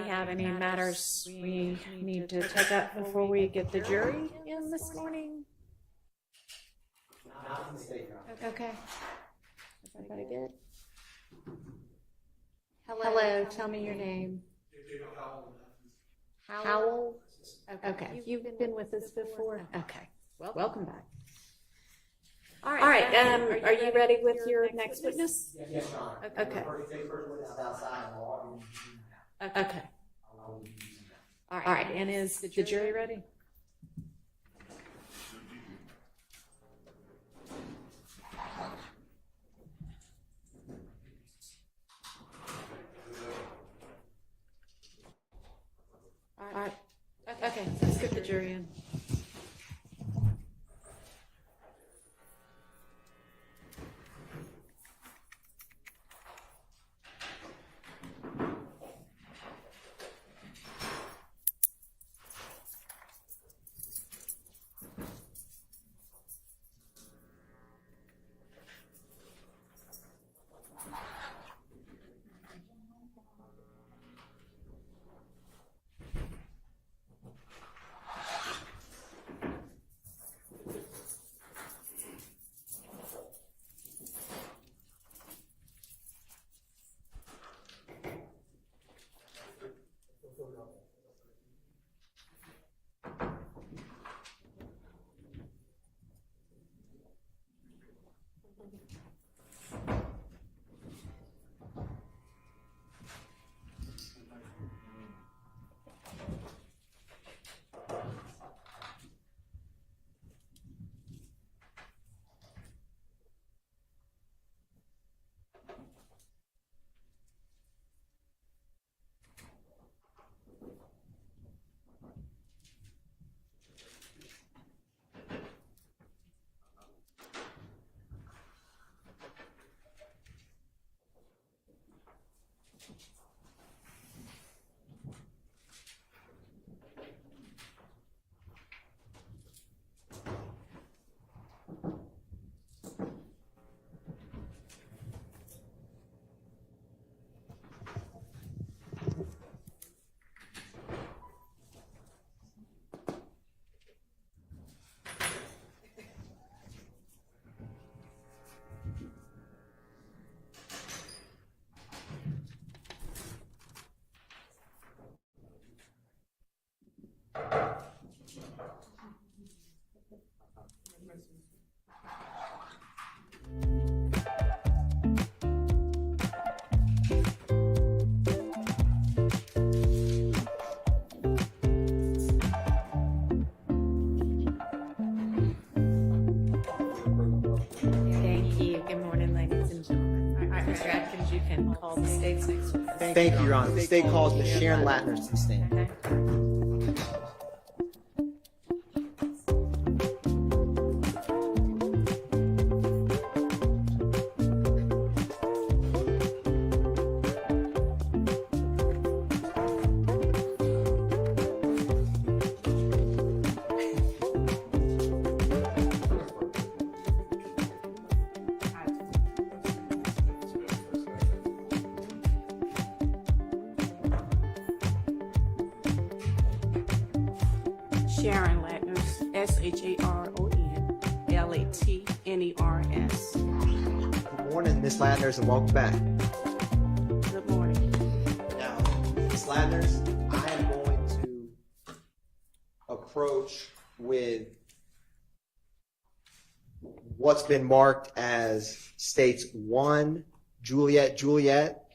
have any matters we need to take up before we get the jury in this morning? Okay. Everybody good? Hello, tell me your name. Howell? Okay, you've been with us before? Okay, welcome back. All right, are you ready with your next witness? Yes, Your Honor. Okay. Okay. All right, and is the jury ready? All right. Okay, let's get the jury in. Thank you, Your Honor. The state calls Ms. Sharon Latners to the stand. Sharon Latners, SHARON, LATNERS. Good morning, Ms. Latners, and welcome back. Good morning. Now, Ms. Latners, I am going to approach with what's been marked as states 1, Juliet, Juliet,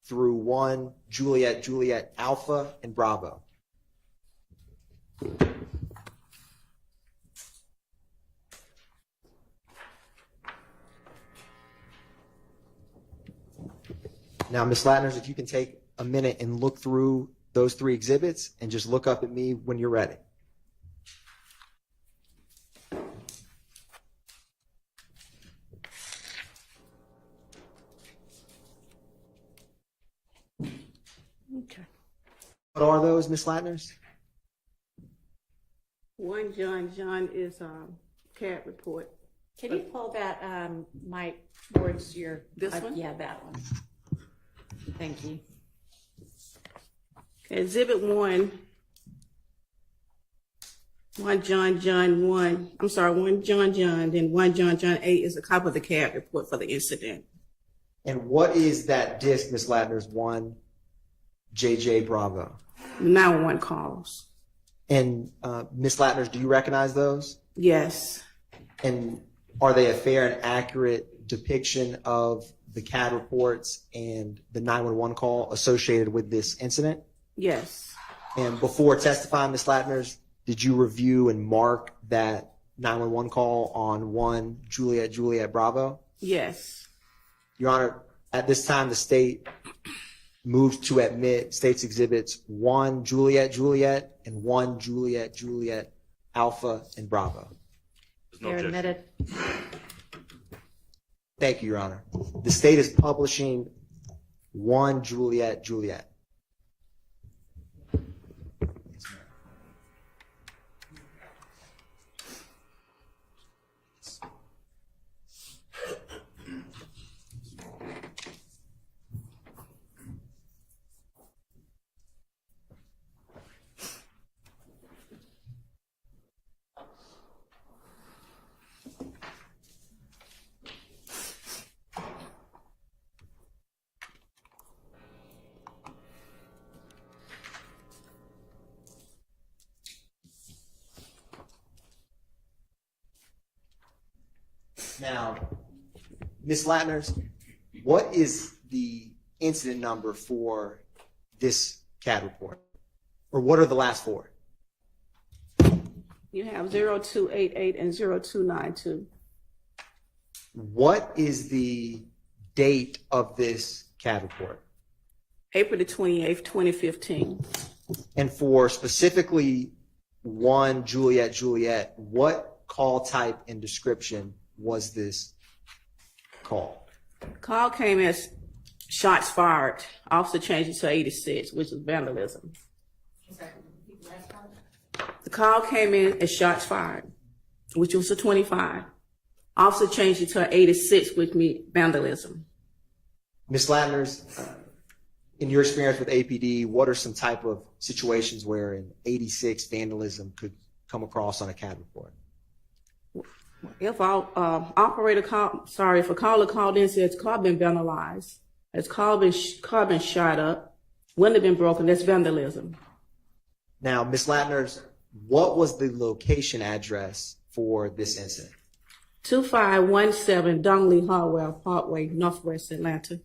through 1, Juliet, Juliet, Alpha, and Bravo. Now, Ms. Latners, if you can take a minute and look through those 3 exhibits and just look up at me when you're ready. Okay. What are those, Ms. Latners? One, John is CAD report. Can you pull that mic towards your... This one? Yeah, that one. Thank you. Exhibit 1, 1 John, then 1 John 8 is a copy of the CAD report for the incident. And what is that disc, Ms. Latners? 1 JJ Bravo. 911 calls. And Ms. Latners, do you recognize those? Yes. And are they a fair and accurate depiction of the CAD reports and the 911 call associated with this incident? Yes. And before testifying, Ms. Latners, did you review and mark that 911 call on 1 Juliet Bravo? Yes. Your Honor, at this time, the state moved to admit state's exhibits 1 Juliet and 1 Juliet Alpha and Bravo. You're admitted. Thank you, Your Honor. The state is publishing 1 Juliet. Now, Ms. Latners, what is the incident number for this CAD report? Or what are the last 4? You have 0288 and 0292. What is the date of this CAD report? April the 28th, 2015. And for specifically 1 Juliet, what call type and description was this call? Call came as shots fired. Officer changed it to 86, which was vandalism. The call came in as shots fired, which was a 25. Officer changed it to 86, which means vandalism. Ms. Latners, in your experience with APD, what are some type of situations where an 86 vandalism could come across on a CAD report? If our operator if a caller called in and says car been vandalized, its car been shot up, window been broken, that's vandalism. Now, Ms. Latners, what was the location address for this incident? 2517 Dungley Harwell Parkway, Northwest Atlanta.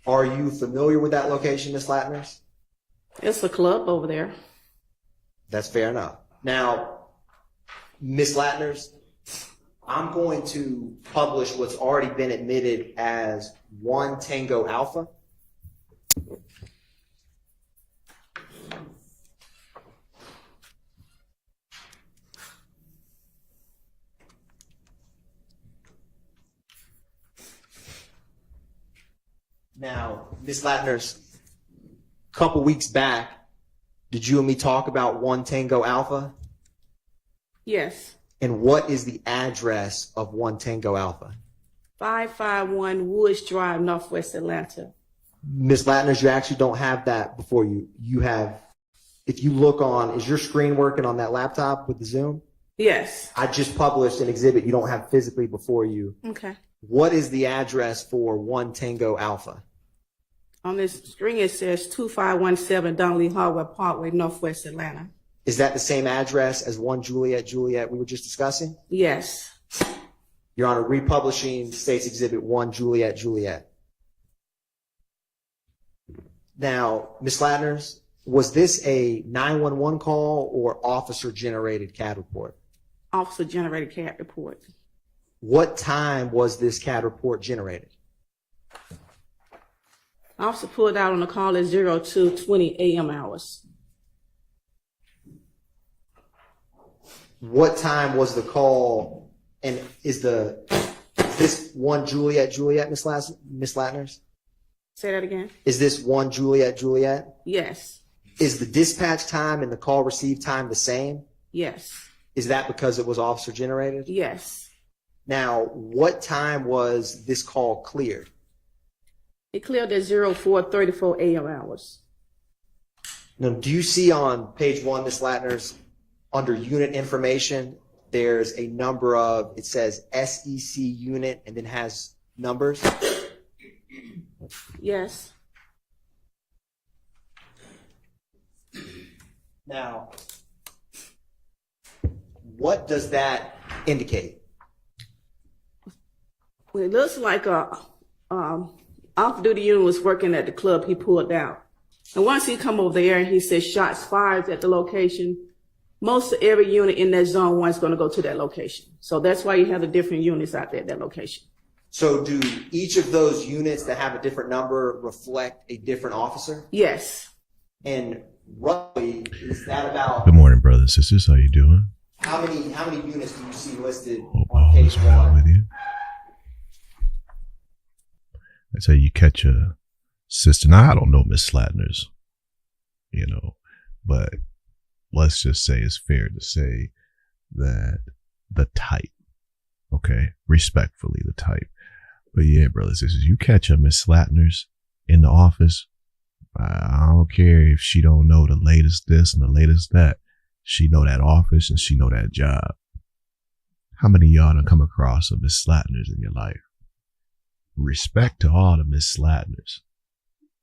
Are you familiar with that location, Ms. Latners? It's a club over there. That's fair enough. Now, Ms. Latners, I'm going to publish what's already been admitted as 1 Tango Alpha. Now, Ms. Latners, a couple weeks back, did you and me talk about 1 Tango Alpha? Yes. And what is the address of 1 Tango Alpha? 551 Woods Drive, Northwest Atlanta. Ms. Latners, you actually don't have that before you. You have, if you look on, is your screen working on that laptop with the Zoom? Yes. I just published an exhibit you don't have physically before you. Okay. What is the address for 1 Tango Alpha? On this screen it says 2517 Dungley Harwell Parkway, Northwest Atlanta. Is that the same address as 1 Juliet we were just discussing? Yes. Your Honor, republishing State's Exhibit 1 Juliet. Now, Ms. Latners, was this a 911 call or officer-generated CAD report? Officer-generated CAD report. What time was this CAD report generated? Officer pulled out on the call at 02:20 a.m. hours. What time was the call, and is this 1 Juliet, Ms. Latners? Say that again? Is this 1 Juliet? Yes. Is the dispatch time and the call received time the same? Yes. Is that because it was officer generated? Yes. Now, what time was this call cleared? It cleared at 04:34 a.m. hours. Now, do you see on page 1, Ms. Latners, under unit information, there's a number of, it says SEC unit and then has numbers? Yes. Now, what does that indicate? Well, it looks like a off-duty unit was working at the club. He pulled out. And once he come over there and he says shots fired at the location, most of every unit in that zone 1 is going to go to that location. So that's why you have the different units out there at that location. So do each of those units that have a different number reflect a different officer? Yes. And roughly, is that about Good morning, brothers and sisters. How you doing? how many units do you see listed Hope on all page is well 1? with you. That's how you catch a sister. Now, I don't know Miss Latners, you know, but let's just say it's fair to say that the type, okay, respectfully the type. But yeah, brothers and sisters, you catch a Miss Latners in the office, I don't care if she don't know the latest this and the latest that. She know that office and she know that job. How many of y'all done come across a Miss Latners in your life? Respect to all the Miss Latners.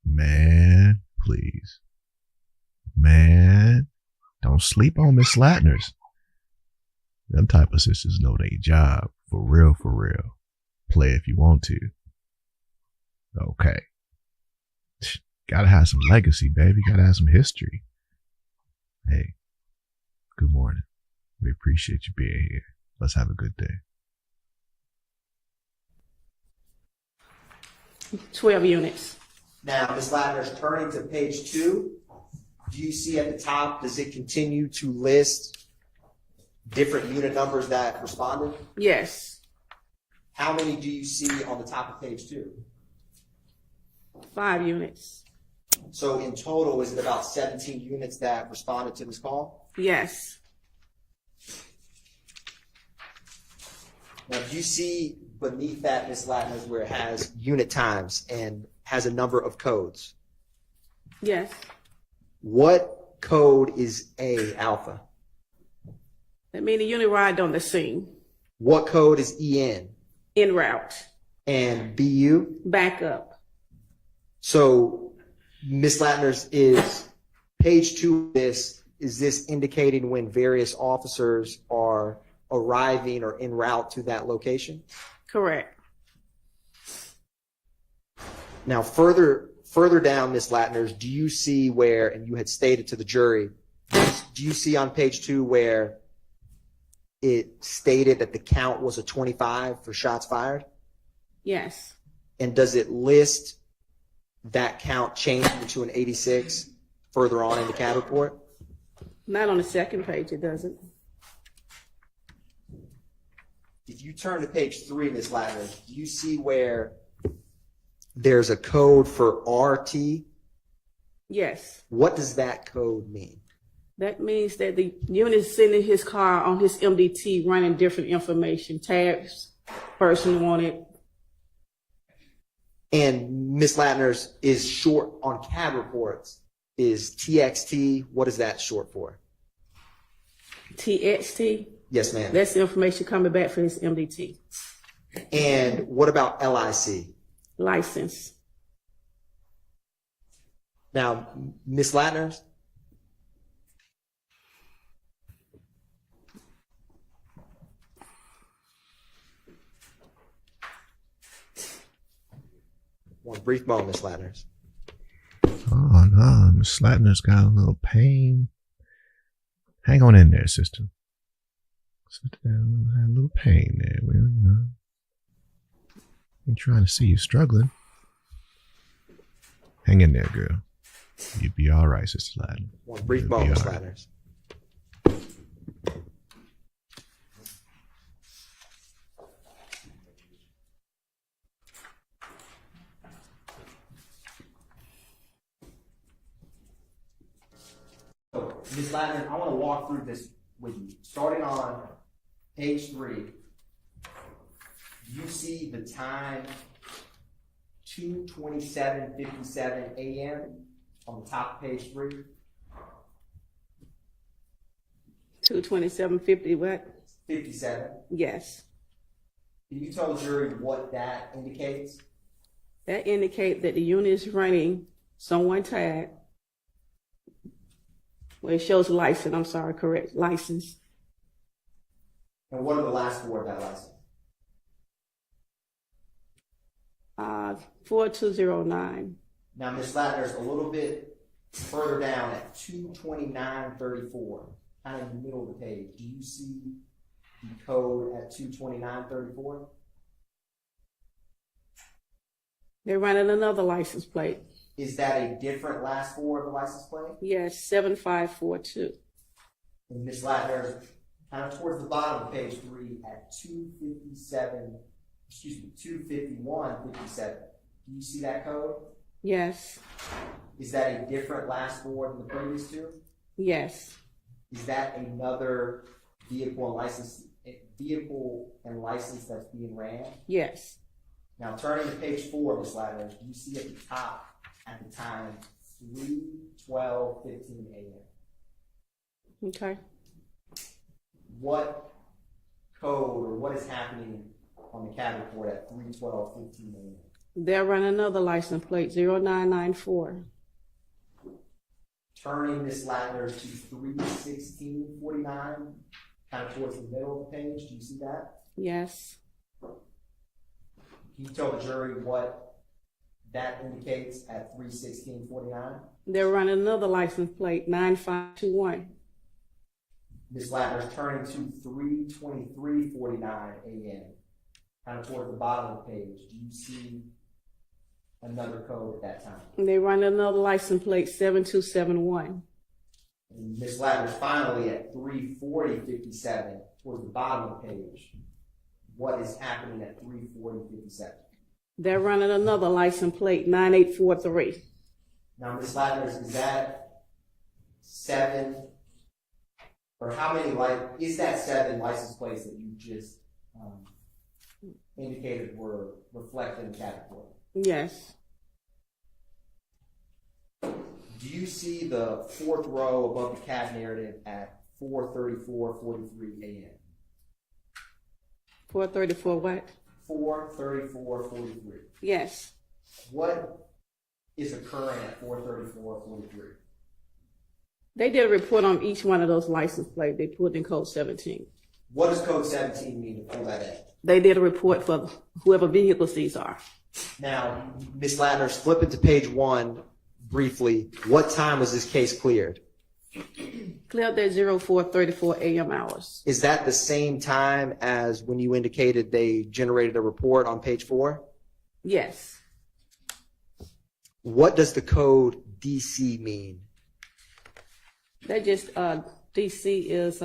Man, please. Man, don't sleep on Miss Latners. Them type of sisters know their job. For real, for real. Play if you want to. Okay. Gotta have some legacy, baby. Gotta have some history. Hey, good morning. We appreciate you being here. Let's have a good day. 12 units. Now, Ms. Latners, turning to page 2, do you see at the top, does it continue to list different unit numbers that responded? Yes. How many do you see on the top of page 2? 5 units. So in total, is it about 17 units that responded to this call? Yes. Now, do you see beneath that, Ms. Latners, where it has unit times and has a number of codes? Yes. What code is A, alpha? That means the unit arrived on the scene. What code is EN? En route. And BU? Back up. So, Ms. Latners, is page 2 of this, is this indicating when various officers are arriving or en route to that location? Correct. Now, further down, Ms. Latners, do you see where, and you had stated to the jury, do you see on page 2 where it stated that the count was a 25 for shots fired? Yes. And does it list that count changing to an 86 further on in the CAD report? Not on the second page, it doesn't. If you turn to page 3, Ms. Latners, do you see where there's a code for RT? Yes. What does that code mean? That means that the unit is sitting in his car on his MDT running different information, tabs, person wanted. And Ms. Latners, is short on CAD reports is TXT. What is that short for? TXT. Yes, ma'am. That's the information coming back for his MDT. And what about LIC? License. Now, Ms. Latners, one brief moment, Ms. Latners. Oh, no. Miss Latner's got a little pain. Hang on in there, sister. Sister had a little pain there. Well, you know. Ain't trying to see you struggling. Hang in there, girl. You'll be all right, Sister Latner. One brief You'll moment, be Ms. all right. Latners. So, Ms. Latner, I want to walk through this with you. Starting on page 3, you see the time 2:27:57 a.m. on the top of page 3. 22750 what? 57. Yes. Can you tell the jury what that indicates? That indicates that the unit is running someone tag. Well, it shows license, I'm sorry, correct, license. And what are the last four of that license? 4209. Now, Ms. Latners, a little bit further down at 22934, kind of in the middle of the page, do you see the code at 22934? They're running another license plate. Is that a different last four of the license plate? Yes, 7542. And Ms. Latners, kind of towards the bottom of page 3 at 25157, do you see that code? Yes. Is that a different last four than the previous two? Yes. Is that another vehicle and license that's being ran? Yes. Now, turning to page 4, Ms. Latners, do you see at the top at the time 3:12:15 a.m.? Okay. What code or what is happening on the CAD report at 3:12:15 a.m.? They're running another license plate, 0994. Turning Ms. Latners to 3:16:49, kind of towards the middle of the page. Do you see that? Yes. Can you tell the jury what that indicates at 3:16:49? They're running another license plate, 9521. Ms. Latners turning to 3:23:49 a.m., kind of towards the bottom of the page. Do you see another code at that time? They run another license plate, 7271. And Ms. Latners finally at 3:40:57 towards the bottom of the page. What is happening at 3:40:57? They're running another license plate, 9843. Now, Ms. Latners, is that 7, or how many, is that 7 license plates that you just indicated were reflected in the CAD report? Yes. Do you see the 4th row above the CAD narrative at 4:34:43 a.m.? 434 what? 4:34:43. Yes. What is occurring at 4:34:43? They did a report on each one of those license plates. They put in code 17. What does code 17 mean to pull that in? They did a report for whoever vehicles these are. Now, Ms. Latners, flipping to page 1 briefly, what time was this case cleared? Cleared at 04:34 a.m. hours. Is that the same time as when you indicated they generated a report on page 4? Yes. What does the code DC mean? That just, DC is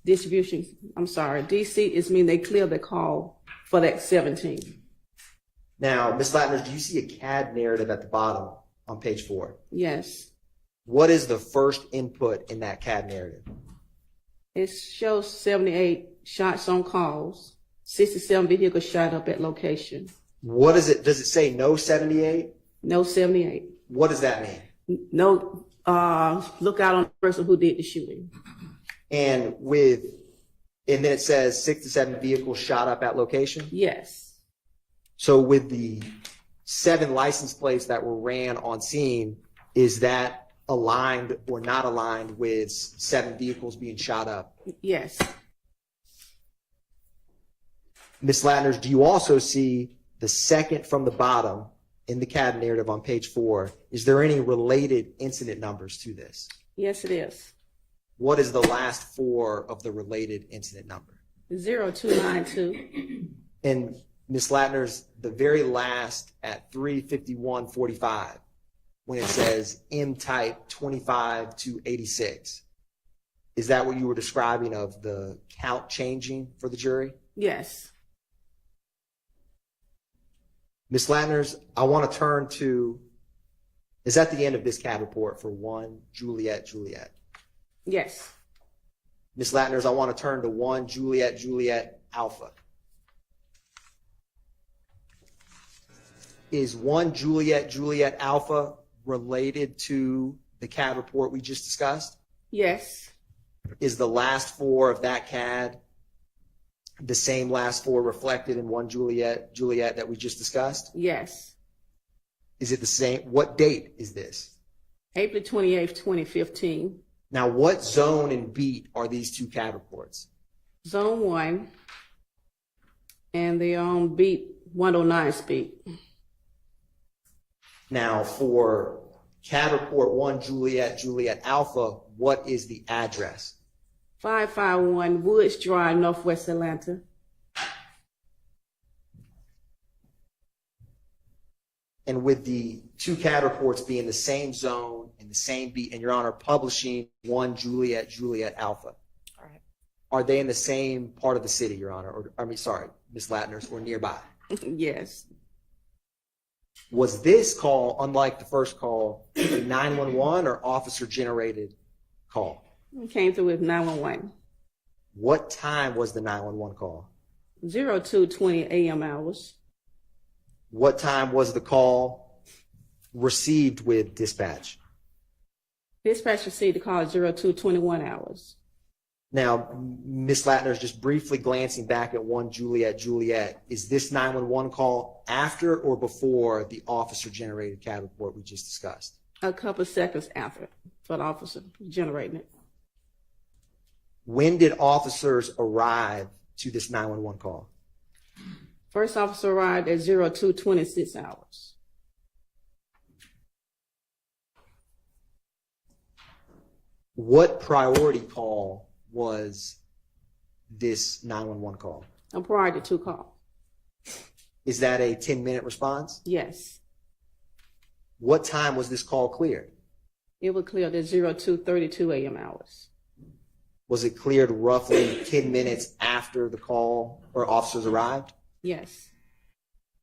distribution. I'm sorry. DC is mean they cleared the call for that 17. Now, Ms. Latners, do you see a CAD narrative at the bottom on page 4? Yes. What is the first input in that CAD narrative? It shows 78 shots on calls, 67 vehicles shot up at location. What is it? Does it say no 78? No 78. What does that mean? No, look out on the person who did the shooting. And then it says 6 to 7 vehicles shot up at location? Yes. So with the 7 license plates that were ran on scene, is that aligned or not aligned with 7 vehicles being shot up? Yes. Ms. Latners, do you also see the second from the bottom in the CAD narrative on page 4? Is there any related incident numbers to this? Yes, it is. What is the last 4 of the related incident number? 0292. And Ms. Latners, the very last at 3:51:45, when it says M-type 25 to 86, is that what you were describing of the count changing for the jury? Yes. Ms. Latners, I want to turn to, is that the end of this CAD report for 1 Juliet Juliet? Yes. Ms. Latners, I want to turn to 1 Juliet Juliet Alpha. Is 1 Juliet Juliet Alpha related to the CAD report we just discussed? Yes. Is the last four of that CAD the same last four reflected in 1 Juliet that we just discussed? Yes. Is it the same? What date is this? April 28th, 2015. Now, what zone and beat are these two CAD reports? Zone 1, and they're on beat 109 speed. Now, for CAD report 1 Juliet Alpha, what is the address? 551 Woods Drive, Northwest Atlanta. And with the two CAD reports being the same zone and the same beat, and Your Honor, publishing 1 Juliet Alpha, All right. are they in the same part of the city, Your Honor? Or, I mean, sorry, Ms. Latners, or nearby? Yes. Was this call, unlike the first call, a 911 or officer-generated call? It came through with 911. What time was the 911 call? 02:20 a.m. hours. What time was the call received with dispatch? Dispatch received the call at 02:21 hours. Now, Ms. Latners, just briefly glancing back at 1 Juliet, is this 911 call after or before the officer-generated CAD report we just discussed? A couple seconds after for the officer generating it. When did officers arrive to this 911 call? First officer arrived at 02:26 hours. What priority call was this 911 call? A priority 2 call. Is that a 10-minute response? Yes. What time was this call cleared? It was cleared at 02:32 a.m. hours. Was it cleared roughly 10 minutes after the call or officers arrived? Yes.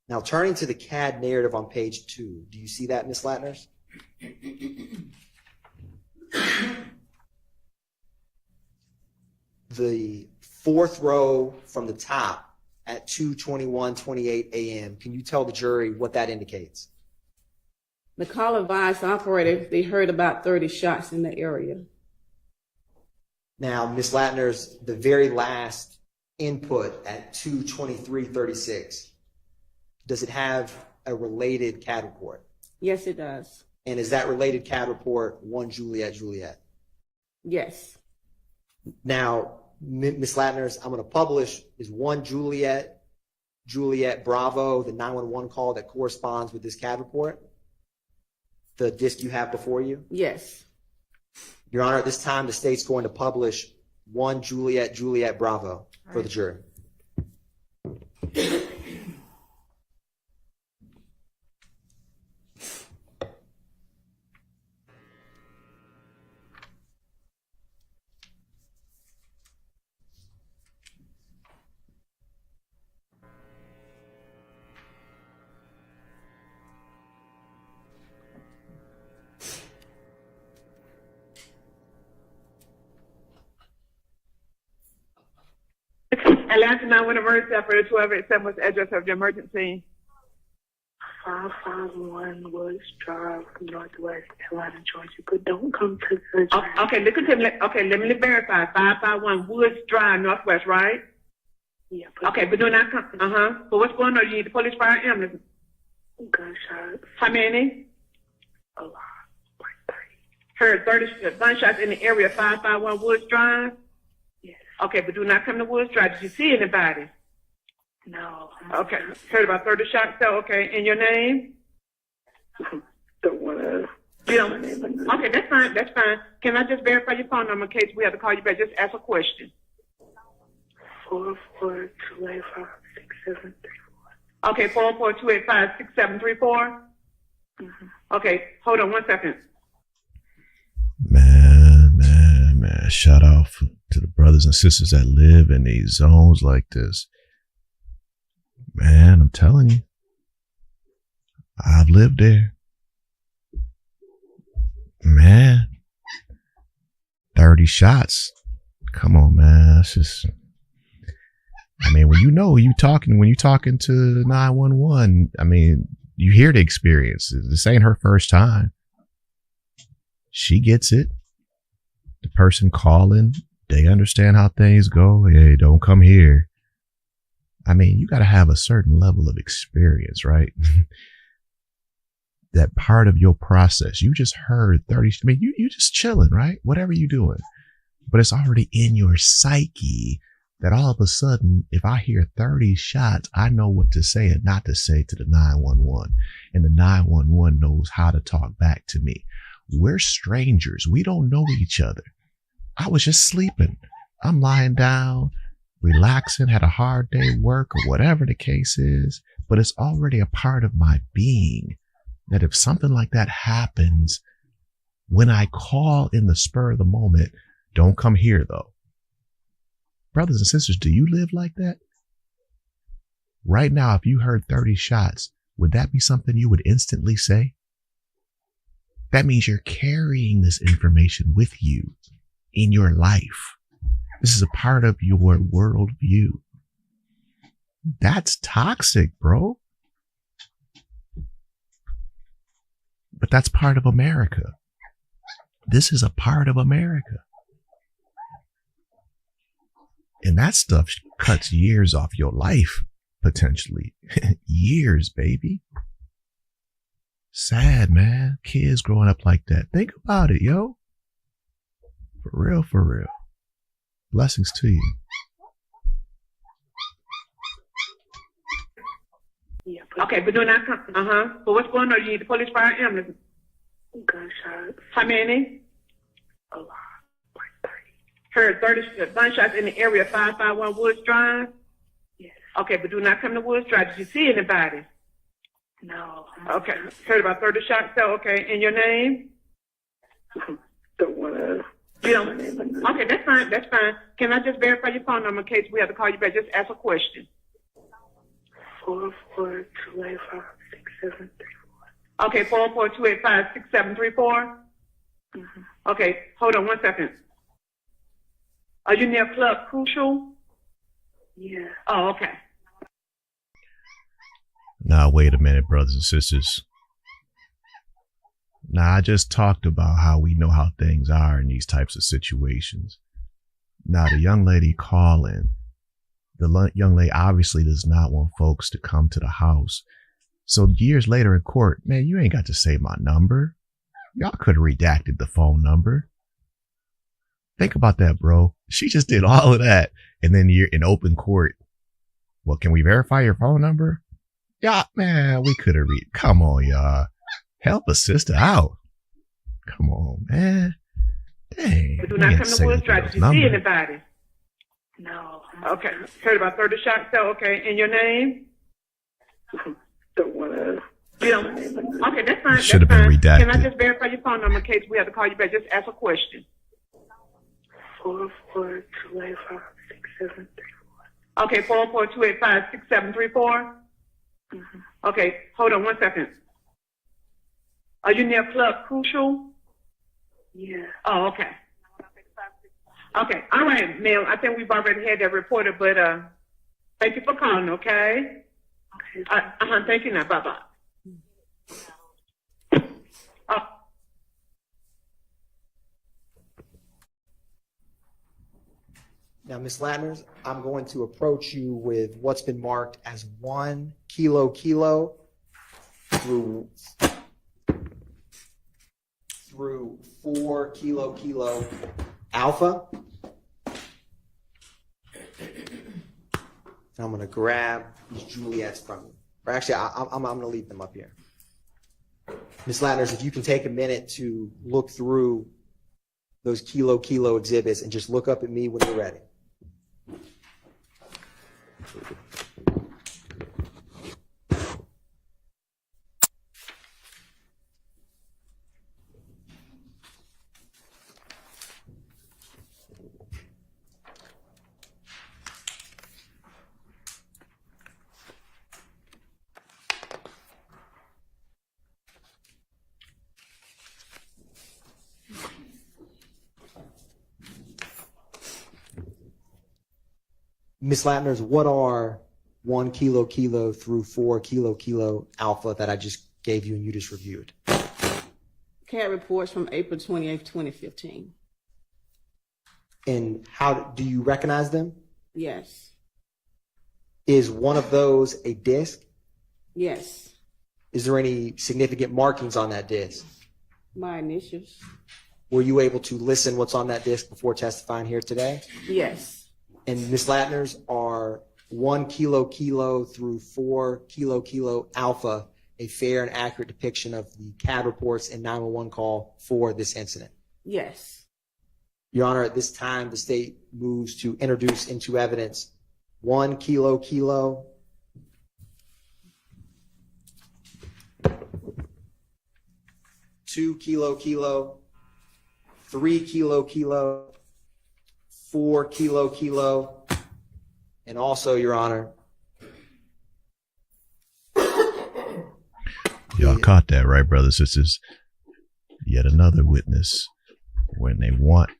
Now, turning to the CAD narrative on page 2, do you see that, Ms. Latners? The fourth row from the top at 2:21:28 a.m., can you tell the jury what that indicates? The call advised the operator they heard about 30 shots in the area. Now, Ms. Latners, the very last input at 2:23:36, does it have a related CAD report? Yes, it does. And is that related CAD report 1 Juliet? Yes. Now, Ms. Latners, I'm going to publish is 1 Juliet Bravo, the 911 call that corresponds with this CAD report? The disc you have before you? Yes. Your Honor, at this time, the state's going to publish 1 Juliet Bravo for the jury. Atlanta 911 emergency operator 1287, what's the address of the emergency? 551 Woods Drive, Northwest Atlanta, Georgia. But don't come to the Oh, okay, listen to me. Okay, let me verify. 551 Woods Drive, Northwest, right? Yeah. Okay, but do not come. But what's going on? You need the police, fire, ambulance. Gunshots. How many? A lot. Like 3. Heard 30 gunshots in the area of 551 Woods Drive. Yes. Okay, but do not come to Woods Drive. Did you see anybody? No. Okay, heard about 30 shots. So, okay, and your name? Don't want to. You don't. Okay, that's fine. That's fine. Can I just verify your phone number in case we have to call you back? Just ask a question. 442856734. Okay, 442856734. Okay, hold on 1 second. Man. Shout out to the brothers and sisters that live in these zones like this. Man, I'm telling you, I've lived there. Man, 30 shots. Come on, man. That's just, I mean, when you're talking to 911, I mean, you hear the experience. This ain't her first time. She gets it. The person calling They understand how things go. Hey, don't come here. I mean, you got to have a certain level of experience, right? That part of your process, you just heard 30, I mean, you just chilling, right? Whatever you doing, but it's already in your psyche that all of a sudden, if I hear 30 shots, I know what to say and not to say to the 911, and the 911 knows how to talk back to me. We're strangers. We don't know each other. I was just sleeping. I'm lying down, relaxing, had a hard day at work or whatever the case is, but it's already a part of my being that if something like that happens, when I call in the spur of the moment, don't come here though. Brothers and sisters, do you live like that? Right now, if you heard 30 shots, would that be something you would instantly say? That means you're carrying this information with you in your life. This is a part of your worldview. That's toxic, bro. But that's part of America. This is a part of America. And that stuff cuts years off your life, potentially. Years, baby. Sad, man. Kids growing up like that. Think about it, yo. For real, for real. Blessings to you. Yeah, Okay, but do not come. But what's going on? You need the police, fire, ambulance. gunshots. How many? A lot. Like 30. Heard 30 gunshots in the area, 551 Woods Drive. Yes. Okay, but do not come to Woods Drive. Did you see anybody? No. Okay, heard about 30 shots. So, okay, and your name? Don't want to. You don't. Okay, that's fine. That's fine. Can I just verify your phone number in case we have to call you back? Just ask a question. 442856734. Okay, 442856734. Okay, hold on 1 second. Are you near Club Crucial? Yeah. Oh, okay. Now, wait a minute, brothers and sisters. Now, I just talked about how we know how things are in these types of situations. Now, the young lady calling, the young lady obviously does not want folks to come to the house. So years later in court, man, you ain't got to say my number. Y'all could have redacted the phone number. Think about that, bro. She just did all of that. And then you're in open court. Well, can we verify your phone number? Yeah, man, we could have come on, y'all. Help a sister out. Come on, man. Dang. But do not come to Woods Drive. Did you see anybody? No. Okay. Heard about 30 shots. So, okay. And your name? Don't want to. You don't. Okay, that's fine. Should have been redacted. Can I just verify your phone number in case we have to call you back? Just ask a question. 442856734. Okay, 442856734. Okay, hold on 1 second. Are you near Club Crucial? Yeah. Oh, okay. Okay, all right, ma'am. I think we've already had that reported, but thank you for calling, okay? Okay. Thank you now. Bye-bye. Now, Ms. Latners, I'm going to approach you with what's been marked as 1 kilo through 4 kilo alpha. And I'm going to grab these Juliets from you. Or actually, I'm going to leave them up here. Ms. Latners, if you can take a minute to look through those kilo exhibits and just look up at me when you're ready. Ms. Latners, what are 1 kilo through 4 kilo alpha that I just gave you and you just reviewed? CAD reports from April 28th, 2015. And how do you recognize them? Yes. Is one of those a disc? Yes. Is there any significant markings on that disc? My initials. Were you able to listen what's on that disc before testifying here today? Yes. And Ms. Latners, are 1 kilo kilo through 4 kilo kilo alpha a fair and accurate depiction of the CAD reports and 911 call for this incident? Yes. Your Honor, at this time, the state moves to introduce into evidence 1 kilo kilo, 2 kilo kilo, 3 kilo kilo, 4 kilo kilo, and also, Your Honor. Y'all caught that, right, brothers and sisters? Yet another witness, when they want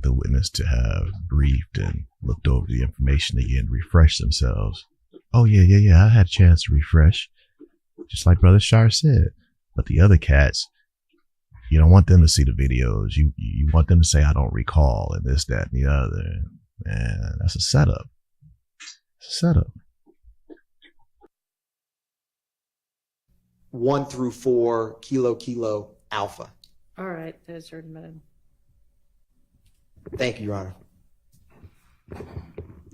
the witness to have briefed and looked over the information again, refresh themselves. Oh, yeah, I had a chance to refresh, just like Brother Shar said. But the other cats, you don't want them to see the videos. You want them to say, I don't recall, and this, that, and the other. Man, that's a setup. It's a setup. 1 through 4 kilo kilo alpha. All right, those are admitted. Thank you, Your Honor.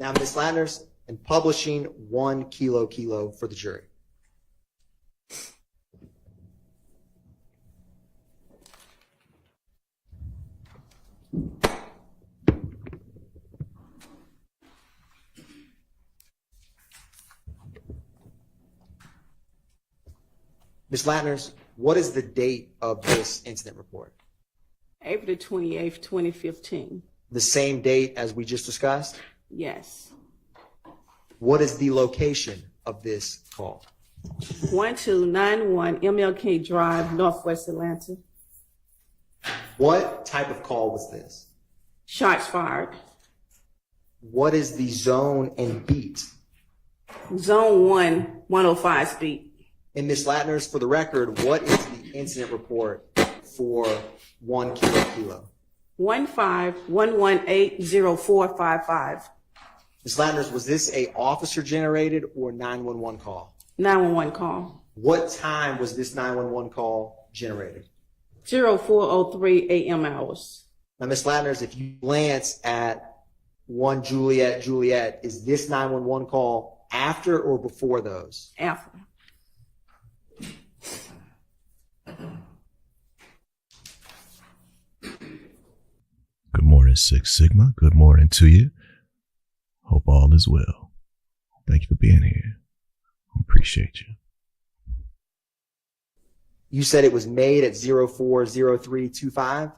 Now, Ms. Latners, in publishing 1 kilo kilo for the jury. Ms. Latners, what is the date of this incident report? April 28th, 2015. The same date as we just discussed? Yes. What is the location of this call? 1291 MLK Drive, Northwest Atlanta. What type of call was this? Shots fired. What is the zone and beat? Zone 1, 105 speed. And Ms. Latners, for the record, what is the incident report for 1 kilo kilo? 151180455. Ms. Latners, was this a officer generated or 911 call? 911 call. What time was this 911 call generated? 0403 a.m. hours. Now, Ms. Latners, if you glance at 1 Juliet Juliet, is this 911 call after or before those? After. Good morning, Six Sigma. Good morning to you. Hope all is well. Thank you for being here. Appreciate you. You said it was made at 040325?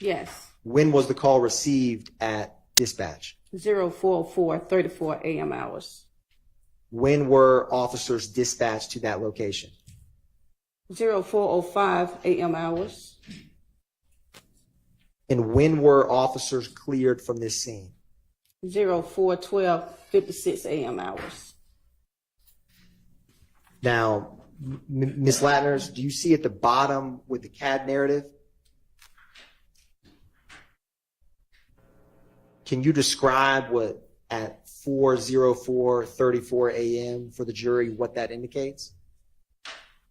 Yes. When was the call received at dispatch? 040434 a.m. hours. When were officers dispatched to that location? 0405 a.m. hours. And when were officers cleared from this scene? 041256 a.m. hours. Now, Ms. Latners, do you see at the bottom with the CAD narrative? Can you describe what at 4:04:34 a.m. for the jury, what that indicates?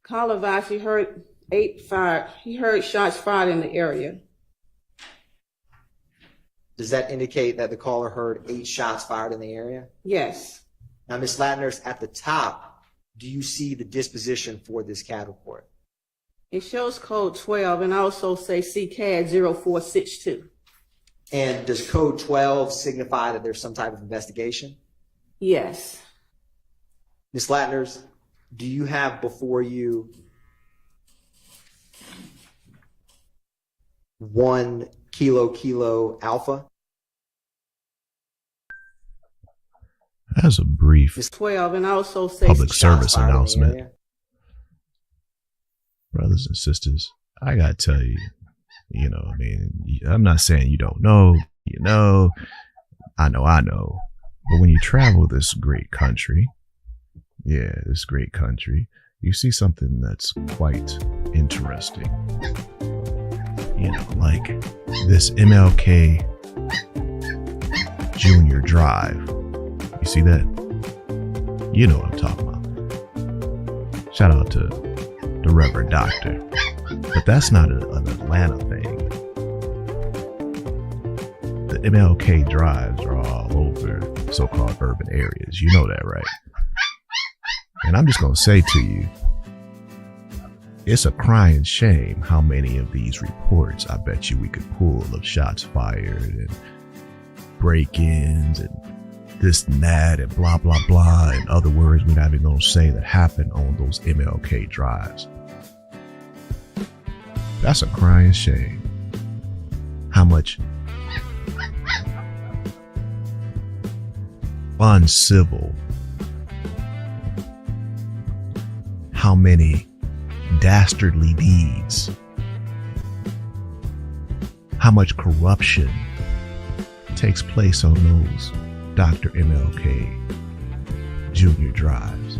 Caller advised he heard he heard shots fired in the area. Does that indicate that the caller heard 8 shots fired in the area? Yes. Now, Ms. Latners, at the top, do you see the disposition for this CAD report? It shows code 12 and also say CCAD 0462. And does code 12 signify that there's some type of investigation? Yes. Ms. Latners, do you have before you 1 kilo alpha? As a brief 12 and also say public service Shots fired in the announcement, area? brothers and sisters, I gotta tell you, I mean, I'm not saying you don't know, I know, but when you travel this great country, you see something that's quite interesting. Like this MLK Junior Drive. You see that? You know what I'm talking about. Shout out to the Reverend Doctor. But that's not an Atlanta thing. The MLK drives are all over so-called urban areas. You know that, right? And I'm just going to say to you, it's a crying shame how many of these reports I bet you we could pull of shots fired and break-ins and this and that and blah, blah, blah. In other words, we're not even going to say that happened on those MLK drives. That's a crying shame. How much uncivil, how many dastardly deeds, how much corruption takes place on those Dr. MLK Junior drives.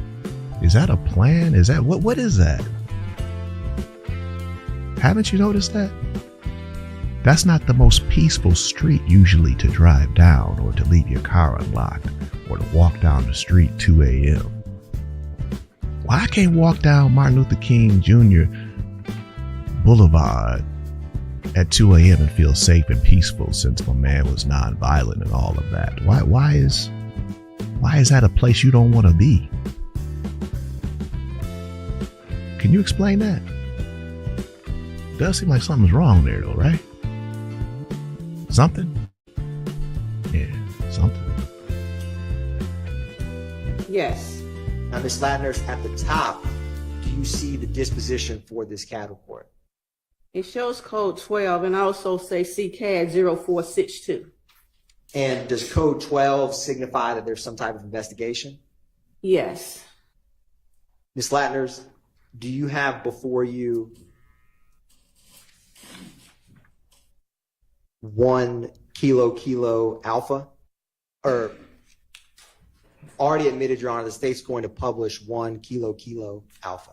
Is that a plan? Is that what is that? Haven't you noticed that? That's not the most peaceful street usually to drive down or to leave your car unlocked or to walk down the street 2 a.m. Why I can't walk down Martin Luther King Jr. Boulevard at 2 a.m. and feel safe and peaceful since my man was nonviolent and all of that? Why is that a place you don't want to be? Can you explain that? Does seem like something's wrong there though, right? Something? Yeah, something. Yes. Now, Ms. Latners, at the top, do you see the disposition for this CAD report? It shows code 12 and also say CCAD 0462. And does code 12 signify that there's some type of investigation? Yes. Ms. Latners, do you have before you 1 kilo alpha? Or already admitted, Your Honor, the state's going to publish 1 kilo alpha.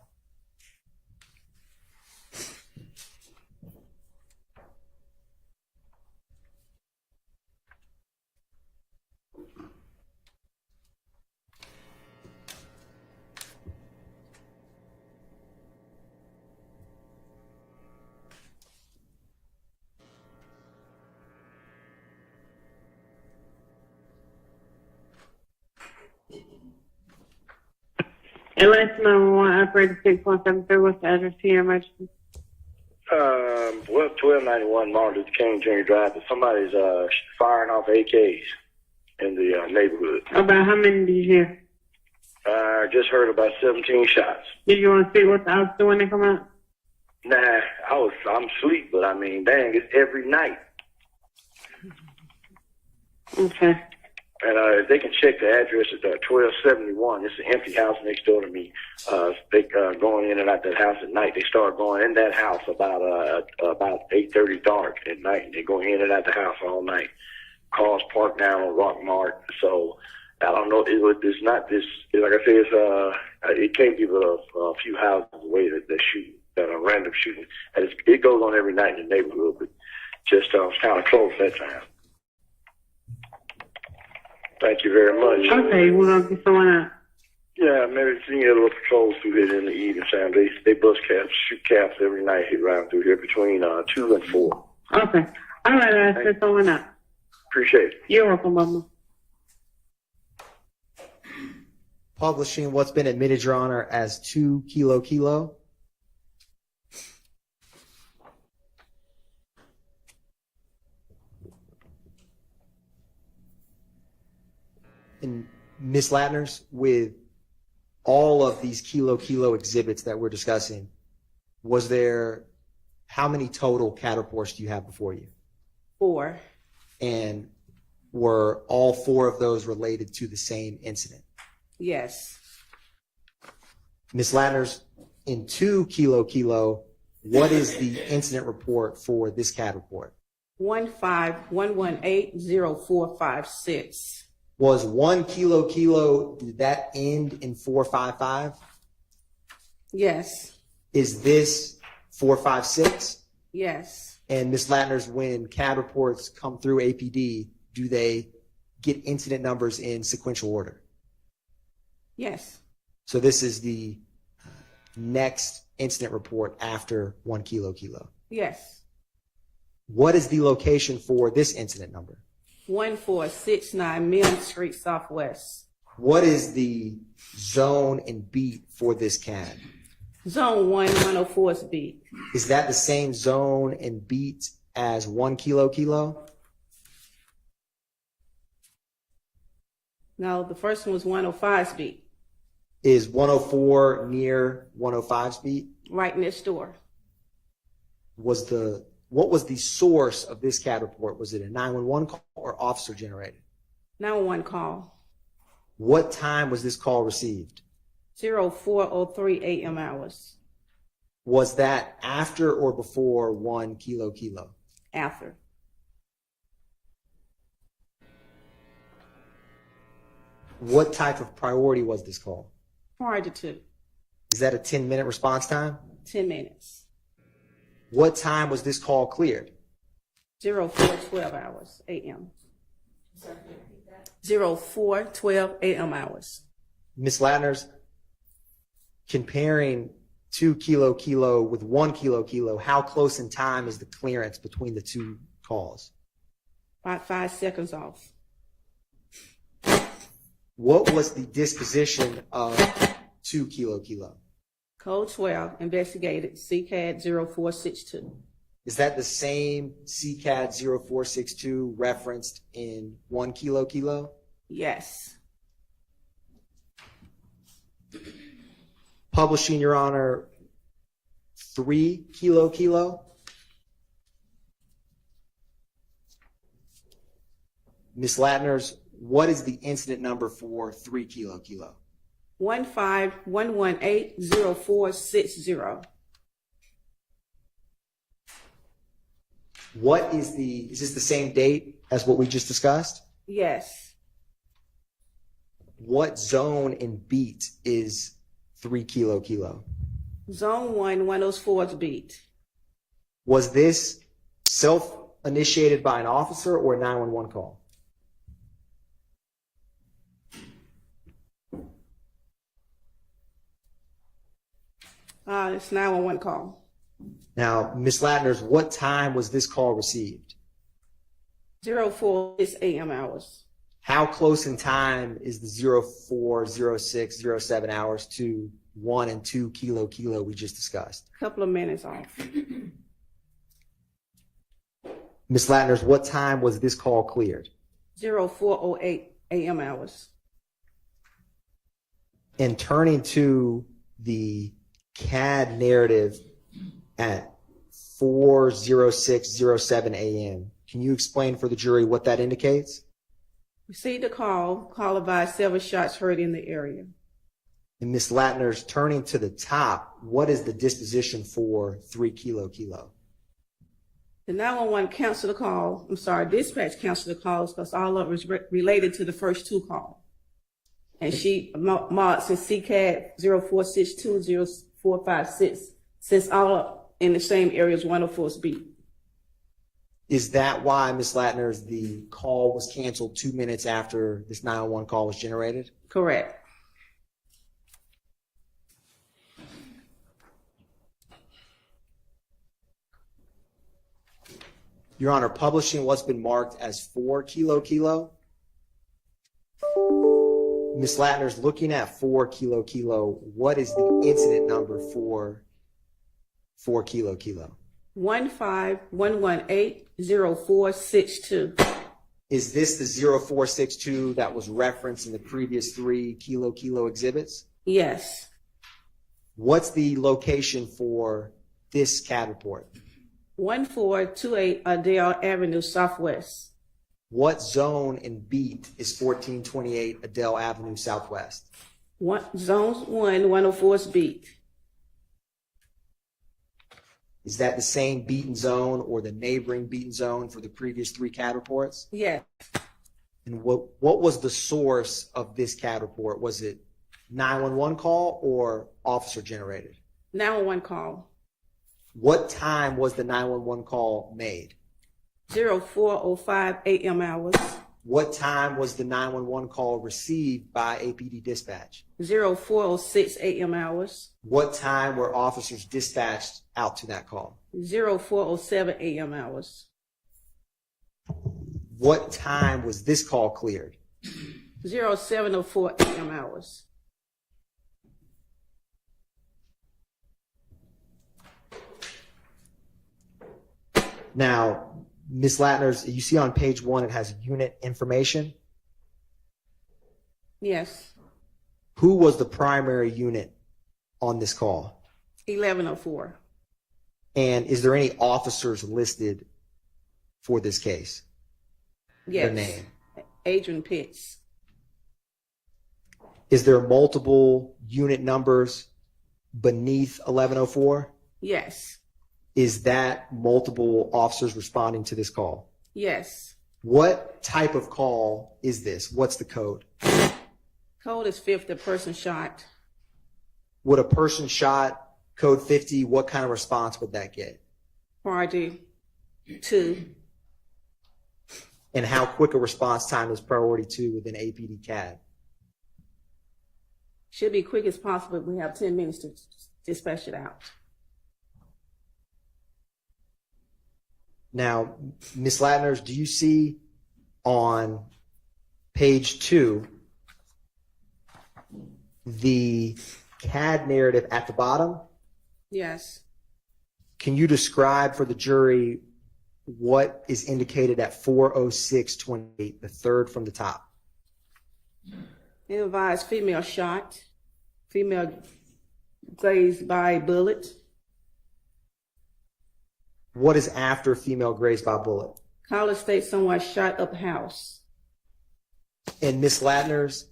LS number 1, operator 6.73, what's the address here, emergency? 1291 Martin Luther King Jr. Drive. Somebody's firing off AKs in the neighborhood. About how many did you hear? I just heard about 17 shots. Did you want to see what the officer when they come out? Nah, I'm asleep, but I mean, dang, it's every night. Okay. And if they can check the address at 1271, it's an empty house next door to me. They going in and out that house at night. They start going in that house about 8:30 dark at night. And they go in and out the house all night. Cars parked down on Rock Mart. So I don't know. It's not this. Like I said, it can't be but a few houses away that shoot, that are random shooting. And it goes on every night in the neighborhood, but just it's kind of close that time. Thank you very much. Okay, we're going to get someone out. Yeah, maybe see a little patrols through here in the evening time. They bust caps, shoot caps every night hit around through here between 2 and 4. Okay. All right, I'll send someone out. Appreciate it. You're welcome, Mama. Publishing what's been admitted, Your Honor, as 2 kilo. And Ms. Latners, with all of these kilo exhibits that we're discussing, was there, how many total CAD reports do you have before you? 4. And were all 4 of those related to the same incident? Yes. Ms. Latners, in 2 kilo, what is the incident report for this CAD report? 151180456. Was 1 kilo, did that end in 455? Yes. Is this 456? Yes. And Ms. Latners, when CAD reports come through APD, do they get incident numbers in sequential order? Yes. So this is the next incident report after 1 kilo kilo. Yes. What is the location for this incident number? 1469 Mill Street Southwest. What is the zone and beat for this CAD? Zone 1, 104's beat. Is that the same zone and beat as 1 kilo kilo? No, the first one was 105's beat. Is 104 near 105's beat? Right next door. What was the source of this CAD report? Was it a 911 call or officer generated? 911 call. What time was this call received? 04:03 a.m. hours. Was that after or before 1 kilo kilo? After. What type of priority was this call? Prior to 2. Is that a 10-minute response time? 10 minutes. What time was this call cleared? 04:12 hours a.m. 04:12 a.m. hours. Ms. Latners, comparing 2 kilo kilo with 1 kilo kilo, how close in time is the clearance between the two calls? About 5 seconds off. What was the disposition of 2 kilo kilo? Code 12, investigated, CCAD 0462. Is that the same CCAD 0462 referenced in 1 kilo kilo? Yes. Publishing, Your Honor, 3 kilo kilo. Ms. Latners, what is the incident number for 3 kilo kilo? 151180460. Is this the same date as what we just discussed? Yes. What zone and beat is 3 kilo kilo? Zone 1, 104's beat. Was this self-initiated by an officer or a 911 call? It's 911 call. Now, Ms. Latners, what time was this call received? 04:06 a.m. hours. How close in time is the 04, 06, 07 hours to 1 and 2 kilo kilo we just discussed? A couple of minutes off. Ms. Latners, what time was this call cleared? 04:08 a.m. hours. And turning to the CAD narrative at 4:06:07 a.m., can you explain for the jury what that indicates? Received a call. Call advised several shots heard in the area. And Ms. Latners, turning to the top, what is the disposition for 3 kilo kilo? The 911 canceled the call. Dispatch canceled the calls because all of it was related to the first 2 calls. And she marked since CCAD 0462, 0456, since all up in the same area as 104's beat. Is that why, Ms. Latners, the call was canceled 2 minutes after this 911 call was generated? Correct. Your Honor, publishing what's been marked as 4 kilo kilo. Ms. Latners, looking at 4 kilo kilo, what is the incident number for 4 kilo kilo? 151180462. Is this the 0462 that was referenced in the previous 3 kilo kilo exhibits? Yes. What's the location for this CAD report? 1428 Adele Avenue Southwest. What zone and beat is 1428 Adele Avenue Southwest? Zones 1, 104's beat. Is that the same beaten zone or the neighboring beaten zone for the previous 3 CAD reports? Yes. And what was the source of this CAD report? Was it 911 call or officer generated? 911 call. What time was the 911 call made? 04:05 a.m. hours. What time was the 911 call received by APD dispatch? 04:06 a.m. hours. What time were officers dispatched out to that call? 04:07 a.m. hours. What time was this call cleared? 07:04 a.m. hours. Now, Ms. Latners, you see on page 1 it has unit information. Yes. Who was the primary unit on this call? 11:04. And is there any officers listed for this case? Yes. Their name. Adrian Pitts. Is there multiple unit numbers beneath 1104? Yes. Is that multiple officers responding to this call? Yes. What type of call is this? What's the code? Code is 50, person shot. Would a person shot code 50, what kind of response would that get? Party 2. And how quick a response time is priority 2 within APD CAD? Should be quick as possible. We have 10 minutes to dispatch it out. Now, Ms. Latners, do you see on page 2 the CAD narrative at the bottom? Yes. Can you describe for the jury what is indicated at 4:06:28, the third from the top? It advised female shot, female grazed by a bullet. What is after female grazed by bullet? Caller states someone shot up house. And Ms. Latners,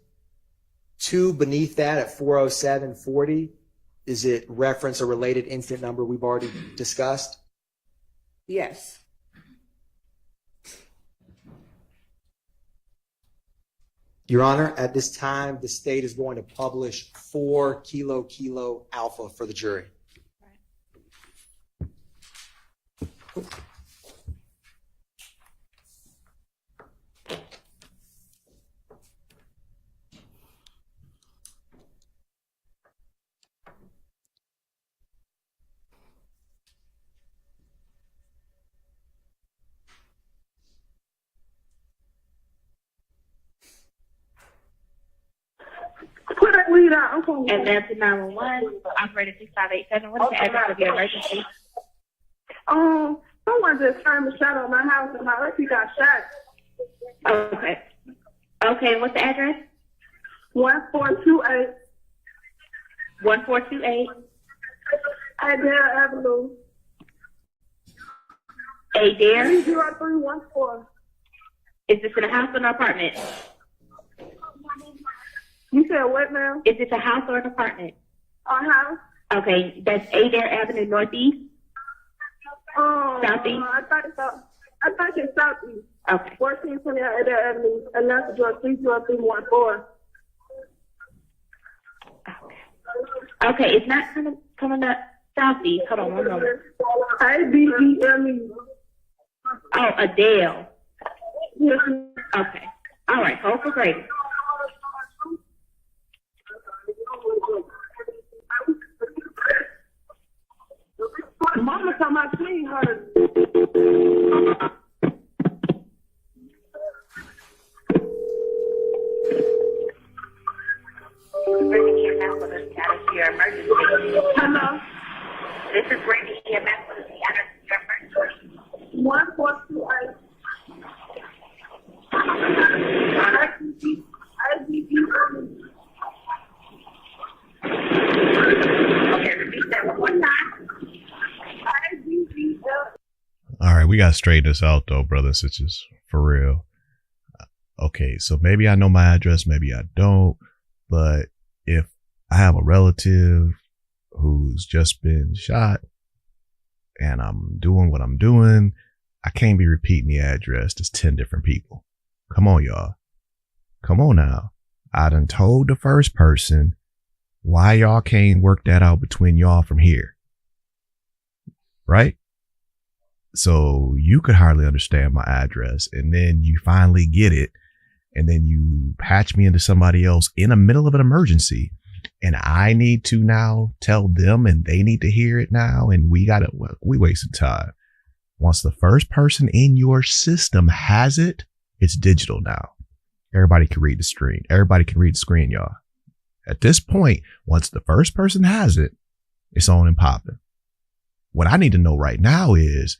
2 beneath that at 4:07:40, is it reference a related incident number we've already discussed? Yes. Your Honor, at this time, the state is going to publish 4 kilo alpha for the jury. Put that weed out. I'm calling. And that's 911, operator 6587. What is the address of your emergency? Someone just turned a shot on my house and my auntie got shot. Okay. Okay, what's the address? 1428 1428 Adair Avenue. Adair? 30314. Is this in a house or an apartment? You said what, ma'am? Is this a house or an apartment? A house? Okay, that's Adair Avenue Northeast? Southeast? I thought it's Southeast. Okay. 1428 Adair Avenue, Atlanta, Georgia, 30314. Okay, it's not coming up Southeast. Hold on one moment. ADELE. Oh, Adele. Yes. Okay. All right, hold for Grady. Mama told my clean her. Hello? This is Brandy EMS with the address of your emergency. 1428. Okay, repeat that one more time. All right, we got to straighten this out though, brothers and sisters, for real. Okay, so maybe I know my address, maybe I don't, but if I have a relative who's just been shot and I'm doing what I'm doing, I can't be repeating the address. There's 10 different people. Come on, y'all. Come on now. I done told the first person why y'all can't work that out between y'all from here. Right? So you could hardly understand my address, and then you finally get it and then you patch me into somebody else in the middle of an emergency, and I need to now tell them and they need to hear it now, and we wasting time. Once the first person in your system has it, it's digital now. Everybody can read the screen. Everybody can read the screen, y'all. At this point, once the first person has it, it's on and popping. What I need to know right now is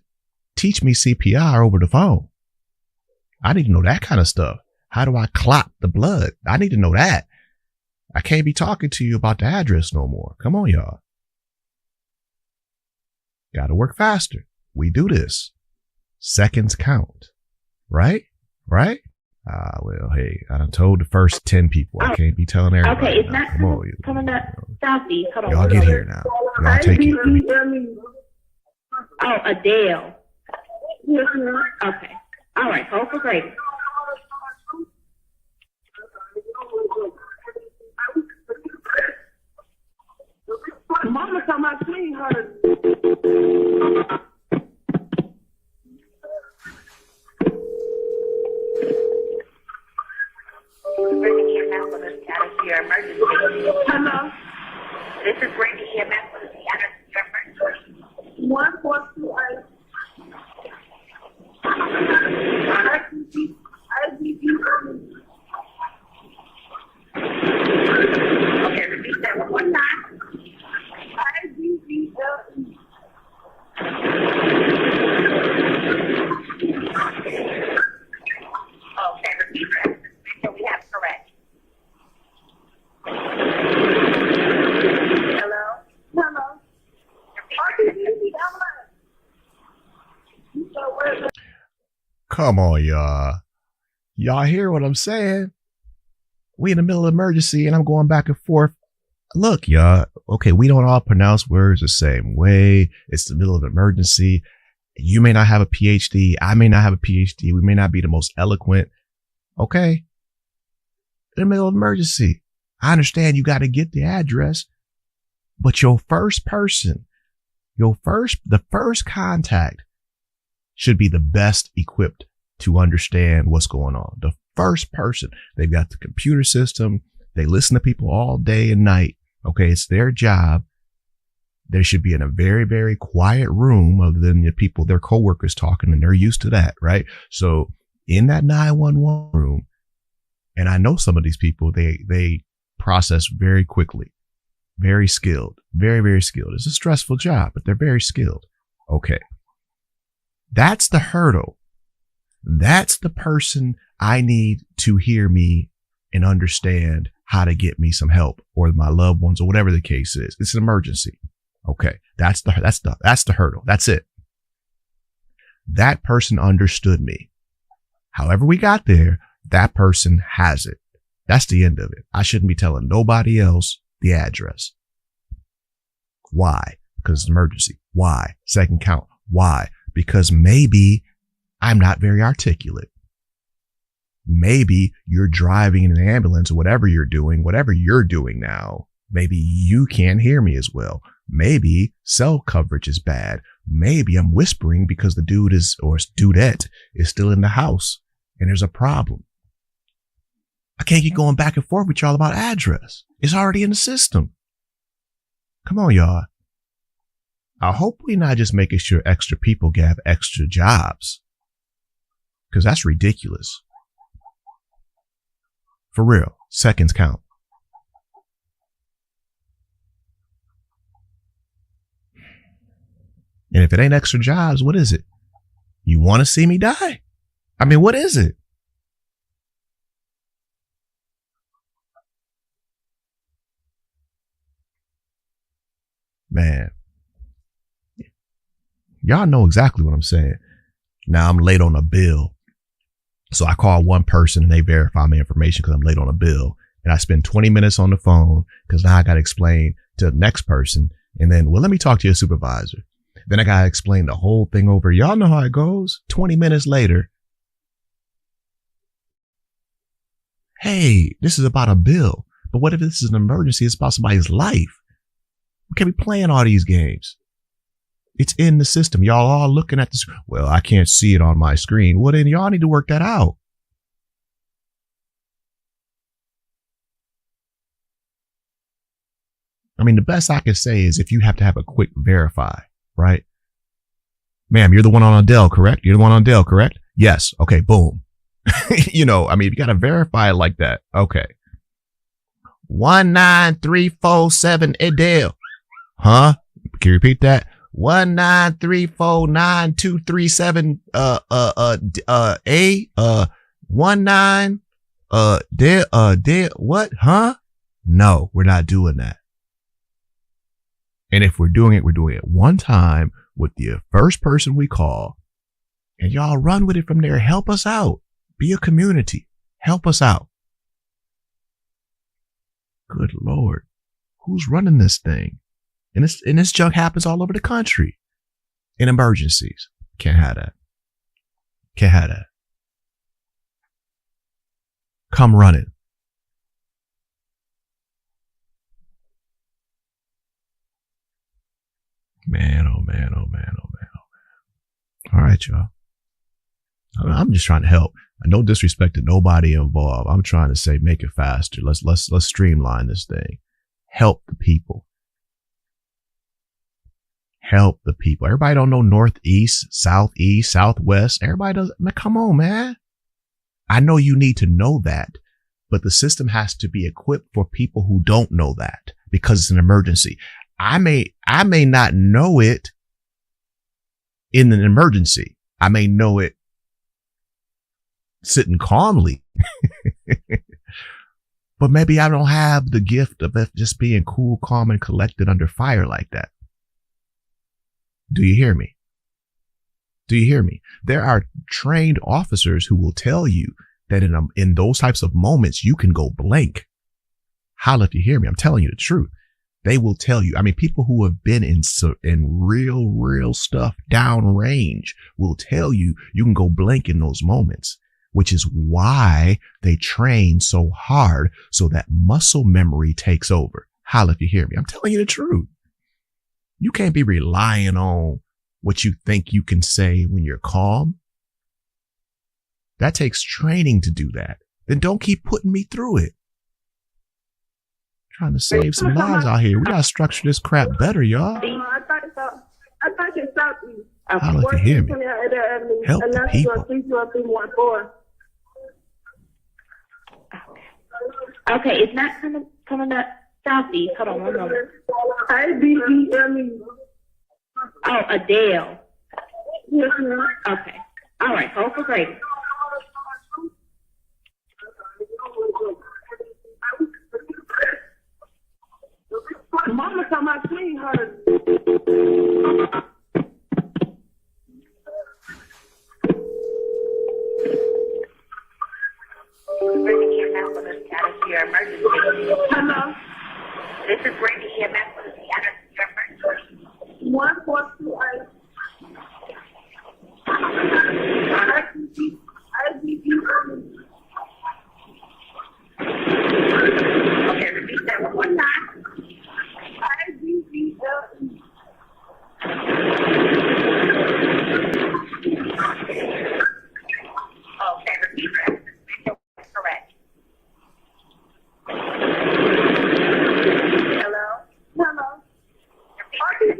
teach me CPR over the phone. I need to know that kind of stuff. How do I clot the blood? I need to know that. I can't be talking to you about the address no more. Come on, y'all. Got to work faster. We do this. Seconds count. Right? Right? Well, hey, I done told the first 10 people. I can't be telling everybody. Okay, it's not coming up southeast. Hold on. Y'all get here now. Y'all take it. Oh, Adele. Okay. All right, hold for gravy. Mama told my clean her. Bringing EMS for the status of your emergency. Hello? This is bringing EMS for the status of your emergency. 1428. Okay, repeat that one more time. IGGLE. Okay, repeat that. So we have correct. Hello? Hello? Come on, y'all. Y'all hear what I'm saying? We in the middle of emergency and I'm going back and forth. Look, y'all. Okay, we don't all pronounce words the same way. It's the middle of an emergency. You may not have a PhD. I may not have a PhD. We may not be the most eloquent. Okay. In the middle of emergency. I understand you got to get the address, but your first person, the first contact should be the best equipped to understand what's going on. The first person, they've got the computer system. They listen to people all day and night. Okay. It's their job. They should be in a very, very quiet room other than the people, their coworkers talking, and they're used to that. Right. So in that 911 room, and I know some of these people, they process very quickly, very skilled, very, very skilled. It's a stressful job, but they're very skilled. Okay. That's the hurdle. That's the person I need to hear me and understand how to get me some help, or my loved ones, or whatever the case is. It's an emergency. Okay. That's the hurdle. That's it. That person understood me. However we got there, that person has it. That's the end of it. I shouldn't be telling nobody else the address. Why? Because it's an emergency. Why? Second count. Why? Because maybe I'm not very articulate. Maybe you're driving in an ambulance or whatever you're doing now. Maybe you can't hear me as well. Maybe cell coverage is bad. Maybe I'm whispering because the dude or dudette is still in the house and there's a problem. I can't keep going back and forth with y'all about address. It's already in the system. Come on, y'all. I hope we're not just making sure extra people have extra jobs, because that's ridiculous. For real, seconds count. And if it ain't extra jobs, what is it? You want to see me die? I mean, what is it? Man, y'all know exactly what I'm saying. Now I'm late on a bill. So I call one person and they verify my information because I'm late on a bill. And I spend 20 minutes on the phone because now I got to explain to the next person. And then, well, let me talk to your supervisor. Then I got to explain the whole thing over. Y'all know how it goes. 20 minutes later. Hey, this is about a bill. But what if this is an emergency? It's about somebody's life. We can't be playing all these games. It's in the system. Y'all all looking at this. Well, I can't see it on my screen. Well, then y'all need to work that out. I mean, the best I can say is if you have to have a quick verify, right? Ma'am, you're the one on Adele, correct? You're the one on Adele, correct? Yes. Okay, boom. You know, I mean, if you got to verify it like that, okay. 19347 Adele. Huh? Can you repeat that? 193492337 what? Huh? No, we're not doing that. And if we're doing it one time with the first person we call, and y'all run with it from there. Help us out. Be a community. Help us out. Good Lord. Who's running this thing? And this junk happens all over the country. In emergencies. Can't have that. Can't have that. Come running. Man, oh man, oh man, oh man, oh man. All right, y'all. I'm just trying to help. No disrespect to nobody involved. I'm trying to say, make it faster. Let's streamline this thing. Help the people. Help the people. Everybody don't know northeast, southeast, southwest. Everybody does. Man, come on, man. I know you need to know that, but the system has to be equipped for people who don't know that because it's an emergency. I may not know it in an emergency. I may know it sitting calmly, but maybe I don't have the gift of just being cool, calm, and collected under fire like that. Do you hear me? Do you hear me? There are trained officers who will tell you that in those types of moments, you can go blank. Holla if you hear me. I'm telling you the truth. They will tell you. I mean, people who have been in real stuff downrange will tell you you can go blank in those moments, which is why they train so hard so that muscle memory takes over. Holla if you hear me. I'm telling you the truth. You can't be relying on what you think you can say when you're calm. That takes training to do that. Then don't keep putting me through it. Trying to save some lives out here. We gotta structure this crap better, y'all. I thought it's southeast. Holla if you hear me. Help the people. Okay, it's not coming up southeast. Hold on one moment. IBEME. Oh, Adele. Yes, ma'am. Okay. All right, hold for greater. Mama told my clean her. Bringing EMS for the status of your emergency. Hello. This is bringing EMS for the status of your emergency. 1428. Okay, repeat that one more time. Okay, repeat that. Correct. Hello? Hello. Can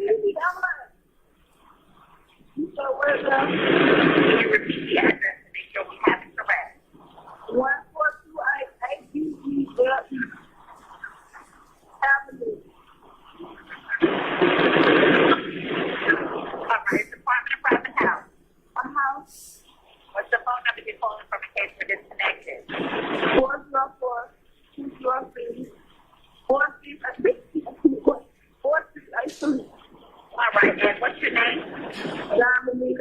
you repeat the address to make sure we have it correct? 1428 Avenue. All right, Department of Private House. A house. What's the phone number you're calling from in case we're disconnected? 404-203-4683. All right, and what's your name? Dominique.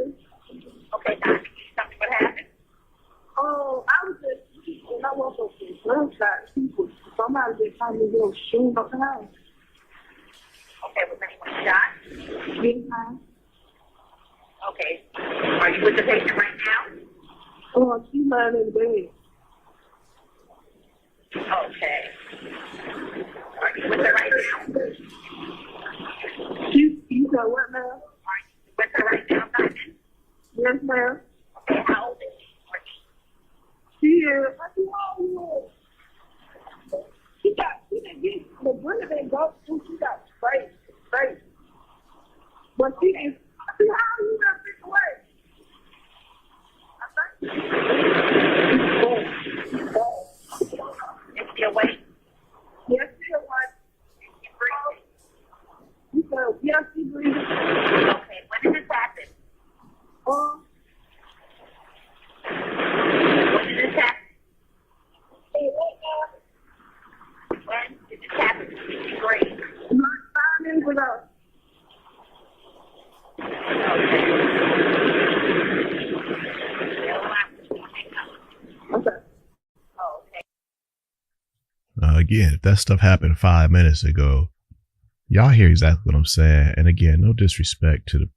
Okay, Don, can you tell me what happened? Oh, I was just, and I woke up with gunshot people. Somebody just told me they were shooting up the house. Okay, was anyone shot? Behind. Okay. Are you with the patient right now? Oh, she's lying in the bed. Okay. Are you with her right now? You said what, ma'am? Are you with her right now, Simon? Yes, ma'am. Okay, how old is she? She is. She didn't get the really didn't go through. She got straight. But she ain't. See how you got this away? Is she awake? Yes, she awake. You said, yes, she breathing. Okay, when did this happen? When did this happen? When did this happen? Did she breathe? Like 5 minutes ago. Okay. Again, if that stuff happened 5 minutes ago, y'all hear exactly what I'm saying. And again, no disrespect to the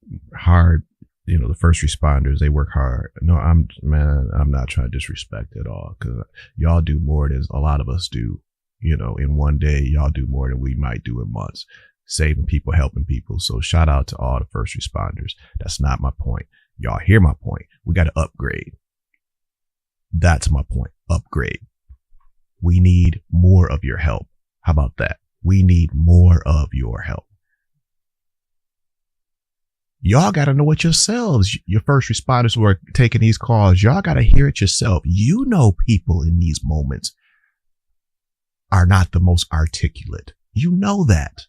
the first responders. They work hard. No, I'm not trying to disrespect at all, because y'all do more than a lot of us do. In one day, y'all do more than we might do in months, saving people, helping people. So shout out to all the first responders. That's not my point. Y'all hear my point. We got to upgrade. That's my point. Upgrade. We need more of your help. How about that? We need more of your help. Y'all got to know it yourselves. Your first responders who are taking these calls, y'all got to hear it yourself. People in these moments are not the most articulate. You know that.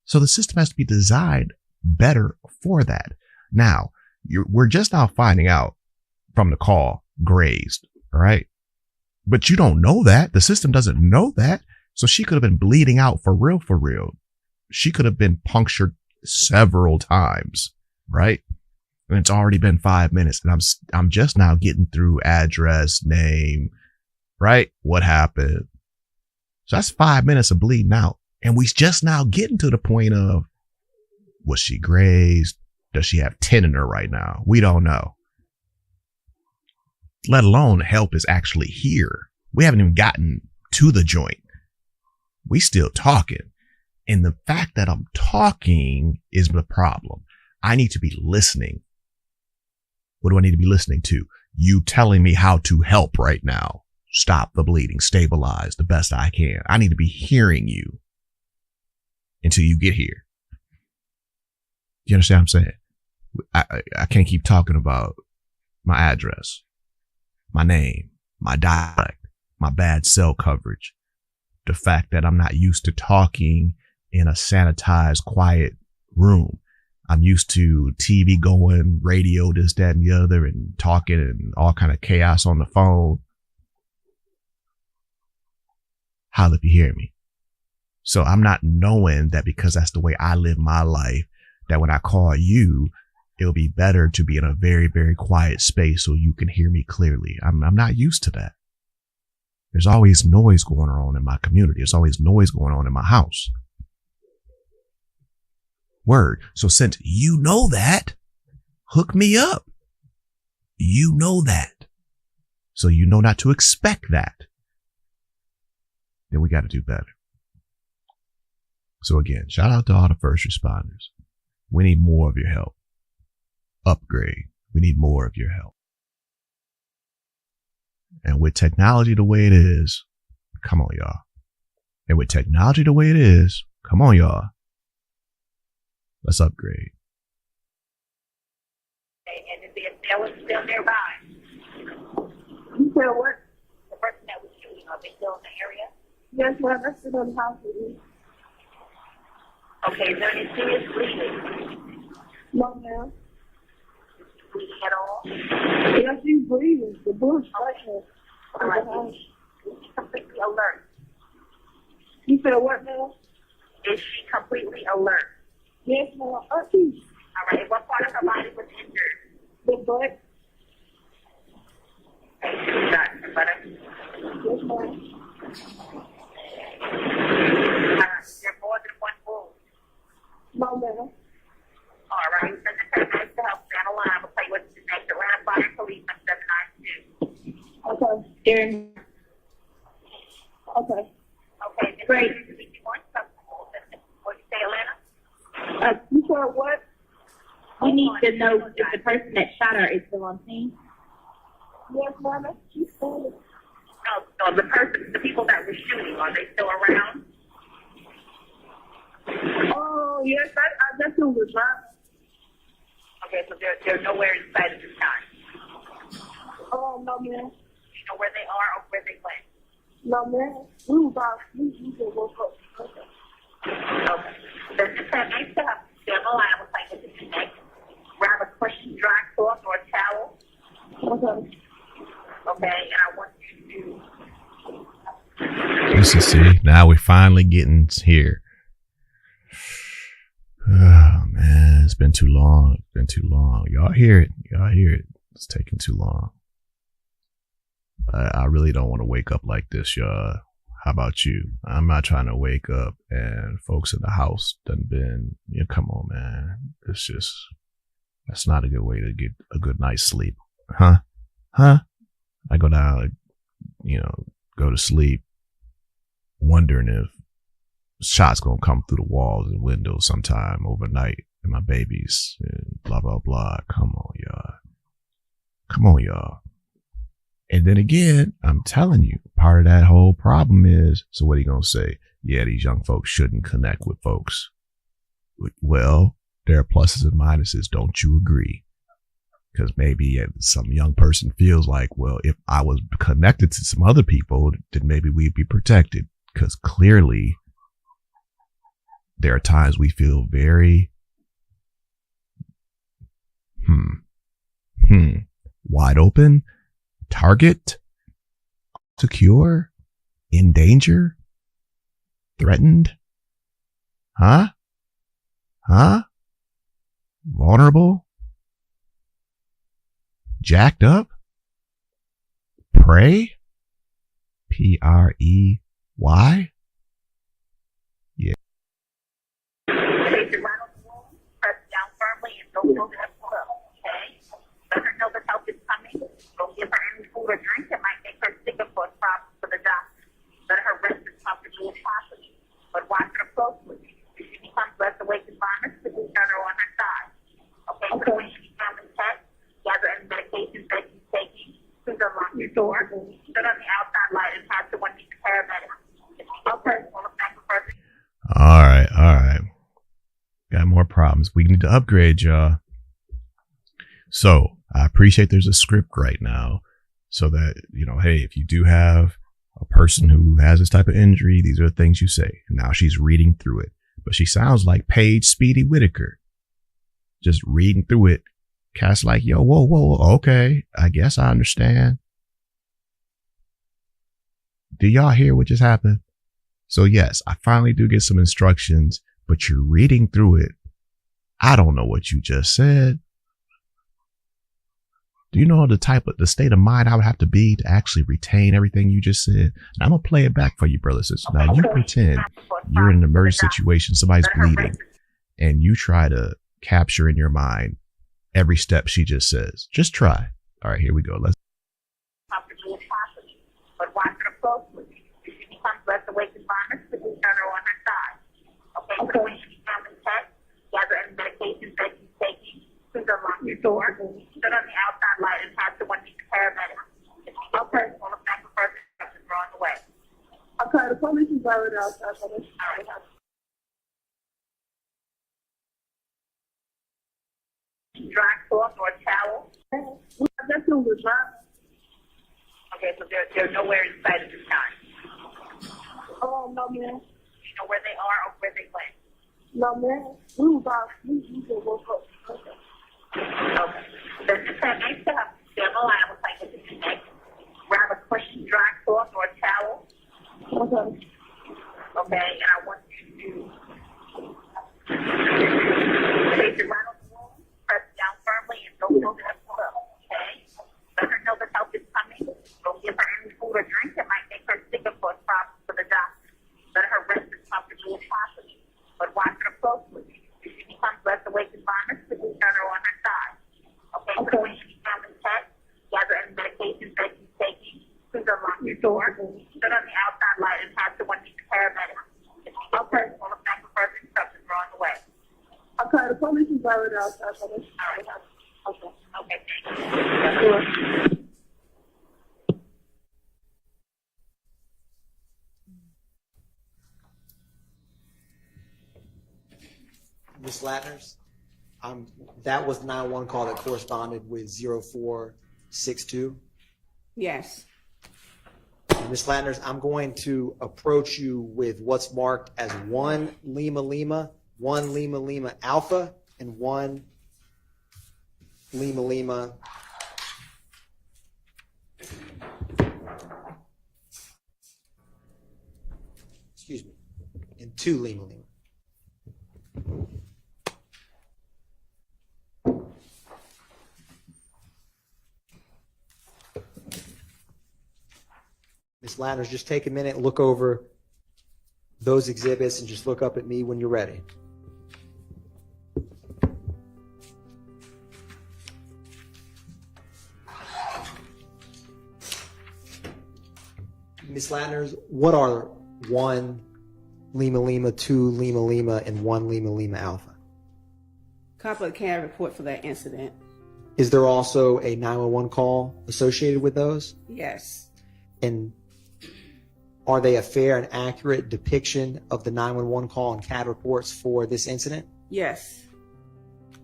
So the system has to be designed better for that. Now, we're just now finding out from the call, grazed, all right? But you don't know that. The system doesn't know that. So she could have been bleeding out for real. She could have been punctured several times, right? And it's already been 5 minutes, and I'm just now getting through address, name, right? What happened? So that's 5 minutes of bleeding out. And we just now getting to the point of, was she grazed? Does she have 10 in her right now? We don't know. Let alone help is actually here. We haven't even gotten to the joint. We still talking. And the fact that I'm talking is the problem. I need to be listening. What do I need to be listening to? You telling me how to help right now. Stop the bleeding, stabilize the best I can. I need to be hearing you until you get here. You understand what I'm saying? I can't keep talking about my address, my name, my dialect, my bad cell coverage, the fact that I'm not used to talking in a sanitized, quiet room. I'm used to TV going, radio, this, that, and the other, and talking and all kind of chaos on the phone. Holla if you hear me. So I'm not knowing that because that's the way I live my life, that when I call you, it'll be better to be in a very, very quiet space so you can hear me clearly. I'm not used to that. There's always noise going on in my community. There's always noise going on in my house. Word. So since you know that, hook me up. You know that. So you know not to expect that. Then we got to do better. So again, shout out to all the first responders. We need more of your help. Upgrade. We need more of your help. And with technology the way it is, come on, y'all. And with technology the way it is, come on, y'all. Let's upgrade. And if there was still nearby, You said what? the person that was shooting, are they still in the area? Yes, ma'am. That's still in the house with me. Okay, is there any serious bleeding? No, ma'am. Bleeding at all? Yes, she's breathing. The bull's pressure. All right. Is she completely alert? You said what, ma'am? Is she completely alert? Yes, ma'am. All right. What part of her body was injured? The butt. Okay, she was shot in the buttock. Yes, ma'am. Is there more than one wound? No, ma'am. All right. Send the paramedics to help down the line. We'll play with the next Atlanta Fire Police on 792. Okay. Darren. Okay. Okay. Great. What did you say, Atlanta? You said what? We need to know if the person that shot her is still on scene. Yes, ma'am. She's standing. No, the people that were shooting, are they still around? Oh, yes, I definitely was driving. Okay, so they're nowhere in sight at this time. Oh, no, man. You know where they are or where they went? No, man. We just woke up. Okay. Okay. Does this have next to have stay on the line with like this neck? Grab a cushion, dry cloth, or a towel. Okay. Okay, and I want you to. Listen, see, now we're finally getting here. Oh man, it's been too long. It's been too long. Y'all hear it. Y'all hear it. It's taking too long. I really don't want to wake up like this, y'all. How about you? I'm not trying to wake up and folks in the house done been, come on, man. It's just, that's not a good way to get a good night's sleep. Huh? I go down, go to sleep wondering if shots gonna come through the walls and windows sometime overnight and my babies and blah, blah, blah. Come on, y'all. And then again, I'm telling you, part of that whole problem is, so what are you going to say? Yeah, these young folks shouldn't connect with folks. Well, there are pluses and minuses. Don't you agree? Because maybe some young person feels like, well, if I was connected to some other people, then maybe we'd be protected. Because clearly there are times we feel very, wide open. Target, secure, in danger, threatened, vulnerable, jacked up, prey, Prey, yeah. Place your right on the wall, press down firmly, and don't move it up below, okay? Let her know the help is coming. Don't give her any food or drink that might make her sick or cause problems for the doctor. Let her rest as comfortably as possible. But watch her closely. If she becomes less awake and vomits, please turn her on her side. Okay, so when she becomes intact, gather any medications that she's taking. Please unlock your door. Sit on the outside light and have someone meet the paramedic. Okay, we'll look back for further. All right. Got more problems. We need to upgrade, y'all. So I appreciate there's a script right now so that, hey, if you do have a person who has this type of injury, these are the things you say. Now she's reading through it, but she sounds like Paige Speedy Whitaker, just reading through it. Cat's like, yo, whoa. Okay. I guess I understand. Do y'all hear what just happened? So yes, I finally do get some instructions, but you're reading through it. I don't know what you just said. Do you know the state of mind I would have to be to actually retain everything you just said? And I'm going to play it back for you, brothers. Now you pretend you're in an emergency situation, somebody's bleeding, and you try to capture in your mind every step she just says. Just try. All right, here we go. Let's. Comfortably as possible. But watch her closely. If she becomes less awake and vomits, please turn her on her side. Okay, so when she becomes intact, gather any medications that she's taking. Please unlock your door. Sit on the outside light and have someone meet the paramedic. Okay, we'll look back for further instructions. We're on the way. Okay, the police is already outside. All right. Dry cloth or a towel. I definitely was driving. Okay, so they're nowhere in sight at this time. Oh, no, man. You know where they are or where they went? No, man. We just woke up. Okay. Okay. Does this have next to have stay on the line with like this neck? Grab a cushion, dry cloth, or a towel. Okay. Okay, and I want you to place your right on the wall, press down firmly, and don't move it up below. Okay? Let her know the help is coming. Don't give her any food or drink that might make her sick or cause problems for the doctor. Let her rest as comfortably as possible. But watch her closely. If she becomes less awake and vomits, please turn her on her side. Okay, so when she becomes intact, gather any medications that she's taking. Please unlock your door. Sit on the outside light and have someone meet the paramedic. Okay, we'll look back for further instructions. We're on the way. Okay, the police is already outside. All right. Okay, thank you. Ms. Latners, that was the 911 call that corresponded with 0462. Yes. Ms. Latners, I'm going to approach you with what's marked as 1 Lima Lima, 1 Lima Lima Alpha, and 1 Lima Lima. Excuse me, and 2 Lima Lima. Ms. Latners, just take a minute and look over those exhibits and just look up at me when you're ready. Ms. Latners, what are 1 Lima Lima, 2 Lima Lima, and 1 Lima Lima Alpha? Copy of the CAD report for that incident. Is there also a 911 call associated with those? Yes. And are they a fair and accurate depiction of the 911 call and CAD reports for this incident? Yes.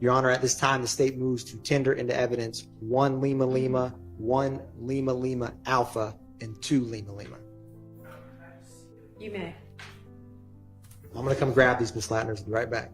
Your Honor, at this time, the state moves to tender into evidence 1 Lima Lima, 1 Lima Lima Alpha, and 2 Lima Lima. You may. I'm going to come grab these, Ms. Latners, and be right back.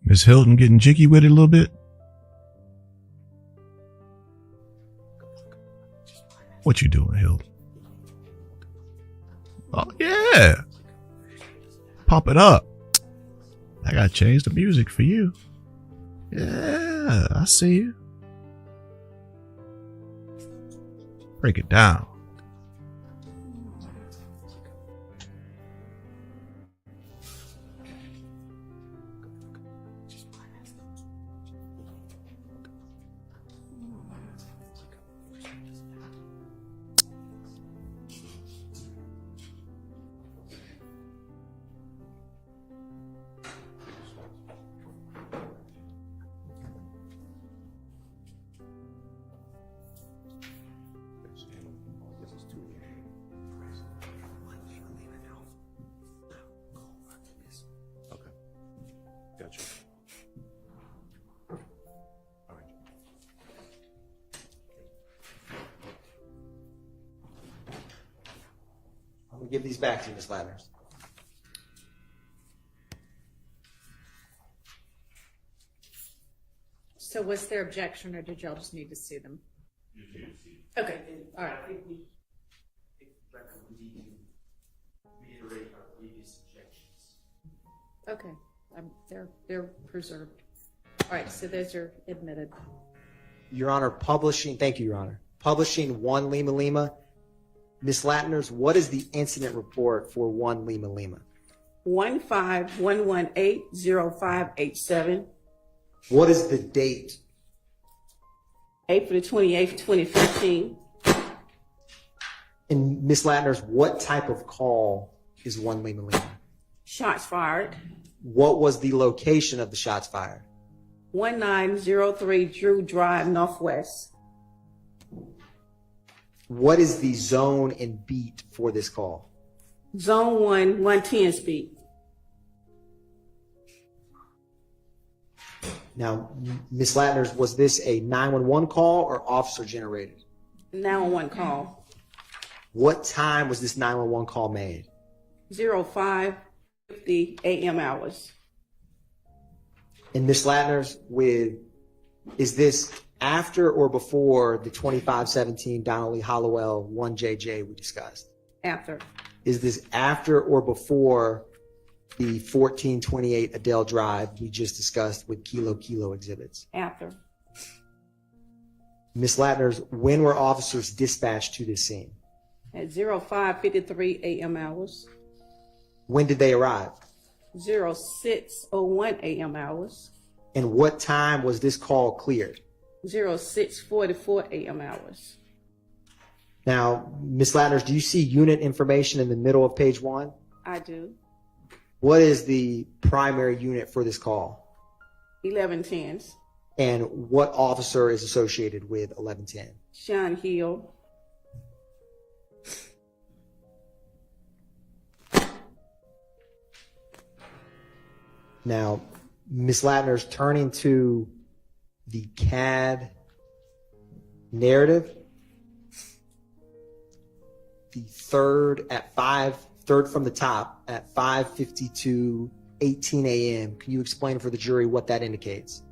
Miss Hilton getting jiggy with it a little bit? What you doing, Hilton? Oh, yeah. Pump it up. I gotta change the music for you. Yeah, I see you. Break it down. Gotcha. All right. I'm going to give these back to you, Ms. Latners. So was there objection, or did y'all just need to see them? Okay, all right. Okay, they're preserved. All right, so those are admitted. Your Honor, thank you, Your Honor. Publishing 1 Lima Lima. Ms. Latners, what is the incident report for 1 Lima Lima? 151180587. What is the date? April the 28th, 2015. And Ms. Latners, what type of call is 1 Lima Lima? Shots fired. What was the location of the shots fired? 1903 Drew Drive, Northwest. What is the zone and beat for this call? Zone 1, 110 speed. Now, Ms. Latners, was this a 911 call or officer generated? 911 call. What time was this 911 call made? 05:50 a.m. hours. And Ms. Latners, is this after or before the 2517 Donnelly Hollowell 1JJ we discussed? After. Is this after or before the 1428 Adele Drive we just discussed with Kilo Kilo exhibits? After. Ms. Latners, when were officers dispatched to this scene? At 05:53 a.m. hours, When did they arrive? 06:01 a.m. hours, And what time was this call cleared? 06:44 a.m. hours. Now, Ms. Latners, do you see unit information in the middle of page 1? I do. What is the primary unit for this call? 1110s. And what officer is associated with 1110? Sean Hill. Now, Ms. Latners, turning to the CAD narrative, the third from the top at 5:52:18 a.m. Can you explain for the jury what that indicates?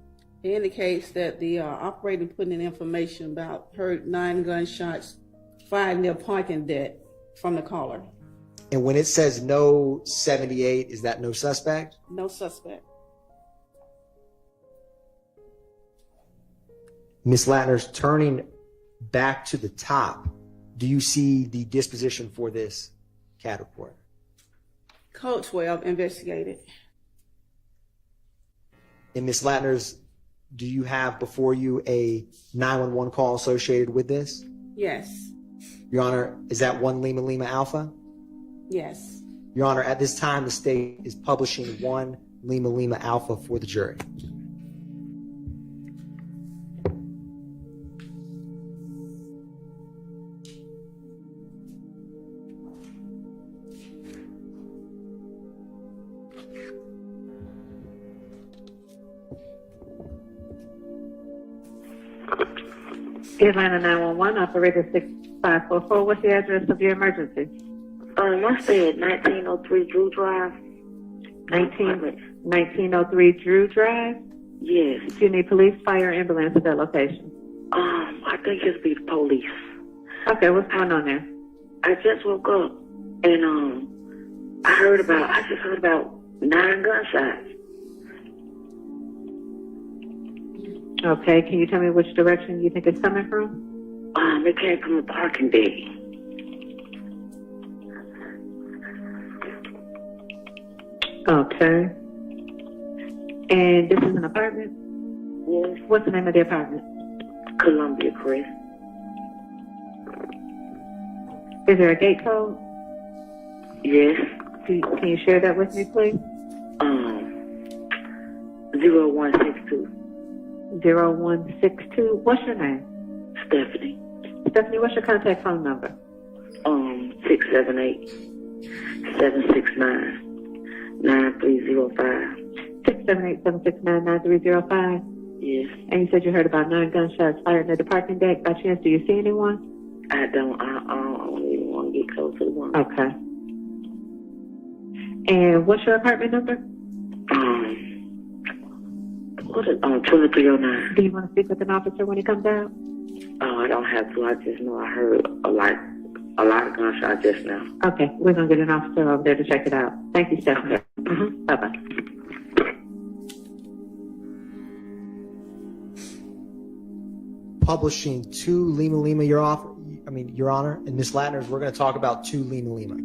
It indicates that the operator put in information about heard 9 gunshots fired near parking deck from the caller. And when it says no 78, is that no suspect? No suspect. Ms. Latners, turning back to the top, do you see the disposition for this CAD report? Code 12 investigated. And Ms. Latners, do you have before you a 911 call associated with this? Yes. Your Honor, is that 1 Lima Lima Alpha? Yes. Your Honor, at this time, the state is publishing 1 Lima Lima Alpha for the jury. Atlanta 911, operator 6544. What's the address of your emergency? I said 1903 Drew Drive. 1903 Drew Drive? Yes. Do you need police, fire, ambulance at that location? I think it's be the police. Okay, what's going on there? I just woke up and I just heard about 9 gunshots. Okay, can you tell me which direction you think it's coming from? It came from the parking deck. Okay. And this is an apartment? Yes. What's the name of the apartment? Columbia Crest. Is there a gate code? Yes. Can you share that with me, please? 0162. 0162. What's your name? Stephanie. Stephanie, what's your contact phone number? 678-769-9305. 678-769-9305. Yes. And you said you heard about 9 gunshots fired near the parking deck. By chance, do you see anyone? I don't even want to get close to the one. Okay. And what's your apartment number? What is 2309? Do you want to speak with an officer when he comes out? Oh, I don't have to. I just know I heard a lot of gunshots just now. Okay, we're going to get an officer over there to check it out. Thank you, Stephanie. Okay. Bye-bye. Publishing 2 Lima Lima, Your Honor, and Ms. Latners, we're going to talk about 2 Lima Lima.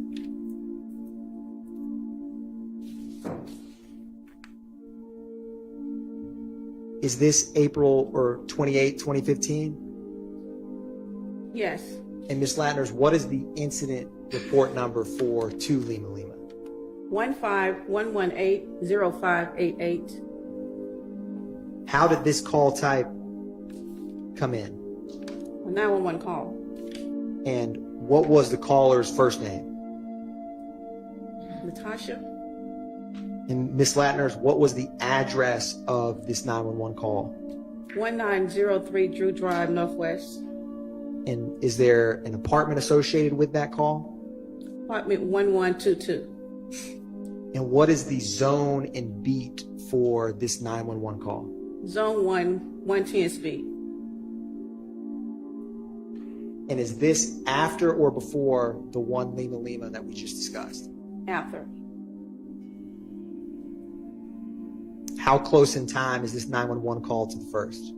Is this April or 28, 2015? Yes. And Ms. Latners, what is the incident report number for 2 Lima Lima? 15118-0588. How did this call type come in? A 911 call. And what was the caller's first name? Natasha. And Ms. Latners, what was the address of this 911 call? 1903 Drew Drive, Northwest. And is there an apartment associated with that call? Apartment 1122. And what is the zone and beat for this 911 call? Zone 1, 110 speed. And is this after or before the 1 Lima Lima that we just discussed? After. How close in time is this 911 call to the first?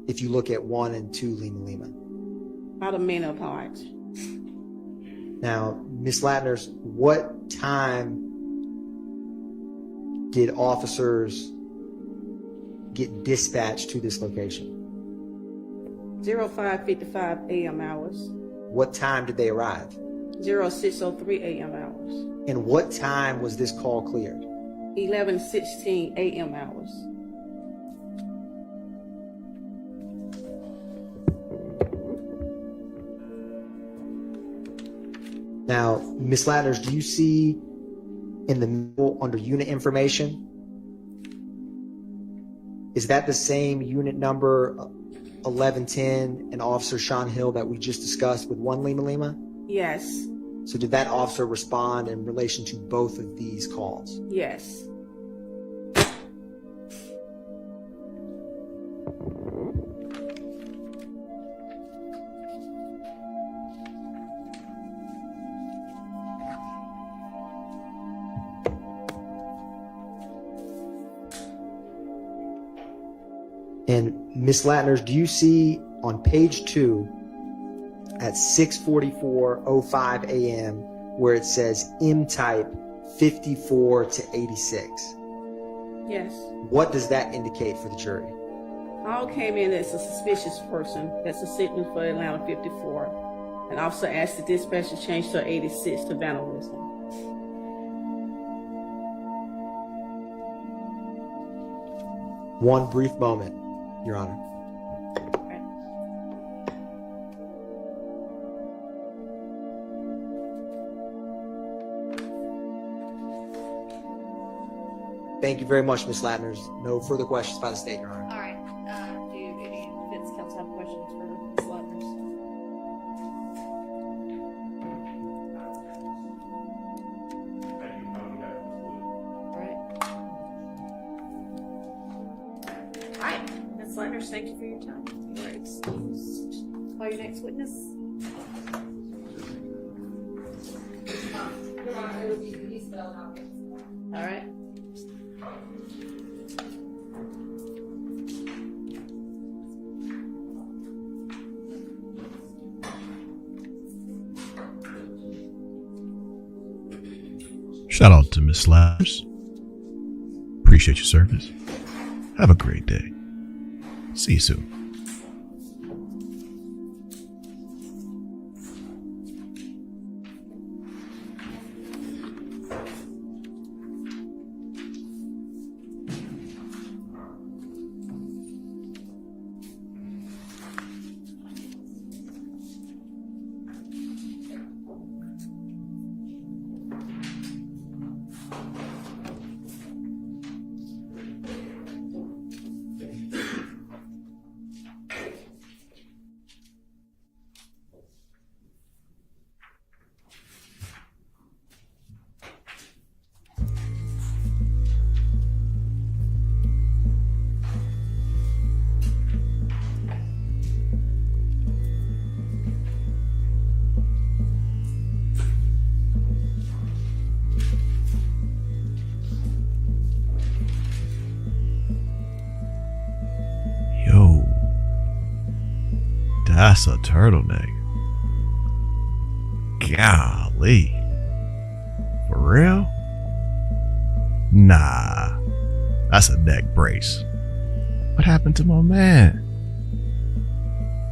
if you look at 1 and 2 Lima Lima? Out of minute apart. Now, Ms. Latners, what time did officers get dispatched to this location? 05:55 a.m. hours. What time did they arrive? 06:03 a.m. hours. And what time was this call cleared? 11:16 a.m. hours. Now, Ms. Latners, do you see in the middle under unit information, is that the same unit number 1110 and Officer Sean Hill that we just discussed with 1 Lima Lima? Yes. So did that officer respond in relation to both of these calls? Yes. And Ms. Latners, do you see on page 2 at 6:44:05 a.m. where it says M-type 54 to 86? Yes. What does that indicate for the jury? All came in as a suspicious person. That's a signal for Atlanta 54. An officer asked the dispatcher to change to 86 to vandalism. One brief moment, Your Honor. Thank you very much, Ms. Latners. No further questions by the state, Your Honor. All right. Do any defense counsel have questions for Ms. Latners? All right. Ms. Latners, thank you for your time. You are excused. Call your next witness. All right. Shout out to Miss Latners. Appreciate your service. Have a great day. See you soon. That's a turtleneck. Golly. For real? Nah. That's a neck brace. What happened to my man?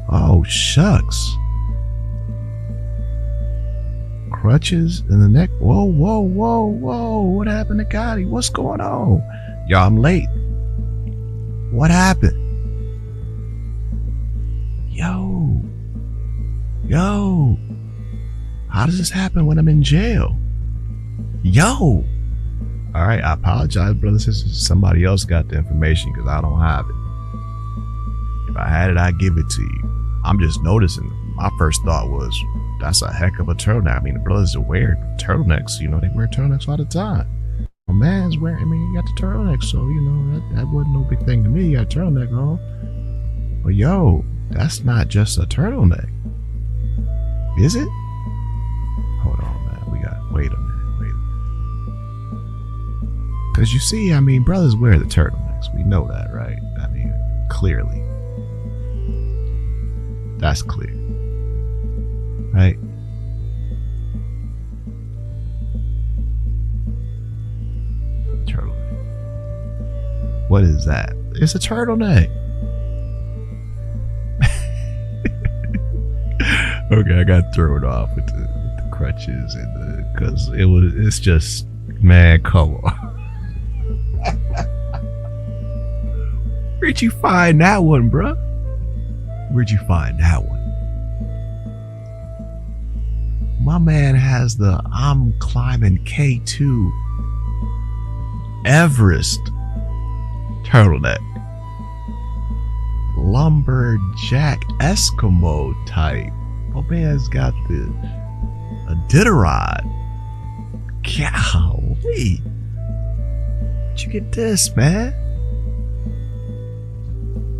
Oh, shucks. Crutches in the neck? Whoa, whoa, whoa, whoa. What happened to Gotti? What's going on? Y'all, I'm late. What happened? Yo, how does this happen when I'm in jail? Yo. All right, I apologize, brothers and sisters. Somebody else got the information because I don't have it. If I had it, I'd give it to you. I'm just noticing. My first thought was, that's a heck of a turtleneck. I mean, the brothers that wear turtlenecks, you know, they wear turtlenecks all the time. My man's wearing, I mean, he got the turtleneck, so, you know, that wasn't no big thing to me. He got a turtleneck on. But yo, that's not just a turtleneck. Is it? Hold on, man. Wait a minute. Because you see, I mean, brothers wear the turtlenecks. We know that, right? I mean, clearly. That's clear. Right? Turtleneck. What is that? It's a turtleneck. Okay, I got thrown off with the crutches and because it's just, man, come on. Where'd you find that one, bruh? Where'd you find that one? My man has the I'm climbing K2 Everest turtleneck. Lumberjack Eskimo type. My man's got the Iditarod. Golly. Where'd you get this, man?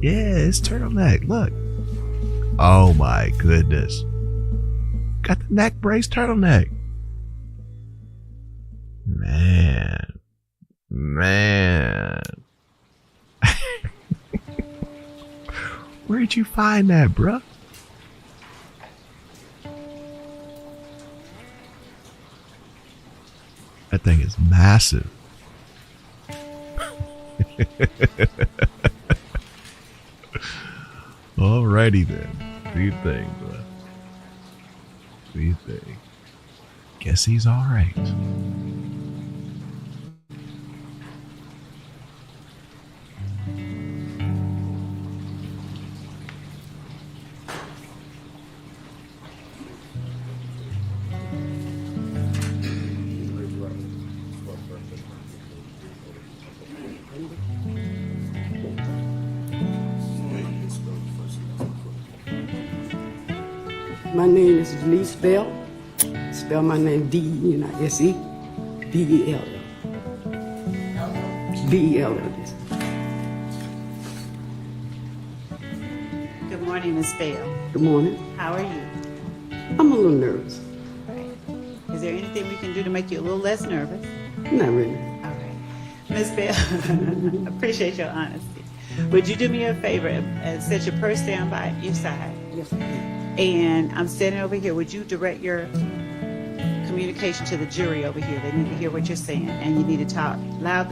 Yeah, it's turtleneck. Look. Oh my goodness. Got the neck brace turtleneck. Man. Where'd you find that, bruh? That thing is massive. Alrighty then. What do you think, bruh? What do you think? Guess he's alright. My name is Denise Bell. Spell my name D-E-N-I-S-E. B-E-L-L. B-E-L-L. Good morning, Miss Bell. Good morning. How are you? I'm a little nervous. Right. Is there anything we can do to make you a little less nervous? Not really. All right. Miss Bell, appreciate your honesty. Would you do me a favor and set your purse down by your side? Yes, I can. And I'm standing over here. Would you direct your communication to the jury over here? They need to hear what you're saying, and you need to talk loud.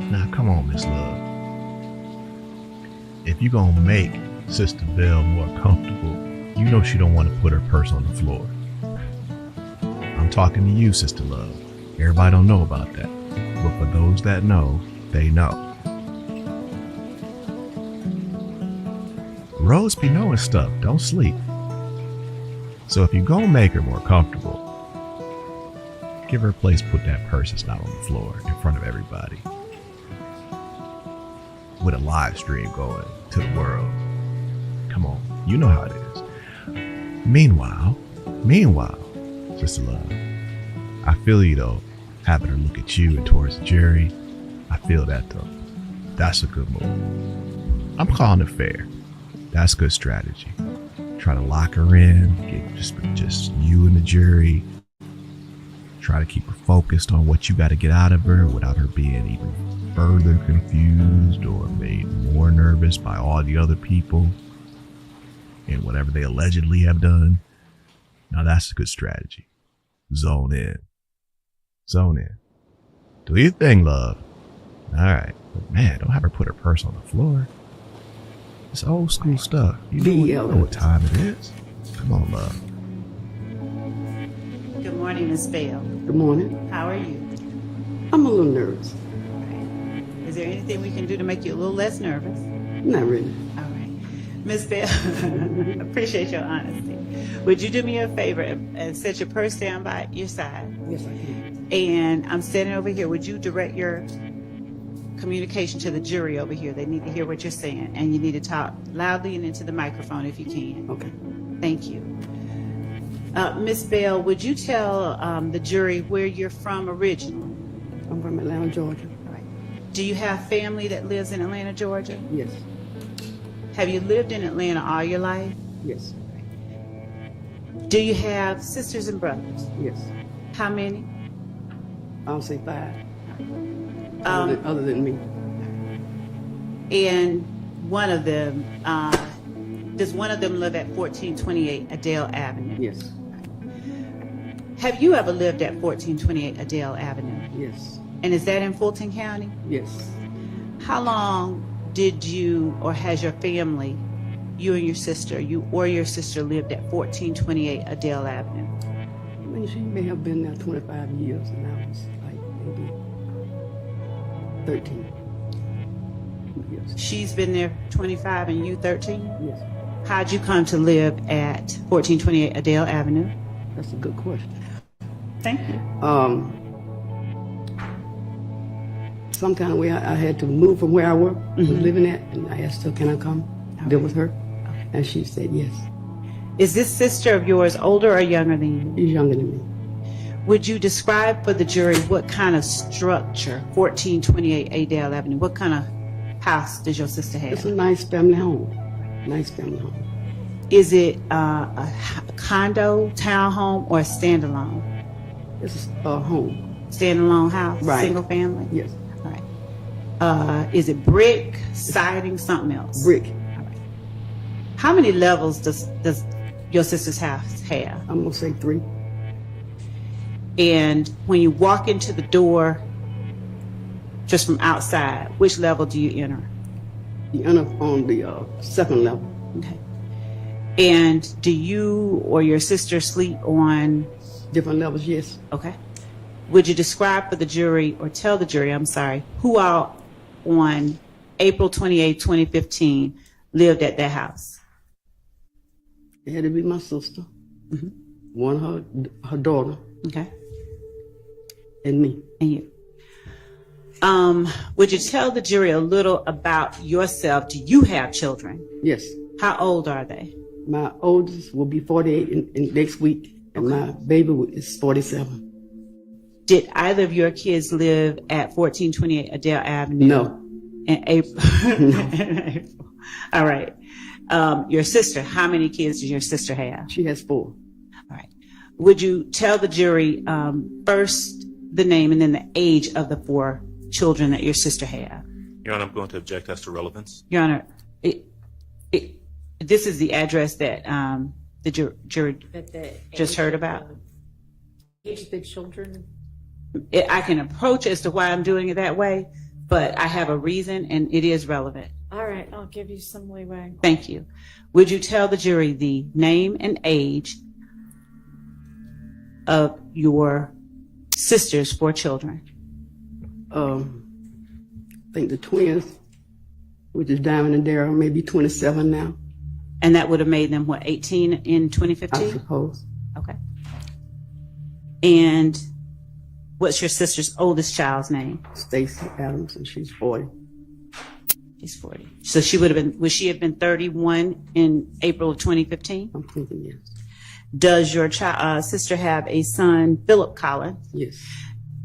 Now, come on, Miss Love. If you're gonna make Sister Bell more comfortable, you know she don't want to put her purse on the floor. I'm talking to you, Sister Love. Everybody don't know about that. But for those that know, they know. Rhodes be knowing stuff. Don't sleep. So if you gonna make her more comfortable, give her a place to put that purse that's not on the floor in front of everybody. With a live stream going to the world. Come on, you know how it is. Meanwhile, Sister Love, I feel you though, having her look at you and towards the jury. I feel that though. That's a good move. I'm calling it fair. That's good strategy. Try to lock her in, get just you and the jury. Try to keep her focused on what you got to get out of her without her being even further confused or made more nervous by all the other people and whatever they allegedly have done. Now that's a good strategy. Zone in. Zone in. Do your thing, love. All right. But man, don't have her put her purse on the floor. It's old school stuff. You know what time it is. Come on, love. Good morning, Miss Bell. Good morning. How are you? I'm a little nervous. Is there anything we can do to make you a little less nervous? Not really. All right. Miss Bell, appreciate your honesty. Would you do me a favor and set your purse down by your side? Yes, I can. And I'm standing over here. Would you direct your communication to the jury over here? They need to hear what you're saying, and you need to talk loudly and into the microphone if you can. Okay. Thank you. Miss Bell, would you tell the jury where you're from originally? I'm from Atlanta, Georgia. Do you have family that lives in Atlanta, Georgia? Yes. Have you lived in Atlanta all your life? Yes. Do you have sisters and brothers? Yes. How many? I'll say 5. Other Other than me. And one of them, does one of them live at 1428 Adele Avenue? Yes. Have you ever lived at 1428 Adele Avenue? Yes. And is that in Fulton County? Yes. How long did you or has your family, you and your sister, lived at 1428 Adele Avenue? I mean, she may have been there 25 years, and I was like maybe 13 years. She's been there 25 and you 13? Yes. How'd you come to live at 1428 Adele Avenue? That's a good question. Thank you. Some kind of way I had to move from where I was living at, and I asked her, can I come live with her? And she said yes. Is this sister of yours older or younger than you? She's younger than me. Would you describe for the jury what kind of structure 1428 Adele Avenue, what kind of house does your sister have? It's a nice family home. Nice family home. Is it a condo, townhome, or a standalone? It's a home. Standalone house? Right. Single family? Yes. All right. Is it brick, siding, something else? Brick. All right. How many levels does your sister's house have? I'm going to say 3. And when you walk into the door, just from outside, which level do you enter? You enter on the 2nd level. Okay. And do you or your sister sleep on? Different levels, yes. Okay. Would you describe for the jury, or tell the jury, I'm sorry, who all on April 28, 2015 lived at that house? It had to be my sister, one her daughter, okay, and me. And you. Would you tell the jury a little about yourself? Do you have children? Yes. How old are they? My oldest will be 48 in next week, and my baby is 47. Did either of your kids live at 1428 Adele Avenue? No. In April? No. All right. Your sister, how many kids does your sister have? She has 4. All right. Would you tell the jury first the name and then the age of the 4 children that your sister had? Your Honor, I'm going to object as to relevance. Your Honor, this is the address that the jury just heard about. Age of the children. I can approach as to why I'm doing it that way, but I have a reason and it is relevant. All right, I'll give you some leeway. Thank you. Would you tell the jury the name and age of your sister's 4 children? I think the twins, which is Diamond and Daryl, maybe 27 now. And that would have made them, what, 18 in 2015? I suppose. Okay. And what's your sister's oldest child's name? Stacy Adams, and she's 40. She's 40. So she would have been, would she have been 31 in April of 2015? I'm thinking yes. Does your sister have a son, Philip Collins? Yes.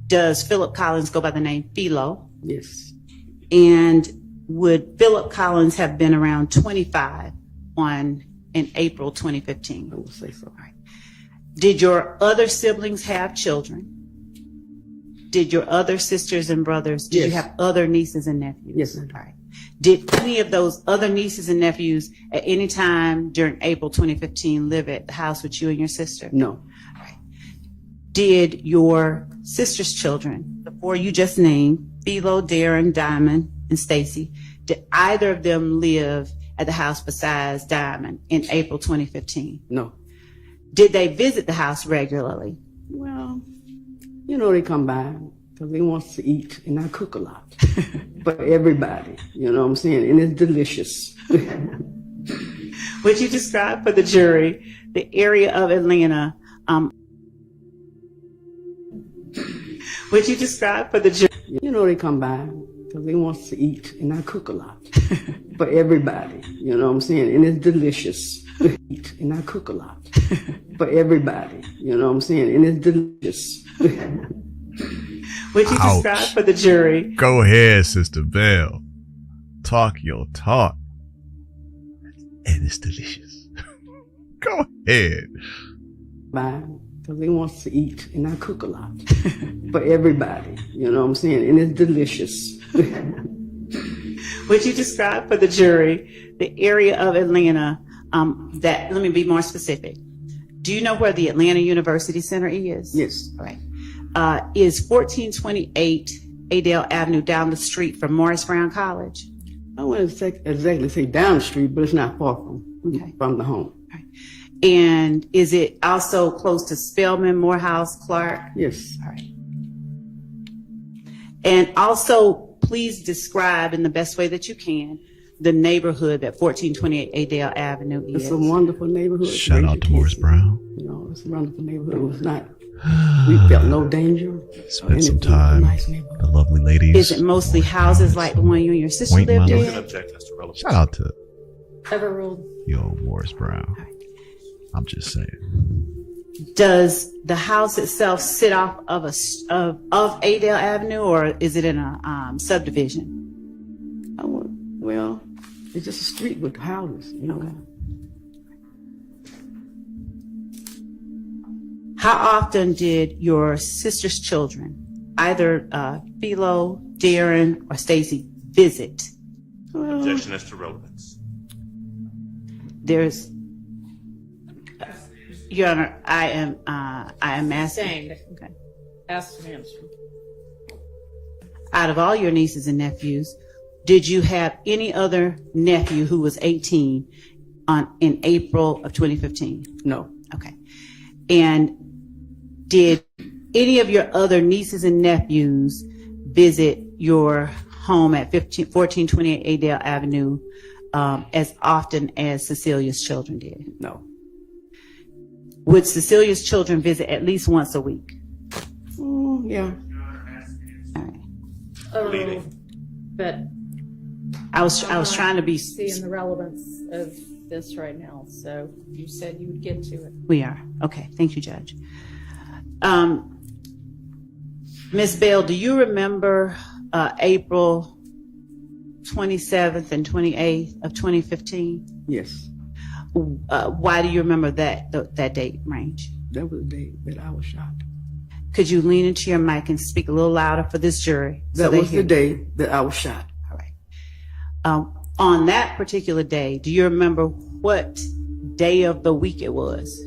Does Philip Collins go by the name Philo? Yes. And would Philip Collins have been around 25 in April 2015? I would say so. All right. Did your other siblings have children? Did your other sisters and brothers, did you have other nieces and nephews? Yes. All right. Did any of those other nieces and nephews at any time during April 2015 live at the house with you and your sister? No. All right. Did your sister's children, the 4 you just named, Philo, Darren, Diamond, and Stacy, did either of them live at the house besides Diamond in April 2015? No. Did they visit the house regularly? Well, you know, they come by because they want to eat, and I cook a lot for everybody. You know what I'm saying? And it's delicious. Would you describe for the jury the area of Atlanta? Would you describe for the jury? You know, they come by because they want to eat, and I cook a lot for everybody. You know what I'm saying? And it's delicious. Eat, and I cook a lot for everybody. You know what I'm saying? And it's delicious. Would you describe for the jury? Go ahead, Sister Bell. Talk your talk. And it's delicious. Go ahead. Bye. Because they want to eat, and I cook a lot for everybody. You know what I'm saying? And it's delicious. Would you describe for the jury the area of Atlanta that, let me be more specific. Do you know where the Atlanta University Center is? Yes. All right. Is 1428 Adele Avenue down the street from Morris Brown College? I wouldn't exactly say down the street, but it's not far from the home. Right. And is it also close to Spelman, Morehouse, Clark? Yes. All right. And also, please describe in the best way that you can the neighborhood that 1428 Adele Avenue is. It's a wonderful neighborhood. Shout out to Morris Brown. You know, it's a wonderful neighborhood. It was not, we felt no danger. Spent some time with the lovely ladies. Is it mostly houses like the one you and your sister Point lived my- in? Can object as to relevance. Shout out to Overruled. yo Morris Brown. I'm just saying. Does the house itself sit off of of Adele Avenue, or is it in a subdivision? Well, it's just a street with houses, you know. Okay. How often did your sister's children, either Philo, Darren, or Stacy, visit? Objection as to relevance. There's, Your Honor, I am asking. Okay. Asked and answered. Out of all your nieces and nephews, did you have any other nephew who was 18 in April of 2015? No. Okay. And did any of your other nieces and nephews visit your home at 1428 Adele Avenue as often as Cecilia's children did? No. Would Cecilia's children visit at least once a week? Yeah. All right. Overruled. But I was trying to be. seeing the relevance of this right now, so you said you would get to it. We are. Okay. Thank you, Judge. Ms. Bell, do you remember April 27th and 28th of 2015? Yes. Why do you remember that date range? That was the day that I was shot. Could you lean into your mic and speak a little louder for this jury? That was the day that I was shot. All right. On that particular day, do you remember what day of the week it was?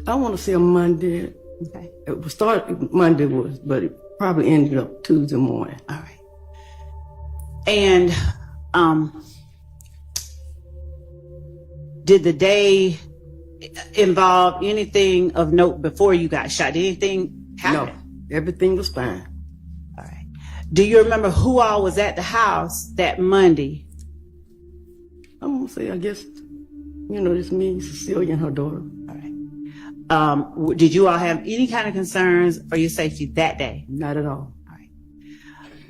I want to say a Monday. Okay. It was started Monday but it probably ended up Tuesday morning. All right. And did the day involve anything of note before you got shot? Did anything happen? No, everything was fine. All right. Do you remember who all was at the house that Monday? I'm gonna say, I guess, it's me, Cecilia, and her daughter. All right. Did you all have any kind of concerns for your safety that day? Not at all. All right.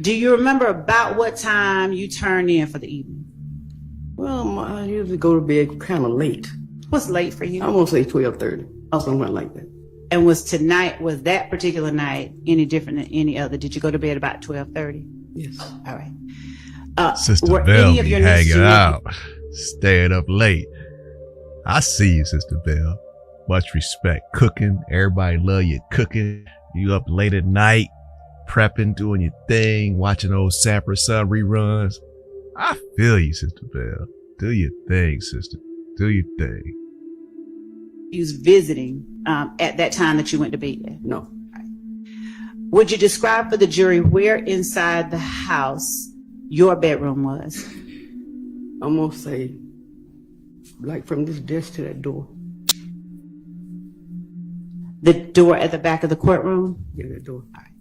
Do you remember about what time you turned in for the evening? Well, I usually go to bed kind of late. What's late for you? I won't say 12:30. Okay. Something like that. And was that particular night any different than any other? Did you go to bed about 12:30? Yes. All right. Sister were Bell any of be your nieces hanging and out, staying up late. I see you, Sister Bell. Much respect. Cooking. Everybody love you cooking. You up late at night, prepping, doing your thing, watching old Sapper Son reruns. I feel you, Sister Bell. Do your thing, sister. Do your thing. You was visiting at that time that you went to bed? No. Right. Would you describe for the jury where inside the house your bedroom was? I'm gonna say, like from this desk to that door. The door at the back of the courtroom? Yeah, that door. All right.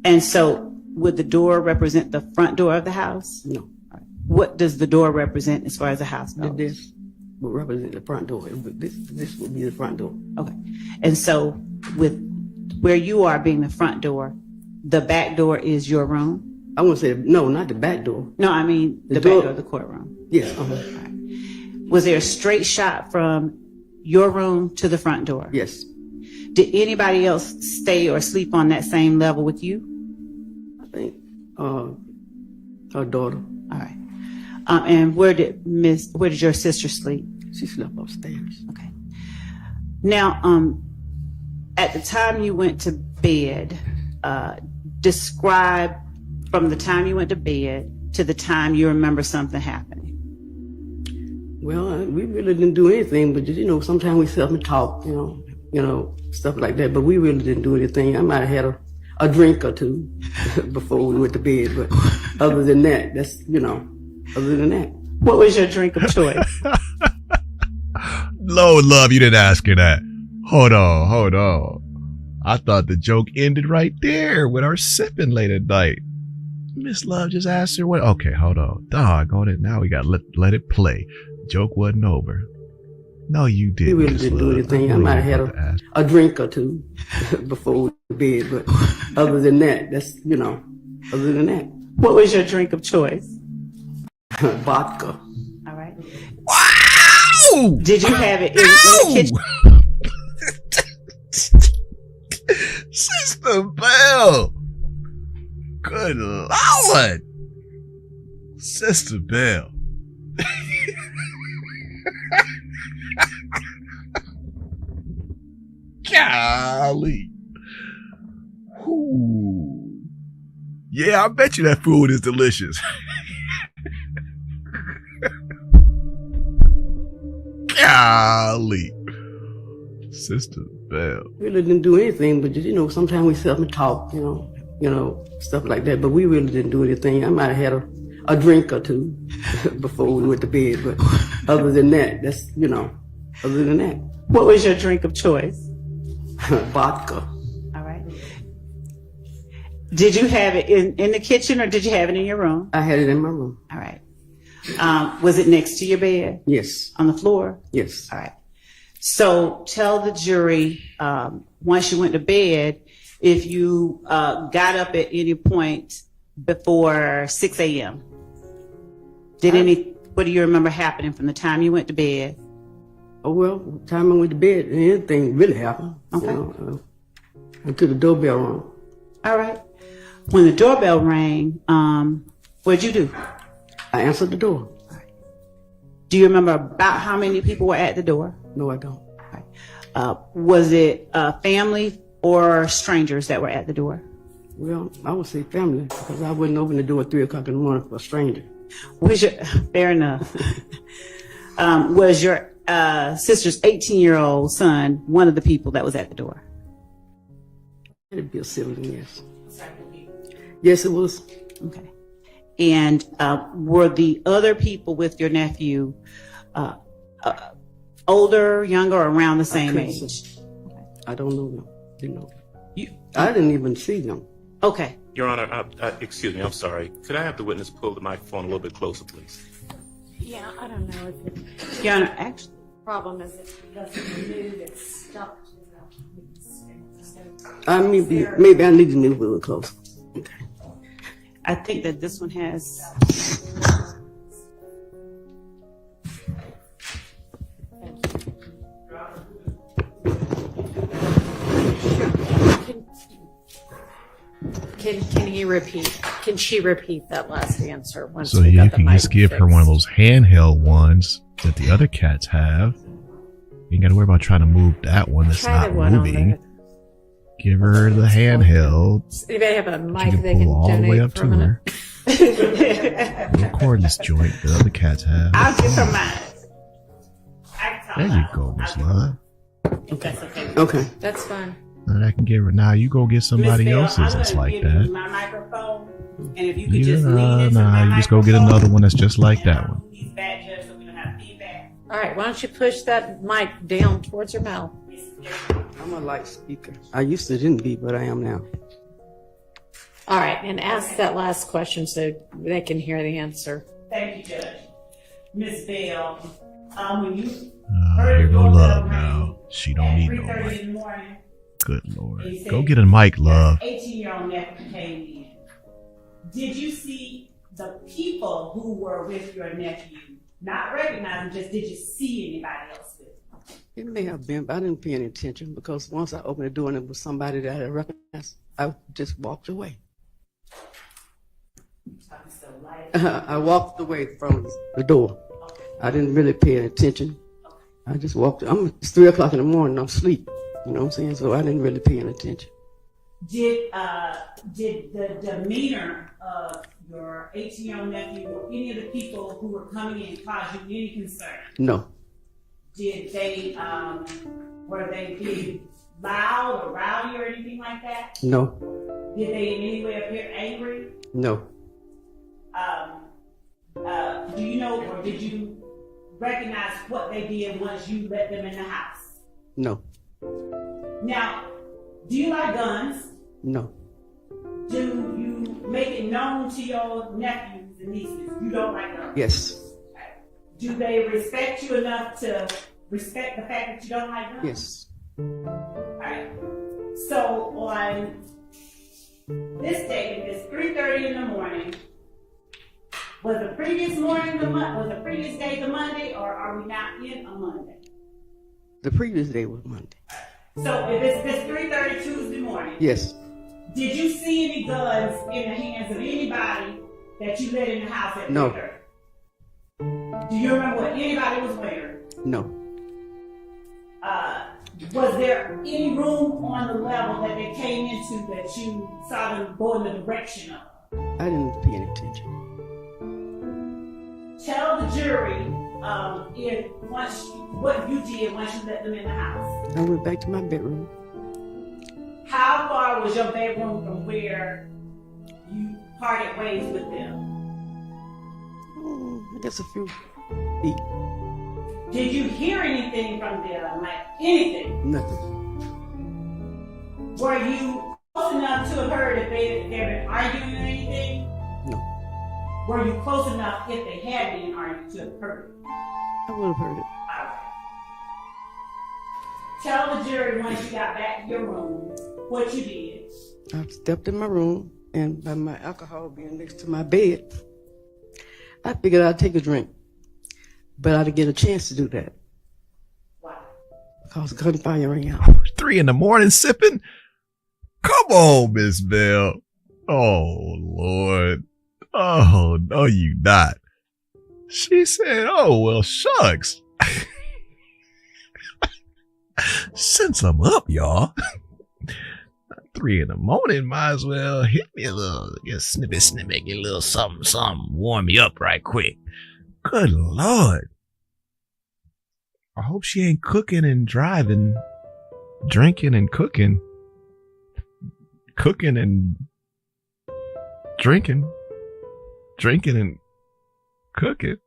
And so would the door represent the front door of the house? No. All right. What does the door represent as far as the house goes? The desk would represent the front door. This would be the front door. Okay. And so with where you are being the front door, the back door is your room? I wouldn't say, no, not the back door. No, I mean the back door of the courtroom. Yes. All right. Was there a straight shot from your room to the front door? Yes. Did anybody else stay or sleep on that same level with you? I think her daughter. All right. And where did your sister sleep? She slept upstairs. Okay. Now, at the time you went to bed, describe from the time you went to bed to the time you remember something happening? Well, we really didn't do anything, but sometimes we sit up and talk, stuff like that. But we really didn't do anything. I might have had a drink or two before we went to bed, but other than that, other than that. What was your drink of choice? Lord love, you didn't ask her that. Hold on. I thought the joke ended right there with our sipping late at night. Miss Love just asked her what. Okay, hold on. Doggone it. Now we got to let it play. Joke wasn't over. No, you didn't. We really didn't do anything. I might have had a drink or two before we went to bed, but other than that, other than that. What was your drink of choice? Vodka. All right. Wow! Did you have it in the kitchen? Sister Bell. Good Lord. Sister Bell. Golly. Ooh. Yeah, I bet you that food is delicious. Golly. Sister Bell. We really didn't do anything, but sometimes we sit up and talk, stuff like that. But we really didn't do anything. I might have had a drink or two before we went to bed, but other than that, other than that. What was your drink of choice? Vodka. All right. Did you have it in the kitchen or did you have it in your room? I had it in my room. All right. Was it next to your bed? Yes. On the floor? Yes. All right. So tell the jury, once you went to bed, if you got up at any point before 6 a.m. What do you remember happening from the time you went to bed? Oh, well, the time I went to bed, anything really happened. Okay. Until the doorbell rang. All right. When the doorbell rang, what'd you do? I answered the door. All right. Do you remember about how many people were at the door? No, I don't. All right. Was it family or strangers that were at the door? Well, I would say family, because I wouldn't open the door at 3 o'clock in the morning for a stranger. Fair enough. Was your sister's 18-year-old son one of the people that was at the door? It'd be a sibling, yes. Yes, it was. Okay. And were the other people with your nephew older, younger, or around the same age? I don't know them. Didn't know. I didn't even see them. Okay. Your Honor, excuse me, I'm sorry. Could I have the witness pull the microphone a little bit closer, please? Yeah, I don't know if it... Your Honor, actually... The problem is it doesn't move, it's stuck. Maybe I need to move a little closer. Okay. I think that this one has... Can she repeat that last answer once So we you got the can mic just give her fixed? one of those handheld ones that the other cats have. You ain't got to worry about trying to move that one that's Try not the one on moving. Give her the handheld. Does anybody have a mic She they can can pull all the way donate up for a to her. minute? No cordless joint that other cats have. I'll give her mine. There you go, Miss Love. Okay. Okay. That's fine. And I can give her. Now you go get somebody Miss Bell, else's that's I'm gonna like give that. you my microphone, and if you could just lean Yeah, into my nah, you just go get microphone, another one that's just like that one. He's back just so we don't have feedback. All right, why don't you push that mic down towards her mouth? I'm a light speaker. I used to didn't be, but I am now. All right, and ask that last question so they can hear the answer. Thank you, Judge. Miss Bell, when you Here go Love now. She don't need no 3:30 mic. in the morning, Good Lord. he said, Go get a mic, Love. 18-year-old nephew came in. Did you see the people who were with your nephew? Not recognize him, just did you see anybody else with him? It may have been, but I didn't pay any attention because once I opened the door and it was somebody that I recognized, I just walked away. I walked away from the door. I didn't really pay any attention. I just walked. It's 3 o'clock in the morning. I'm asleep. You know what I'm saying? So I didn't really pay any attention. Did the demeanor of your 18-year-old nephew or any of the people who were coming in cause you any concern? No. Did they, were they being loud or rowdy or anything like that? No. Did they in any way appear angry? No. Do you know or did you recognize what they did once you let them in the house? No. Now, do you like guns? No. Do you make it known to your nephews and nieces you don't like guns? Yes. Do they respect you enough to respect the fact that you don't like guns? Yes. Alright. So on this day, it's 3:30 in the morning. Was the previous day the Monday, or are we now in a Monday? The previous day was Monday. So if it's 3:30 Tuesday morning. Yes. Did you see any guns in the hands of anybody that you let in the house at 3:30? No. Do you remember what anybody was wearing? No. Was there any room on the level that they came into that you saw them go in the direction of? I didn't pay any attention. Tell the jury what you did once you let them in the house. I went back to my bedroom. How far was your bedroom from where you parted ways with them? I guess a few feet. Did you hear anything from them? Like anything? Nothing. Were you close enough to have heard if they've been arguing or anything? No. Were you close enough if they had been arguing to have heard it? I would have heard it. Tell the jury once you got back to your room what you did. I stepped in my room, and by my alcohol being next to my bed, I figured I'd take a drink. But I didn't get a chance to do that. Why? Because gunfire rang out. 3 a.m. sipping? Come on, Miss Bell. Oh, Lord. Oh, no, you not. She said, oh, well, shucks. Since I'm up, y'all. 3 a.m, might as well hit me a little, get a snippet, get a little something, warm me up right quick. Good Lord. I hope she ain't cooking and driving, drinking and cooking and drinking and cooking.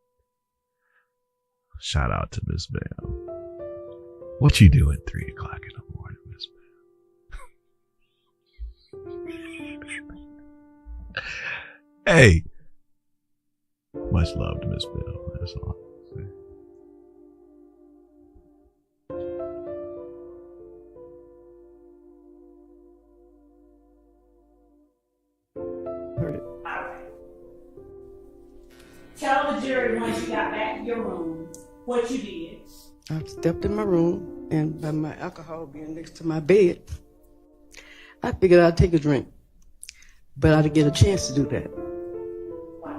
Shout out to Miss Bell. What you doing 3 o'clock in the morning, Miss Bell? Hey. Much love to Miss Bell. That's all I say. Heard it. Tell the jury once you got back to your room what you did. I stepped in my room, and by my alcohol being next to my bed, I figured I'd take a drink. But I didn't get a chance to do that. Why?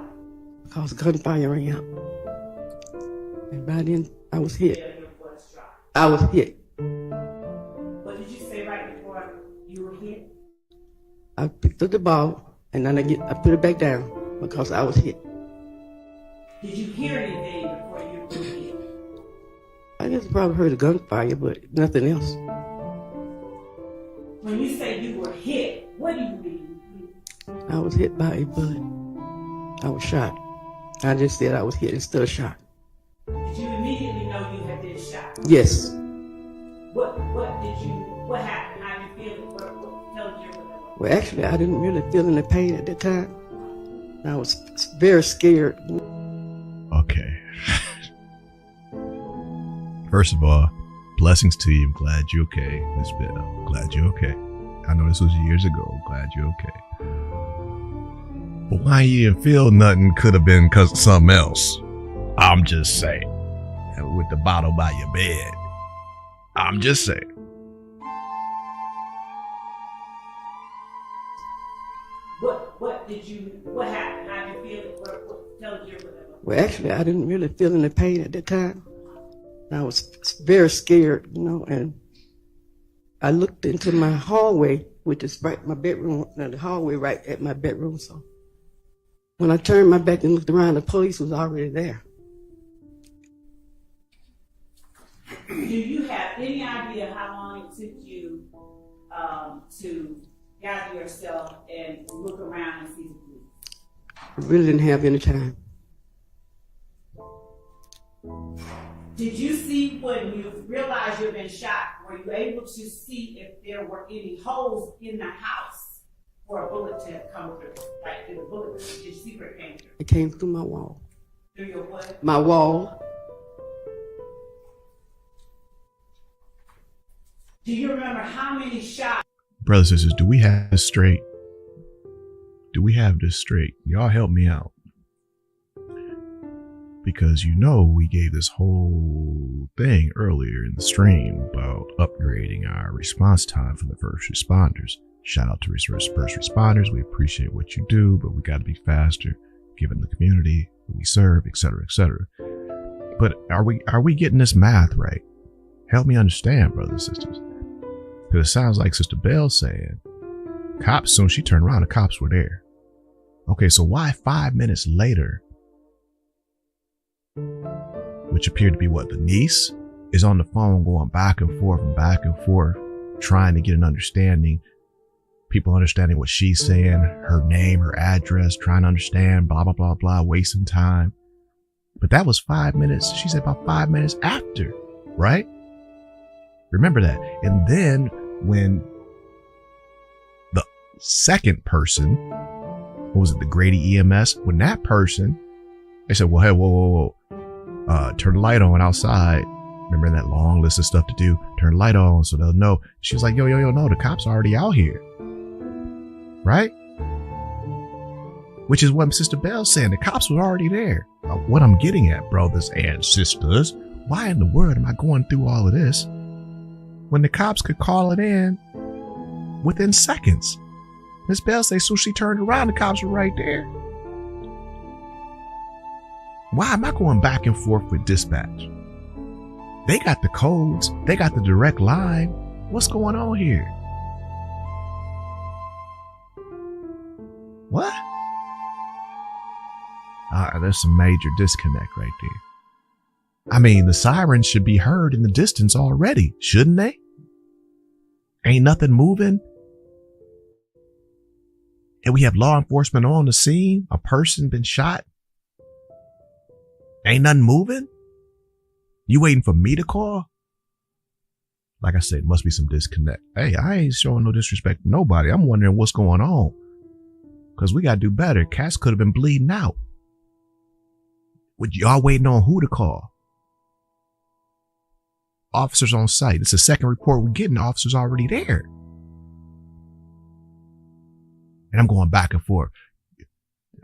Because gunfire rang out. And by then, I was hit. I was hit. What did you say right before you were hit? I picked up the ball, and then I put it back down because I was hit. Did you hear anything before you were hit? I guess I probably heard a gunfire, but nothing else. When you say you were hit, what do you mean? I was hit by a bullet. I was shot. I just said I was hit instead of shot. Did you immediately know you had been shot? Yes. What happened? How did you feel? What told you? Well, actually, I didn't really feel any pain at that time. I was very scared. Okay. First of all, blessings to you. I'm glad you're okay, Miss Bell. Glad you're okay. I know this was years ago. I'm glad you're okay. But why you didn't feel nothing could have been because of something else. I'm just saying. With the bottle by your bed. I'm just saying. What happened? How did you feel? What told you? Well, actually, I didn't really feel any pain at that time. I was very scared, and I looked into my hallway, which is right my bedroom, the hallway right at my bedroom. So When I turned my back and looked around, the police was already there. Do you have any idea how long it took you to gather yourself and look around and see the police? I really didn't have any time. Did you see when you realized you've been shot, were you able to see if there were any holes in the house for a bullet to have come through? Like, did the bullet, did you see where it came through? It came through my wall. Through your what? My wall. Do you remember how many shots? Brothers and sisters, do we have this straight? Do we have this straight? Y'all help me out. Because you know we gave this whole thing earlier in the stream about upgrading our response time for the first responders. Shout out to first responders. We appreciate what you do, but we got to be faster given the community that we serve, etc., etc. But are we getting this math right? Help me understand, brothers and sisters. Because it sounds like Sister Bell saying, cops, soon as she turned around, the cops were there. Okay, so why 5 minutes later, which appeared to be what, the niece, is on the phone going back and forth, trying to get an understanding, people understanding what she's saying, her name, her address, trying to understand, blah, blah, blah, blah, wasting time. But that was 5 minutes. She said about 5 minutes after, right? Remember that. And then when the second person, what was it, the Grady EMS, when that person, they said, well, hey, whoa. Turn the light on outside. Remember that long list of stuff to do? Turn the light on so they'll know. She was like, yo, no, the cops are already out here. Right? Which is what Sister Bell's saying. The cops were already there. What I'm getting at, brothers and sisters, why in the world am I going through all of this when the cops could call it in within seconds? Miss Bell says, so she turned around, the cops were right there. Why am I going back and forth with dispatch? They got the codes. They got the direct line. What's going on here? What? There's some major disconnect right there. I mean, the sirens should be heard in the distance already, shouldn't they? Ain't nothing moving. And we have law enforcement on the scene. A person been shot. Ain't nothing moving? You waiting for me to call? Like I said, must be some disconnect. Hey, I ain't showing no disrespect to nobody. I'm wondering what's going on. Because we got to do better. Cats could have been bleeding out. Would y'all waiting on who to call? Officers on site. It's the second report we're getting. The officers already there. And I'm going back and forth.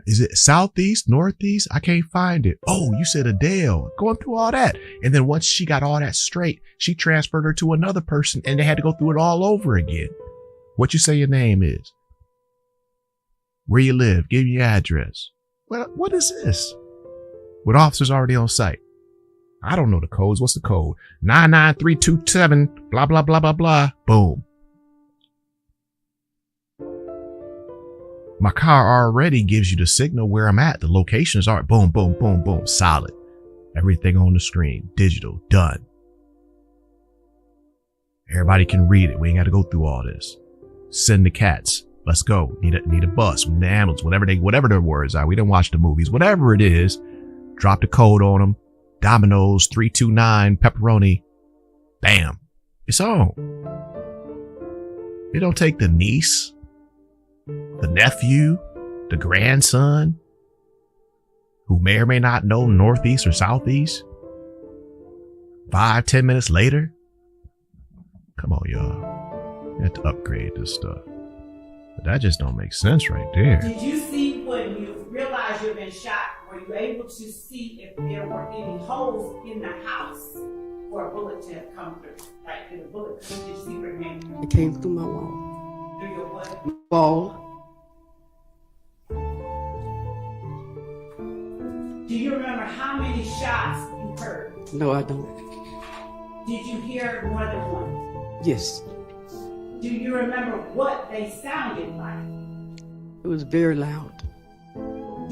Is it southeast, northeast? I can't find it. Oh, you said Adele. Going through all that. And then once she got all that straight, she transferred her to another person and they had to go through it all over again. What you say your name is? Where you live? Give me your address. Well, what is this? With officers already on site. I don't know the codes. What's the code? 99327, blah, blah, blah, blah, blah. Boom. My car already gives you the signal where I'm at. The locations are boom, boom, boom, boom. Solid. Everything on the screen. Digital. Done. Everybody can read it. We ain't got to go through all this. Send the cats. Let's go. Need a bus. We need an ambulance. Whatever their words are. We didn't watch the movies. Whatever it is. Drop the code on them. Domino's 329 pepperoni. Bam. It's on. It don't take the niece, the nephew, the grandson, who may or may not know northeast or southeast. 5-10 minutes later. Come on, y'all. You have to upgrade this stuff. But that just don't make sense right there. Did you see when you realized you've been shot? Were you able to see if there were any holes in the house for a bullet to have come through? Like, did a bullet, did you see where it came through? It came through my wall. Through your what? Wall. Do you remember how many shots you heard? No, I don't. Did you hear more than one? Yes. Do you remember what they sounded like? It was very loud.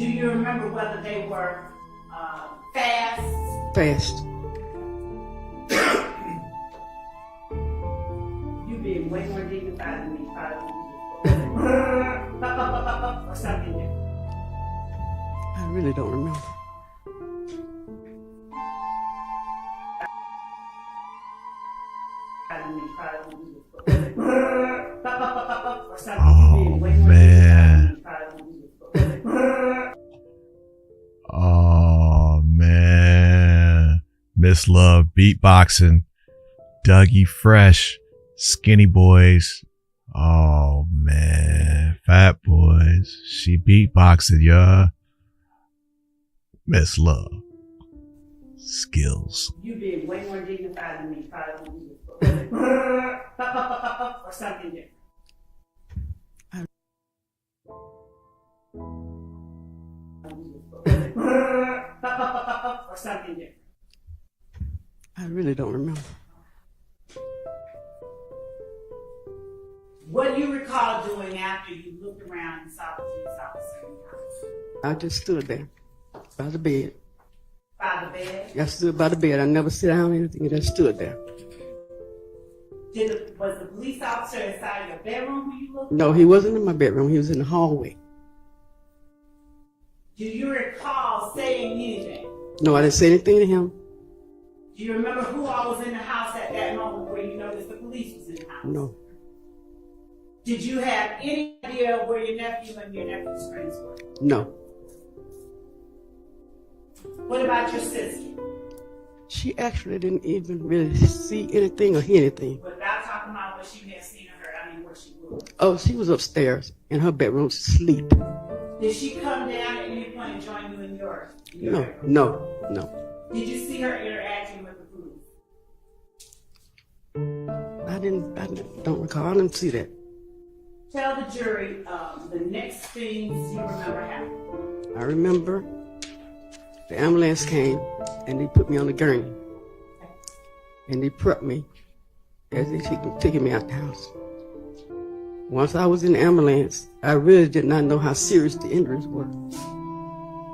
Do you remember whether they were fast? Fast. You being way more dignified than me, probably. Or something there. I really don't remember. Oh, man. Oh, man. Miss Love beatboxing. Dougie Fresh. Skinny Boys. Oh, man. Fat Boys. She beatboxing, y'all. Miss Love. Skills. You being way more dignified than me, probably. Or something there. Or something there. I really don't remember. What do you recall doing after you looked around and saw the police officer in the house? I just stood there by the bed. By the bed? I stood by the bed. I never sit down or anything. I just stood there. Was the police officer inside your bedroom when you looked? No, he wasn't in my bedroom. He was in the hallway. Do you recall saying anything? No, I didn't say anything to him. Do you remember who all was in the house at that moment where you noticed the police was in the house? No. Did you have any idea where your nephew and your nephew's friends were? No. What about your sister? She actually didn't even really see anything or hear anything. Without talking about what you had seen or heard, I mean, where she was. Oh, she was upstairs in her bedroom asleep. Did she come down at any point and join you in yours? No, bedroom? no. Did you see her interacting with the police? I don't recall. I didn't see that. Tell the jury the next things you remember happening. I remember the ambulance came and they put me on the gurney. And they prepped me as they taking me out the house. Once I was in the ambulance, I really did not know how serious the injuries were.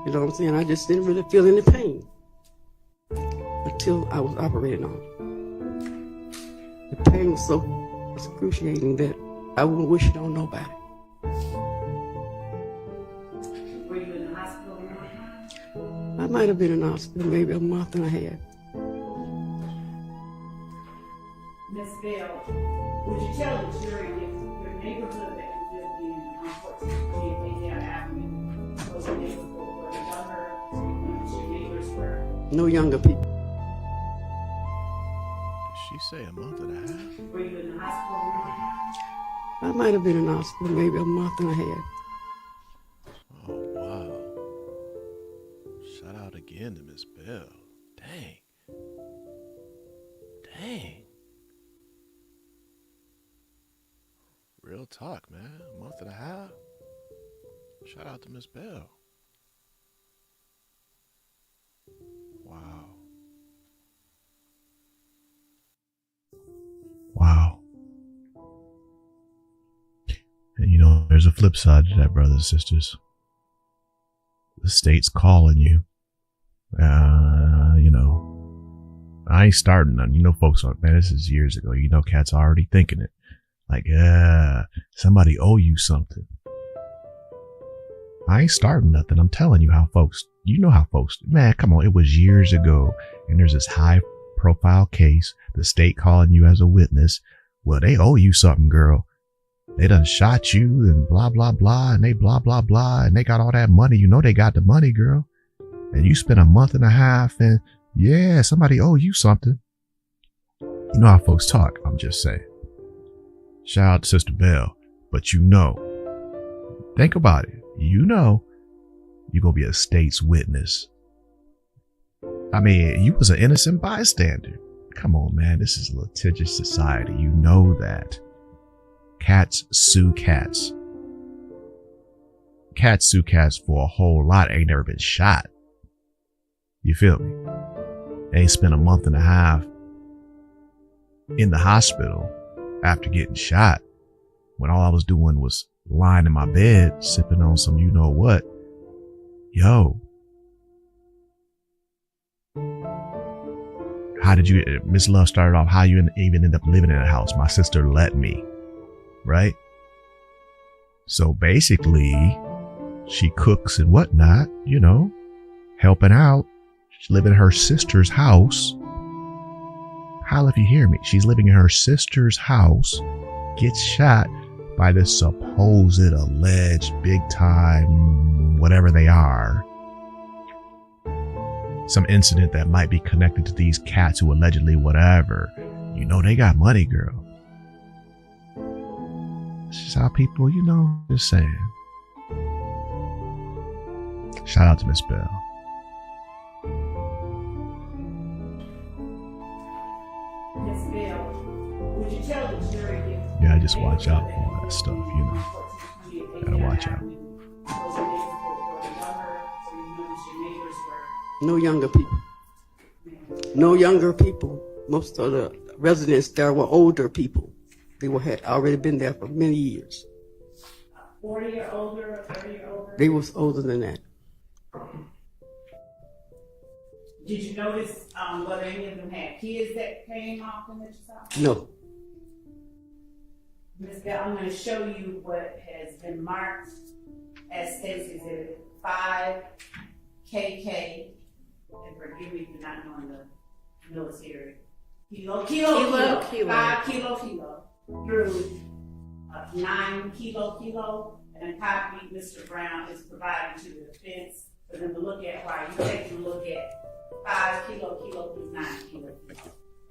You know what I'm saying? I just didn't really feel any pain until I was operated on. The pain was so excruciating that I wouldn't wish it on nobody. Were you in the hospital one time? I might have been in the hospital maybe a month and a half. Miss Bell, would you tell the jury if your neighborhood that you lived in on 14th Street, Avenue, was a neighborhood where your neighbors were? No younger people. Did she say a month and a half? Were you in the hospital one time? I might have been in the hospital maybe a month and a half. Oh, wow. Shout out again to Miss Bell. Dang. Real talk, man. A month and a half. Shout out to Miss Bell. Wow. And you know, there's a flip side to that, brothers and sisters. The state's calling you. You know, I ain't starting none. You know, folks are, man, this is years ago. You know, cats are already thinking it. Like, somebody owe you something. I ain't starting nothing. I'm telling you how folks, man, come on. It was years ago. And there's this high profile case, the state calling you as a witness. Well, they owe you something, girl. They done shot you and blah, blah, blah. And they blah, blah, blah. And they got all that money. You know, they got the money, girl. And you spent a month and a half and yeah, somebody owe you something. You know how folks talk. I'm just saying. Shout out to Sister Bell. But you know, think about it. You know, you're going to be a state's witness. I mean, you was an innocent bystander. Come on, man. This is a litigious society. You know that. Cats sue cats. Cats sue cats for a whole lot. Ain't never been shot. You feel me? They spent a month and a half in the hospital after getting shot when all I was doing was lying in my bed sipping on some you know what. yo, how did you, Miss Love started off, how you even end up living in a house? My sister let me, right? So basically, she cooks and whatnot, you know, helping out. She's living in her sister's house. Holla if you hear me. She's living in her sister's house, gets shot by this supposed alleged big time, whatever they are. Some incident that might be connected to these cats who allegedly whatever. You know, they got money, girl. This is how people, you know, just saying. Shout out to Miss Bell. Miss Bell, would you tell the jury? Yeah, I just watch out for all that stuff, you know. Gotta watch out. No younger people. No younger people. Most of the residents there were older people. They had already been there for many years. 40 or older, 30 or older? They was older than that. Did you notice whether any of them had kids that came off in the south? No. Ms. Bell, I'm going to show you what has been marked as State's Exhibit 5 KK, and forgive me for not knowing the military. Kilo, 5 kilo, through 9 kilo, and a copy Mr. Brown is providing to the defense for them to look at while you're taking a look at 5 kilo through 9 kilo.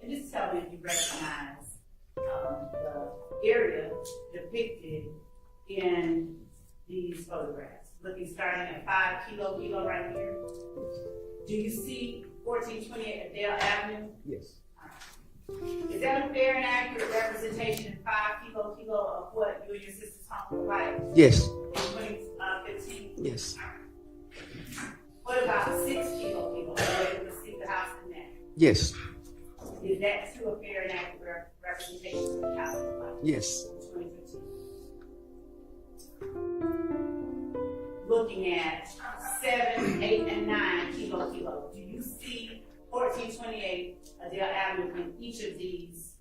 And just tell me if you recognize the area depicted in these photographs. Looking starting at 5 kilo right here. Do you see 1428 Adele Avenue? Yes. Is that a fair and accurate representation, 5 kilo of what you and your sister's home look like? Yes. In 2015? Yes. What about 6 kilo? Are you able to see the house in that? Yes. Is that too a fair and accurate representation of the house look like? Yes. In 2015. Looking at 7, 8, and 9 kilo. Do you see 1428 Adele Avenue in each of these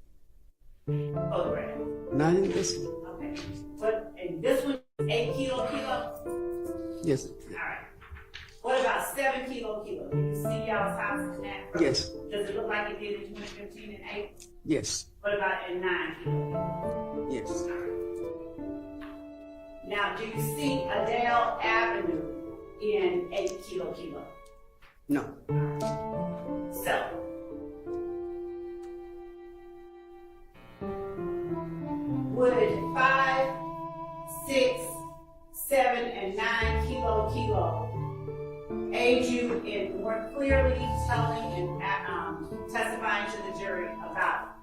photographs? Not in this one. Okay. But in this one, 8 kilo? Yes. All right. What about 7 kilo? Do you see y'all's house in that? Yes. Does it look like it did in 2015 and 8? Yes. What about in 9 kilo? Yes. Now, do you see Adele Avenue in 8 kilo? No. So, would 5, 6, 7, and 9 kilo aid you in more clearly telling and testifying to the jury about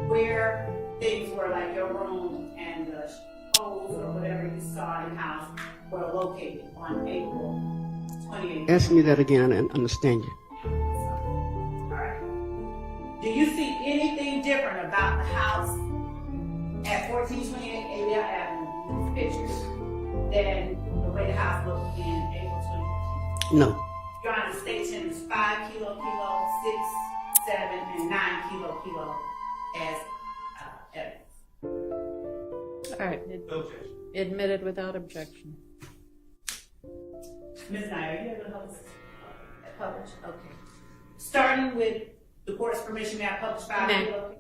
where things were, like your room and the holes or whatever you saw in the house, were located on April 28th? Ask me that again and understand you. All right. Do you see anything different about the house at 1428 Adele Avenue, these pictures, than the way the house looked in April 2015? No. Your Honor, the station is 5 kilo, 6, 7, and 9 kilo as evidence. All right. Admitted without objection. Ms. Nye, are you able to help us publish? Okay. Starting with the court's permission, may I publish 5 kilo?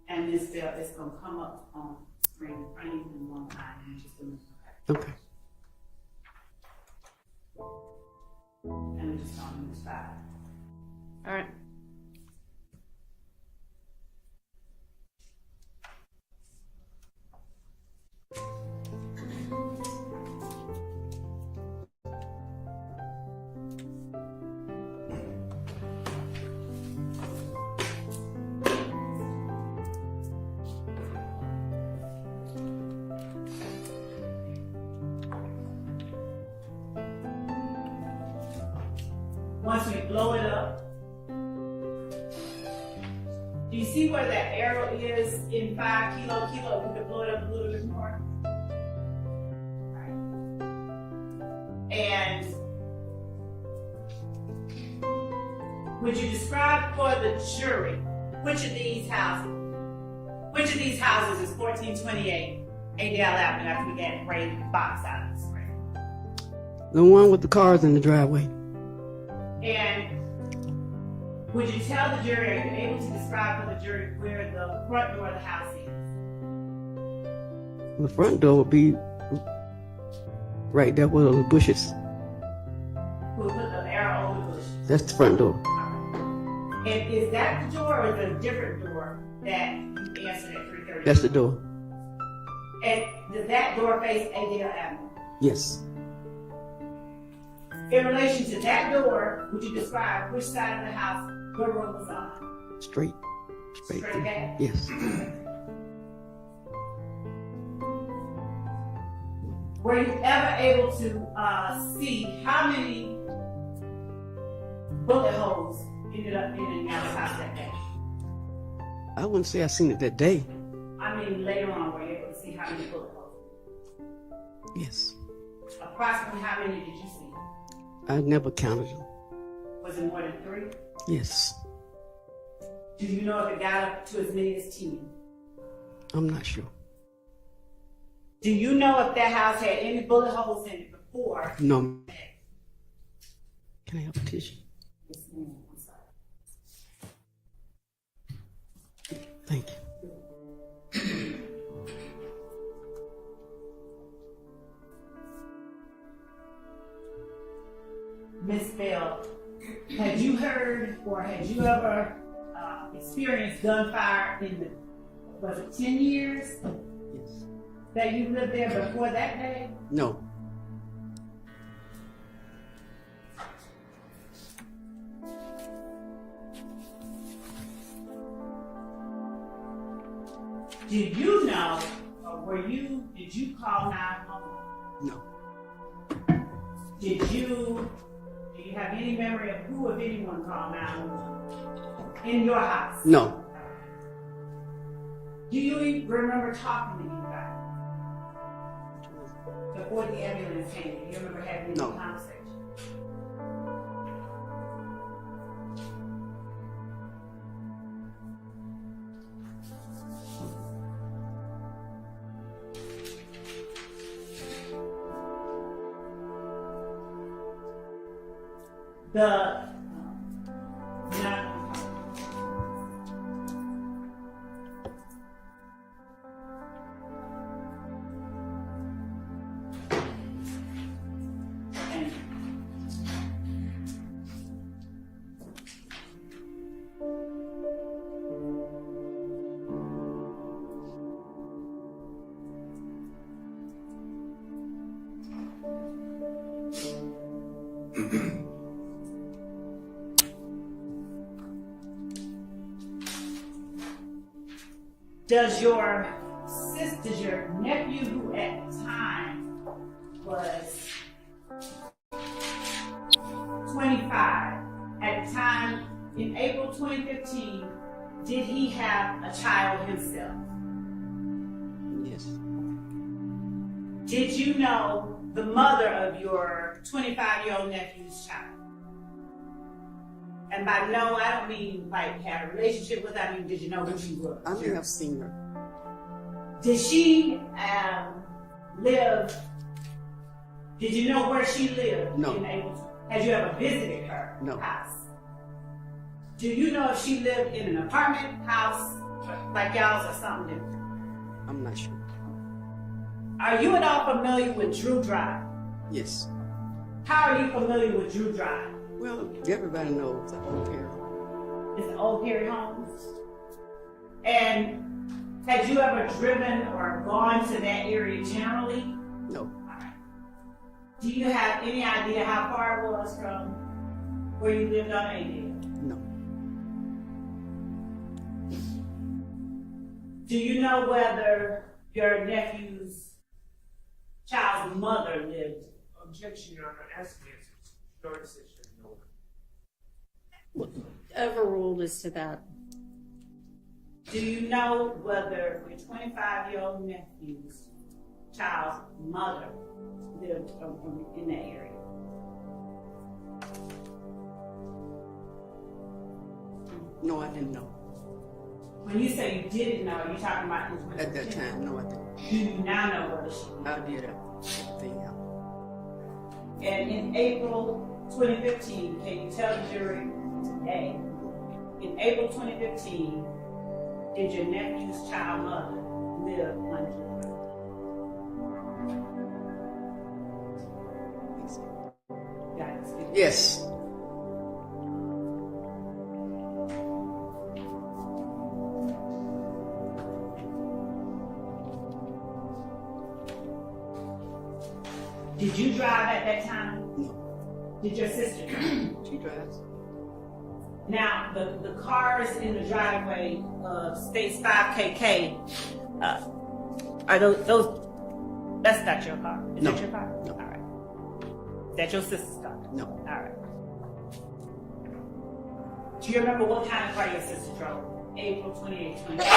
And Ms. Bell, it's going to come up on screen in front of you in one time. Just a minute. Okay. And we just on this 5. All right. once we blow it up, do you see where that arrow is in 5 kilo? We could blow it up a little bit more. Right. And would you describe for the jury which of these houses is 1428 Adele Avenue after we get Ray box out of the spring? The one with the cars in the driveway. And would you tell the jury, are you able to describe for the jury where the front door of the house is? The front door would be right there where the bushes. We'll put the arrow over the bush. That's the front door. And is that the door or is it a different door that you answered at 3:30? That's the door. And does that door face Adele Avenue? Yes. In relation to that door, would you describe which side of the house your room was on? Straight. Straight back? Yes. Were you ever able to see how many bullet holes ended up being in Adele's house that day? I wouldn't say I seen it that day. I mean, later on, were you able to see how many bullet holes? Yes. Approximately how many did you see? I never counted them. Was it more than 3? Yes. Do you know if it got up to as many as 10? I'm not sure. Do you know if that house had any bullet holes in it before? No. Can I have a tissue? Yes, ma'am. I'm sorry. Thank you. Miss Bell, had you heard or had you ever experienced gunfire in the, was it 10 years? Yes. That you lived there before that day? No. Did you know, or did you call 911? No. Do you have any memory of who, if anyone, called 911 in your house? No. Do you even remember talking to anybody before the ambulance came? Do you remember having any conversation? Does your nephew, who at the time was 25, at the time in April 2015, did he have a child himself? Yes. Did you know the mother of your 25-year-old nephew's child? And by no, I don't mean like had a relationship with her. I mean, did you know who she was? I may have seen her. Did she live? Did you know where she lived? No. Had you ever visited her house? Do you know if she lived in an apartment house like y'all's or something different? I'm not sure. Are you at all familiar with Drew Drive? Yes. How are you familiar with Drew Drive? Well, everybody knows the old Perry. It's the old Perry homes. And had you ever driven or gone to that area generally? No. All right. Do you have any idea how far it was from where you lived on Adele? No. Do you know whether your nephew's child's mother lived? Objection, Your Honor. Ask the answers. Your decision. overruled as to that. Do you know whether your 25-year-old nephew's child's mother lived in that area? No, I didn't know. When you say you didn't know, are you talking about At that time, no, I didn't. Do you now know whether she I did everything else. And in April 2015, can you tell the jury today, in April 2015, did your nephew's child mother live under you? Yes. Did you drive at that time? No. Did your sister drive? She drives. Now, the cars in the driveway of States 5KK, are those, that's not your car? Is No. that your car? No. All right. Is that your sister's car? No. All right. Do you remember what kind of car your sister drove? April 28, 2020.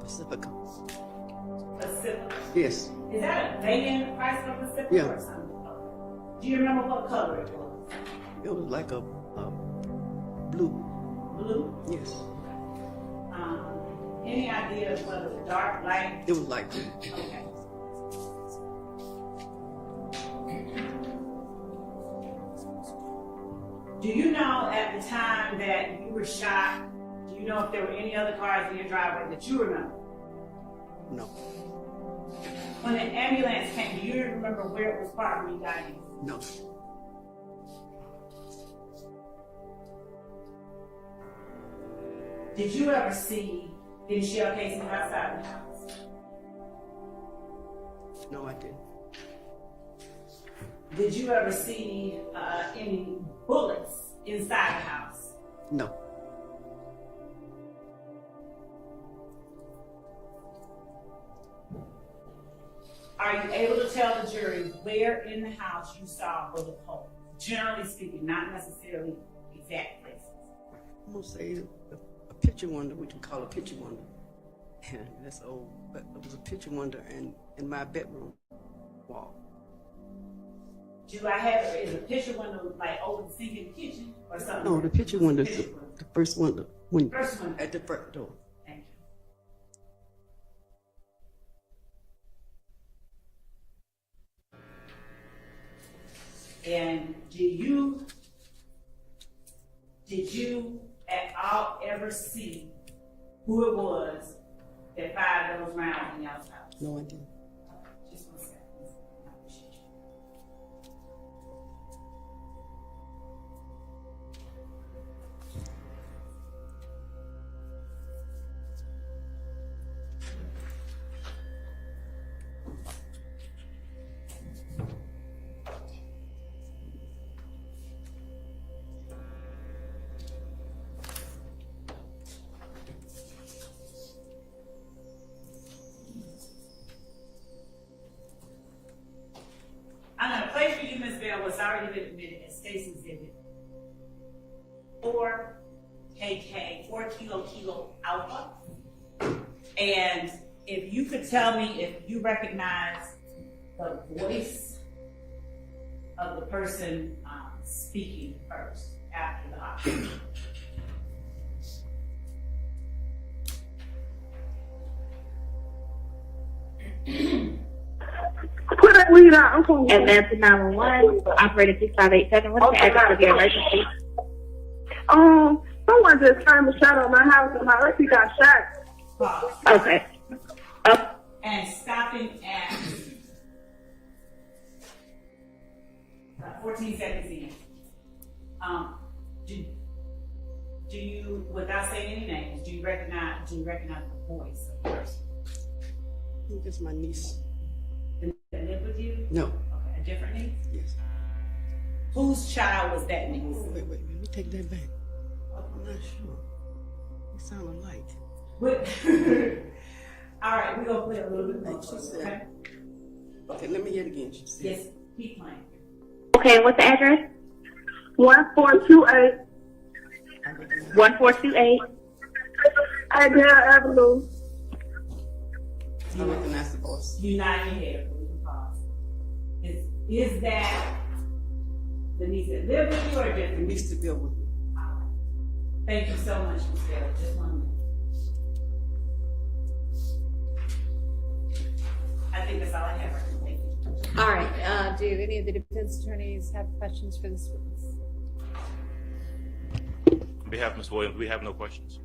Pacifica. Pacifica. Yes. Is that a van Chrysler Pacifica Yeah. or something? Do you remember what color it was? It was like a blue. Blue? Yes. Any idea of whether it was dark, light? It was like blue. Okay. Do you know at the time that you were shot, do you know if there were any other cars in your driveway that you remember? No. When the ambulance came, do you remember where it was parked when you got in? No. Did you ever see any shell casings outside the house? No, I didn't. Did you ever see any bullets inside the house? No. Are you able to tell the jury where in the house you saw bullet holes? Generally speaking, not necessarily exact places. I'm gonna say a picture window, we can call a picture window. That's old, but it was a picture window in my bedroom wall. Do I have it as a picture window like over the sink in the kitchen or something? No, the picture window, the first window, First window. at the front door. Thank you. And did you at all ever see who it was that fired those rounds in y'all's house? No, I didn't. Just 1 second. I appreciate you. I'm going to play for you, Ms. Bell, what's already been admitted as Stacey's exhibit. 4KK, 4 kilo alpha. And if you could tell me if you recognize the voice of the person speaking first after the option. Put that weed out. I'm going And then to 911, operator 6587, what's the address of your emergency? Someone just turned a shot on my house and my auntie got shot. Okay. And stopping at 14 seconds in. Do you, without saying any names, do you recognize the voice of the person? I think that's my niece. That lived with you? No. Okay, a different niece? Yes. Whose child was that niece? Oh, wait, let me take that back. I'm not sure. They sound alike. What? All right, we're gonna play a little bit more. Okay? Okay, let me hear it again. She said. Yes, keep playing. Okay, what's the address? 1428 1428 Adele Avenue. I'm looking at the boss. You nod your head. Is that Denise that live with you or just Denise to deal with me. Thank you so much, Ms. Bell. Just 1 minute. I think that's all I have. Thank you. All right, do any of the defense attorneys have questions for this witness? On behalf of Ms. Williams, we have no questions.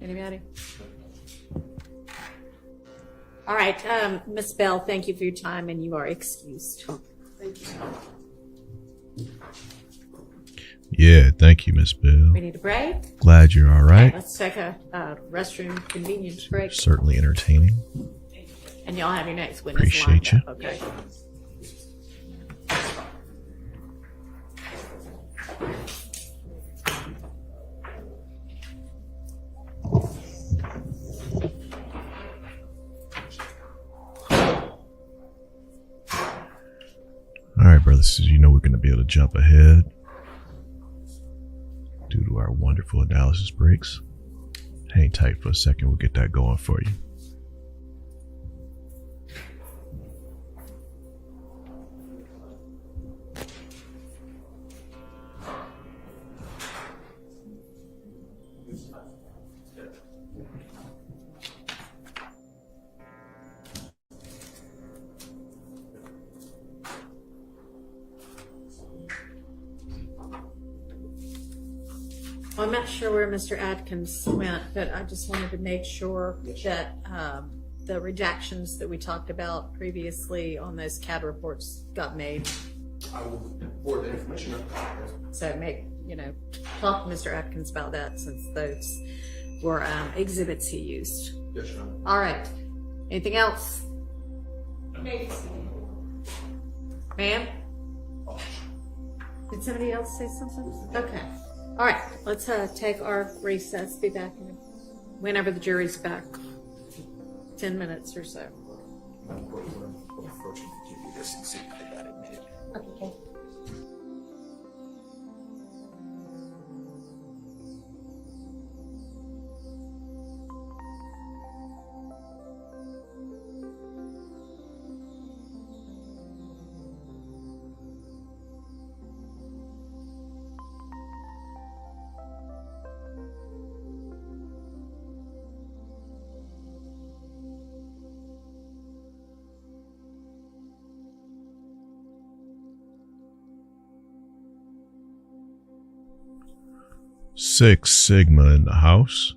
Anybody? All right, Ms. Bell, thank you for your time, and you are excused. Thank you. Yeah, thank you, Miss Bill. We need a break. Glad you're all right. Let's take a restroom convenience break, Certainly entertaining. and y'all have your next witness Appreciate lined you. up, okay? All right, brothers, so you know we're going to be able to jump ahead due to our wonderful analysis breaks. Hang tight for a second. We'll get that going for you. Well, I'm not sure where Mr. Adkins went, but I just wanted to make sure that the redactions that we talked about previously on those CAD reports got made. I will forward the information up. So talk to Mr. Atkins about that, since those were exhibits he used. Yes, Your Honor. All right. Anything else? Ma'am? Did somebody else say something? Okay. All right. Let's take our recess. Be back whenever the jury's back. 10 minutes or so. Okay. Six Sigma in the house.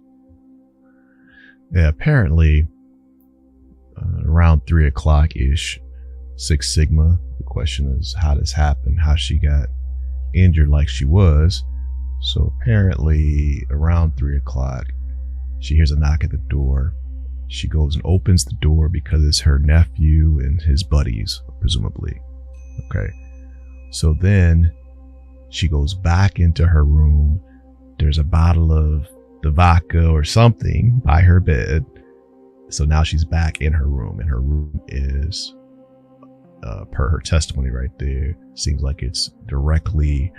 Yeah, apparently around 3 o'clock ish, Six Sigma. The question is how this happened, how she got injured like she was. So apparently around 3 o'clock, she hears a knock at the door. She goes and opens the door because it's her nephew and his buddies, presumably. Okay. So then she goes back into her room. There's a bottle of the vodka or something by her bed. So now she's back in her room, and her room is, per her testimony right there, seems like it's directly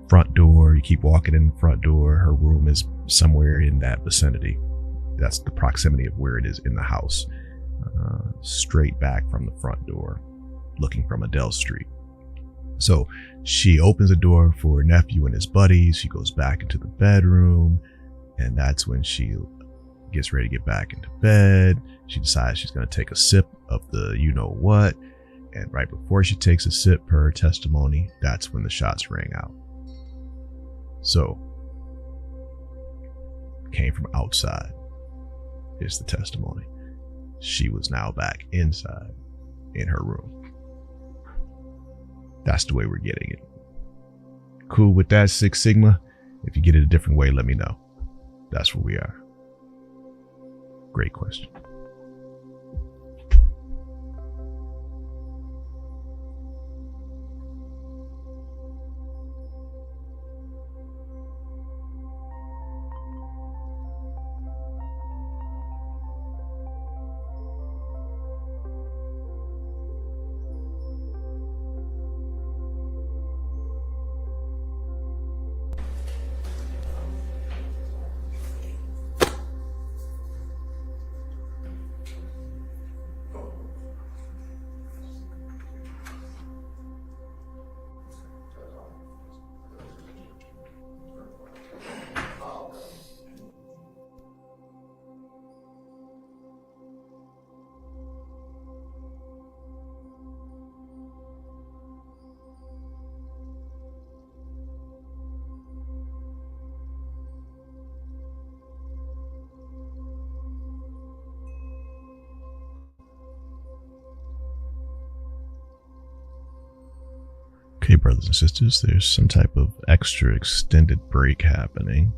front door. You keep walking in the front door. Her room is somewhere in that vicinity. That's the proximity of where it is in the house. Straight back from the front door, looking from Adele Street. So she opens the door for her nephew and his buddies. She goes back into the bedroom, and that's when she gets ready to get back into bed. She decides she's going to take a sip of the you-know-what, and right before she takes a sip, per her testimony, that's when the shots rang out. So, came from outside, is the testimony. She was now back inside in her room. That's the way we're getting it. Cool with that, Six Sigma? If you get it a different way, let me know. That's where we are. Great question. Okay, brothers and sisters, there's some type of extra extended break happening.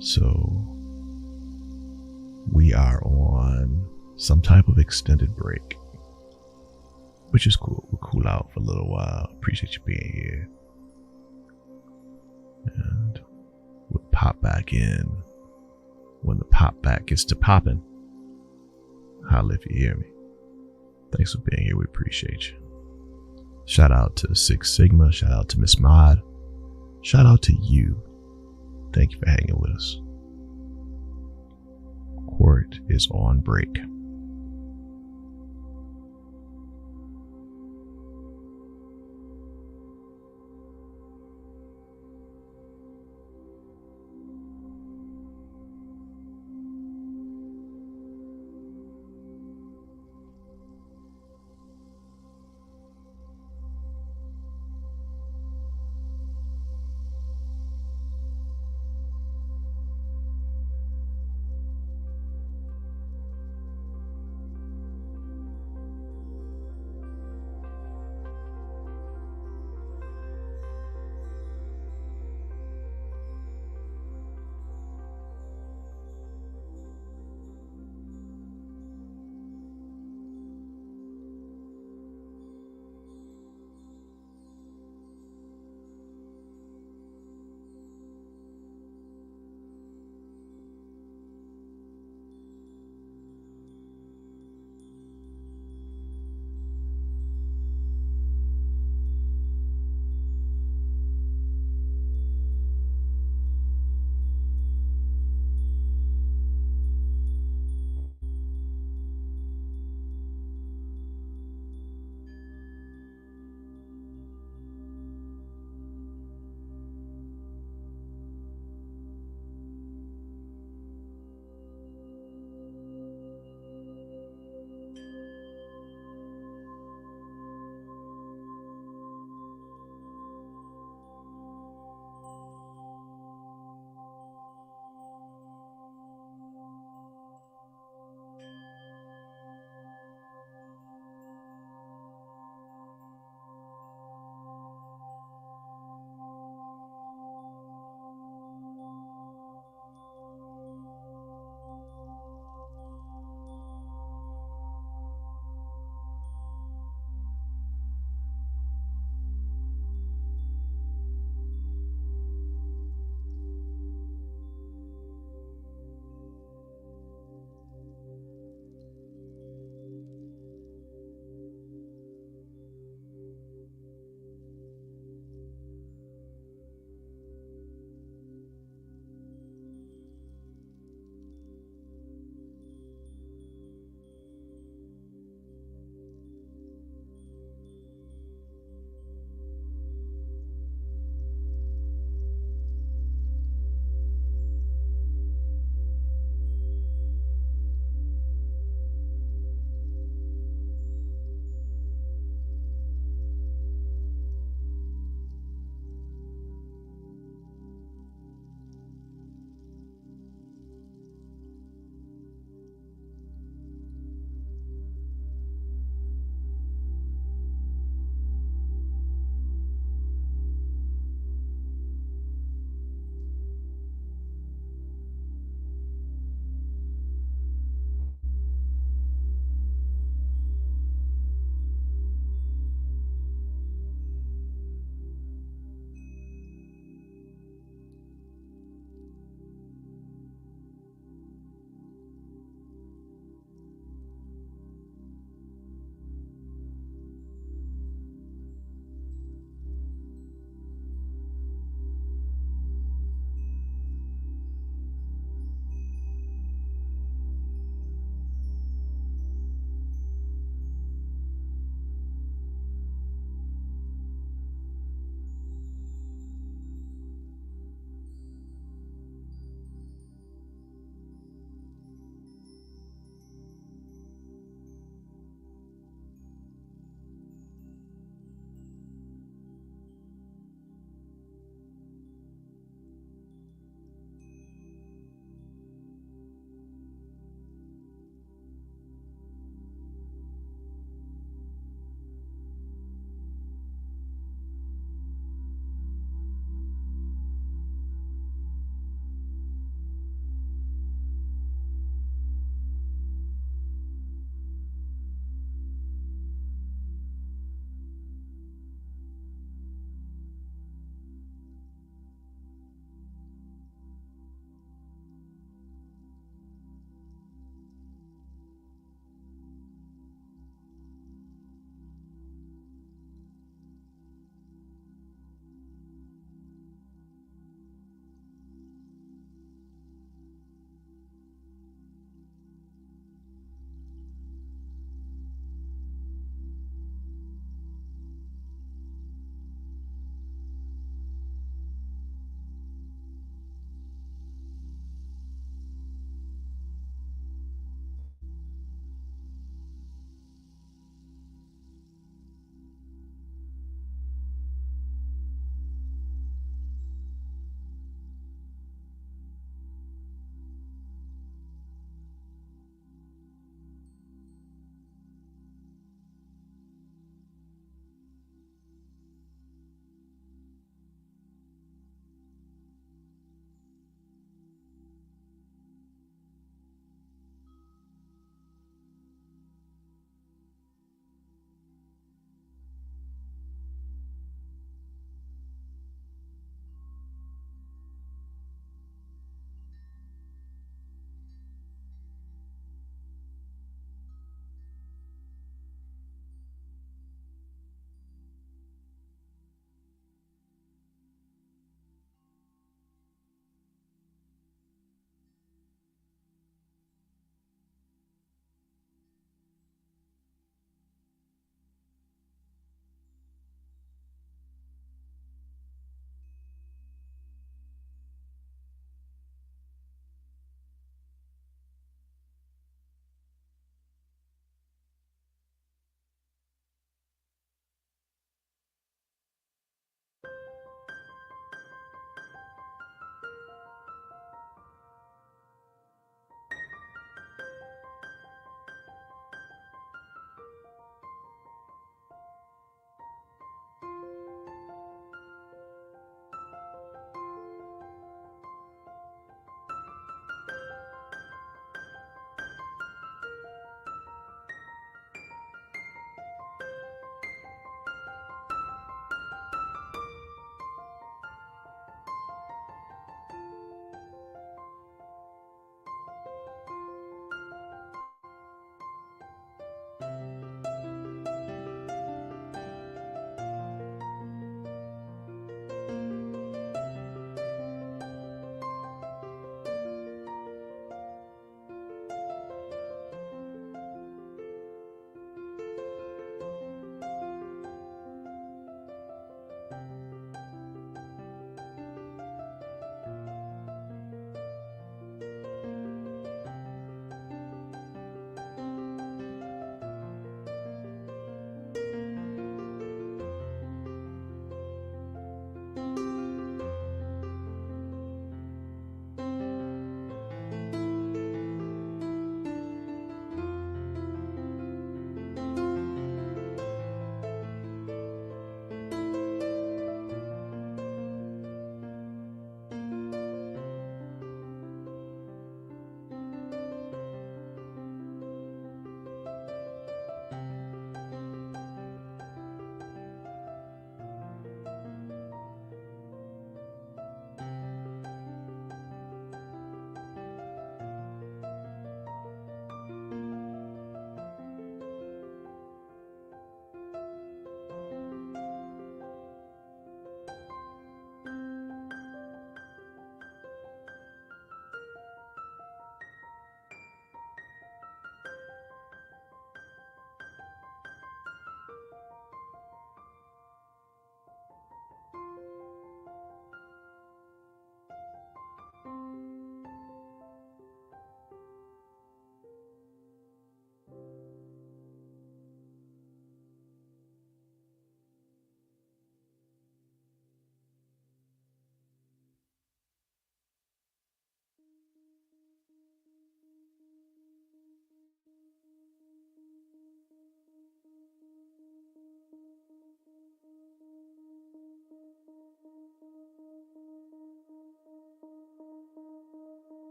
So we are on some type of extended break, which is cool. We'll cool out for a little while. Appreciate you being here. And we'll pop back in when the pop back gets to popping. Holla if you hear me. Thanks for being here. We appreciate you. Shout out to Six Sigma. Shout out to Miss Mod. Shout out to you. Thank you for hanging with us. Court is on break.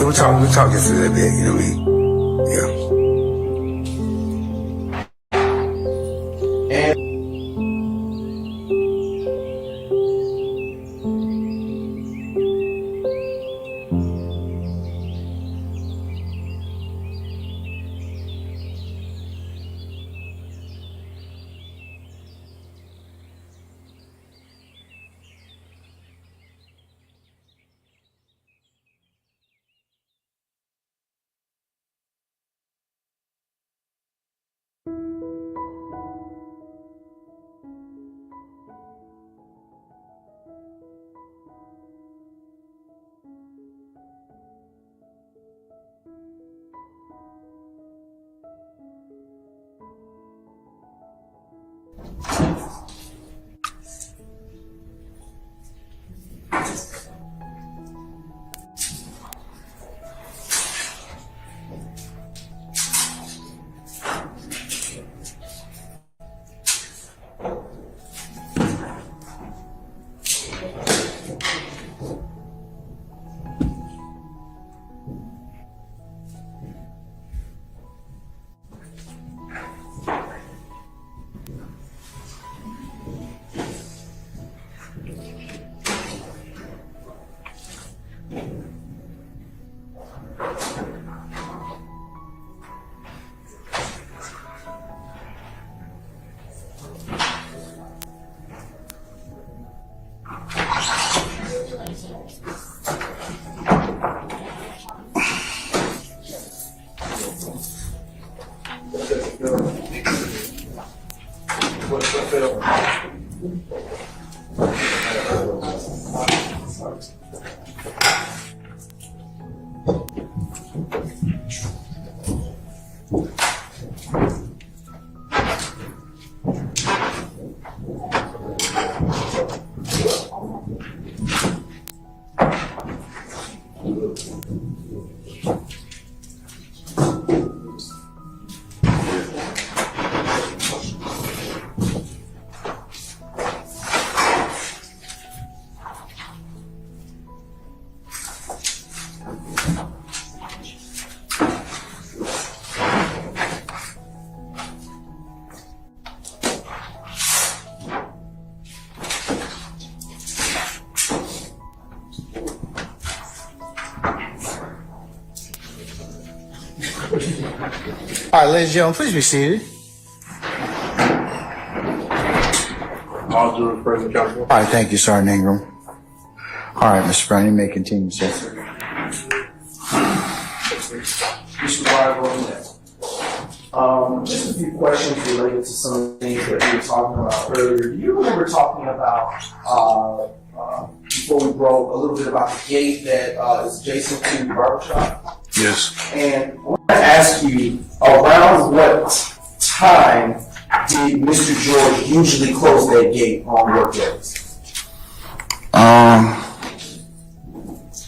we talked yesterday a bit, you know what I mean? Yeah. All right, ladies and gentlemen, please be seated. All due respect to counsel. All right, thank you, Sergeant Ingram. All right, Mr. Brown, you may continue, sir. Mr. Wild, just a few questions related to some of the things that we were talking about earlier. Do you remember talking about, before we broke, a little bit about the gate that is adjacent to the barbershop? Yes. And I want to ask you, around what time did Mr. George usually close that gate on work days?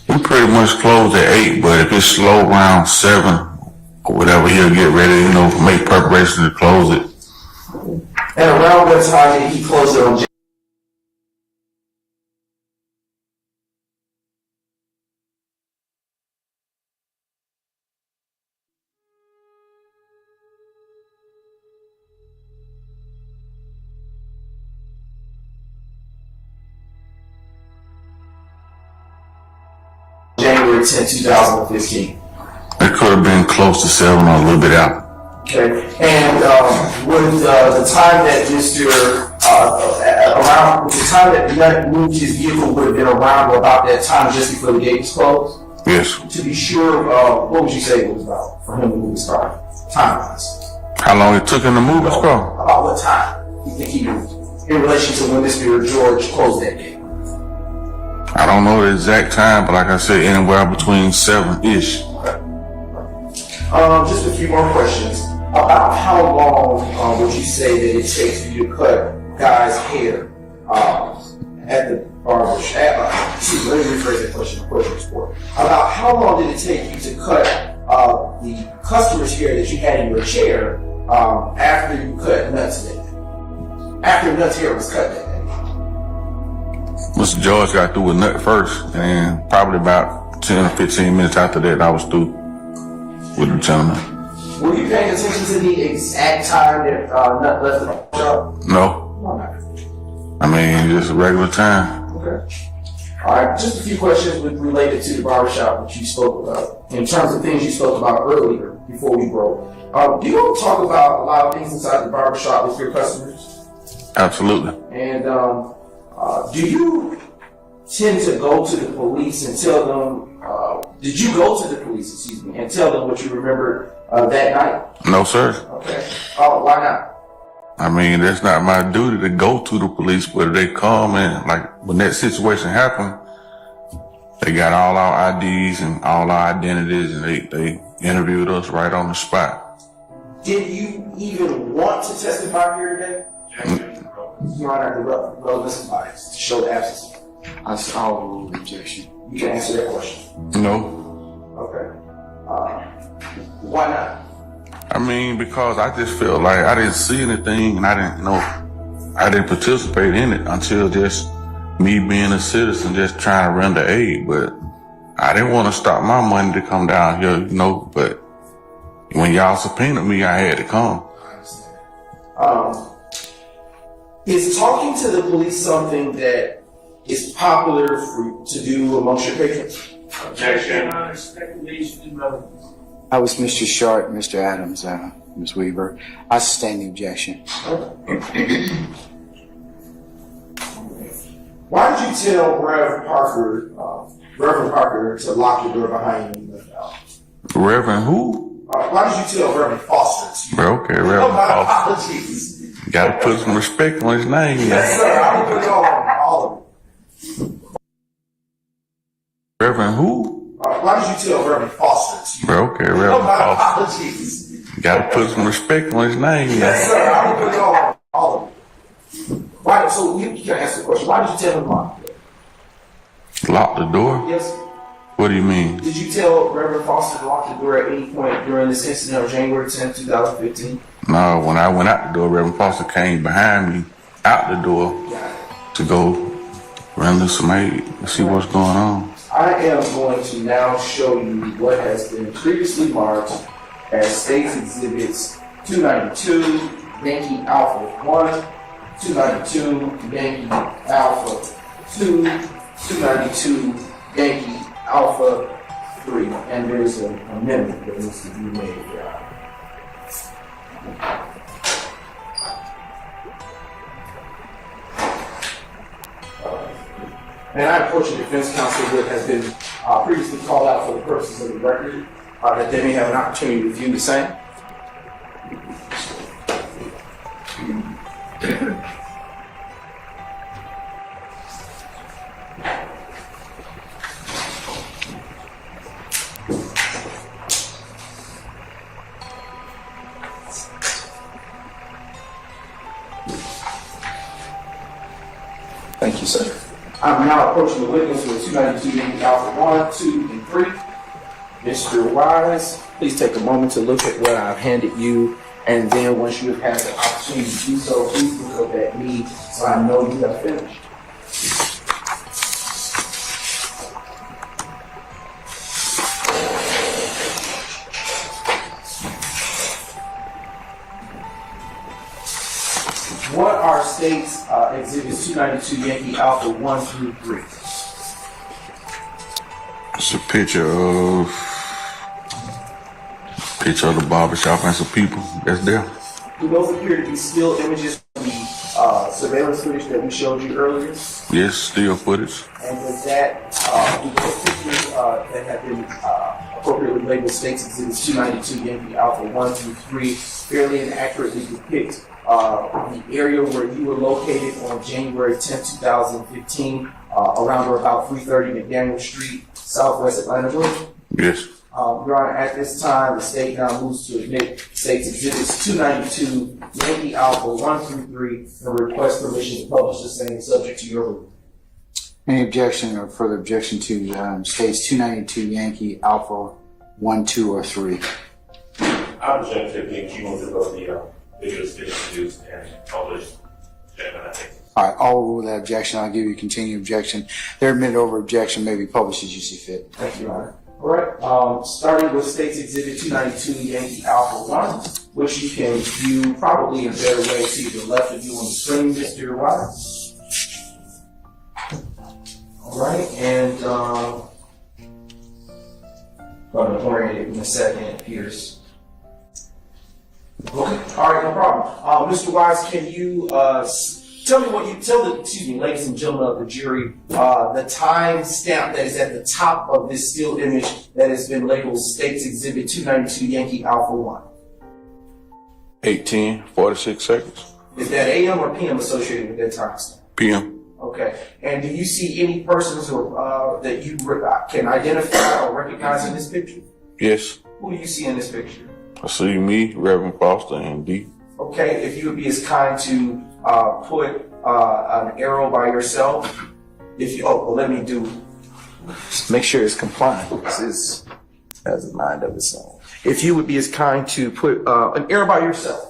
We pretty much close at 8, but if it's slow around 7 or whatever, he'll get ready, make preparation to close it. And around what time did he close it on January 10, 2015? It could have been close to 7 or a little bit out. Okay, and would the time that Nut moved his vehicle would have been around about that time just before the gate was closed? Yes. To be sure, what would you say it was about for him to move his car, time-wise? How long it took him to move his car? About what time you think he moved in relation to when Mr. George closed that gate? I don't know the exact time, but like I said, anywhere between 7-ish. Okay. Just a few more questions. About how long would you say that it takes for you to cut guys' hair at the barbershop? Let me rephrase that question. About how long did it take you to cut the customer's hair that you had in your chair after you cut Nut's that day? After Nut's hair was cut that day? Mr. George got through with Nut first, and probably about 10 or 15 minutes after that, I was through with the gentleman. Were you paying attention to the exact time that Nut left the shop? No. I mean, just a regular time. Okay. All right, just a few questions related to the barbershop that you spoke about. In terms of things you spoke about earlier before we broke. Do you talk about a lot of things inside the barbershop with your customers? Absolutely. And do you tend to go to the police and tell them, did you go to the police, excuse me, and tell them what you remembered that night? No, sir. Okay. Why not? I mean, that's not my duty to go to the police, but they come and, like, when that situation happened, they got all our IDs and all our identities, and they interviewed us right on the spot. Did you even want to testify here today? Your Honor, the relevant bodies to show the absence. I'll rule objection. You can answer that question. No. Okay. Why not? I mean, because I just felt like I didn't see anything and I didn't participate in it until just me being a citizen, just trying to render aid. But I didn't want to stop my money to come down here, but when y'all subpoenaed me, I had to come. Is talking to the police something that is popular to do amongst your patrons? Objection. I was Mr. Short, Mr. Adams, Ms. Weaver. I sustain the objection. Why did you tell Reverend Parker to lock the door behind you when you left out? Reverend who? Why did you tell Reverend Foster? Okay, Reverend Foster. Apologies. Gotta put some respect on his name. Yes, sir. I will put all of it. Reverend who? Why did you tell Reverend Foster? Okay, Reverend Foster. Apologies. Gotta put some respect on his name. Yes, sir. I will put all of it. Why? So you can answer the question. Why did you tell him to lock the door? Lock the door? Yes. What do you mean? Did you tell Reverend Foster to lock the door at any point during this incident on January 10, 2015? No, when I went out the door, Reverend Foster came behind me out the door to go render some aid and see what's going on. I am going to now show you what has been previously marked as State's Exhibits 292, Yankee Alpha 1, 292, Yankee Alpha 2, 292, Yankee Alpha 3. And there's an amendment that needs to be made here. And I approach the defense counsel that has been previously called out for the purposes of the record, that they may have an opportunity to view the same. Thank you, sir. I'm now approaching the witness with 292 Yankee Alpha 1, 2, and 3. Mr. Wise, please take a moment to look at what I've handed you, and then once you have had the opportunity to do so, please look up at me so I know you have finished. What are State's Exhibits 292 Yankee Alpha 1 through 3? It's a picture of the barbershop and some people that's there. Do those appear to be still images from the surveillance footage that we showed you earlier? Yes, still footage. And does that, do those pictures that have been appropriately labeled State's Exhibits 292 Yankee Alpha 1 through 3 fairly and accurately depict the area where you were located on January 10, 2015, around or about 330 McDaniel Street, Southwest Atlanta, Georgia? Yes. Your Honor, at this time, the state now moves to admit State's Exhibits 292 Yankee Alpha 1 through 3 and request permission to publish the same subject to your ruling. Any objection or further objection to States 292 Yankee Alpha 1, 2, or 3? I object to being cumulative of the videos being produced and published. I think. All right, I'll rule that objection. I'll give you a continued objection. Their admitted over objection may be published as you see fit. Thank you, Your Honor. All right, starting with State's Exhibit 292, Yankee Alpha 1, which you can view probably in a better way to the left of you on the screen, Mr. Wise. All right, and going to orient it in a second, Pierce. Okay, all right, no problem. Mr. Wise, can you tell the ladies and gentlemen of the jury, the time stamp that is at the top of this still image that has been labeled State's Exhibit 292 Yankee Alpha 1? 18:46 seconds. Is that AM or PM associated with that time stamp? PM. Okay. And do you see any persons or that you can identify or recognize in this picture? Yes. Who do you see in this picture? I see me, Reverend Foster, and D. Okay. If you would be as kind to put an arrow by yourself. If you, let me make sure it's compliant. This has a mind of its own. If you would be as kind to put an arrow by yourself.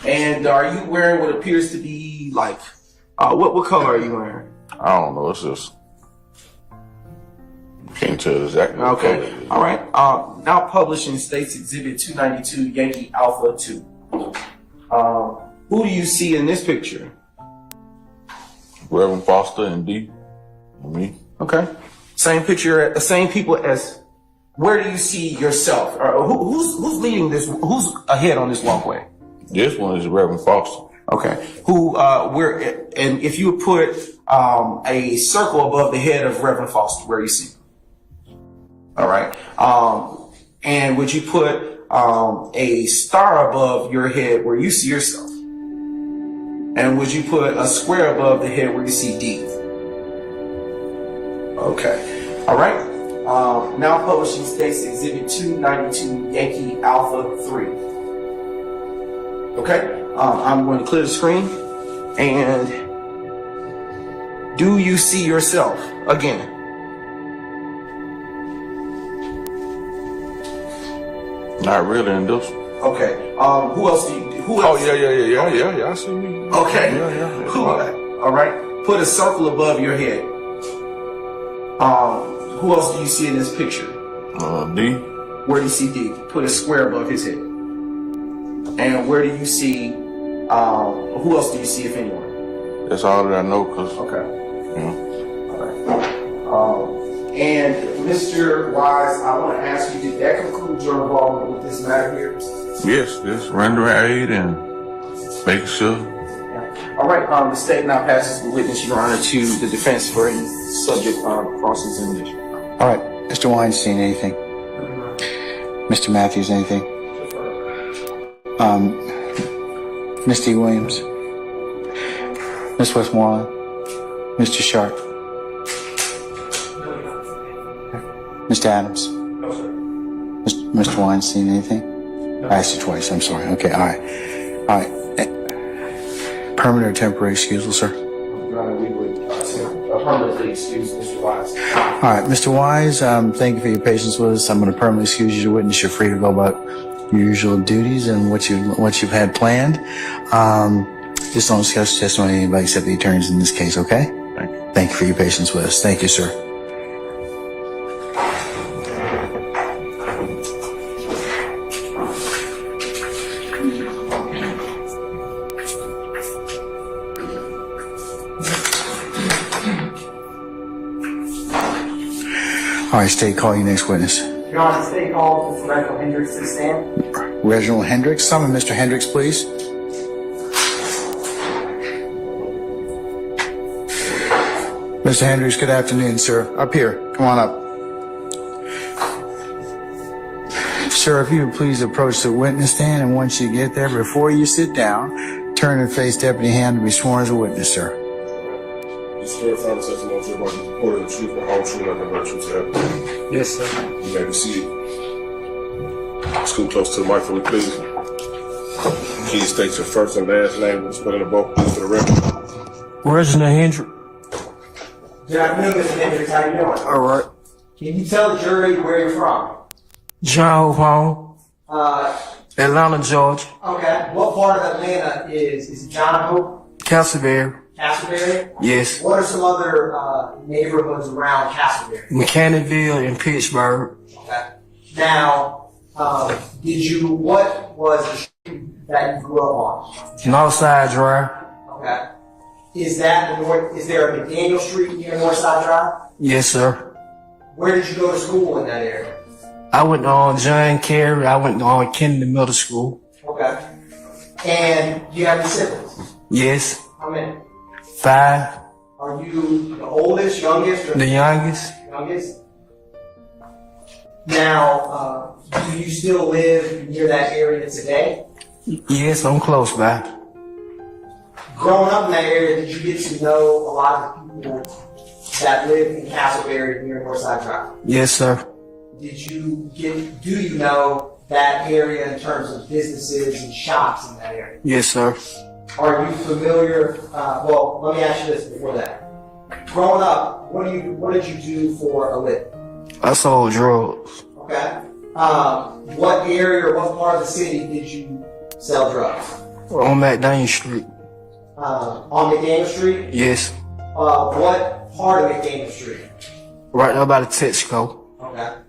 And are you wearing what appears to be like, what color are you wearing? I don't know, it's just, can't tell exactly. Okay, all right. Now publishing State's Exhibit 292 Yankee Alpha 2. Who do you see in this picture? Reverend Foster and D. And me. Okay. Same picture, same people as, where do you see yourself? Or who's leading this, who's ahead on this walkway? This one is Reverend Foster. Okay. And if you would put a circle above the head of Reverend Foster, where you see him? All right. And would you put a star above your head where you see yourself? And would you put a square above the head where you see D? Okay. All right. Now publishing State's Exhibit 292 Yankee Alpha 3. Okay, I'm going to clear the screen. And do you see yourself again? Not really in this one. Okay. Who else do you? Who else? Oh yeah. I see me. Okay. Yeah. All right. Put a circle above your head. Who else do you see in this picture? D. Where do you see D? Put a square above his head. And where do you see, who else do you see, if anyone? That's all that I know, Okay. Yeah. All right. And Mr. Wise, I want to ask you, did that conclude your involvement with this matter here? Yes, rendering aid and making sure. Yeah. All right, the state now passes the witness, Your Honor, to the defense for any subject cross-examination. All right, Mr. Weinstein, anything? Mr. Matthews, anything? Misty Williams, Miss Westmoreland, Mr. Sharp, Mr. Adams, Mr. Weinstein, anything? I asked you twice, I'm sorry. Okay, all right. Permanent or temporary excusal, sir? We would permanently excuse Mr. Wise. All right, Mr. Wise, thank you for your patience with us. I'm going to permanently excuse you to witness. You're free to go about your usual duties and what you've had planned. Just don't discuss testimony of anybody except the attorneys in this case, okay? Thank you. Thank you for your patience with us. Thank you, sir. All right, State, call your next witness. Your Honor, State calls Mr. Reginald Hendricks to the stand. Reginald Hendricks. Summon Mr. Hendricks, please. Mr. Hendricks, good afternoon, sir. Up here. Come on up. Sir, if you would please approach the witness stand, and once you get there, before you sit down, turn and face Deputy Ham to be sworn as a witness, sir. This verified testimony is about the report of the truth and whole truth and nothing but truth to happen. Yes, sir. You may be seated. Scoot close to the microphone, please. Please state your first and last name and spelling of both please for the record. Reginald Hendricks. Good afternoon, Mr. Hendricks. How you doing? All right. Can you tell the jury where you're from? John Paul. Atlanta, Georgia. Okay. What part of Atlanta is it John Hope? Castleberry. Castleberry? Yes. What are some other neighborhoods around Castleberry? Mechanicsville and Pittsburgh. Okay. Now, what was the street that you grew up on? Northside Drive. Okay. Is there a McDaniel Street near Northside Drive? Yes, sir. Where did you go to school in that area? I went on John Kerry. I went on Kennedy Middle School. Okay. And do you have any siblings? Yes. How many? 5. Are you the oldest, youngest? Or The youngest. Youngest? Now, do you still live near that area today? Yes, I'm close by. Growing up in that area, did you get to know a lot of people that live in Castleberry near Northside Drive? Yes, sir. Do you know that area in terms of businesses and shops in that area? Yes, sir. Are you familiar, well, let me ask you this before that. Growing up, what did you do for a living? I sold drugs. Okay. What area or what part of the city did you sell drugs? On McDaniel Street. On McDaniel Street? Yes. What part of McDaniel Street? Right there by the Texaco. Okay.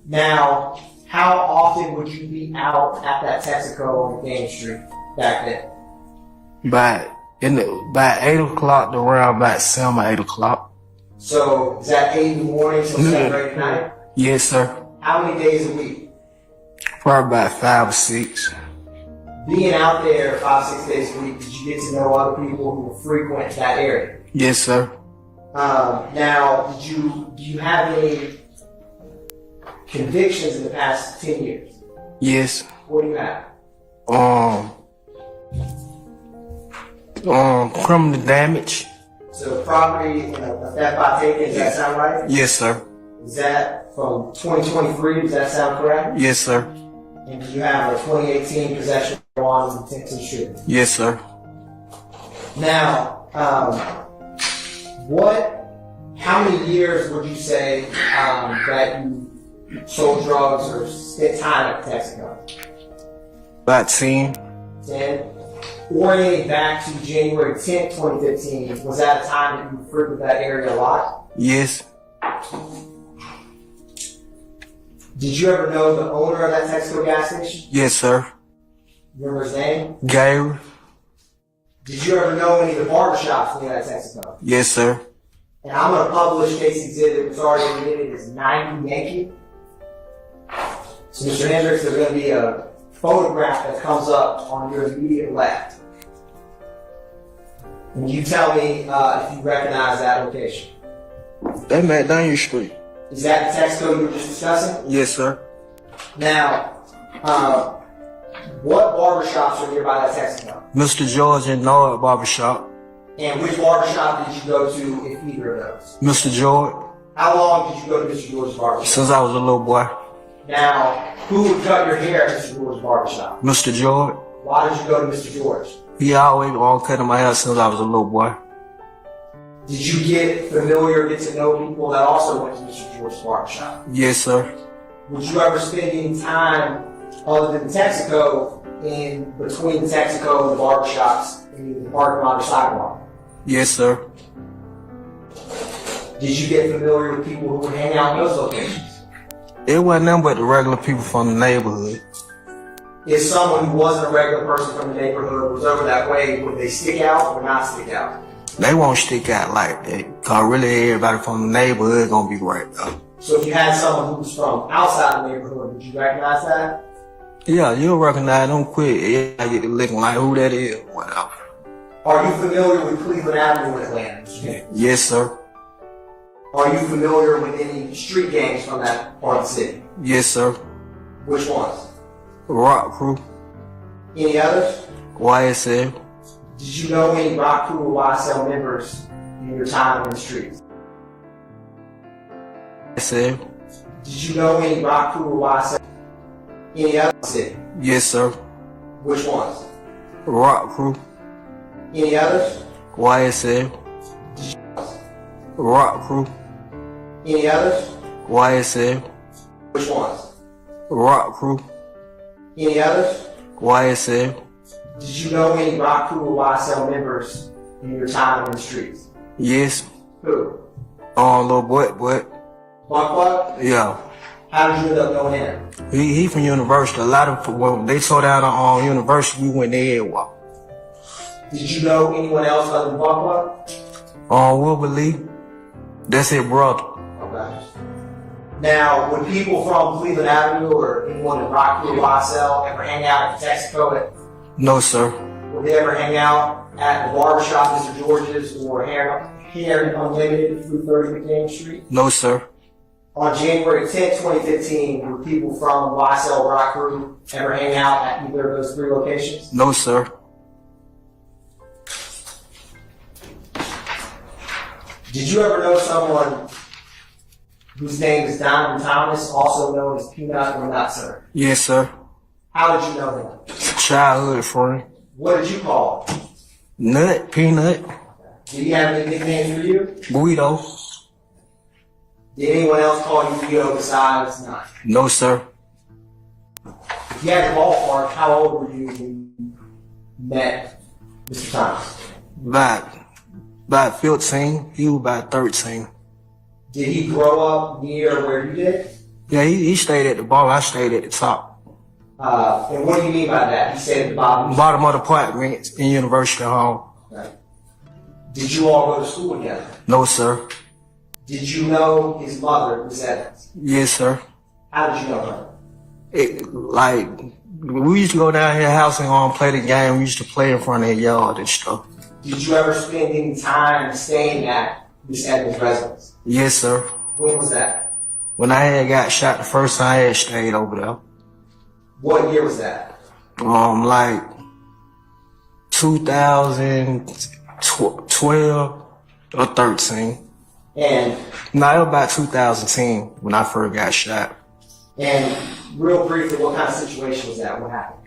Now, how often would you be out at that Texaco on McDaniel Street back then? By 8 o'clock to around about 7 or 8 o'clock. So, is that 8 in the morning till 7 or 8 at night? Yes, sir. How many days a week? Probably about 5 or 6. Being out there 5, 6 days a week, did you get to know other people who frequent that area? Yes, sir. Now, do you have any convictions in the past 10 years? Yes. What do you have? Criminal damage. So property and a theft by taking, does that sound right? Yes, sir. Is that from 2023? Does that sound correct? Yes, sir. And do you have a 2018 possession of marijuana with intent to shoot? Yes, sir. Now, how many years would you say that you sold drugs or spent time at Texaco? About 10. 10. Orienting back to January 10th, 2015, was that a time that you frequented that area a lot? Yes. Did you ever know the owner of that Texaco gas station? Yes, sir. Remember his name? Gary. Did you ever know any of the barbershops near that Texaco? Yes, sir. And I'm going to publish case exhibit, which already admitted is 90 Yankee. So, Mr. Hendricks, there's going to be a photograph that comes up on your immediate left. And you tell me if you recognize that location. That's McDaniel Street. Is that the Texaco you were just discussing? Yes, sir. Now, what barbershops are nearby that Texaco? Mr. George and Noah Barbershop. And which barbershop did you go to in either of those? Mr. George. How long did you go to Mr. George's barbershop? Since I was a little boy. Now, who would cut your hair at Mr. George's barbershop? Mr. George. Why did you go to Mr. George? He always all cutting my hair since I was a little boy. Did you get to know people that also went to Mr. George's barbershop? Yes, sir. Would you ever spend any time other than Texaco in between the Texaco and the barbershops in the parking lot or sidewalk? Yes, sir. Did you get familiar with people who would hang out in those locations? It wasn't nothing but the regular people from the neighborhood. If someone who wasn't a regular person from the neighborhood was over that way, would they stick out or not stick out? They won't stick out like that. Cause really everybody from the neighborhood gonna be right up. So if you had someone who was from outside the neighborhood, would you recognize that? Yeah, you'll recognize them quick. I get to looking like who that is. Whatever. Are you familiar with Cleveland Avenue in Atlanta? Yes, sir. Are you familiar with any street gangs from that part of the city? Yes, sir. Which ones? Rock Crew. Any others? YSL. Did you know any Rock Crew or YSL members in your time in the streets? YSL. Did you know any Rock Crew or YSL? Any other city? Yes, sir. Which ones? Rock Crew. Any others? YSL. Rock Crew. Any others? YSL. Which ones? Rock Crew. Any others? YSL. Did you know any Rock Crew or YSL members in your time in the streets? Yes. Who? Little Buck. Buck? Yeah. How did you end up knowing him? He from University. A lot of, when they tore down on University, we went there and walked. Did you know anyone else other than Buck? Wilbur, that's his brother. Okay. Now, would people from Cleveland Avenue or anyone in Rock Crew or YSL ever hang out at Texaco? No, sir. Would they ever hang out at the barbershop, Mr. George's, or Hair Unlimited, 330 McDaniel Street? No, sir. On January 10, 2015, would people from YSL Rock Crew ever hang out at either of those 3 locations? No, sir. Did you ever know someone whose name is Donovan Thomas, also known as Peanut or Nut, sir? Yes, sir. How did you know him? Childhood friend. What did you call him? Nut, Peanut. Did he have any nicknames for you? Guido. Did anyone else call you Guido besides Nut? No, sir. If you had a ballpark, how old were you when you met Mr. Thomas? About 15. He was about 13. Did he grow up near where you did? Yeah, he stayed at the bottom. I stayed at the top. And what do you mean by that? He stayed at the bottom? Bottom of the apartment in University Hall. Right. Did you all go to school together? No, sir. Did you know his mother, Miss Ed.S? Yes, sir. How did you know her? We used to go down here house and play the game. We used to play in front of the yard and stuff. Did you ever spend any time staying at Miss Ed's residence? Yes, sir. When was that? When I had got shot the first time, I had stayed over there. What year was that? 2012 or 13. And? No, it was about 2010 when I first got shot. And real briefly, what kind of situation was that? What happened?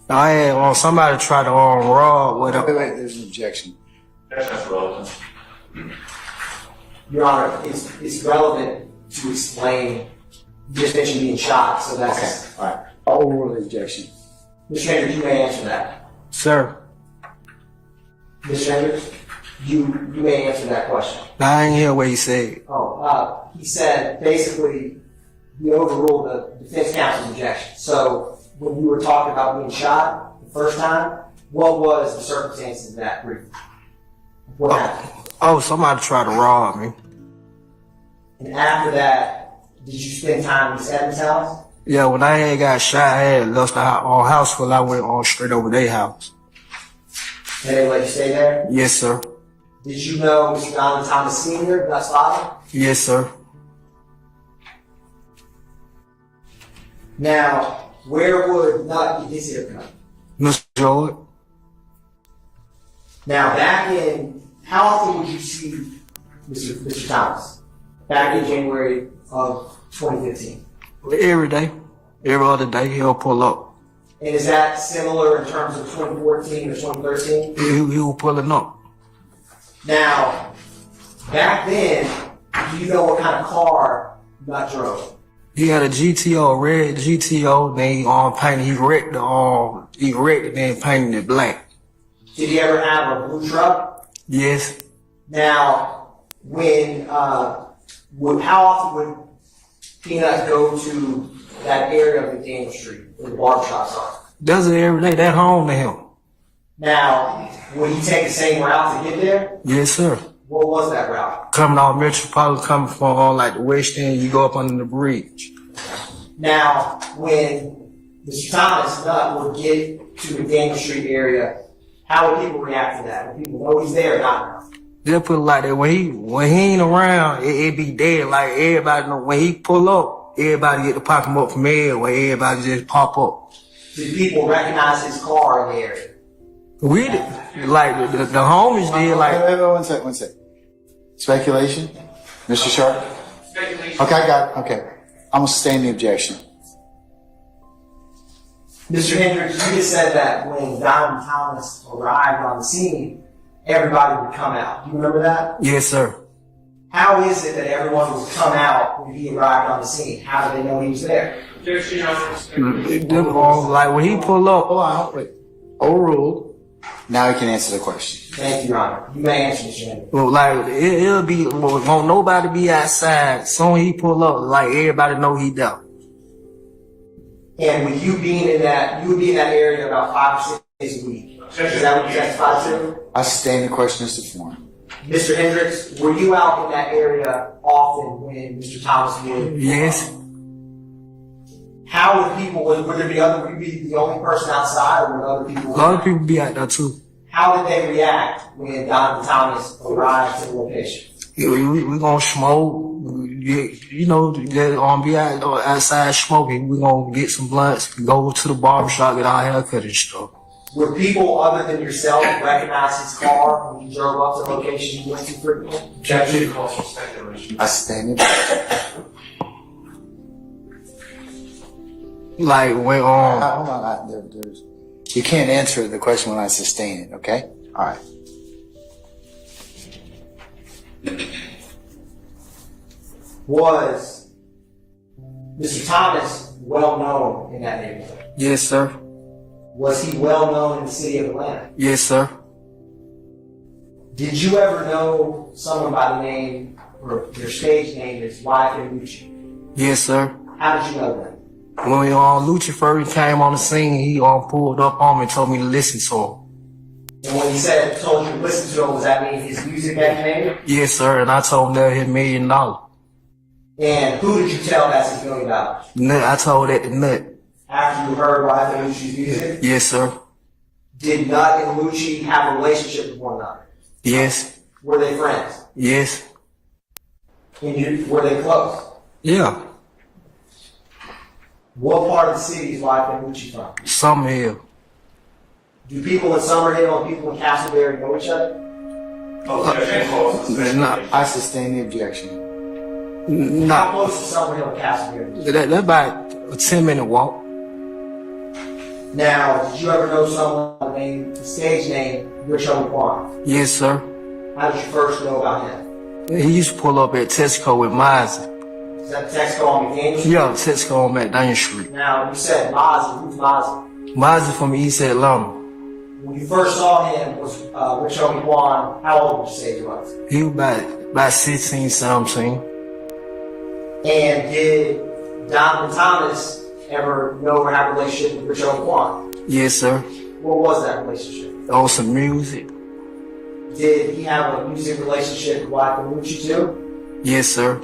I had somebody tried to rob with him. Wait, there's an objection. That's relevant. Your Honor, it's relevant to explain. You just mentioned being shot, so that's... Okay, all right. I'll overrule the objection. Mr. Hendricks, you may answer that. Sir. Mr. Hendricks, you may answer that question. I didn't hear what he said. He said basically he overruled the defense counsel's objection. So when you were talking about being shot the first time, what was the circumstances of that briefly? What happened? Somebody tried to rob me. And after that, did you spend time in Miss Ed's house? Yeah, when I had got shot, I had left the house because I went on straight over their house. And they let you stay there? Yes, sir. Did you know Mr. Donovan Thomas Sr., Nut's father? Yes, sir. Now, where would Nut get his haircut? Mr. George. Now, how often would you see Mr. Thomas? Back in January of 2015? Every day. Every other day, he'll pull up. And is that similar in terms of 2014 or 2013? He was pulling up. Now, back then, do you know what kind of car Nut drove? He had a GTO, red GTO, then he painted, he wrecked it, then painted it black. Did he ever have a blue truck? Yes. Now, how often would Peanut go to that area of McDaniel Street where the barbershops are? Does it every day, that home to him. Now, would he take the same route to get there? Yes, sir. What was that route? Coming off Metropolitan, coming from the west end, you go up under the bridge. Now, when Mr. Thomas Nut would get to the McDaniel Street area, how would people react to that? Would people know he's there or not? They'll put it like that. When he ain't around, it be dead. Like everybody know when he pull up, everybody get to pop him up from everywhere. Everybody just pop up. Did people recognize his car in the area? We did. Like the homies did. Like One sec. Speculation, Mr. Sharp. Speculation. Okay, I got it. Okay, I'm gonna sustain the objection. Mr. Hendricks, you just said that when Donovan Thomas arrived on the scene, everybody would come out. Do you remember that? Yes, sir. How is it that everyone was come out when he arrived on the scene? How did they know he was there? Like when he pull up, overruled. Now he can answer the question. Thank you, Your Honor. You may answer, Mr. Henry. Well, like it'll be, won't nobody be outside. Soon he pull up, like everybody know he there. And with you being in that, you would be in that area about 5 or 6 days a week. Is that what you testified to? I sustain the question as to form. Mr. Hendricks, were you out in that area often when Mr. Thomas would? Yes. How would people, would you be the only person outside, or would other people? Other people be out there too. How did they react when Donovan Thomas arrived to the location? We gonna smoke. You know, they're gonna be outside smoking. We gonna get some blunts, go to the barbershop, get our haircut and stuff. Would people other than yourself recognize his car when you drove up to the location you went to frequently? I sustain it. Like when hold on, you can't answer the question when I sustain it. Okay. All right. Was Mr. Thomas well known in that neighborhood? Yes, sir. Was he well known in the city of Atlanta? Yes, sir. Did you ever know someone by the name, or their stage name is YSL Lucci? Yes, sir. How did you know that? When Lucci first came on the scene, he pulled up on me and told me to listen to him. And when he told you to listen to him, does that mean his music that he made? Yes, sir. And I told him that his $1 million. And who did you tell that's his $1 million? Nut. I told that to Nut. After you heard YSL Lucci's music? Yes, sir. Did Nut and Lucci have a relationship with one another? Yes. Were they friends? Yes. And were they close? Yeah. What part of the city is YSL Lucci from? Summerhill. Do people in Summerhill and people in Castleberry know each other? I sustain the objection. How close is Summerhill and Castleberry? That's about a 10-minute walk. Now, did you ever know someone named, the stage name, Rich Quan? Yes, sir. How did you first know about him? He used to pull up at Tesco with Mozzie. Is that Texaco on McDaniel Street? Yeah, Tesco on McDaniel Street. Now, you said Mozzie. Who's Mozzie? Mozzie from East Atlanta. When you first saw him, was Rich Quan, how old would you say he was? He was about 16, 17. And did Donovan Thomas ever know or have a relationship with Rich Quan? Yes, sir. What was that relationship? On some music. Did he have a music relationship with YSL Lucci too? Yes, sir.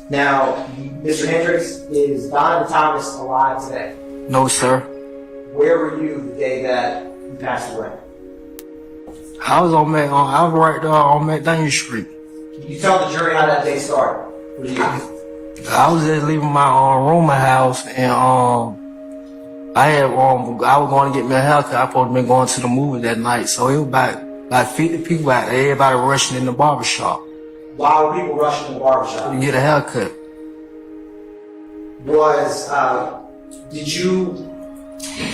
Now, Mr. Hendricks, is Donovan Thomas alive today? No, sir. Where were you the day that he passed away? I was right there on McDaniel Street. Can you tell the jury how that day started for you? I was just leaving my rooming house, and I was going to get me a haircut. I supposed to be going to the movie that night, so it was about 50 people out there. Everybody rushing in the barbershop. Why were people rushing in the barbershop? To get a haircut. Did you,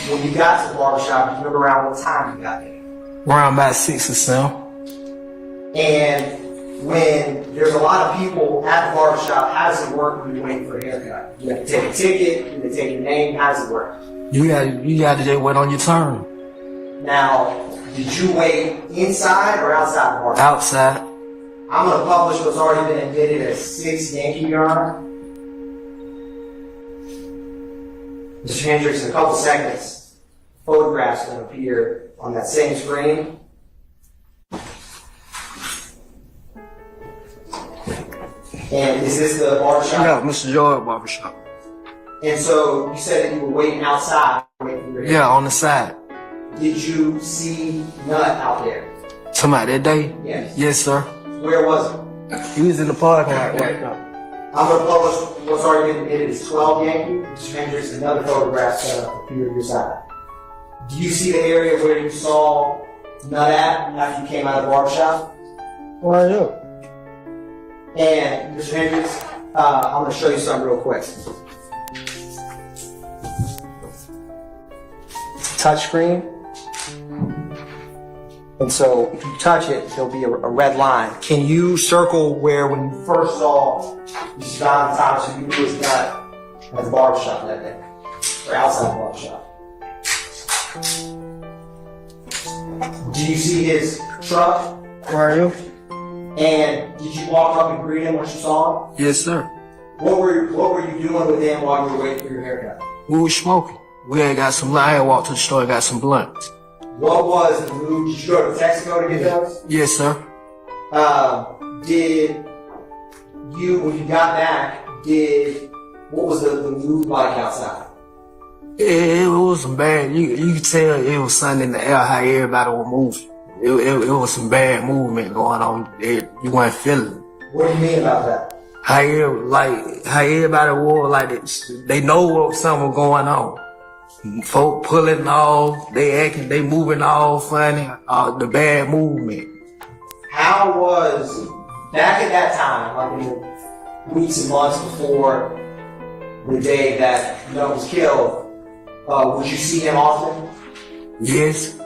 when you got to the barbershop, do you remember around what time you got there? Around about 6 or 7. And when there's a lot of people at the barbershop, how does it work when you're waiting for a haircut? You have to take a ticket, you have to take your name, how does it work? You got to just wait on your turn. Now, did you wait inside or outside the barbershop? Outside. I'm going to publish what's already been admitted as 6 Yankee, Your Honor. Mr. Hendricks, in a couple seconds, photographs are going to appear on that same screen. And is this the barbershop? Yeah, Mr. George barbershop. And so you said that you were waiting outside. Waiting for your Yeah, on the side. Did you see Nut out there? Somebody that day? Yes. Yes, sir. Where was he? He was in the parking lot right now. I'm going to publish what's already been admitted as 12 Yankee. Mr. Hendricks, another photograph set up appear to your side. Do you see the area where you saw Nut at after you came out of the barbershop? Right here. And Mr. Hendricks, I'm going to show you something real quick. Touch screen. And so if you touch it, there'll be a red line. Can you circle where when you first saw Mr. Donovan Thomas, you knew his gut at the barbershop that day? Or outside the barbershop? Do you see his truck? Where are you? And did you walk up and greet him when you saw him? Yes, sir. What were you doing with him while you were waiting for your haircut? We were smoking. We had got some, I had walked to the store and got some blunts. What was the move? Did you go to Texaco to get those? Yes, sir. Did you, when you got back, what was the mood like outside? It was some bad, you could tell it was something in the air, how everybody was moving. It was some bad movement going on. You weren't feeling it. What do you mean about that? How everybody was like this. They know what something was going on. Folk pulling off, they moving all funny, the bad movement. How was, back at that time, like in the weeks and months before the day that Young was killed, would you see him often? Yes.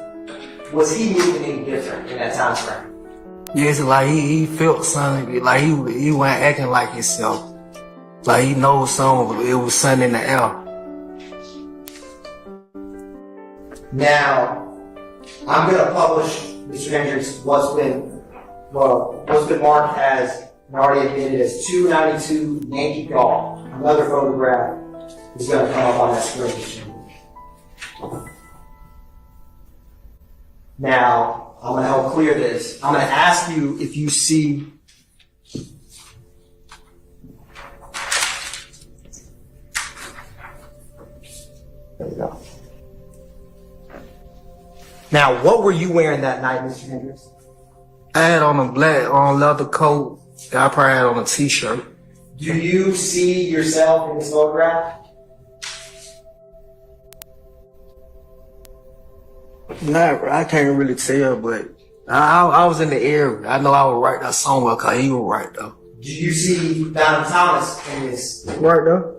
Was he moving any different in that time frame? Yes, like he felt something, like he wasn't acting like himself. Like he knows something, it was something in the air. Now, I'm going to publish, Mr. Hendricks, what's been marked as, and already admitted as 292 Yankee Golf. Another photograph is going to come up on that screen. Now, I'm going to help clear this. I'm going to ask you if you see there we go. Now, what were you wearing that night, Mr. Hendricks? I had on a black, leather coat. I probably had on a t-shirt. Do you see yourself in this photograph? Nah, I can't really tell, but I was in the area. I know I was right there somewhere because he was right there. Do you see Donovan Thomas in this? Right there.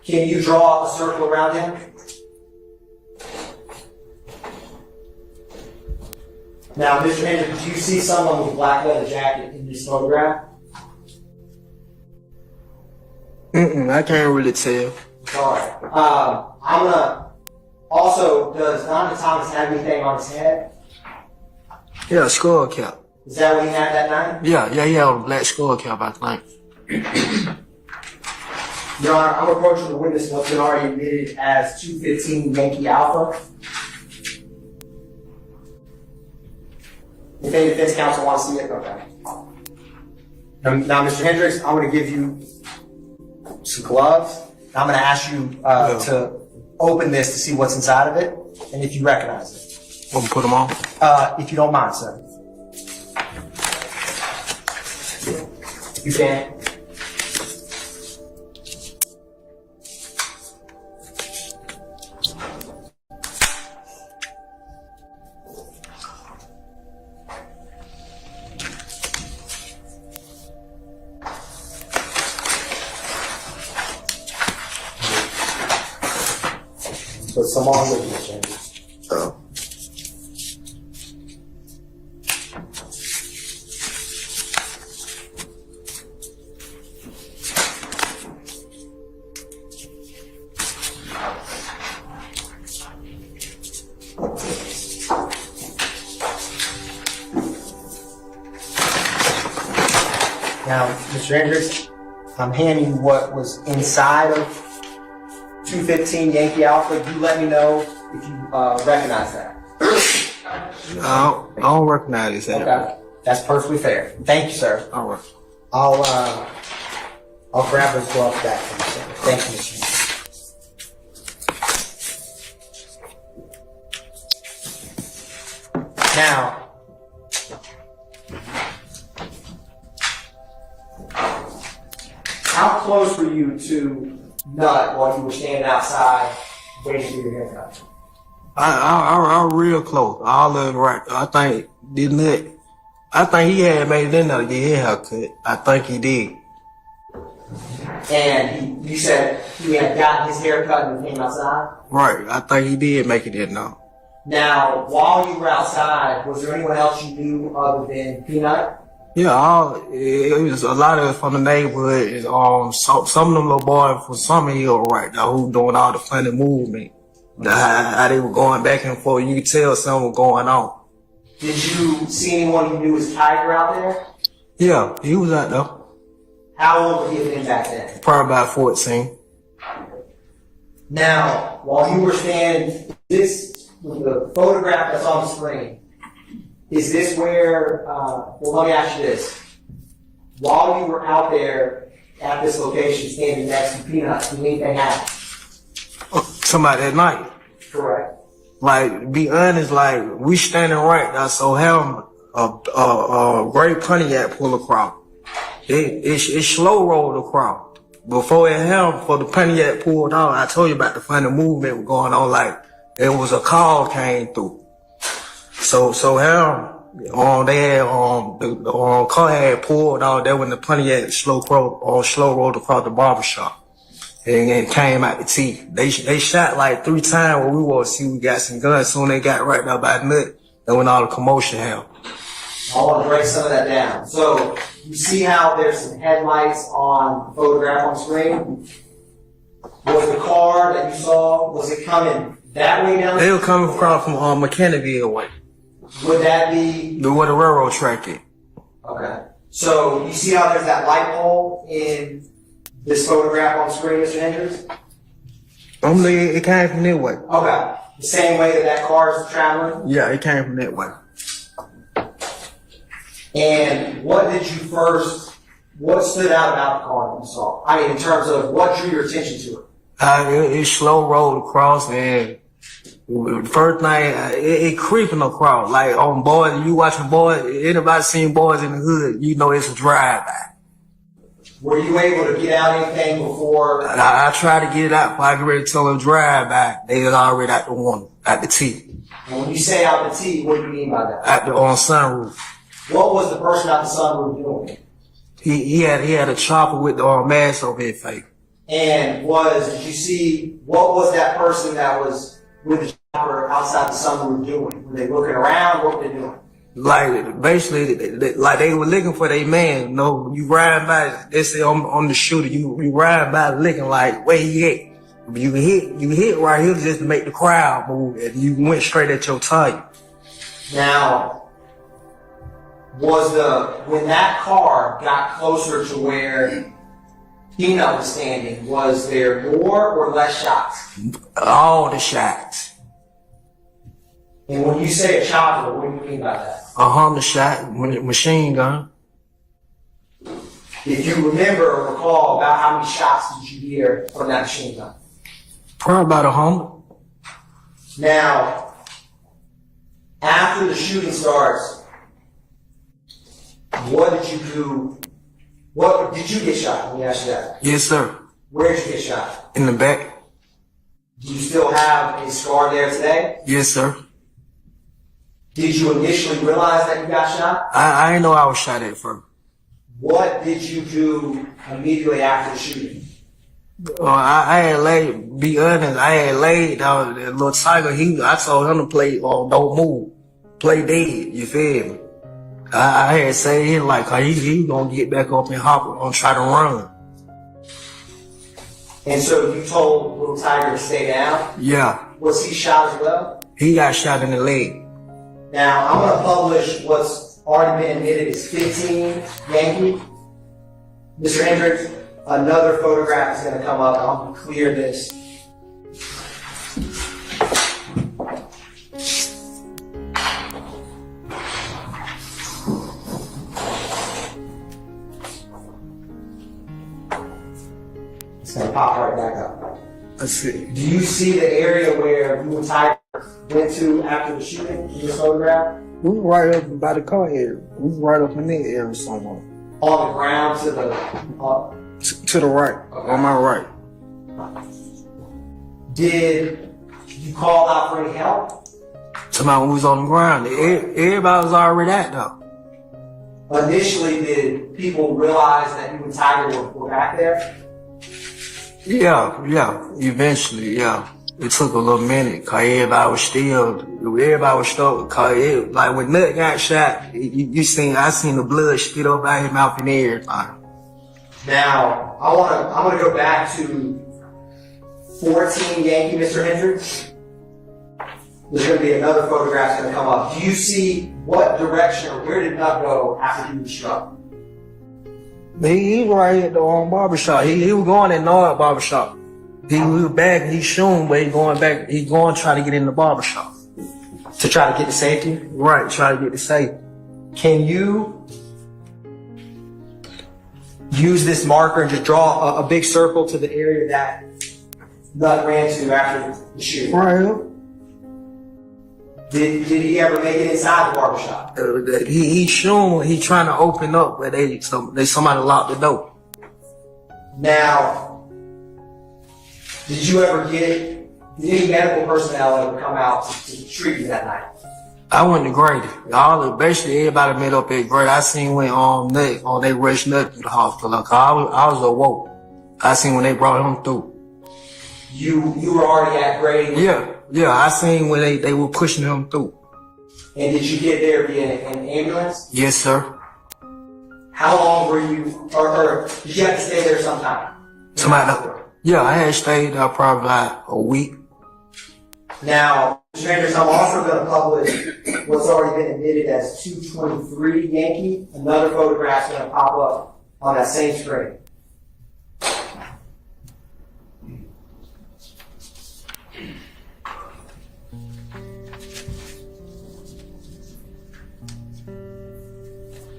Can you draw a circle around him? Now, Mr. Hendricks, do you see someone with a black leather jacket in this photograph? I can't really tell. Sorry. I'm gonna. Also, does Donovan Thomas have anything on his head? Yeah, a skull cap. Is that what he had that night? Yeah, he had a black skull cap, I think. Your Honor, I'm approaching the witness what's been already admitted as 215 Yankee Alpha. If any defense counsel wants to see it, okay. Now, Mr. Hendricks, I'm going to give you some gloves. I'm going to ask you to open this to see what's inside of it, and if you recognize it. Want me to put them on? If you don't mind, sir. You can. Put some on with you, James. Oh. Now, Mr. Hendricks, I'm handing you what was inside of 215 Yankee Alpha. You let me know if you recognize that. I don't recognize that. Okay, that's perfectly fair. Thank you, sir. All right. I'll grab those gloves back from you, sir. Thank you, Mr. Hendricks. Now, how close were you to Nut while you were standing outside waiting for your haircut? I real close. All of it right. I think he had made it in there to get his haircut. I think he did. And you said he had gotten his haircut and came outside? Right. I think he did make it in there. Now, while you were outside, was there anyone else you knew other than Peanut? Yeah, it was a lot of it from the neighborhood. Some of them little boys from Summer Hill right now who doing all the funny movement. How they were going back and forth. You could tell something was going on. Did you see anyone you knew as Tiger out there? Yeah, he was out there. How old were you back then? Probably about 14. Now, while you were standing, the photograph that's on the screen, is this where, well, let me ask you this. While you were out there at this location standing next to Peanut, did anything happen? Somebody at night. Correct. Like, be honest, like, we standing right now, so him, a great Pontiac pull across. It slow rolled across. Before it happened, for the Pontiac pulled out, I told you about the funny movement going on, like, it was a call came through. So him, they had, the car had pulled out there when the Pontiac slow rolled across the barbershop. And came out the T. They shot like 3 times when we want to see we got some guns. Soon they got right up by the nut. That's when all the commotion happened. I want to break some of that down. So you see how there's some headlights on the photograph on screen? Was the car that you saw, was it coming that way down? They were coming across from Mechanicsville way. Would that be? Where the railroad track is. Okay. So you see how there's that light pole in this photograph on screen, Mr. Hendricks? It came from that way. Okay. The same way that car is traveling? Yeah, it came from that way. And what stood out about the car that you saw? I mean, in terms of what drew your attention to it? It slow rolled across, and the first thing, it creeping across. Like on boys, you watching boys, anybody seen boys in the hood, you know it's a drive-by. Were you able to get out anything before? I tried to get it out before I get ready to tell them drive-by. They was already at the one, at the T. And when you say out the T, what do you mean by that? On sunroof. What was the person out the sunroof doing? He had a chopper with the mask over his face. And did you see, what was that person that was with the chopper outside the sunroof doing? Were they looking around? What were they doing? Like, basically, they were looking for their man. You know, you ride by, they say on the shooter, you ride by looking like, where he at? You hit right here just to make the crowd move, and you went straight at your target. Now, when that car got closer to where Peanut was standing, was there more or less shots? All the shots. And when you say a chopper, what do you mean by that? A Honda shot, machine gun. If you remember or recall, about how many shots did you hear from that machine gun? Probably about 100. Now, after the shooting starts, what did you do? What did you get shot? Let me ask you that. Yes, sir. Where did you get shot? In the back. Do you still have a scar there today? Yes, sir. Did you initially realize that you got shot? I didn't know I was shot at first. What did you do immediately after the shooting? I had laid, be honest, I had laid down that little Tiger. I told him to play, don't move. Play dead, you feel me? I had said him like, he gonna get back up and hop and try to run. And so you told little Tiger to stay down? Yeah. Was he shot as well? He got shot in the leg. Now, I'm going to publish what's already been admitted as 15 Yankee. Mr. Hendricks, another photograph is going to come up. I'll clear this. It's going to pop right back up. Let's see. Do you see the area where you and Tiger went to after the shooting in this photograph? We were right up by the car area. We were right up in that area somewhere. On the ground to the... to the right, okay. On my right. Did you call out for any help? Somebody was on the ground. Everybody was already at though. Initially, did people realize that you and Tiger were back there? Yeah, eventually, yeah. it took a little minute, cause everybody was stuck, cause it, like when Nut got shot, I seen the blood spit up out his mouth and everything. Now, I'm gonna go back to 14 Yankee Mr. Hendricks. There's gonna be another photograph that's gonna come up. Do you see what direction or where did Nut go after he was struck? He was right at the barbershop. He was going at Nard barbershop. He was back and he shooting, but he going try to get in the barbershop. To try to get to safety? Right, try to get to safety. Can you use this marker and just draw a big circle to the area that Nut ran to after the shooting? Right. Did he ever make it inside the barbershop? He shooting, he trying to open up, but somebody locked the door. Now, did you ever did any medical personnel ever come out to treat you that night? I went to Grady. Basically everybody met up at Grady. I seen when they rushed Nut to the hospital. Like, I was awoke. I seen when they brought him through. You were already at Grady? Yeah, I seen when they were pushing him through. And did you get there via an ambulance? Yes, sir. How long were you, or did you have to stay there sometime? Yeah, I had stayed there probably like a week. Now, Mr. Hendricks, I'm also going to publish what's already been admitted as 223 Yankee. Another photograph's going to pop up on that same screen.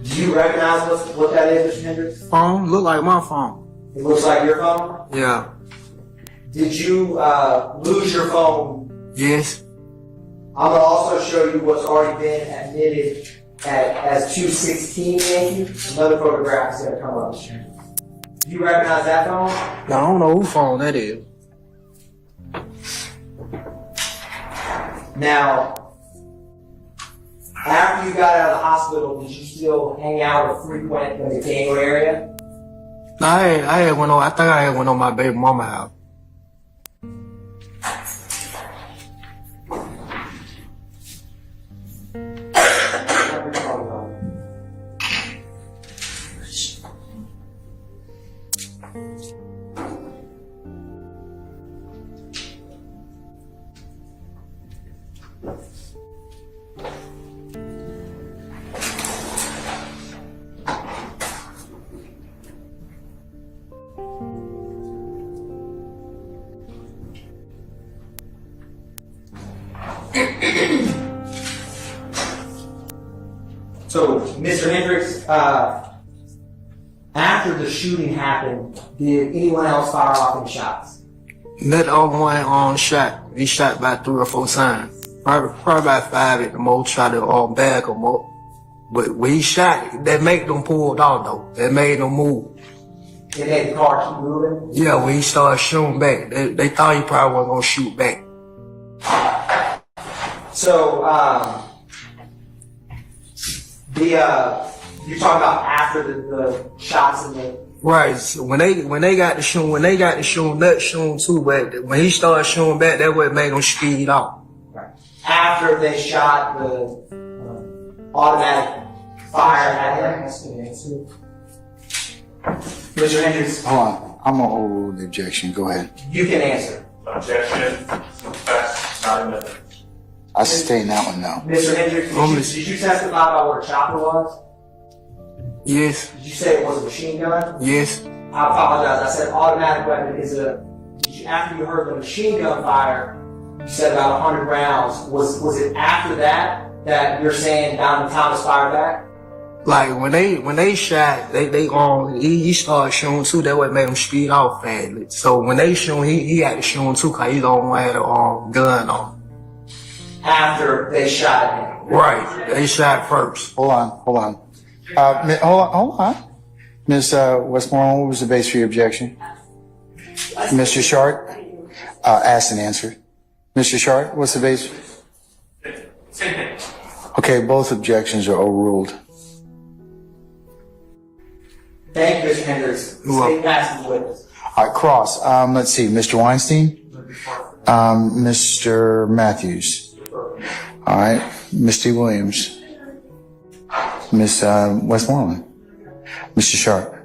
Do you recognize what that is, Mr. Hendricks? Phone? Look like my phone. It looks like your phone? Yeah. Did you lose your phone? Yes. I'm going to also show you what's already been admitted as 216 Yankee. Another photograph is going to come up. Do you recognize that phone? No, I don't know whose phone that is. Now, after you got out of the hospital, did you still hang out or frequent the McDaniel area? No, I think I had went on my baby mama house. So, Mr. Hendricks, after the shooting happened, did anyone else fire off any shots? That other one shot. He shot about 3 or 4 times. Probably about 5 at the most. Tried to bag him up. But when he shot, that made them pull off though. That made them move. It made the car keep moving? Yeah, when he started shooting back, they thought he probably wasn't gonna shoot back. So, you're talking about after the shots in the... Right. So when they got to shooting, Nut shooting too, but when he started shooting back, that what made him speed off. Right. After they shot the automatic fire at him. Mr. Hendricks. Hold on. I'm going to overrule the objection. Go ahead. You can answer. Objection. That's not a minute. I sustain that one now. Mr. Hendricks, did you testify about what a chopper was? Yes. Did you say it was a machine gun? Yes. I apologize. I said automatic weapon is after you heard the machine gun fire, you said about 100 rounds. Was it after that you're saying Donald Thomas fired back? Like when they shot, he started shooting too. That what made him speed off fast. So when they shoot, he had to shoot too, cause he don't have a gun on. After they shot him. Right. They shot first. Hold on. Hold on. Ms. Westmoreland, what was the base for your objection? Mr. Shart, asked and answered. Mr. Shart, what's the base? Okay, both objections are overruled. Thank you, Mr. Hendricks. State passes the witness. All right, cross. Let's see, Mr. Weinstein? Mr. Matthews. All right. Ms. T. Williams. Miss Westmoreland. Mr. Sharp.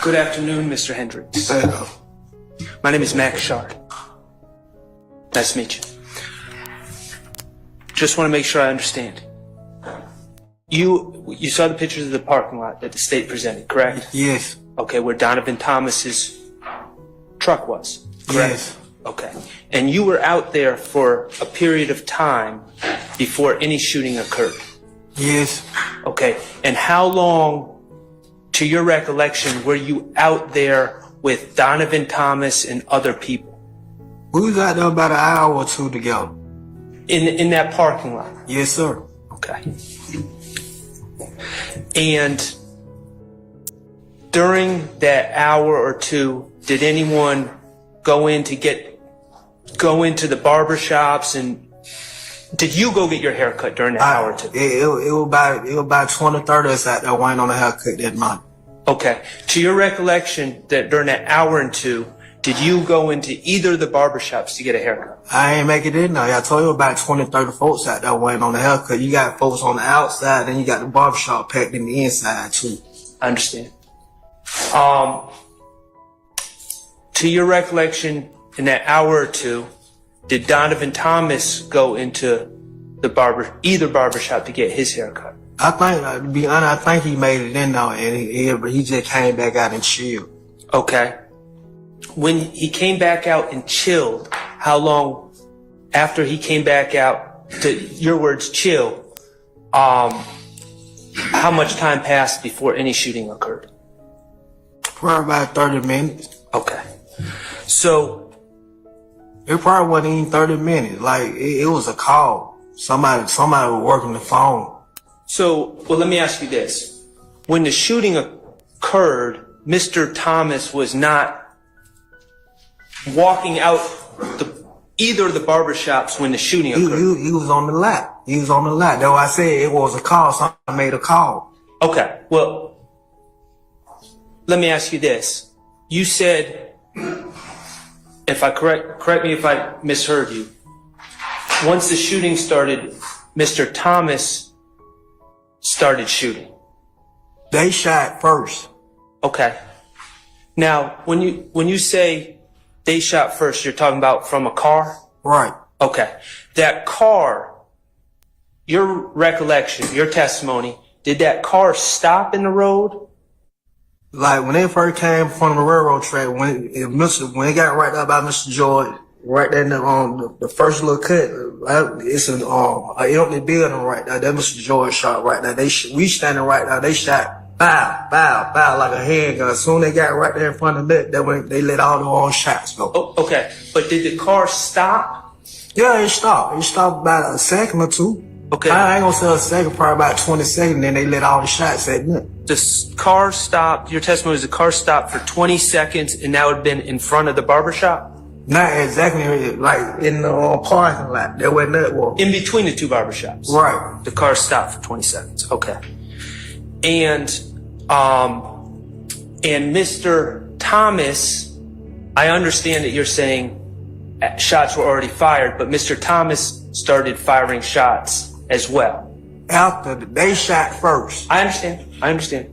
Good afternoon, Mr. Hendricks. My name is Max Sharp. Nice to meet you. Just want to make sure I understand. You saw the pictures of the parking lot that the state presented, correct? Yes. Okay, where Donovan Thomas's truck was, correct? Yes. Okay. And you were out there for a period of time before any shooting occurred? Yes. Okay. And how long, to your recollection, were you out there with Donovan Thomas and other people? We was out there about an hour or two together. In that parking lot? Yes, sir. Okay. And during that hour or two, did anyone go into the barber shops, and did you go get your hair cut during that hour or two? It was about 20, 30 of us out there waiting on a haircut that night. Okay. To your recollection, that during that hour and two, did you go into either of the barber shops to get a haircut? I ain't make it in there. I told you about 20, 30 folks out there waiting on the haircut. You got folks on the outside, then you got the barbershop packed in the inside too. I understand. To your recollection, in that hour or two, did Donovan Thomas go into either barbershop to get his haircut? I think, to be honest, I think he made it in there, and he just came back out and chilled. Okay. When he came back out and chilled, how long after he came back out, to your words, chill, how much time passed before any shooting occurred? Probably about 30 minutes. Okay. So it probably wasn't even 30 minutes. Like, it was a call. Somebody was working the phone. So, well, let me ask you this. When the shooting occurred, Mr. Thomas was not walking out either of the barbershops when the shooting occurred? He was on the lot. He was on the lot. That's why I said it was a call. Somebody made a call. Okay. Well, let me ask you this. You said, if I correct me if I misheard you. Once the shooting started, Mr. Thomas started shooting. They shot first. Okay. Now, when you say they shot first, you're talking about from a car? Right. Okay. That car, your recollection, your testimony, did that car stop in the road? Like, when they first came from the railroad track, when they got right up by Mr. George, right there in the first little cut, it's an empty building right there. That Mr. George shot right there. We standing right there. They shot bow, bow, bow like a handgun. As soon as they got right there in front of it, they let all the own shots go. Oh, okay. But did the car stop? Yeah, it stopped. It stopped about a second or two. Okay. I ain't gonna say a second, probably about 20 seconds, then they let all the shots at me. The car stopped, your testimony is the car stopped for 20 seconds and that would have been in front of the barbershop? Not exactly, like in the parking lot. There wasn't that one. In between the two barbershops? Right. The car stopped for 20 seconds. Okay. And Mr. Thomas, I understand that you're saying shots were already fired, but Mr. Thomas started firing shots as well. After they shot first. I understand.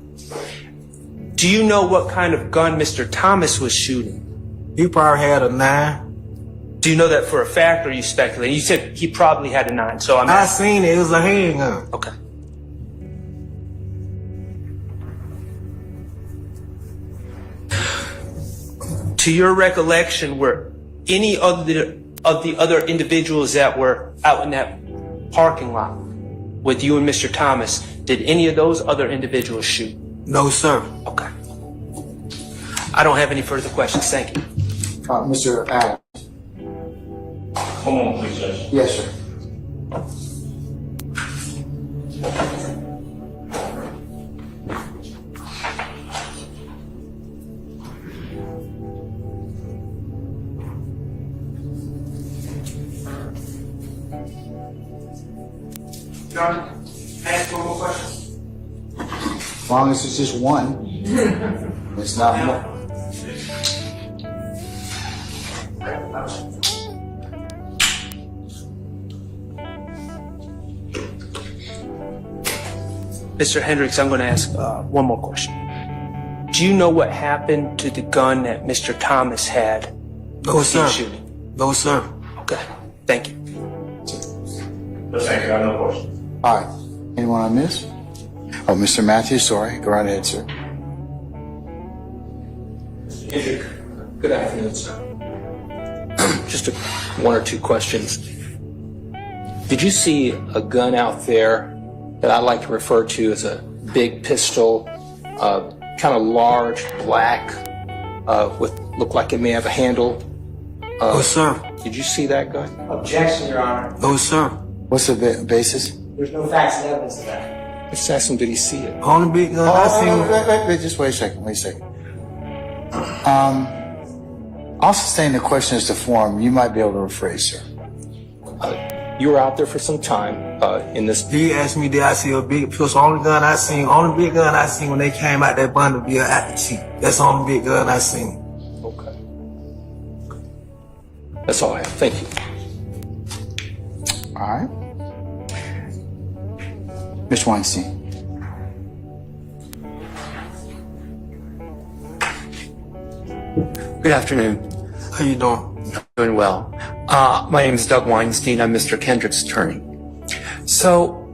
Do you know what kind of gun Mr. Thomas was shooting? He probably had a 9. Do you know that for a fact, or are you speculating? You said he probably had a 9, so I seen it. It was a handgun. Okay. To your recollection, were any of the other individuals that were out in that parking lot with you and Mr. Thomas, did any of those other individuals shoot? No, sir. Okay. I don't have any further questions. Thank you. Mr. Adams. Come on, please, Judge. Yes, sir. John, can I ask one more question? As long as it's just one, it's not more. Mr. Hendricks, I'm going to ask one more question. Do you know what happened to the gun that Mr. Thomas had? No, sir. Shooting? No, sir. Okay, thank you. No, thank you. I have no questions. All right. Anyone I miss? Oh, Mr. Matthews, sorry. Go right ahead, sir. Hendrick, good afternoon, sir. Just one or two questions. Did you see a gun out there that I like to refer to as a big pistol, kind of large, black, with look like it may have a handle? No, sir. Did you see that gun? Objection, Your Honor. No, sir. What's the basis? There's no facts and evidence of that. Let's ask him, did he see it? Only big gun I seen. Wait, just wait a second. I'll sustain the question as to form. You might be able to rephrase, sir. You were out there for some time in this. He asked me, did I see a big pistol? Only big gun I seen when they came out that Bonneville at the Chief. That's the only big gun I seen. Okay. That's all I have. Thank you. All right. Mr. Weinstein. Good afternoon. How you doing? Doing well. My name is Doug Weinstein. I'm Mr. Kendrick's attorney. So,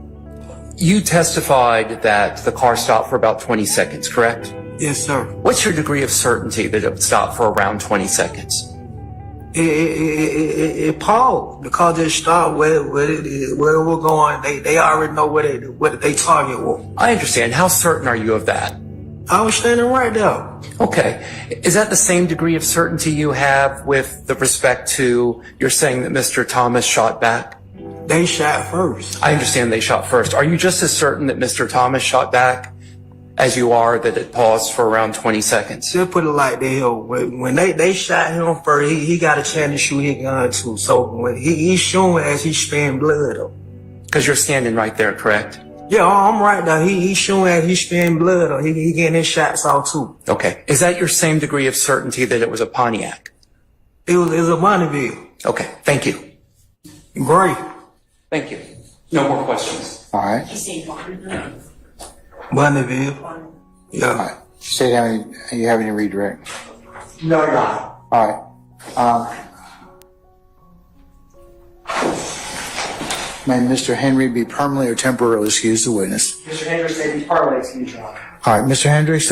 you testified that the car stopped for about 20 seconds, correct? Yes, sir. What's your degree of certainty that it stopped for around 20 seconds? It paused. The car just stopped where it was going. They already know what they target was. I understand. How certain are you of that? I was standing right there. Okay. Is that the same degree of certainty you have with the respect to you're saying that Mr. Thomas shot back? They shot first. I understand they shot first. Are you just as certain that Mr. Thomas shot back as you are that it paused for around 20 seconds? Just put it like that. When they shot him first, he got a chance to shoot his gun too. So when he's showing as he's spitting blood up. Because you're standing right there, correct? Yeah, I'm right now. He's showing as he's spitting blood up. He getting his shots off too. Okay. Is that your same degree of certainty that it was a Pontiac? It was a Bonneville. Okay. Thank you. Great. Thank you. No more questions. All right. Bonneville. Yeah. All right. State how many, you have any redirect? No, Your Honor. All right. May Mr. Henry be permanently or temporarily excused the witness? Mr. Hendricks may be permanently excused, Your Honor. All right, Mr. Hendricks,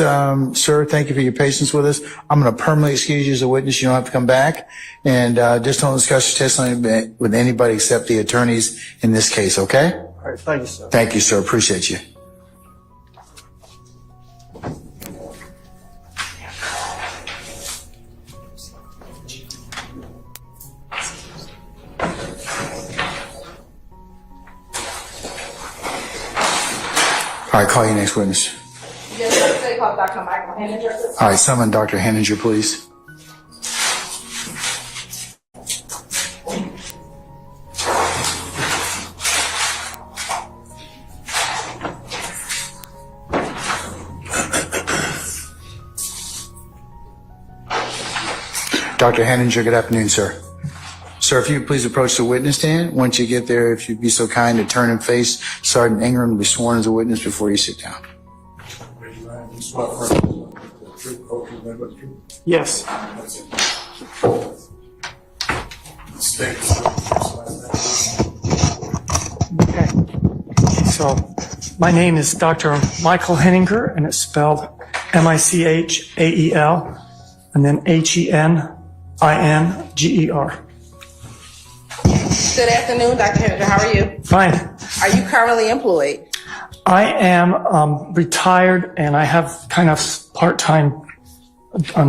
sir, thank you for your patience with us. I'm going to permanently excuse you as a witness. You don't have to come back. And just don't discuss your testimony with anybody except the attorneys in this case, okay? All right, thank you, sir. Thank you, sir. Appreciate you. All right, call your next witness. Yes, sir. They call Dr. Michael Henninger. All right, summon Dr. Henninger, please. Dr. Henninger, good afternoon, sir. Sir, if you please approach the witness stand. Once you get there, if you'd be so kind to turn and face Sergeant Ingram to be sworn as a witness before you sit down. Yes. Okay. So, my name is Dr. Michael Henninger, and it's spelled Michael and then Heninger. Good afternoon, Dr. Henninger. How are you? Fine. Are you currently employed? I am retired, and I have kind of part-time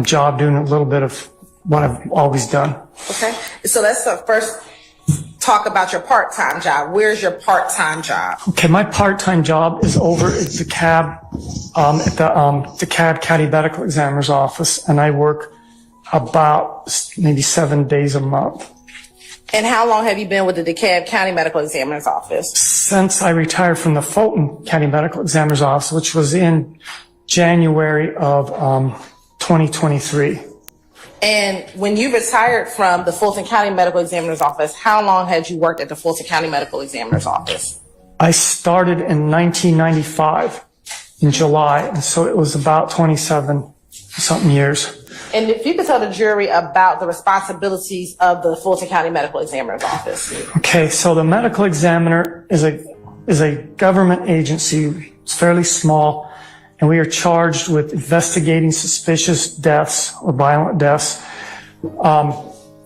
job doing a little bit of what I've always done. Okay. So let's first talk about your part-time job. Where's your part-time job? Okay, my part-time job is over at the cab, at the cab county medical examiner's office, and I work about maybe 7 days a month. And how long have you been with the DeKalb County Medical Examiner's Office? Since I retired from the Fulton County Medical Examiner's Office, which was in January of 2023. And when you retired from the Fulton County Medical Examiner's Office, how long had you worked at the Fulton County Medical Examiner's Office? I started in 1995 in July, and so it was about 27-something years. And if you could tell the jury about the responsibilities of the Fulton County Medical Examiner's Office. Okay, so the medical examiner is a government agency. It's fairly small, and we are charged with investigating suspicious deaths or violent deaths.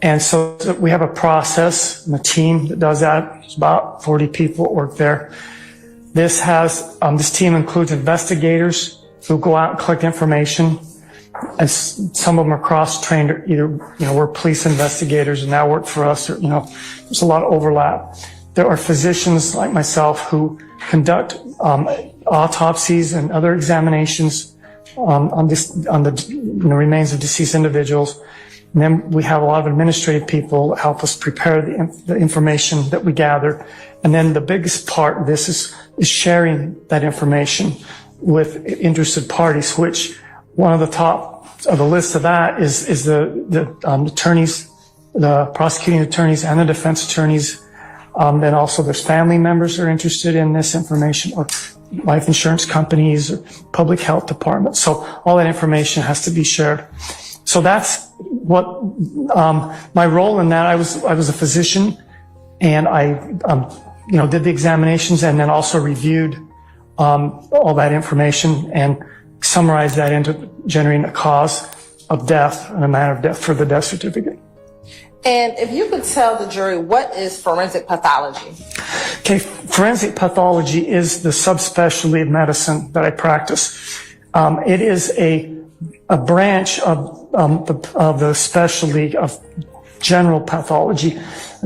And so we have a process and a team that does that. There's about 40 people that work there. This team includes investigators who go out and collect information. And some of them are cross-trained, either, we're police investigators and now work for us, or, there's a lot of overlap. There are physicians like myself who conduct autopsies and other examinations on the remains of deceased individuals. And then we have a lot of administrative people that help us prepare the information that we gather. And then the biggest part of this is sharing that information with interested parties, which one of the top of the list of that is the attorneys, the prosecuting attorneys and the defense attorneys. Then also there's family members that are interested in this information, or life insurance companies or public health departments. So all that information has to be shared. So that's what my role in that. I was a physician, and I did the examinations and then also reviewed all that information and summarized that into generating a cause of death and a manner of death for the death certificate. And if you could tell the jury, what is forensic pathology? Okay, forensic pathology is the subspecialty of medicine that I practice. It is a branch of the specialty of general pathology.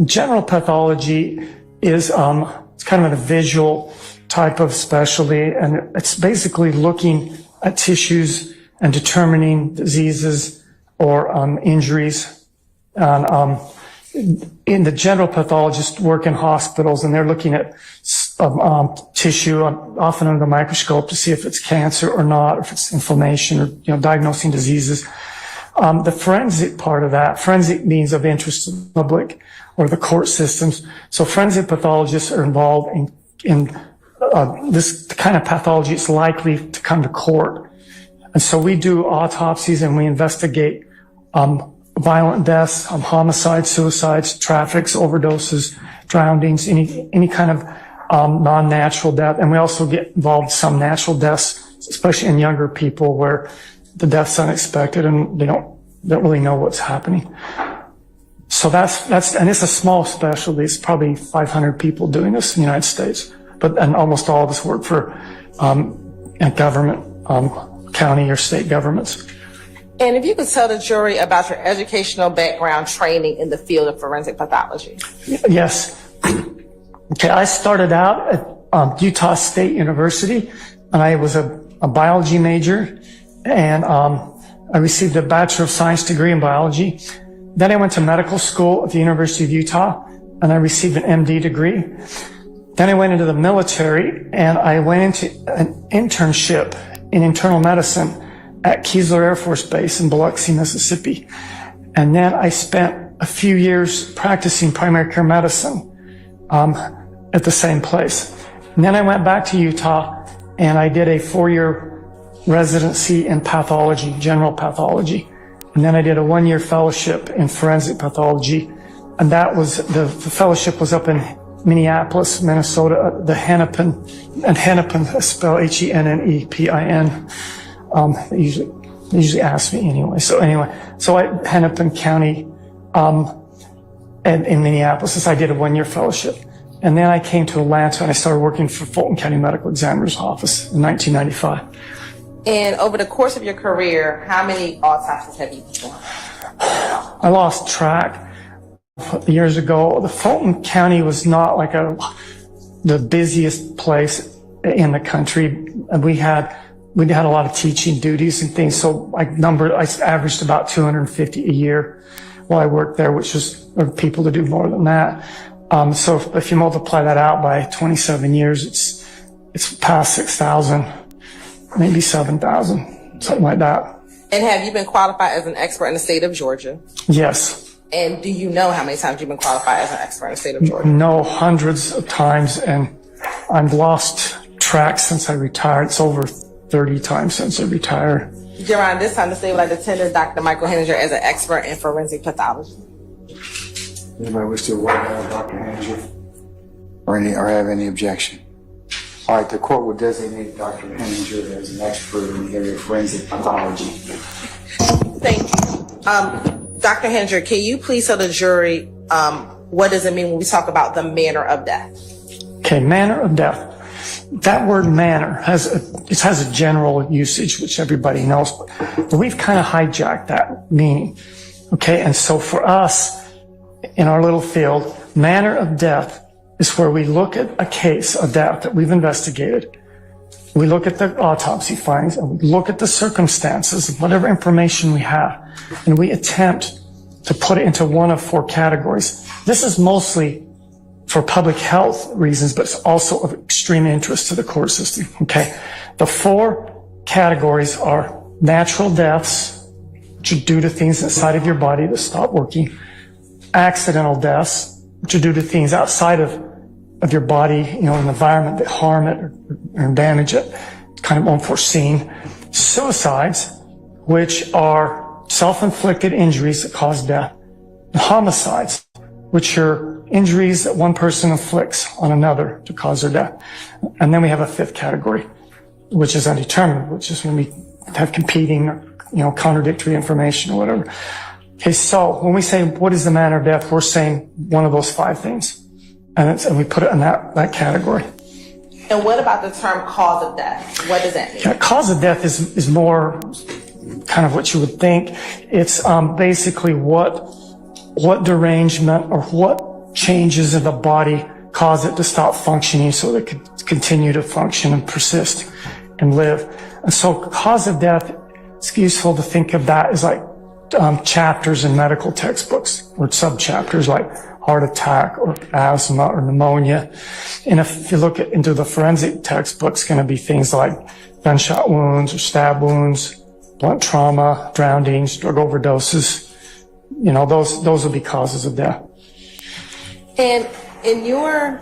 General pathology is it's kind of a visual type of specialty, and it's basically looking at tissues and determining diseases or injuries. And in the general pathologists work in hospitals, and they're looking at tissue, often under the microscope, to see if it's cancer or not, or if it's inflammation, or diagnosing diseases. The forensic part of that, forensic means of interest to the public or the court systems. So forensic pathologists are involved in this kind of pathology. It's likely to come to court. And so we do autopsies and we investigate violent deaths, homicides, suicides, traffics, overdoses, drownings, any kind of non-natural death. And we also get involved in some natural deaths, especially in younger people where the death's unexpected and they don't really know what's happening. So and it's a small specialty. It's probably 500 people doing this in the United States, and almost all of us work for government, county or state governments. And if you could tell the jury about your educational background training in the field of forensic pathology. Yes. Okay, I started out at Utah State University, and I was a biology major, and I received a Bachelor of Science degree in biology. Then I went to medical school at the University of Utah, and I received an MD degree. Then I went into the military, and I went into an internship in internal medicine at Keesler Air Force Base in Biloxi, Mississippi. And then I spent a few years practicing primary care medicine at the same place. And then I went back to Utah, and I did a 4-year residency in pathology, general pathology. And then I did a 1-year fellowship in forensic pathology. And that was, the fellowship was up in Minneapolis, Minnesota, the Hennepin, and Hennepin is spelled Hennepin. They usually ask me anyway. So I Hennepin County, and in Minneapolis, I did a 1-year fellowship. And then I came to Atlanta and I started working for Fulton County Medical Examiner's Office in 1995. And over the course of your career, how many autopsies have you performed? I lost track years ago. The Fulton County was not like the busiest place in the country. And we had a lot of teaching duties and things. So I averaged about 250 a year. while I worked there, which is people to do more than that. So if you multiply that out by 27 years, it's past 6,000, maybe 7,000, something like that. And have you been qualified as an expert in the state of Georgia? Yes. And do you know how many times you've been qualified as an expert in the state of Georgia? No, hundreds of times, and I've lost track since I retired. It's over 30 times since I retired. Jerron, this time the state would like to tender Dr. Michael Henninger as an expert in forensic pathology. Anybody wish to award Dr. Henninger or have any objection? All right, the court will designate Dr. Henninger as an expert in the area of forensic pathology. Thank you. Dr. Henninger, can you please tell the jury what does it mean when we talk about the manner of death? Okay, manner of death. That word manner has a general usage, which everybody knows, but we've kind of hijacked that meaning. Okay, and so for us, in our little field, manner of death is where we look at a case of death that we've investigated. We look at the autopsy findings and we look at the circumstances of whatever information we have, and we attempt to put it into one of 4 categories. This is mostly for public health reasons, but it's also of extreme interest to the court system. Okay, the 4 categories are natural deaths, which are due to things inside of your body that stop working; accidental deaths, which are due to things outside of your body, an environment that harm it or damage it, kind of unforeseen; suicides, which are self-inflicted injuries that cause death; and homicides, which are injuries that one person inflicts on another to cause their death. And then we have a 5th category, which is undetermined, which is when we have competing, contradictory information or whatever. Okay, so when we say what is the manner of death, we're saying one of those 5 things. And we put it in that category. And what about the term cause of death? What does that mean? Yeah, cause of death is more kind of what you would think. It's basically what derangement or what changes in the body cause it to stop functioning so that it could continue to function and persist and live. And so cause of death, it's useful to think of that as like chapters in medical textbooks or sub-chapters like heart attack or asthma or pneumonia. And if you look into the forensic textbook, it's going to be things like gunshot wounds or stab wounds, blunt trauma, drownings, drug overdoses. Those will be causes of death. And in your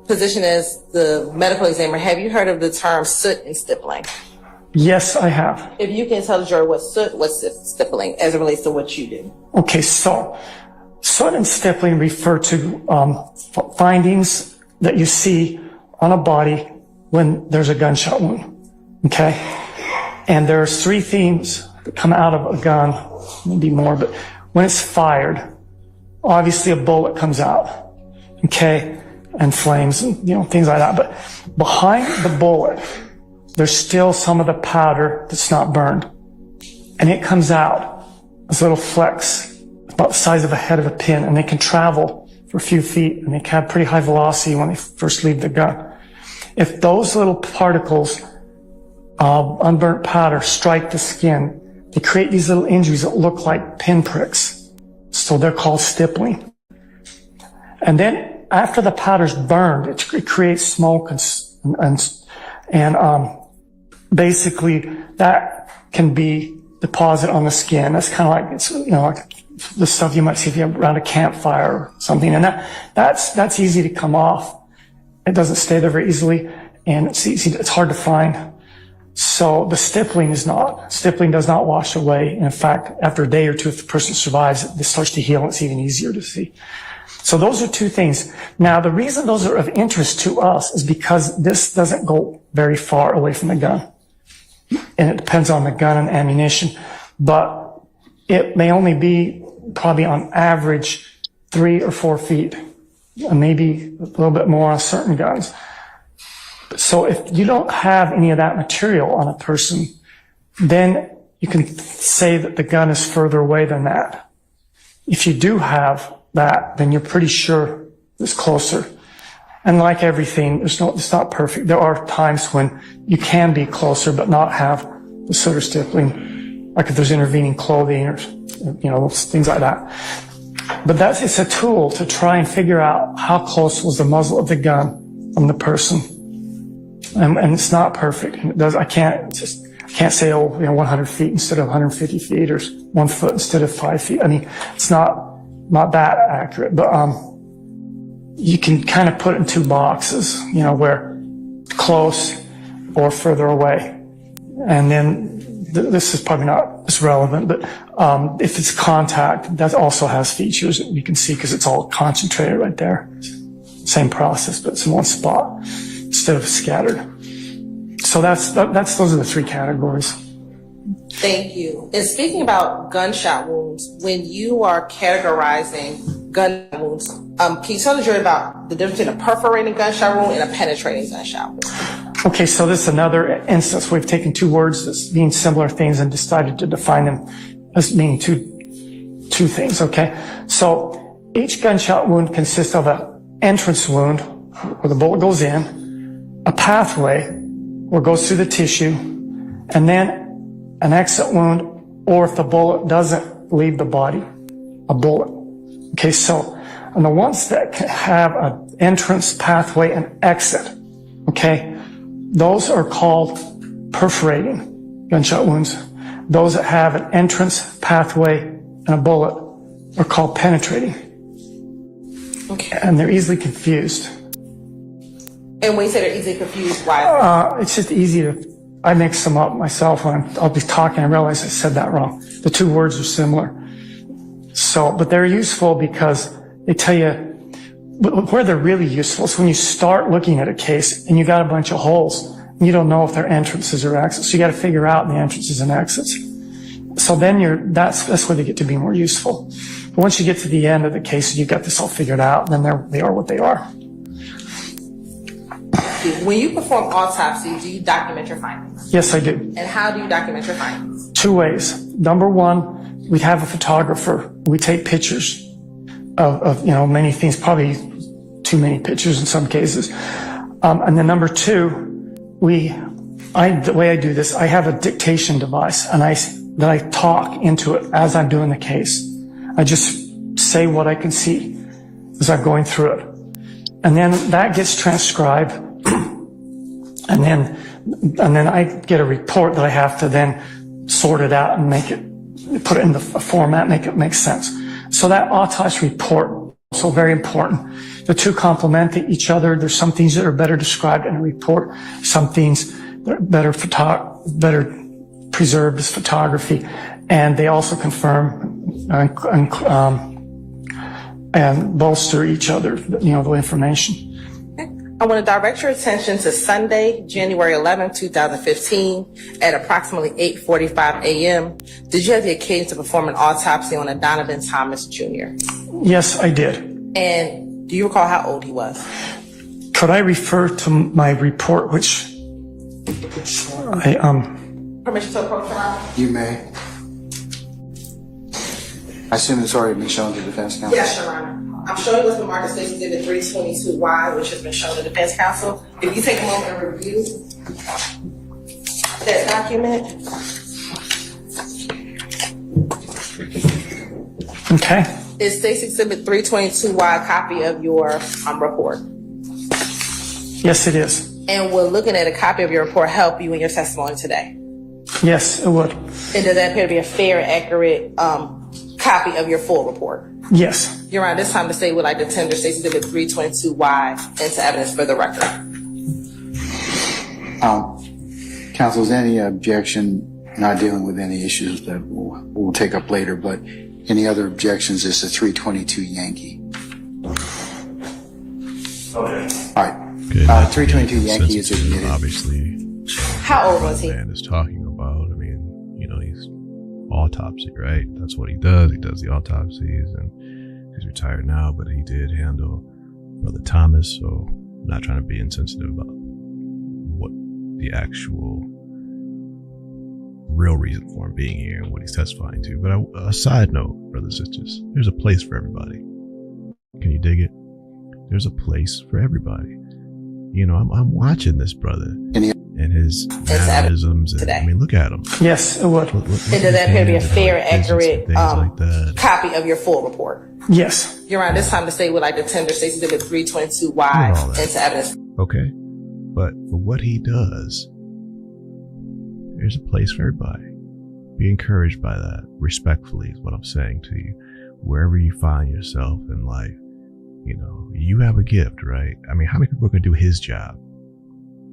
position as the medical examiner, have you heard of the term soot and stippling? Yes, I have. If you can tell the jury what's stippling as it relates to what you do. Okay, so soot and stippling refer to findings that you see on a body when there's a gunshot wound. Okay? And there's 3 themes that come out of a gun, maybe more, but when it's fired, obviously a bullet comes out, okay, and flames and things like that. But behind the bullet, there's still some of the powder that's not burned, and it comes out as little flecks about the size of a head of a pin, and they can travel for a few feet, and they can have pretty high velocity when they first leave the gun. If those little particles of unburnt powder strike the skin, they create these little injuries that look like pinpricks. So they're called stippling. And then after the powder's burned, it creates smoke and basically that can be deposit on the skin. That's kind of like, it's, like the stuff you might see if you're around a campfire or something. And that's easy to come off. It doesn't stay there very easily, and it's hard to find. So the stippling does not wash away. And in fact, after a day or 2, if the person survives, it starts to heal and it's even easier to see. So those are 2 things. Now, the reason those are of interest to us is because this doesn't go very far away from the gun. And it depends on the gun and ammunition. But it may only be probably on average 3 or 4 feet, and maybe a little bit more on certain guns. So if you don't have any of that material on a person, then you can say that the gun is further away than that. If you do have that, then you're pretty sure it's closer. And like everything, it's not perfect. There are times when you can be closer but not have the soot or stippling, like if there's intervening clothing or things like that. But it's a tool to try and figure out how close was the muzzle of the gun from the person. And it's not perfect. I can't say, 100 feet instead of 150 feet or 1 foot instead of 5 feet. I mean, it's not that accurate, but, you can kind of put it in two boxes, where close or further away. And then this is probably not as relevant, but if it's contact, that also has features that you can see because it's all concentrated right there. Same process, but it's in one spot instead of scattered. So those are the three categories. Thank you. And speaking about gunshot wounds, when you are categorizing gun wounds, can you tell the jury about the difference between a perforating gunshot wound and a penetrating gunshot wound? Okay, so this is another instance. We've taken two words that mean similar things and decided to define them as meaning two things, okay? So each gunshot wound consists of an entrance wound where the bullet goes in, a pathway where it goes through the tissue, and then an exit wound, or if the bullet doesn't leave the body, a bullet. Okay, so and the ones that have an entrance, pathway, and exit, okay, those are called perforating gunshot wounds. Those that have an entrance, pathway, and a bullet are called penetrating. Okay. And they're easily confused. And when you say they're easily confused, why? It's just easy I mix them up myself when I'll be talking and realize I said that wrong. The two words are similar. So, but they're useful because they tell you where they're really useful. So when you start looking at a case and you got a bunch of holes, you don't know if they're entrances or exits. So you got to figure out the entrances and exits. So then that's where they get to be more useful. But once you get to the end of the case and you've got this all figured out, then they are what they are. When you perform autopsy, do you document your findings? Yes, I do. And how do you document your findings? Two ways. Number one, we have a photographer. We take pictures of many things, probably too many pictures in some cases. And then number two, the way I do this, I have a dictation device and that I talk into it as I'm doing the case. I just say what I can see as I'm going through it. And then that gets transcribed. And then I get a report that I have to then sort it out and put it in the format, make it make sense. So that autopsy report, so very important. The two complement each other. There's some things that are better described in a report, some things that are better preserved as photography, and they also confirm and bolster each other, the information. I want to direct your attention to Sunday, January 11, 2015 at approximately 8:45 a.m. Did you have the occasion to perform an autopsy on a Donovan Thomas Jr.? Yes, I did. And do you recall how old he was? Could I refer to my report, which Permission to approach, Your Honor? You may. I assume it's already been shown to defense counsel? Yes, Your Honor. I'm showing what's been marked as State Exhibit 322Y, which has been shown to defense counsel. If you take a moment and review that document. Okay. Is State Exhibit 322Y a copy of your report? Yes, it is. And will looking at a copy of your report help you in your testimony today? Yes, it would. And does that appear to be a fair and accurate copy of your full report? Yes. Your Honor, this time the state would like to tender State Exhibit 322Y into evidence for the record. Counsel, is there any objection, not dealing with any issues that we'll take up later, but any other objections as to 322 Yankee? Okay. All right. 322 Yankee is admitted. Obviously. How old was he? Man is talking about. I mean, he's autopsy, right? That's what he does. He does the autopsies, and he's retired now, but he did handle Brother Thomas. So I'm not trying to be insensitive about what the actual real reason for him being here and what he's testifying to. But a side note, brothers and sisters, there's a place for everybody. Can you dig it? There's a place for everybody. I'm watching this brother. and his mannerisms. And, I mean, look at him. Yes, it would. And does that appear to be a fair and accurate copy of your full report? Yes. Your Honor, this time to say would like to tender State's Exhibit 322Y into evidence. Okay, but for what he does, there's a place for everybody. Be encouraged by that. Respectfully is what I'm saying to you. Wherever you find yourself in life, you know, you have a gift, right? I mean, how many people are going to do his job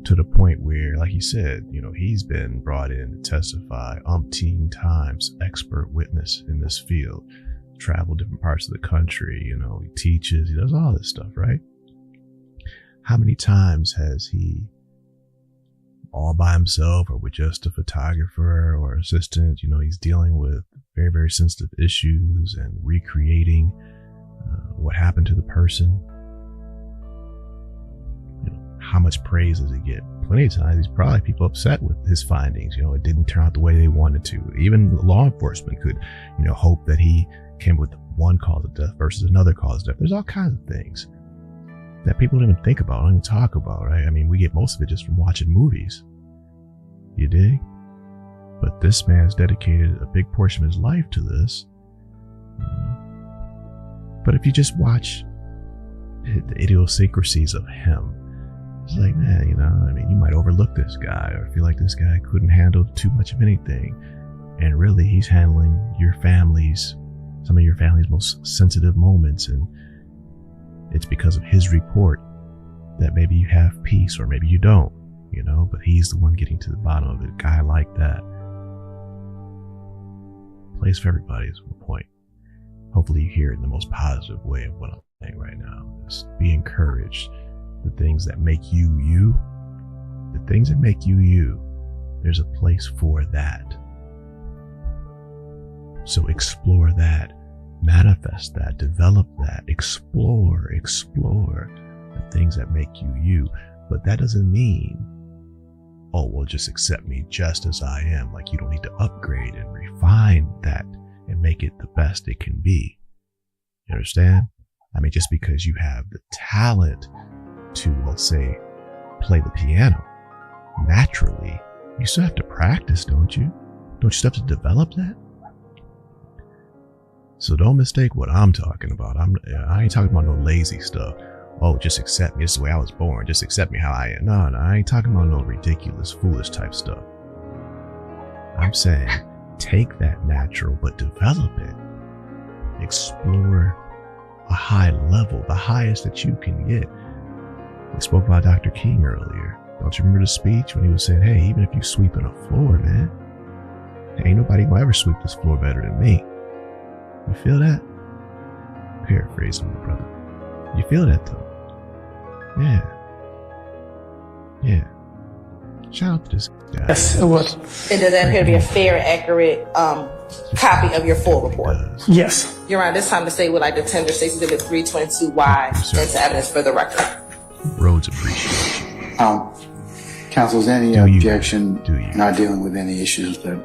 to the point where, like he said, you know, he's been brought in to testify umpteen times, expert witness in this field, travel different parts of the country, you know, he teaches, he does all this stuff, right? How many times has he, all by himself or with just a photographer or assistant, you know, he's dealing with very, very sensitive issues and recreating what happened to the person? You know, how much praise does he get? Plenty of times he's probably people upset with his findings. You know, it didn't turn out the way they wanted to. Even law enforcement could, you know, hope that he came with one cause of death versus another cause of death. There's all kinds of things that people don't even think about, don't even talk about, right? I mean, we get most of it just from watching movies. You dig? But this man's dedicated a big portion of his life to this. But if you just watch the idiosyncrasies of him, it's like, man, you know, I mean, you might overlook this guy or feel like this guy couldn't handle too much of anything. And really, he's handling your family's, some of your family's most sensitive moments. And it's because of his report that maybe you have peace or maybe you don't, you know, but he's the one getting to the bottom of it. A guy like that. Place for everybody is the point. Hopefully you hear it in the most positive way of what I'm saying right now. Just be encouraged. The things that make you, you, the things that make you, you, there's a place for that. So explore that, manifest that, develop that, explore the things that make you, you. But that doesn't mean, oh, well, just accept me just as I am. Like, you don't need to upgrade and refine that and make it the best it can be. You understand? I mean, just because you have the talent to, let's say, play the piano naturally, you still have to practice, don't you? Don't you still have to develop that? So don't mistake what I'm talking about. I ain't talking about no lazy stuff. Oh, just accept me. This is the way I was born. Just accept me how I am. No, I ain't talking about no ridiculous, foolish type stuff. I'm saying take that natural, but develop it. Explore a high level, the highest that you can get. We spoke about Dr. King earlier. Don't you remember the speech when he was saying, hey, even if you sweeping a floor, man, ain't nobody gonna ever sweep this floor better than me. You feel that? Paraphrasing my brother. You feel that though? Yeah. Shout out to this guy. Yes, it would. And does that appear to be a fair and accurate copy of your full report? Yes. Your Honor, this time to say would like to tender State's Exhibit 322Y into evidence for the record. Rhodes appreciate you. Counsel, is there any objection, not dealing with any issues that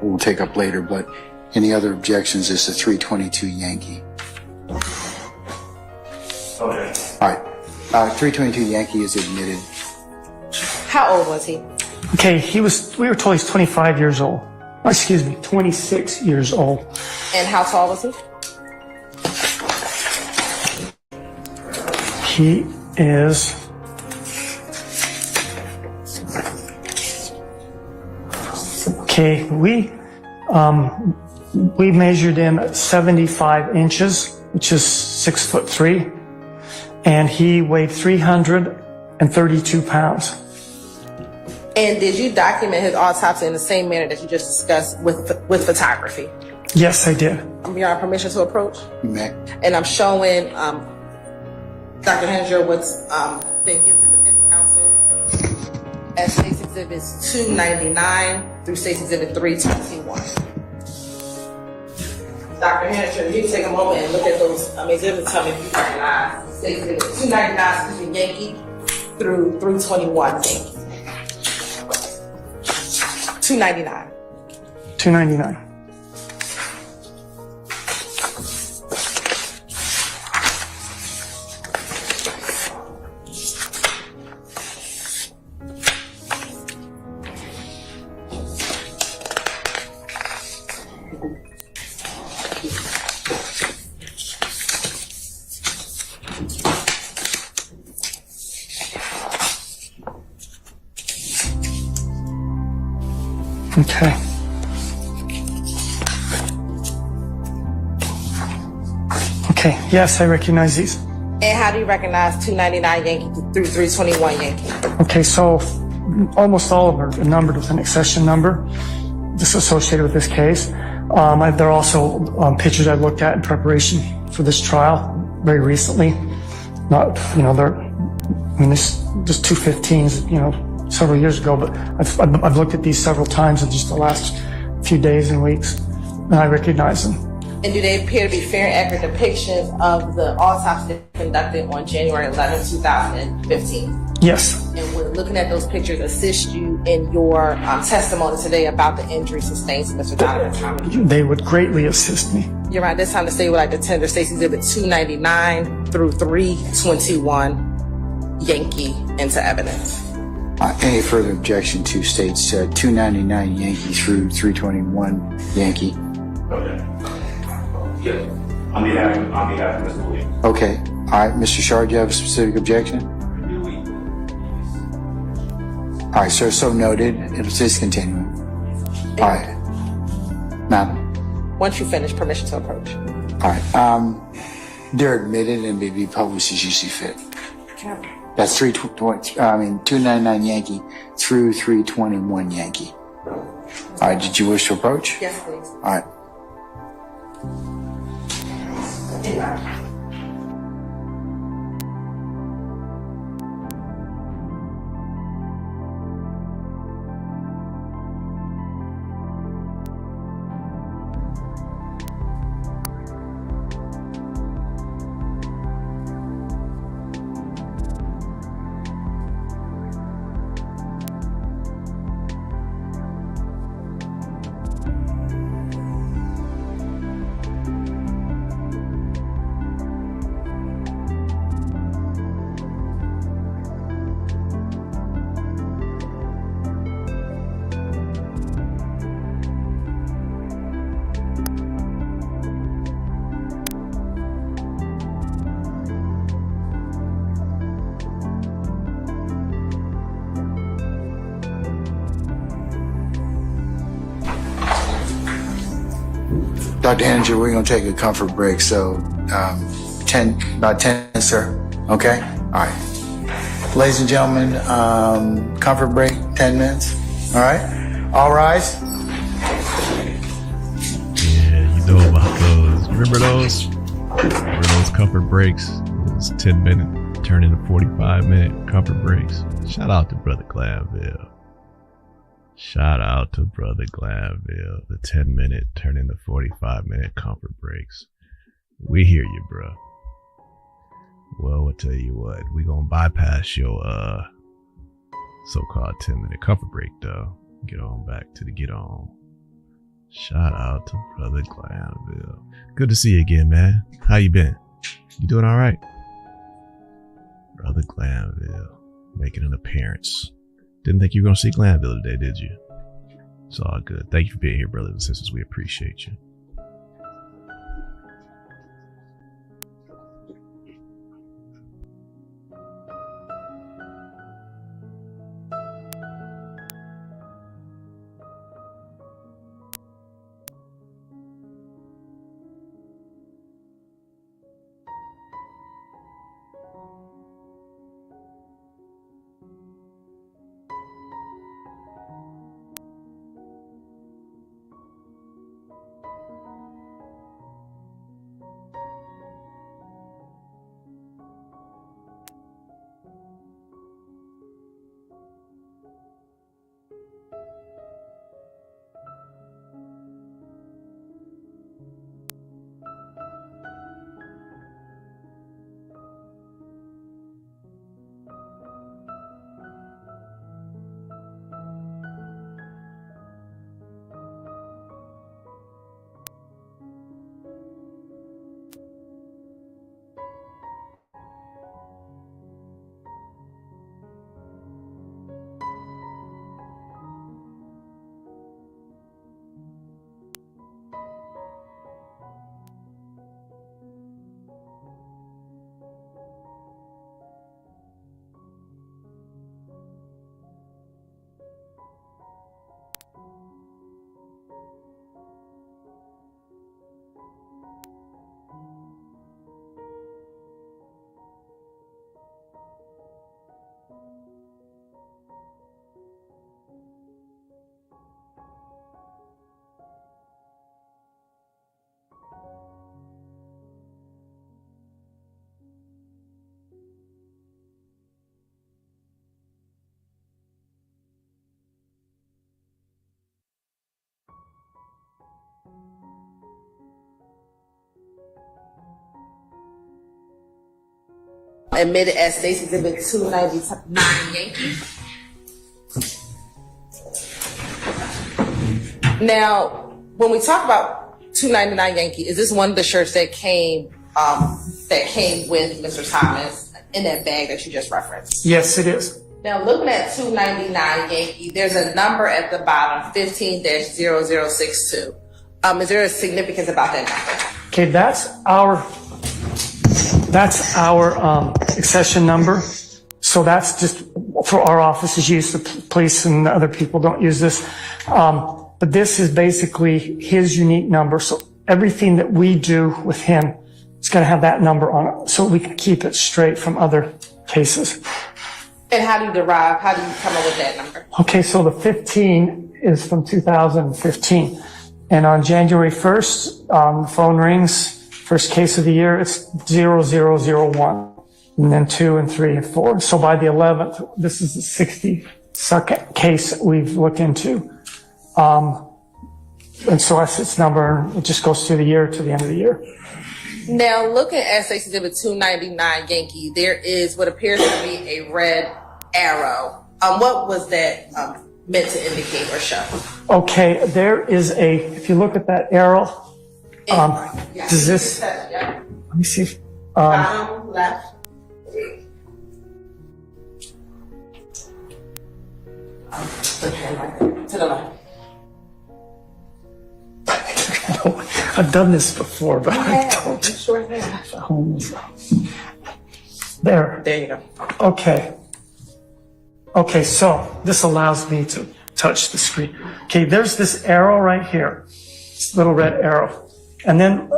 we'll take up later, but any other objections is the 322 Yankee? Okay. All right. 322 Yankee is admitted. How old was he? Okay, we were told he's 25 years old. Oh, excuse me, 26 years old. And how tall was he? He is okay. We measured him at 75 inches, which is 6'3", and he weighed 332 pounds. And did you document his autopsy in the same manner that you just discussed with photography? Yes, I did. Your Honor, permission to approach? You may. And I'm showing Dr. Henninger what's been given to the defense counsel as State's Exhibits 299 through State's Exhibit 321. Dr. Henninger, you can take a moment and look at those exhibits. Tell me if you recognize State's Exhibit 299, Yankee, through 321, Yankee. 299. 299. Okay. Okay, yes, I recognize these. And how do you recognize 299 Yankee through 321 Yankee? Okay, so almost all of them are numbered with an accession number just associated with this case. There are also pictures I looked at in preparation for this trial very recently. Not, you know, this 215s, you know, several years ago, but I've looked at these several times in just the last few days and weeks, and I recognize them. And do they appear to be fair and accurate depictions of the autopsy conducted on January 11, 2015? Yes. And would looking at those pictures assist you in your testimony today about the injury sustained to Mr. Donovan Thomas? They would greatly assist me. You're right. This time the state would like to tender State's Exhibit 299 through 321 Yankee into evidence. Any further objection to states 299 Yankee through 321 Yankee? Okay. Yeah. On behalf of Mr. Williams. Okay. All right, Mr. Shard, do you have a specific objection? All right, sir, so noted. It'll just continue. All right. Madam? Once you finish, permission to approach. All right. They're admitted and may be published as you see fit. That's 299 Yankee through 321 Yankee. All right, did you wish to approach? Yes, please. All right. Dr. Henninger, we're going to take a comfort break. So, about 10, sir. Okay? All right. Ladies and gentlemen, comfort break, 10 minutes. All right? All rise. Yeah, you know about those. Remember those? Remember those comfort breaks? Those 10-minute turn into 45-minute comfort breaks. Shout out to Brother Glanville. Shout out to Brother Glanville. The 10-minute turn into 45-minute comfort breaks. We hear you, bro. Well, I'll tell you what. We gonna bypass your so-called 10-minute comfort break, though. Get on back to the get on. Shout out to Brother Glanville. Good to see you again, man. How you been? You doing all right? Brother Glanville making an appearance. Didn't think you were going to see Glanville today, did you? It's all good. Thank you for being here, brothers and sisters. We appreciate you. admitted as State's Exhibit 299 Yankee. Now, when we talk about 299 Yankee, is this one of the shirts that came with Mr. Thomas in that bag that you just referenced? Yes, it is. Now, looking at 299 Yankee, there's a number at the bottom, 15-0062. Is there a significance about that number? Okay, that's our accession number. So that's just for our office's use. The police and other people don't use this. But this is basically his unique number. So everything that we do with him is going to have that number on it, so we can keep it straight from other cases. And how do you come up with that number? Okay, so the 15 is from 2015. And on January 1st, the phone rings, first case of the year, it's 0001. And then 2 and 3 and 4. So by the 11th, this is the 62nd case that we've looked into. And so that's its number. It just goes through the year to the end of the year. Now, looking at State's Exhibit 299 Yankee, there is what appears to be a red arrow. What was that meant to indicate or show? Okay, there is if you look at that arrow, does this, let me see. Bottom left. To the left. I've done this before, but I don't. You sure have. There. There you go. Okay. Okay, so this allows me to touch the screen. Okay, there's this arrow right here, this little red arrow. And then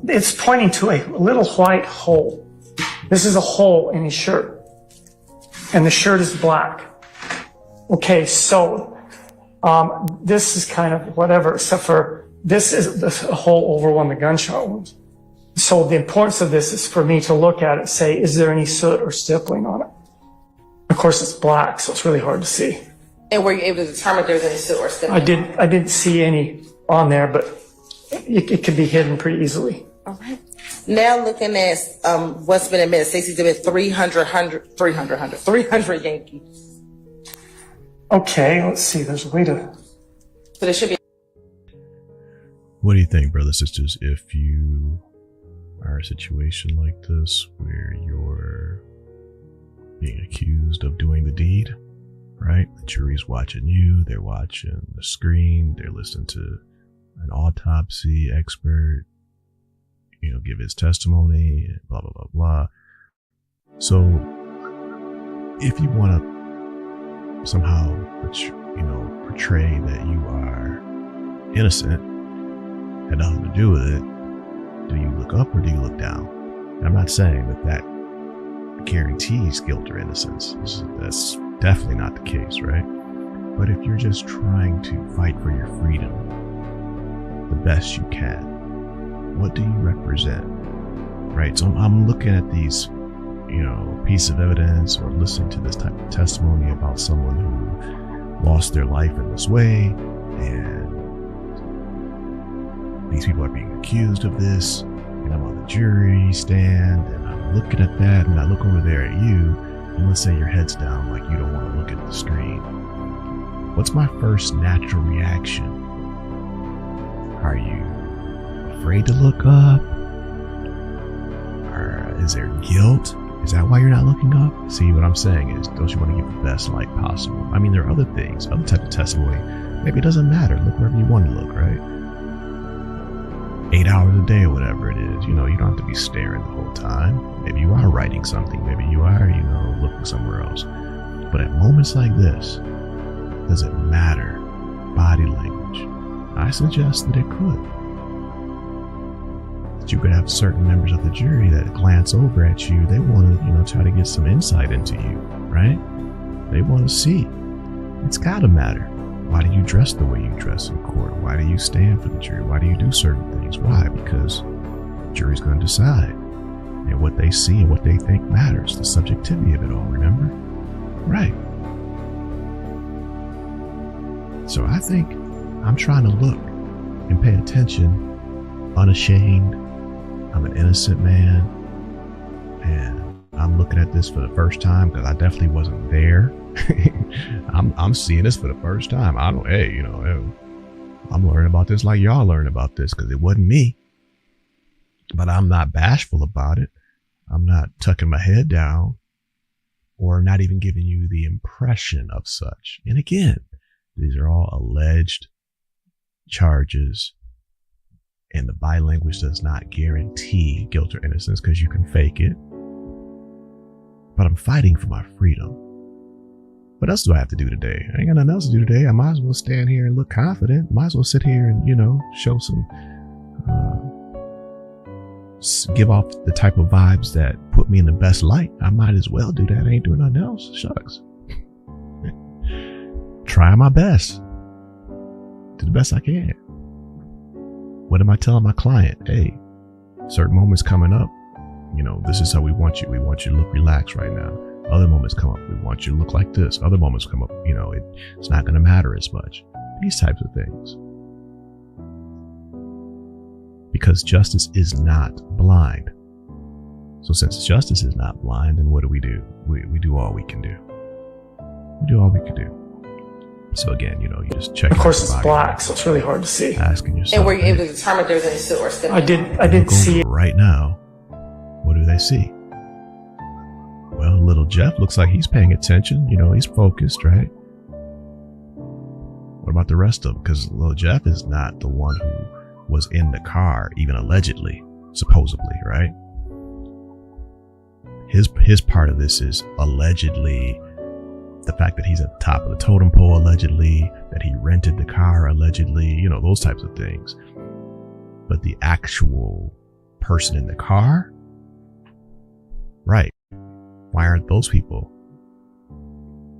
it's pointing to a little white hole. This is a hole in his shirt. And the shirt is black. Okay, so this is kind of whatever, except for this is a hole over one of the gunshot wounds. So the importance of this is for me to look at it and say, is there any soot or stippling on it? Of course, it's black, so it's really hard to see. And were you able to determine if there was any soot or stippling? I didn't see any on there, but it could be hidden pretty easily. All right. Now looking at what's been admitted, State's Exhibit 300 Yankee. Okay, let's see. There's a way to. So there should be. What do you think, brothers and sisters, if you are in a situation like this where you're being accused of doing the deed, right? The jury's watching you, they're watching the screen, they're listening to an autopsy expert, give his testimony, and blah, blah, blah, blah. So if you want to somehow, portray that you are innocent, had nothing to do with it, do you look up or do you look down? And I'm not saying that guarantees guilt or innocence. That's definitely not the case, right? But if you're just trying to fight for your freedom the best you can, what do you represent, right? So I'm looking at these, piece of evidence or listening to this type of testimony about someone who lost their life in this way, and these people are being accused of this, and I'm on the jury stand, and I'm looking at that, and I look over there at you, and let's say your head's down like you don't want to look at the screen. What's my first natural reaction? Are you afraid to look up? Or is there guilt? Is that why you're not looking up? See, what I'm saying is, don't you want to give the best light possible? I mean, there are other things, other type of testimony. Maybe it doesn't matter. Look wherever you want to look, right? 8 hours a day or whatever it is. You don't have to be staring the whole time. Maybe you are writing something. Maybe you are, looking somewhere else. But at moments like this, does it matter? Body language. I suggest that it could. That you could have certain members of the jury that glance over at you. They want to, try to get some insight into you, right? They want to see. It's got to matter. Why do you dress the way you dress in court? Why do you stand for the jury? Why do you do certain things? Why? Because the jury's going to decide. And what they see and what they think matters. The subjectivity of it all, remember? Right. So I think I'm trying to look and pay attention, unashamed. I'm an innocent man. And I'm looking at this for the first time because I definitely wasn't there. I'm seeing this for the first time. I'm learning about this like y'all learn about this because it wasn't me. But I'm not bashful about it. I'm not tucking my head down or not even giving you the impression of such. And again, these are all alleged charges, and the body language does not guarantee guilt or innocence because you can fake it. But I'm fighting for my freedom. What else do I have to do today? I ain't got nothing else to do today. I might as well stand here and look confident. Might as well sit here and, show some, give off the type of vibes that put me in the best light. I might as well do that. I ain't doing nothing else. Shucks. Try my best. Do the best I can. What am I telling my client? Hey, certain moments coming up, this is how we want you. We want you to look relaxed right now. Other moments come up. We want you to look like this. Other moments come up. It's not going to matter as much. These types of things. Because justice is not blind. So since justice is not blind, then what do? We do all we can do. We do all we can do. So again, you just check. Of course, it's black, so it's really hard to see. Asking yourself. And were you able to determine if there was any soot or skin? I did see it. Right now, what do they see? Well, little Jeff looks like he's paying attention. He's focused, right? What about the rest of them? Because little Jeff is not the one who was in the car, even allegedly, supposedly, right? His part of this is allegedly the fact that he's at the top of the totem pole, allegedly, that he rented the car, allegedly, those types of things. But the actual person in the car, right? Why aren't those people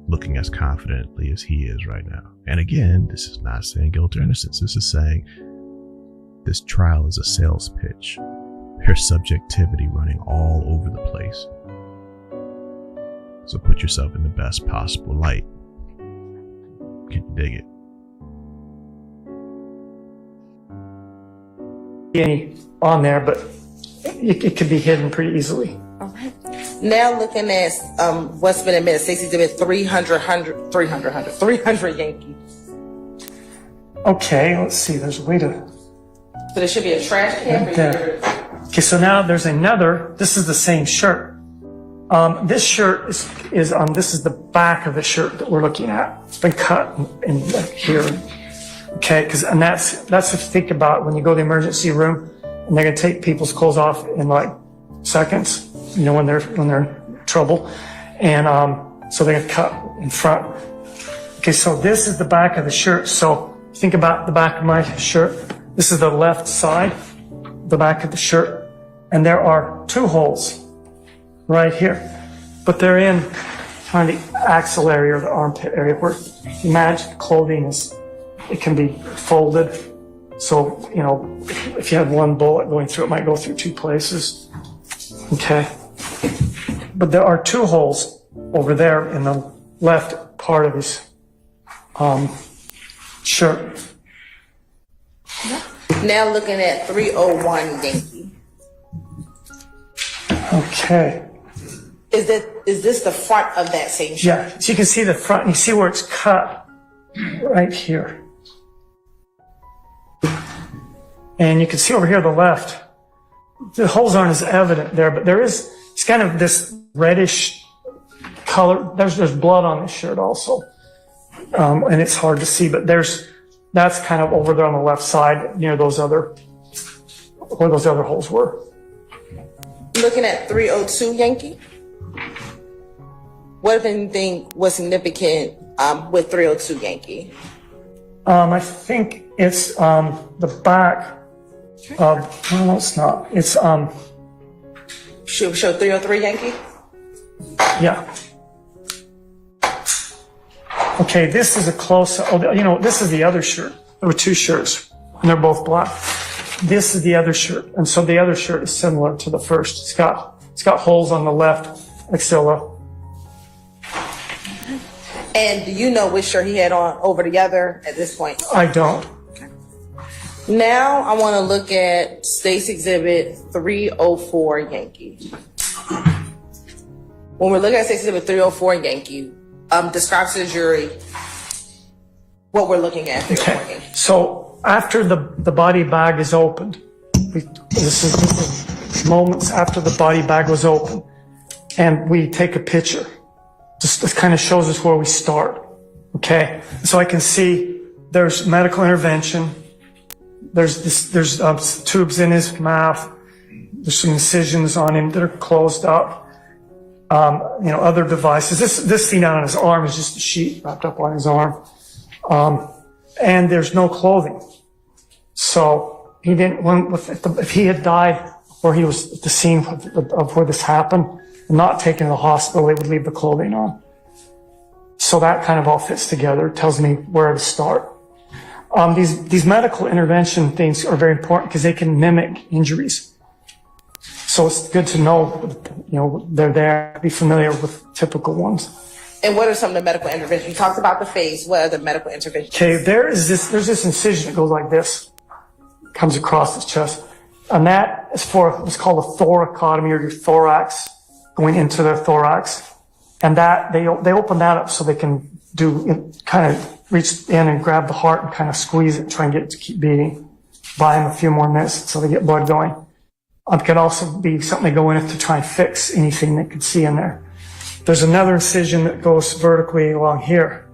looking as confidently as he is right now? And again, this is not saying guilt or innocence. This is saying this trial is a sales pitch. There's subjectivity running all over the place. So put yourself in the best possible light. Can you dig it? Any on there, but it could be hidden pretty easily. All right. Now looking at what's been admitted, Stacey's been 300 Yankee. Okay, let's see. There's a way to. So there should be a trash can Right there. Okay, so now there's another. This is the same shirt. This shirt is this is the back of the shirt that we're looking at. It's been cut in like here. Okay, and that's if you think about when you go to the emergency room and they're gonna take people's clothes off in like seconds. When they're in trouble, and so they're gonna cut in front. Okay, so this is the back of the shirt. So think about the back of my shirt. This is the left side, the back of the shirt, and there are two holes right here, but they're in kind of the axle area or the armpit area where imagine clothing it can be folded. So if you have one bullet going through, it might go through two places. Okay. But there are two holes over there in the left part of his shirt. Now looking at 301 Yankee. Okay. Is this the front of that same shirt? Yeah, so you can see the front. You see where it's cut right here. And you can see over here on the left, the holes aren't as evident there, but it's kind of this reddish color. There's blood on this shirt also. And it's hard to see, but that's kind of over there on the left side near where those other holes were. Looking at 302 Yankee. What, if anything, was significant with 302 Yankee? I think it's the back of, no, it's not. It's Show 303 Yankee? Yeah. Okay, this is a close. This is the other shirt. There were two shirts, and they're both black. This is the other shirt, and so the other shirt is similar to the first. It's got holes on the left axilla. And do you know which shirt he had on over the other at this point? I don't. Now I want to look at State's Exhibit 304 Yankee. When we're looking at Stacey Exhibit 304 Yankee, describe to the jury what we're looking at. Okay. So after the body bag is opened, this is moments after the body bag was opened, and we take a picture. This kind of shows us where we start. Okay. So I can see there's medical intervention. There's tubes in his mouth. There's some incisions on him that are closed up. Other devices. This thing on his arm is just a sheet wrapped up on his arm. And there's no clothing. So he didn't, if he had died or he was at the scene of where this happened and not taken to the hospital, they would leave the clothing on. So that kind of all fits together. It tells me where to start. These medical intervention things are very important because they can mimic injuries. So it's good to know, they're there, be familiar with typical ones. And what are some of the medical interventions? You talked about the face. What are the medical interventions? Okay, there's this incision that goes like this, comes across his chest. And that is for what's called a thoracotomy, or your thorax, going into the thorax. And that, they open that up so they can kind of reach in and grab the heart and kind of squeeze it and try and get it to keep beating. Buy him a few more minutes so they get blood going. It could also be something they go in to try and fix anything they could see in there. There's another incision that goes vertically along here.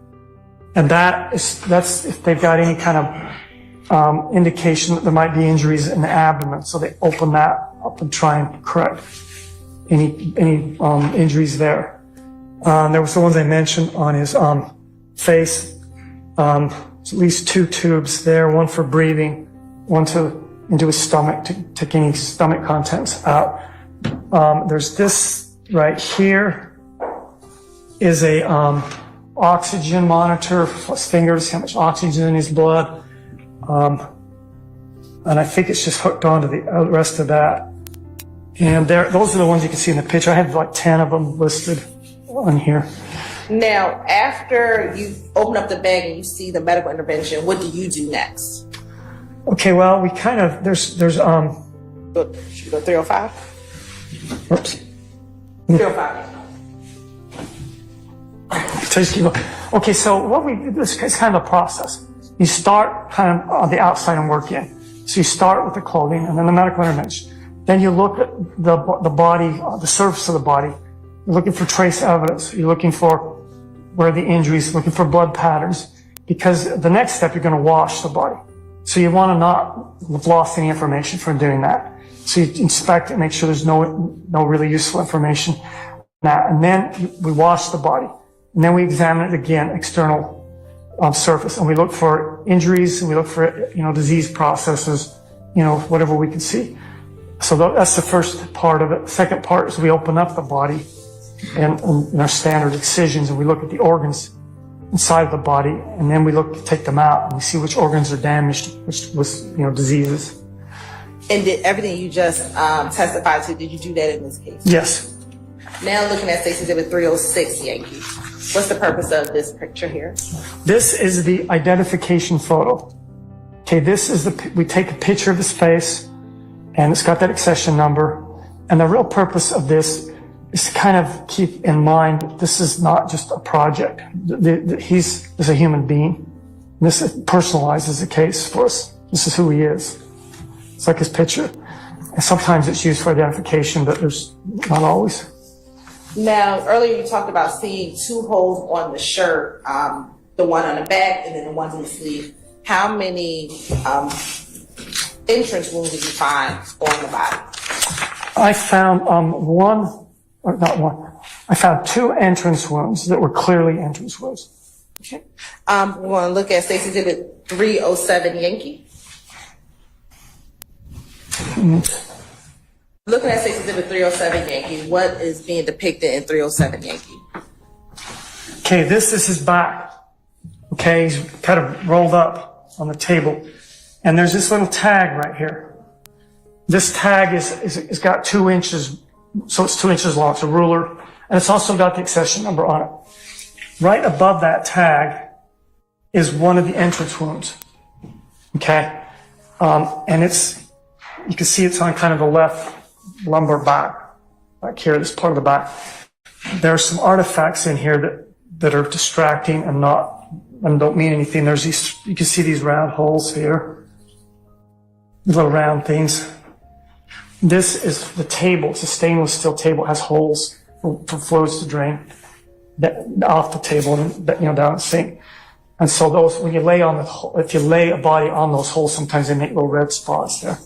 And that's if they've got any kind of indication that there might be injuries in the abdomen. So they open that up and try and correct any injuries there. There was the ones I mentioned on his face. There's at least 2 tubes there, one for breathing, one into his stomach to take any stomach contents out. There's this right here is a oxygen monitor for his fingers, how much oxygen in his blood. And I think it's just hooked onto the rest of that. And those are the ones you can see in the picture. I have like 10 of them listed on here. Now, after you open up the bag and you see the medical intervention, what do you do next? Okay, well, we kind of, there's Should we go 305? Oops. 305. Okay, so this is kind of a process. You start kind of on the outside and work in. So you start with the clothing and then the medical intervention. Then you look at the body, the surface of the body. You're looking for trace evidence. You're looking for where the injuries, looking for blood patterns. Because the next step, you're going to wash the body. So you want to not have lost any information from doing that. So you inspect it, make sure there's no really useful information. And then we wash the body. And then we examine it again, external surface. And we look for injuries, and we look for, disease processes, whatever we can see. So that's the first part of it. The second part is we open up the body and in our standard excisions, and we look at the organs inside of the body, and then we take them out, and we see which organs are damaged, which was, diseases. And did everything you just testified to, did you do that in this case? Yes. Now looking at Stacey Exhibit 306 Yankee, what's the purpose of this picture here? This is the identification photo. Okay, we take a picture of his face, and it's got that accession number. And the real purpose of this is to kind of keep in mind, this is not just a project. He's a human being. This personalizes the case for us. This is who he is. It's like his picture. And sometimes it's used for identification, but there's not always. Now, earlier you talked about seeing 2 holes on the shirt, the one on the back and then the one on the sleeve. How many entrance wounds did you find on the body? I found I found 2 entrance wounds that were clearly entrance wounds. Okay. We want to look at Stacey Exhibit 307 Yankee. Looking at Stacey Exhibit 307 Yankee, what is being depicted in 307 Yankee? Okay, this is his back. Okay, he's kind of rolled up on the table. And there's this little tag right here. This tag is got 2 inches, so it's 2 inches long. It's a ruler, and it's also got the accession number on it. Right above that tag is one of the entrance wounds. Okay, and you can see it's on kind of the left lumbar back here, this part of the back. there are some artifacts in here that are distracting and don't mean anything. There's these, you can see these round holes here, little round things. This is the table. It's a stainless steel table. It has holes for fluids to drain off the table and down the sink. And so those, when you lay if you lay a body on those holes, sometimes they make little red spots there.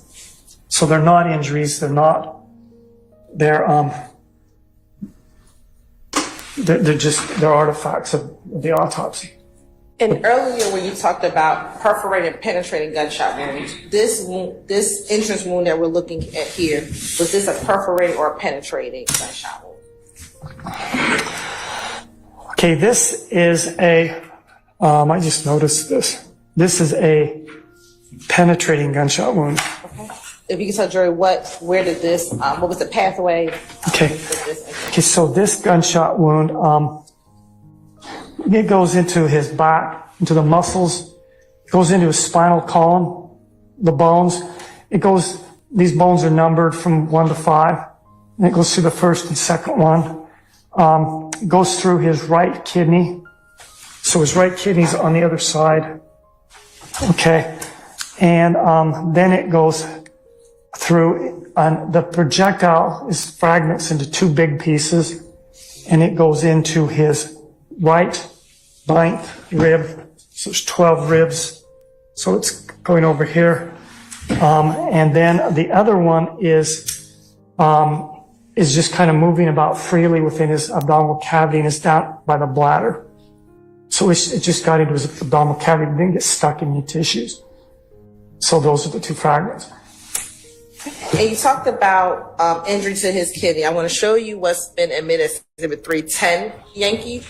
So they're not injuries. They're artifacts of the autopsy. And earlier when you talked about perforated, penetrating gunshot wounds, this entrance wound that we're looking at here, was this a perforating or a penetrating gunshot wound? Okay, this is I just noticed this. This is a penetrating gunshot wound. Okay. If you can tell the jury what was the pathway? Okay, so this gunshot wound, it goes into his back, into the muscles, it goes into his spinal column, the bones. These bones are numbered from 1 to 5, and it goes through the first and second one. It goes through his right kidney. So his right kidney's on the other side. Okay. And then it goes through, the projectile is fragments into 2 big pieces, and it goes into his right 9th rib. So there's 12 ribs. So it's going over here. And then the other one is just kind of moving about freely within his abdominal cavity and is down by the bladder. So it just got into his abdominal cavity and didn't get stuck in any tissues. So those are the 2 fragments. And you talked about injury to his kidney. I want to show you what's been admitted as Exhibit 310, Yankee.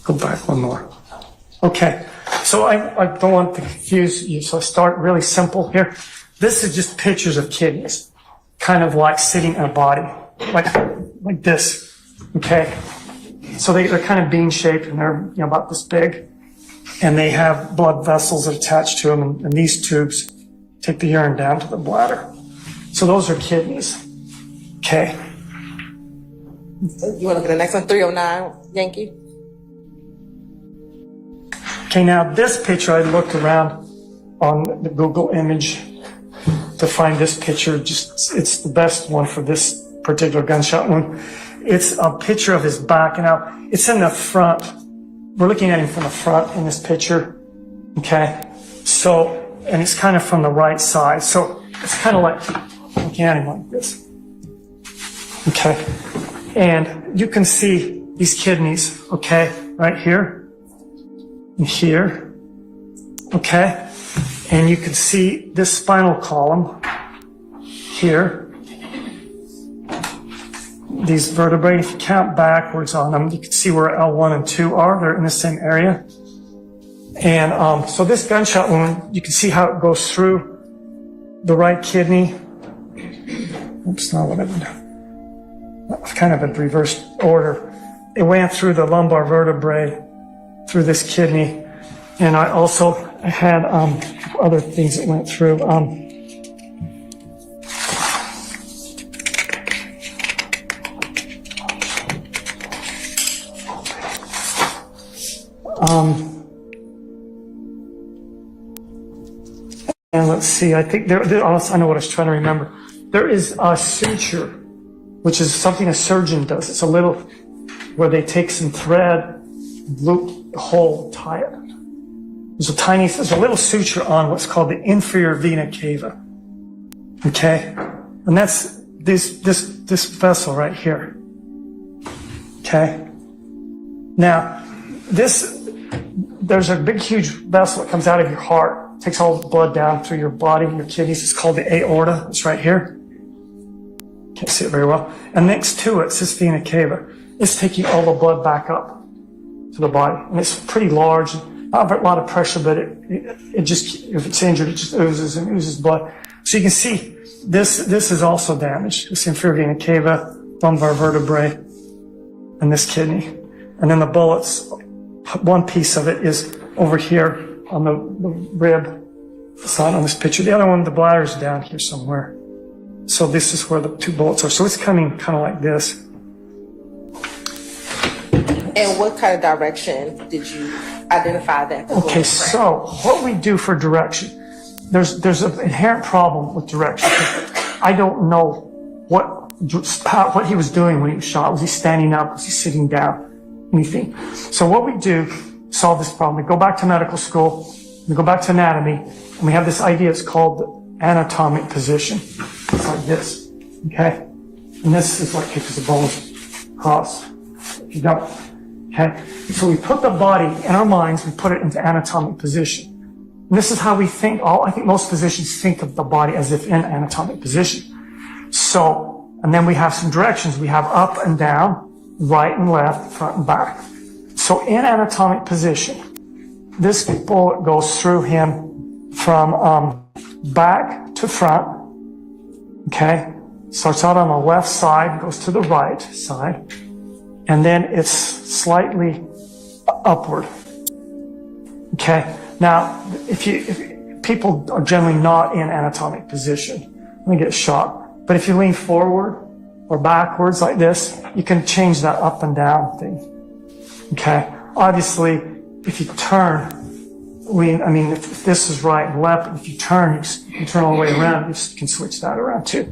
Go back one more. Okay, so I don't want to confuse you, so I start really simple here. This is just pictures of kidneys, kind of like sitting in a body, like this, okay? So they're kind of bean-shaped, and they're about this big, and they have blood vessels that attach to them, and these tubes take the urine down to the bladder. So those are kidneys, okay? You want to look at the next one, 309, Yankee? Okay, now this picture, I looked around on the Google image to find this picture. It's the best one for this particular gunshot wound. It's a picture of his back. Now, it's in the front. We're looking at him from the front in this picture. Okay, so, and it's kind of from the right side. So it's kind of like looking at him like this. Okay, and you can see these kidneys, okay, right here and here, okay, and you can see this spinal column here. These vertebrae, if you count backwards on them, you can see where L1 and 2 are. They're in the same area. And so this gunshot wound, you can see how it goes through the right kidney. Oops, not what I've done. Kind of in reverse order. It went through the lumbar vertebrae, through this kidney. And I also had other things that went through. And let's see, I think I know what I was trying to remember. There is a suture, which is something a surgeon does. It's a little, where they take some thread, loop the hole, tie it. There's a little suture on what's called the inferior vena cava. Okay? And that's this vessel right here. Okay? Now, there's a big, huge vessel that comes out of your heart, takes all the blood down through your body, your kidneys. It's called the aorta. It's right here. Can't see it very well. And next to it, it's this vena cava. It's taking all the blood back up to the body. And it's pretty large, not a lot of pressure, but it just, if it's injured, it just oozes and oozes blood. So you can see this is also damaged. This inferior vena cava, lumbar vertebrae, and this kidney. And then the bullets, one piece of it is over here on the rib, It's not on this picture. The other one, the bladder is down here somewhere. So this is where the 2 bullets are. So it's coming kind of like this. And what kind of direction did you identify that? Okay, so what we do for direction, there's an inherent problem with direction. I don't know what he was doing when he was shot. Was he standing up? Was he sitting down? Anything. So what we do to solve this problem, we go back to medical school, we go back to anatomy, and we have this idea, it's called the anatomic position. It's like this, okay? And this is what keeps the bones across. If you don't, okay? So we put the body in our minds, we put it into anatomic position. And this is how we think. I think most physicians think of the body as if in anatomic position. So, and then we have some directions. We have up and down, right and left, front and back. So in anatomic position, this bullet goes through him from back to front, okay? Starts out on the left side, goes to the right side, and then it's slightly upward, okay? Now, if people are generally not in anatomic position, they get shot. But if you lean forward or backwards like this, you can change that up and down thing, okay? Obviously, if you turn, if this is right and left, if you turn, you can turn all the way around, you can switch that around too.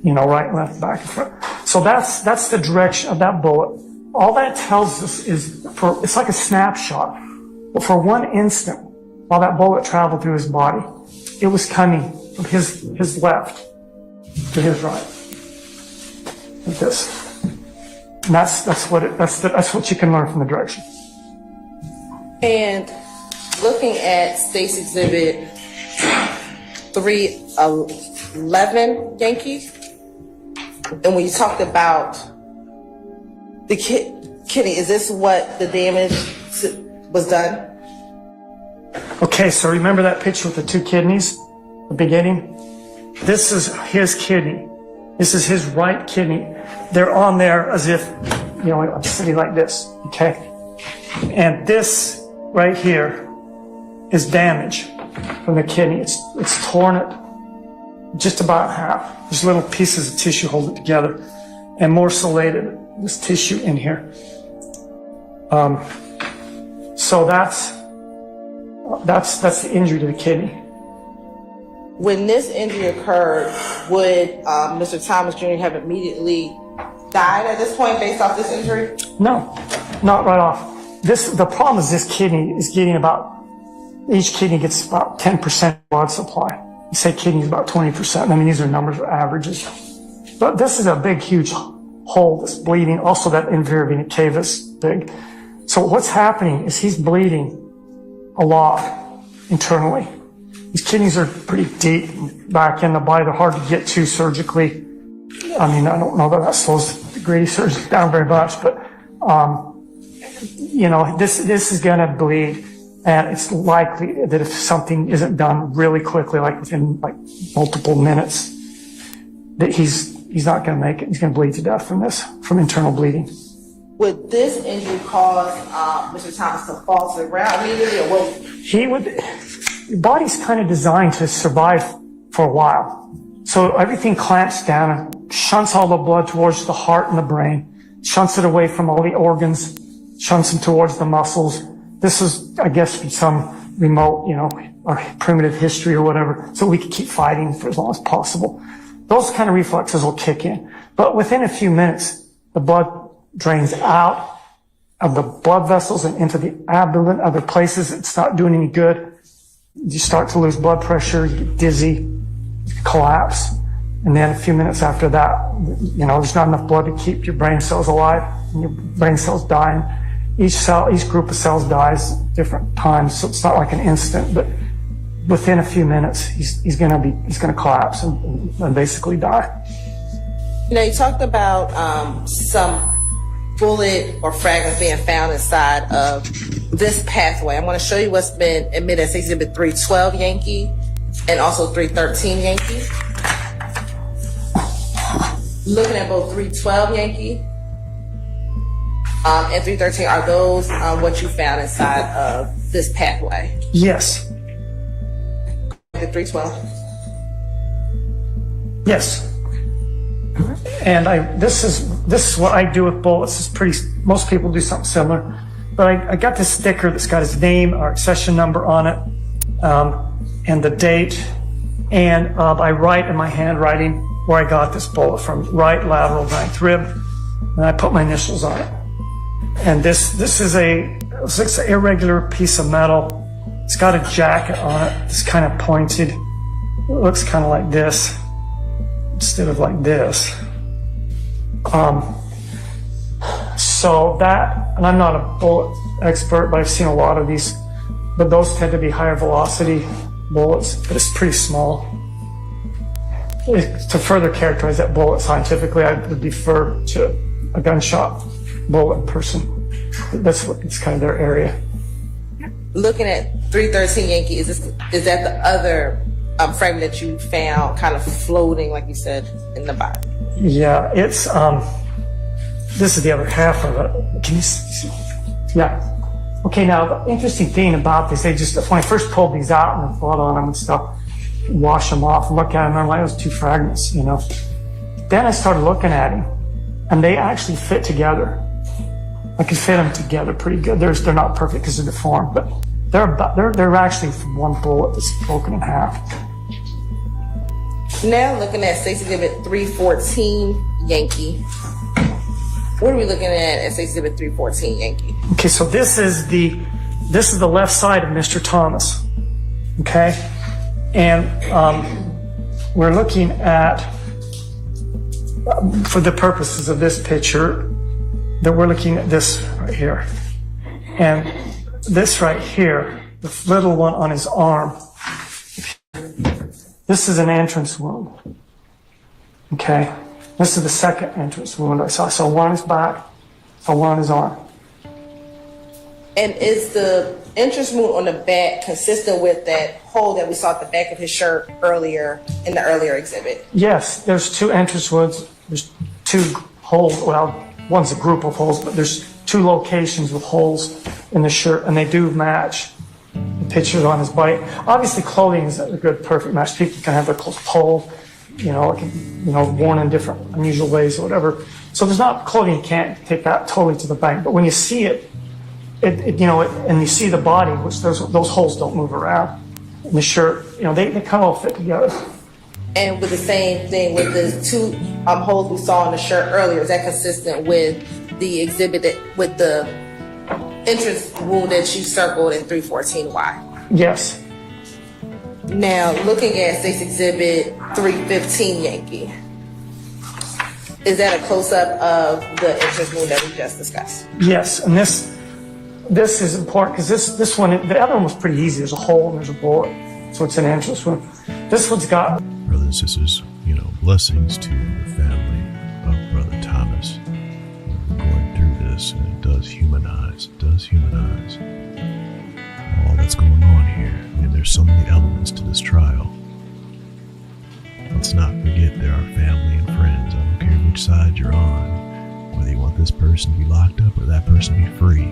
You know, right, left, back, and front. So that's the direction of that bullet. All that tells us is, it's like a snapshot. But for one instant, while that bullet traveled through his body, it was coming from his left to his right. Like this. And that's what you can learn from the direction. And looking at State's Exhibit 311, Yankee, and when you talked about the kidney, is this what the damage was done? Okay, so remember that picture with the 2 kidneys, the beginning? This is his kidney. This is his right kidney. They're on there as if, I'm sitting like this, okay? And this right here is damage from the kidney. It's torn it just about in half. There's little pieces of tissue hold it together, and morcellated this tissue in here. So that's the injury to the kidney. When this injury occurred, would Mr. Thomas Jr. have immediately died at this point based off this injury? No, not right off. The problem is this kidney is getting each kidney gets about 10% blood supply. You say kidney is about 20%. I mean, these are numbers or averages. But this is a big, huge hole that's bleeding. Also, that inferior vena cava is big. So what's happening is he's bleeding a lot internally. These kidneys are pretty deep back in the body. They're hard to get to surgically. I mean, I don't know that slows the greedy surgery down very much, but, this is going to bleed. And it's likely that if something isn't done really quickly, like within multiple minutes, that he's not going to make it. He's going to bleed to death from internal bleeding. Would this injury cause Mr. Thomas to fall to the ground immediately, or will the body's kind of designed to survive for a while. So everything clamps down and shunts all the blood towards the heart and the brain, shunts it away from all the organs, shunts them towards the muscles. This is, I guess, from some remote, or primitive history or whatever, so we could keep fighting for as long as possible. Those kind of reflexes will kick in. But within a few minutes, the blood drains out of the blood vessels and into the abdomen, other places. It's not doing any good. You start to lose blood pressure, you get dizzy, you collapse. And then a few minutes after that, there's not enough blood to keep your brain cells alive, and your brain cells die. Each group of cells dies at different times, so it's not like an instant, but within a few minutes, he's gonna collapse and basically die. You talked about some bullet or fragments being found inside of this pathway. I'm going to show you what's been admitted as Exhibit 312 Yankee and also 313 Yankee. Looking at both 312 Yankee and 313, are those what you found inside of this pathway? Yes. The 312. Yes. And this is what I do with bullets. It's most people do something similar. But I got this sticker that's got his name, our accession number on it, and the date. And I write in my handwriting where I got this bullet from, right lateral 9th rib, and I put my initials on it. And this is it's an irregular piece of metal. It's got a jacket on it. It's kind of pointed. It looks kind of like this instead of like this. So that, and I'm not a bullet expert, but I've seen a lot of these, but those tend to be higher velocity bullets, but it's pretty small. To further characterize that bullet scientifically, I would defer to a gunshot bullet person. It's kind of their area. Looking at 313 Yankee, is that the other frame that you found kind of floating, like you said, in the body? Yeah, it's this is the other half of it. Can you see? Yeah. Okay, now the interesting thing about this, when I first pulled these out and the blood on them and stuff, wash them off, look at them, I'm like, it was 2 fragments, you know. Then I started looking at them, and they actually fit together. I could fit them together pretty good. They're not perfect because they're deformed, but they're actually from one bullet that's broken in half. Now looking at State's Exhibit 314 Yankee. What are we looking at State's Exhibit 314 Yankee? Okay, so this is the left side of Mr. Thomas. Okay, and we're looking at, for the purposes of this picture, that we're looking at this right here, and this right here, the little one on his arm. This is an entrance wound. Okay. This is the second entrance wound I saw. I saw one on his back, saw one on his arm. And is the entrance wound on the back consistent with that hole that we saw at the back of his shirt earlier in the earlier exhibit? Yes, there's 2 entrance wounds. There's 2 holes. Well, one's a group of holes, but there's 2 locations with holes in the shirt, and they do match the pictures on his body. Obviously, clothing is a good, perfect match. People can have their clothes pulled, worn in different unusual ways or whatever. So there's not, clothing can't take that totally to the bank. But when you see it, and you see the body, which those holes don't move around in the shirt, they kind of all fit together. And with the same thing with the 2 holes we saw in the shirt earlier, is that consistent with the exhibit with the entrance wound that you circled in 314Y? Yes. Now, looking at State's Exhibit 315 Yankee, is that a close-up of the entrance wound that we just discussed? Yes, and this is important because this one, the other one was pretty easy. There's a hole and there's a bullet, so it's an entrance wound. This one's got... Brothers and sisters, blessings to the family of Brother Thomas. We're going through this, and it does humanize all that's going on here. And there's so many elements to this trial. Let's not forget there are family and friends. I don't care which side you're on, whether you want this person to be locked up or that person to be free.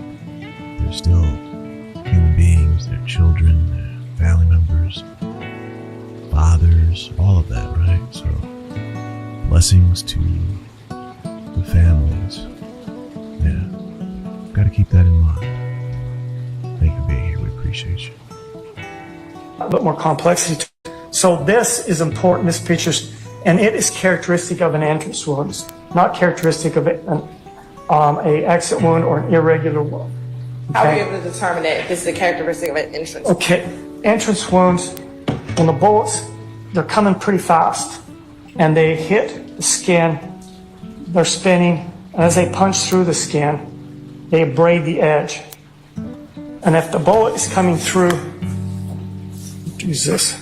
They're still human beings, they're children, they're family members, fathers, all of that, right? So, blessings to the families. Yeah, got to keep that in mind. Thank you for being here. We appreciate you. A bit more complexity to it. So this is important, this picture's, and it is characteristic of an entrance wound. It's not characteristic of a exit wound or an irregular wound. Okay? How are you able to determine that this is a characteristic of an entrance wound? Okay, entrance wounds, when the bullets, they're coming pretty fast, and they hit the skin, they're spinning, and as they punch through the skin, they abrade the edge. And if the bullet is coming through, use this.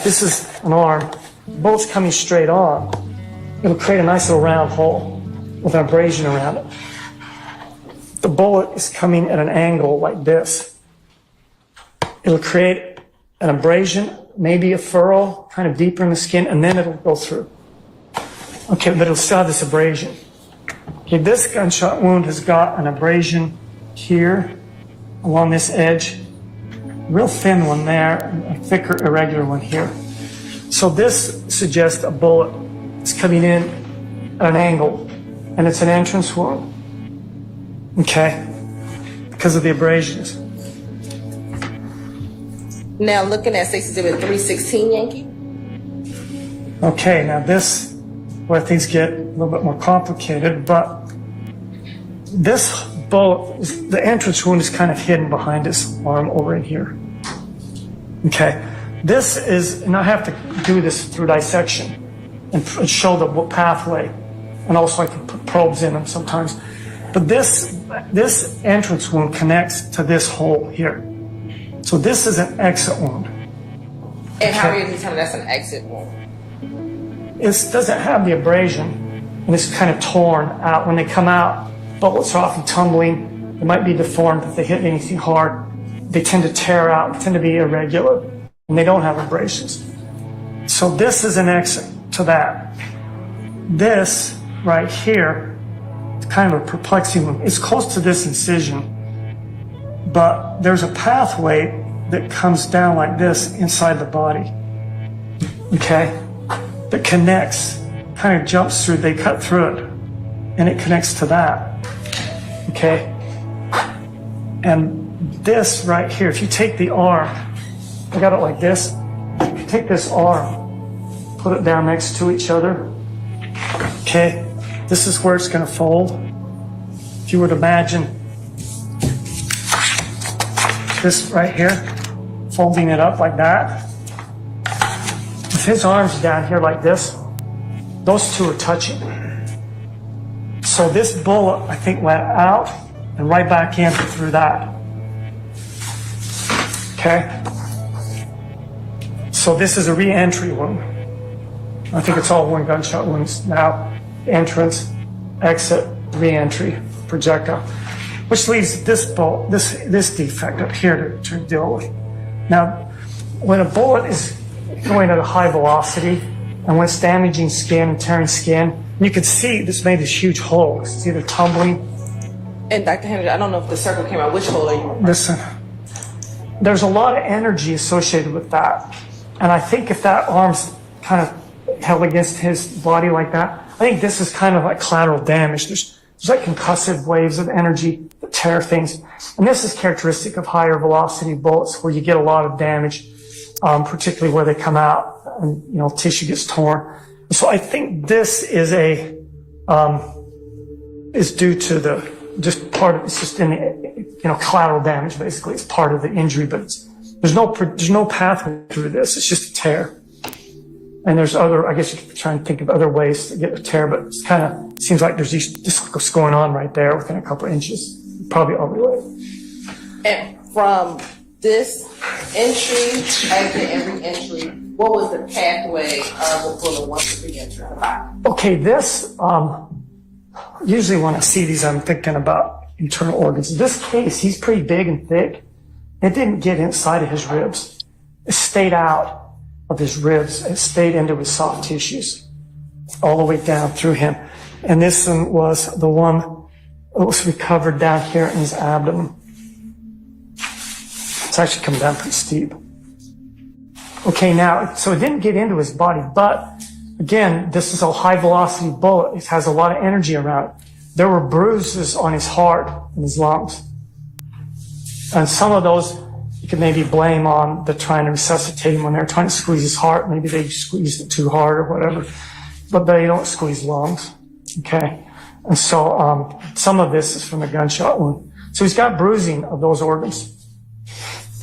This is an arm. The bullet's coming straight on. It'll create a nice little round hole with an abrasion around it. The bullet is coming at an angle like this. It'll create an abrasion, maybe a furrow, kind of deeper in the skin, and then it'll go through. Okay, but it'll still have this abrasion. Okay, this gunshot wound has got an abrasion here along this edge, real thin one there, and a thicker, irregular one here. So this suggests a bullet is coming in at an angle, and it's an entrance wound. Okay, because of the abrasions. Now looking at Stacey's exhibit 316, Yankee. Okay, now this, where things get a little bit more complicated, but this bullet, the entrance wound is kind of hidden behind his arm over in here. Okay, this is, and I have to do this through dissection and show the pathway, and also I can put probes in them sometimes. But this entrance wound connects to this hole here. So this is an exit wound. And how are you determining that's an exit wound? It doesn't have the abrasion, and it's kind of torn out. When they come out, bullets are often tumbling. They might be deformed if they hit anything hard. They tend to tear out, tend to be irregular, and they don't have abrasions. So this is an exit to that. This right here, it's kind of a perplexing one. It's close to this incision, but there's a pathway that comes down like this inside the body, okay, that connects, kind of jumps through, they cut through it, and it connects to that, okay? And this right here, if you take the arm, I got it like this, if you take this arm, put it down next to each other, okay, this is where it's going to fold. If you were to imagine this right here, folding it up like that. If his arm's down here like this, those two are touching. So this bullet, I think, went out and right back in through that. Okay? So this is a re-entry wound. I think it's all one gunshot wounds now. Entrance, exit, re-entry, projectile. Which leaves this bullet, this defect up here to deal with. Now, when a bullet is going at a high velocity and when it's damaging skin and tearing skin, you can see this made this huge hole. It's either tumbling. And Dr. Henry, I don't know if the circle came out. Which hole are you? Listen, there's a lot of energy associated with that. And I think if that arm's kind of held against his body like that, I think this is kind of like collateral damage. There's like concussive waves of energy that tear things. And this is characteristic of higher velocity bullets where you get a lot of damage, particularly where they come out and, you know, tissue gets torn. So I think this is is due to it's just in the, collateral damage basically. It's part of the injury, but there's no pathway through this. It's just a tear. And there's I guess you could try and think of other ways to get a tear, but it kind of seems like there's this going on right there within a couple of inches. Probably all related. And from this entry, exit, and re-entry, what was the pathway of the bullet once it re-entered the body? Okay, this, usually when I see these, I'm thinking about internal organs. In this case, he's pretty big and thick. It didn't get inside of his ribs. It stayed out of his ribs. It stayed into his soft tissues all the way down through him. And this one was the one that was recovered down here in his abdomen. It's actually come down pretty steep. Okay, now, so it didn't get into his body, but again, this is a high velocity bullet. It has a lot of energy around it. There were bruises on his heart and his lungs. And some of those you could maybe blame on the trying to resuscitate him when they're trying to squeeze his heart. Maybe they squeezed it too hard or whatever. But they don't squeeze lungs. Okay? And so some of this is from a gunshot wound. So he's got bruising of those organs.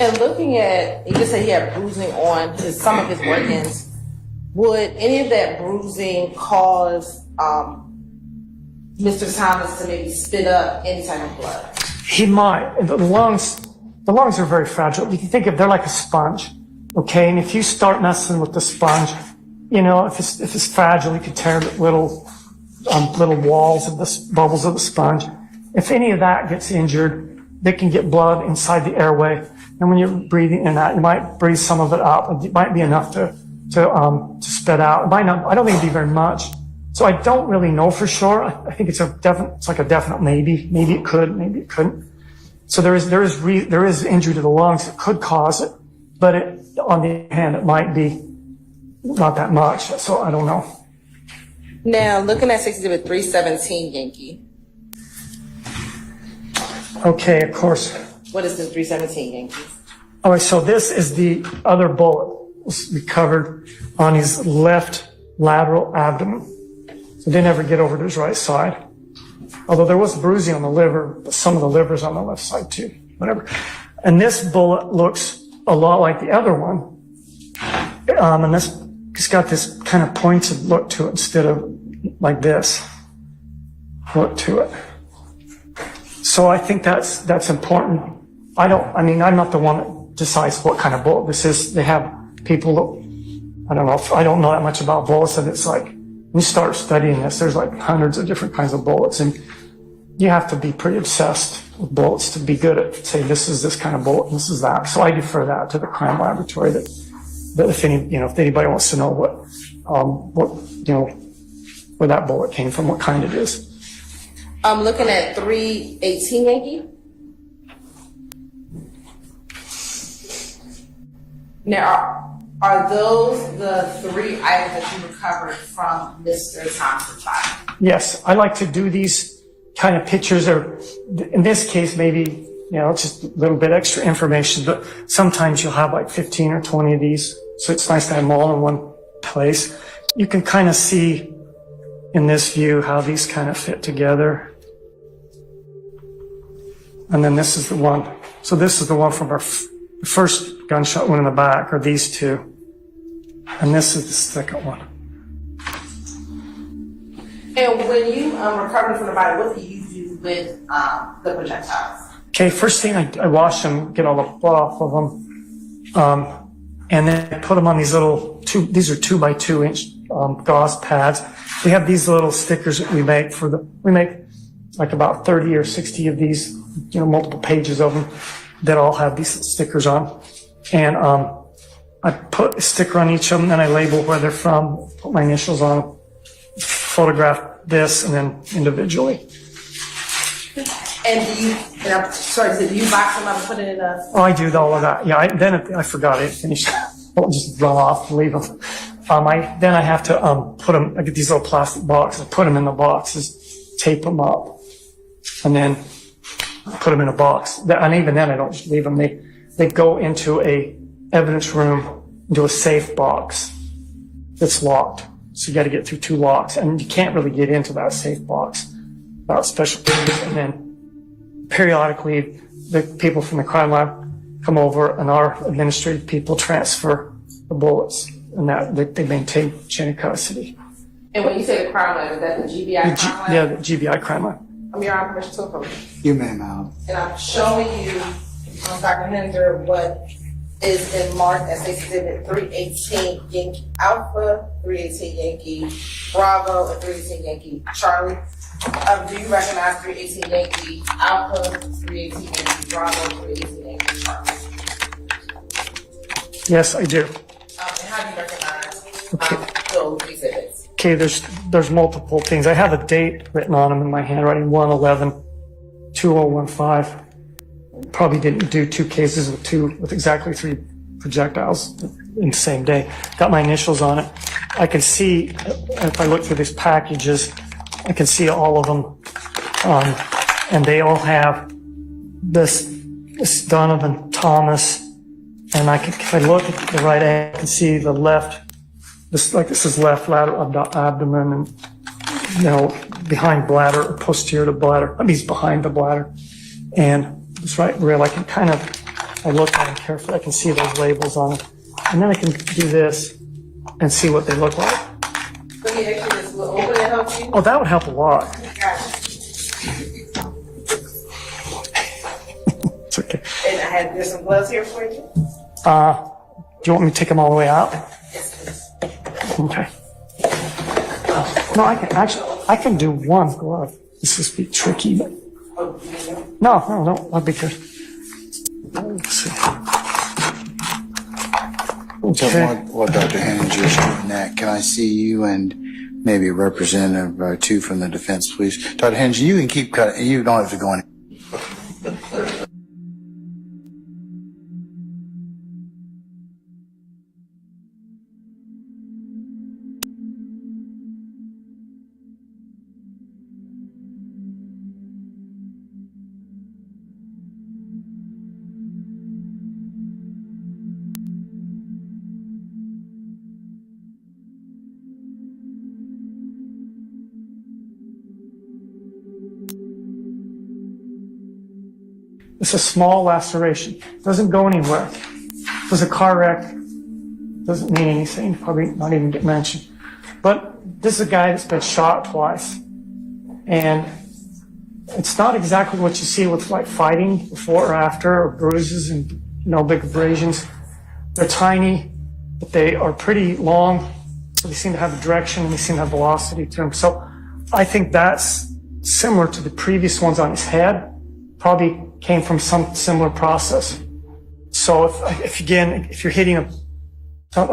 And looking at, you just said he had bruising on some of his organs. Would any of that bruising cause Mr. Thomas to maybe spit up any type of blood? He might. The lungs are very fragile. You can think of they're like a sponge, okay? And if you start messing with the sponge, you know, if it's fragile, you could tear little walls of the bubbles of the sponge. If any of that gets injured, they can get blood inside the airway. And when you're breathing in that, you might breathe some of it out. It might be enough to spit out. It might not. I don't think it'd be very much. So I don't really know for sure. I think it's like a definite maybe. Maybe it could, maybe it couldn't. So there is injury to the lungs that could cause it, but on the other hand, it might be not that much. So I don't know. Now, looking at Exhibit 317, Yankee. Okay, of course. What is this 317, Yankee? All right, so this is the other bullet. It was recovered on his left lateral abdomen. So it didn't ever get over to his right side. Although there was bruising on the liver, but some of the liver's on the left side too, whatever. And this bullet looks a lot like the other one. And it's got this kind of pointed look to it instead of like this look to it. So I think that's important. I'm not the one that decides what kind of bullet this is. They have people that, I don't know that much about bullets, and it's like, when you start studying this, there's like hundreds of different kinds of bullets, and you have to be pretty obsessed with bullets to be good at saying this is this kind of bullet and this is that. So I defer that to the crime laboratory. That if anybody wants to know where that bullet came from, what kind it is. I'm looking at 318, Yankee. Now, are those the 3 items that you recovered from Mr. Thompson's file? Yes, I like to do these kind of pictures, or in this case, maybe, just a little bit extra information, but sometimes you'll have like 15 or 20 of these. So it's nice to have them all in one place. You can kind of see in this view how these kind of fit together. And then this is the one. So this is the one from our first gunshot wound in the back, or these two. And this is the second one. And when you recovered from the body, what do you do with the projectiles? Okay, first thing I wash them, get all the blood off of them. And then I put them on these little these are 2x2 inch gauze pads. We have these little stickers that we make we make like about 30 or 60 of these, multiple pages of them that all have these stickers on. And I put a sticker on each of them, and I label where they're from, put my initials on them, photograph this, and then individually. And do you box them up and put it in a... Oh, I do all of that. Yeah, I forgot it. Finished. I'll just run off and leave them. Then I have to put them, I get these little plastic boxes, put them in the boxes, tape them up, and then put them in a box. And even then I don't just leave them. They go into a evidence room, into a safe box that's locked. So you got to get through 2 locks, and you can't really get into that safe box without special permits. And then periodically, the people from the crime lab come over, and our administrative people transfer the bullets, and that they maintain chain of custody. And when you say the crime lab, is that the GBI crime lab? Yeah, the GBI crime lab. I'm your honor, permission to approach. You may, ma'am. And I'm showing you, Dr. Hender, what is in marked as Exhibit 318 Yankee Alpha, 318 Yankee Bravo, and 318 Yankee Charlie. Do you recognize 318 Yankee Alpha, 318 Yankee Bravo, 318 Yankee Charlie? Yes, I do. And how do you recognize those exhibits? Okay, there's multiple things. I have a date written on them in my handwriting, 1/11/2015. Probably didn't do 2 cases with exactly 3 projectiles in the same day. Got my initials on it. I can see, if I look through these packages, I can see all of them. And they all have this Donovan Thomas. And if I look at the right end, I can see the left, this is left lateral abdomen, and, behind bladder, or posterior to bladder. That means behind the bladder. And this right rear, I can I look at them carefully, I can see those labels on it. And then I can do this and see what they look like. Let me actually just open it and help you. Oh, that would help a lot. It's okay. And there's some gloves here for you. Do you want me to take them all the way out? Yes, please. Okay. No, I can do one glove. This is be tricky, but no, I'll be good. Let's see. So while Dr. Hennings is doing that, can I see you and maybe a representative or 2 from the defense, please? Dr. Hennings, you can keep cutting. You don't have to go in. It's a small laceration. It doesn't go anywhere. It was a car wreck. Doesn't mean anything. Probably not even get mentioned. But this is a guy that's been shot twice. And it's not exactly what you see with like fighting before or after, or bruises and no big abrasions. They're tiny, but they are pretty long. So they seem to have a direction and they seem to have velocity to them. So I think that's similar to the previous ones on his head. Probably came from some similar process. So if you're hitting a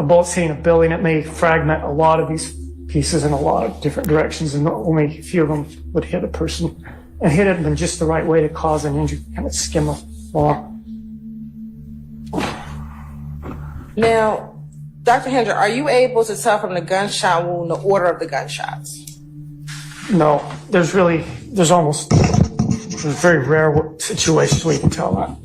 bullet's hitting a building, it may fragment a lot of these pieces in a lot of different directions, and only a few of them would hit a person and hit it in just the right way to cause an injury, kind of skim along. Now, Dr. Hendra, are you able to tell from the gunshot wound the order of the gunshots? No, there's very rare situations where you can tell that.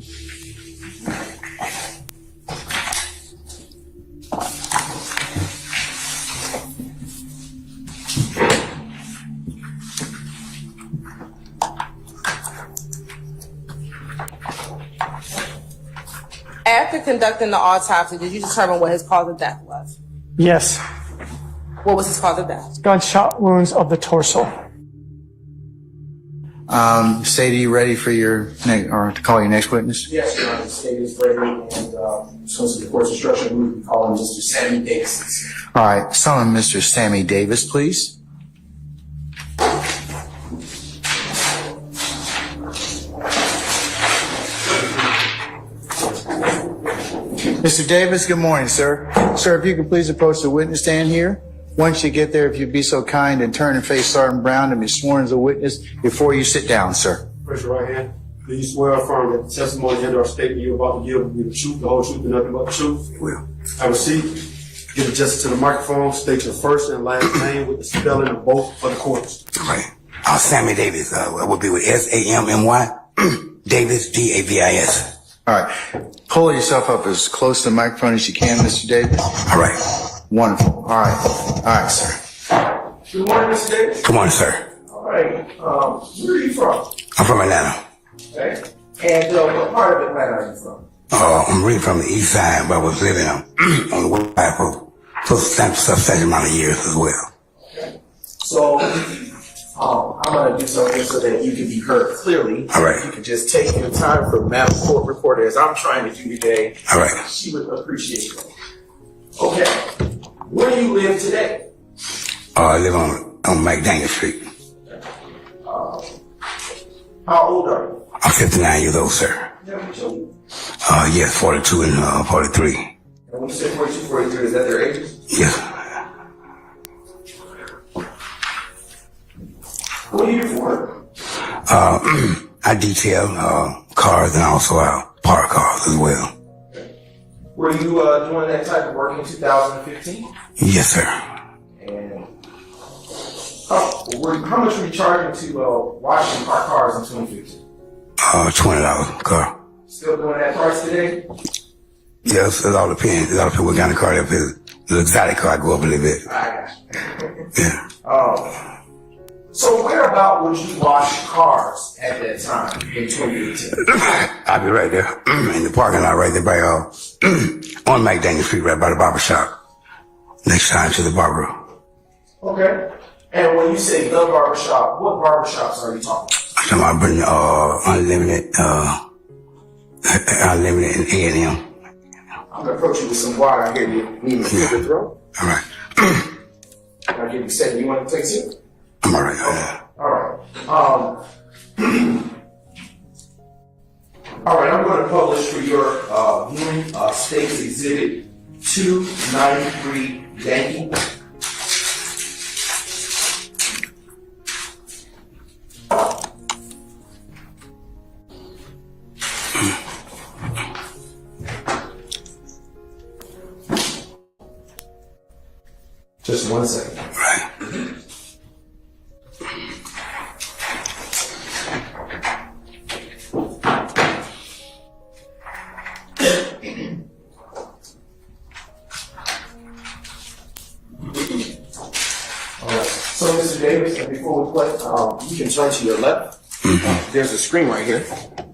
After conducting the autopsy, did you determine what his cause of death was? Yes. What was his cause of death? Gunshot wounds of the torso. Sadie, you ready for or to call your next witness? Yes, Your Honor. State is ready, and so as the court's instruction, we will be calling Mr. Sammy Davis. All right, summon Mr. Sammy Davis, please. Mr. Davis, good morning, sir. Sir, if you could please approach the witness stand here. Once you get there, if you'd be so kind and turn and face Sergeant Brown and be sworn as a witness before you sit down, sir. Raise your right hand. Do you swear or affirm that the testimony and/or statement you're about to give will be the truth, the whole truth, and nothing but the truth? Will. Have a seat. Give it just to the microphone. State your first and last name with the spelling of both for the courts. All right. Sammy Davis will be with S-A-M-M-Y. Davis, D-A-V-I-S. All right. Pull yourself up as close to the microphone as you can, Mr. Davis. All right. Wonderful. All right. All right, sir. Good morning, Mr. Davis. Come on, sir. All right. Where are you from? I'm from Atlanta. Okay. And what part of Atlanta are you from? I'm really from the east side, but I was living on the west side for a substantial amount of years as well. Okay. So, I'm going to do something so that you can be heard clearly. All right. You can just take your time for Madam Court Reporter, as I'm trying to do today. All right. She would appreciate it. Okay. Where do you live today? I live on McDaniel Street. How old are you? I'm 59 years old, sir. How many children? Yes, 42 and 43. And when you say 42, 43, is that their ages? Yes. What do you do for work? I detail cars and also park cars as well. Were you doing that type of work in 2015? Yes, sir. And how much were you charging to wash and park cars in 2015? $20 a car. Still doing that price today? Yes, it all depends. It all depends what kind of car it is. The exotic car, I go up a little bit. I got you. Yeah. So where about would you wash cars at that time in 2018? I'll be right there in the parking lot right there by on McDaniel Street, right by the barber shop. Next time to the barber. Okay. And when you say the barber shop, what barber shops are you talking about? I'm talking about unlimited and A&M. I'm gonna approach you with some water. I hear you need to clear your throat. All right. I'll give you a second. You want to take a sip? I'm all right. All right. All right. I'm going to publish for your viewing State's Exhibit 293 Yankee. Just 1 second. Right. So, Mr. Davis, before we play, you can turn to your left. There's a screen right here.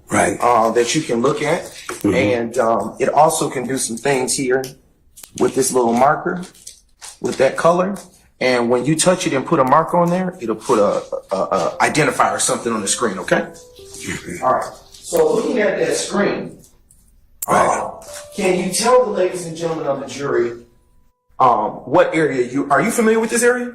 Right. That you can look at. And it also can do some things here with this little marker, with that color. And when you touch it and put a marker on there, it'll put a identifier or something on the screen, okay? All right. So looking at that screen, can you tell the ladies and gentlemen of the jury what area are you familiar with this area?